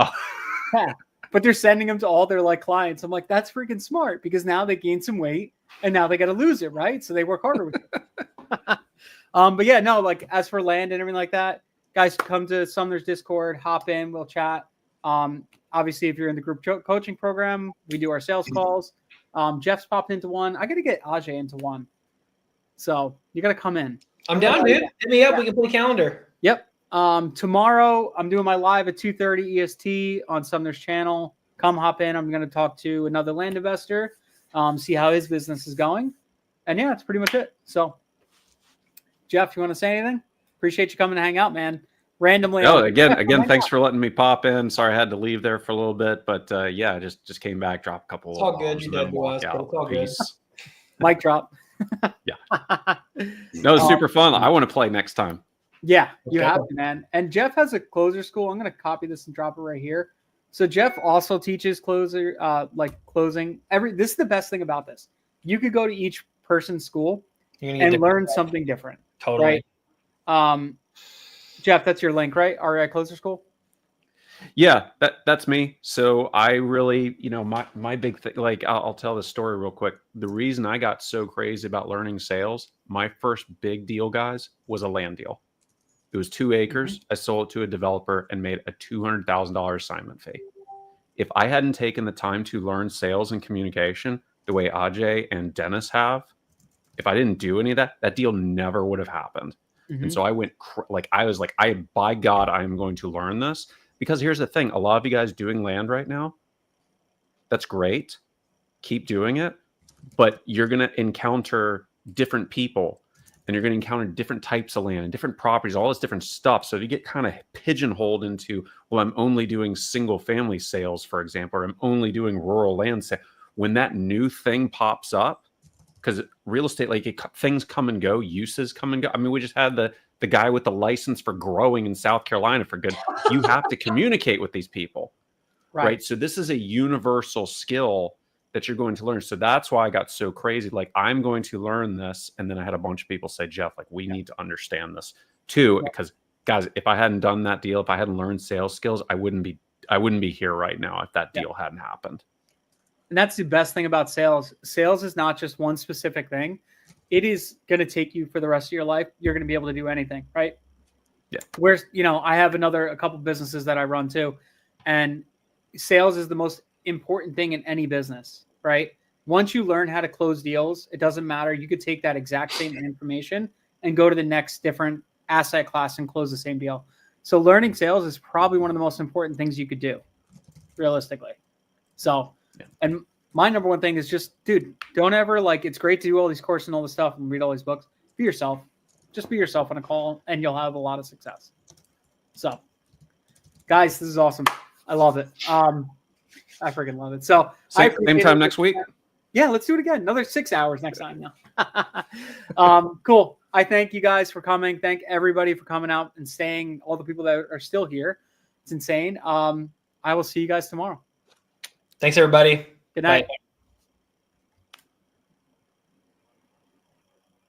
yeah, but they're sending them to all their like clients. I'm like, that's freaking smart because now they gain some weight and now they got to lose it, right? So they work harder with it. But yeah, no, like as for land and everything like that, guys, come to Sumner's Discord, hop in, we'll chat. Obviously, if you're in the group coaching program, we do our sales calls. Jeff's popped into one. I got to get Ajay into one. So you got to come in. I'm down, dude. Hit me up. We can put a calendar. Yep. Tomorrow, I'm doing my live at 2:30 EST on Sumner's channel. Come hop in. I'm going to talk to another land investor, see how his business is going. And yeah, that's pretty much it. So, Jeff, you want to say anything? Appreciate you coming to hang out, man. randomly. Oh, again, thanks for letting me pop in. Sorry I had to leave there for a little bit, but yeah, just came back, dropped a couple. It's all good. bombs, You and then did to walked us, out. but it's all Peace. Mic drop. Yeah. No, it's super fun. I want to play next time. Yeah, you have to, man. And Jeff has a closer school. I'm going to copy this and drop it right here. So Jeff also teaches closer, like closing. This is the best thing about this. You could go to each person's school and learn something different. Totally. Right? Jeff, that's your link, right? REI Closer School. Yeah, that's me. So I really, my big thing, like I'll tell this story real quick. The reason I got so crazy about learning sales, my first big deal, guys, was a land deal. It was 2 acres. I sold it to a developer and made a $200,000 assignment fee. If I hadn't taken the time to learn sales and communication the way Ajay and Dennis have, if I didn't do any of that, that deal never would have happened. And so I went I was like, by God, I am going to learn this. Because here's the thing, a lot of you guys doing land right now, that's great. Keep doing it. But you're going to encounter different people, and you're going to encounter different types of land and different properties, all this different stuff. So if you get kind of pigeonholed into, well, I'm only doing single family sales, for example, or I'm only doing rural land sales. When that new thing pops up, because real estate, things come and go, uses come and go. I mean, we just had the guy with the license for growing in South Carolina for good. You have to communicate with these people, right? So this is a universal skill that you're going to learn. So that's why I got so crazy. Like, I'm going to learn this. And then I had a bunch of people say, Jeff, like, we need to understand this too. Because guys, if I hadn't done that deal, if I hadn't learned sales skills, I wouldn't be here right now if that deal hadn't happened. And that's the best thing about sales. Sales is not just one specific thing. It is going to take you for the rest of your life. You're going to be able to do anything, right? Yeah. Whereas, I have a couple businesses that I run too. And sales is the most important thing in any business, right? Once you learn how to close deals, it doesn't matter. You could take that exact same information and go to the next different asset class and close the same deal. So learning sales is probably one of the most important things you could do, realistically. So, and my number one thing is just, dude, don't ever it's great to do all these courses and all this stuff and read all these books. Be yourself. Just be yourself on a call and you'll have a lot of success. So, guys, this is awesome. I love it. I freaking love it. So, same time next week. Yeah, let's do it again. Another 6 hours next time now. Cool. I thank you guys for coming. Thank everybody for coming out and staying. All the people that are still here. It's insane. I will see you guys tomorrow. Thanks, everybody. Good night. Bye.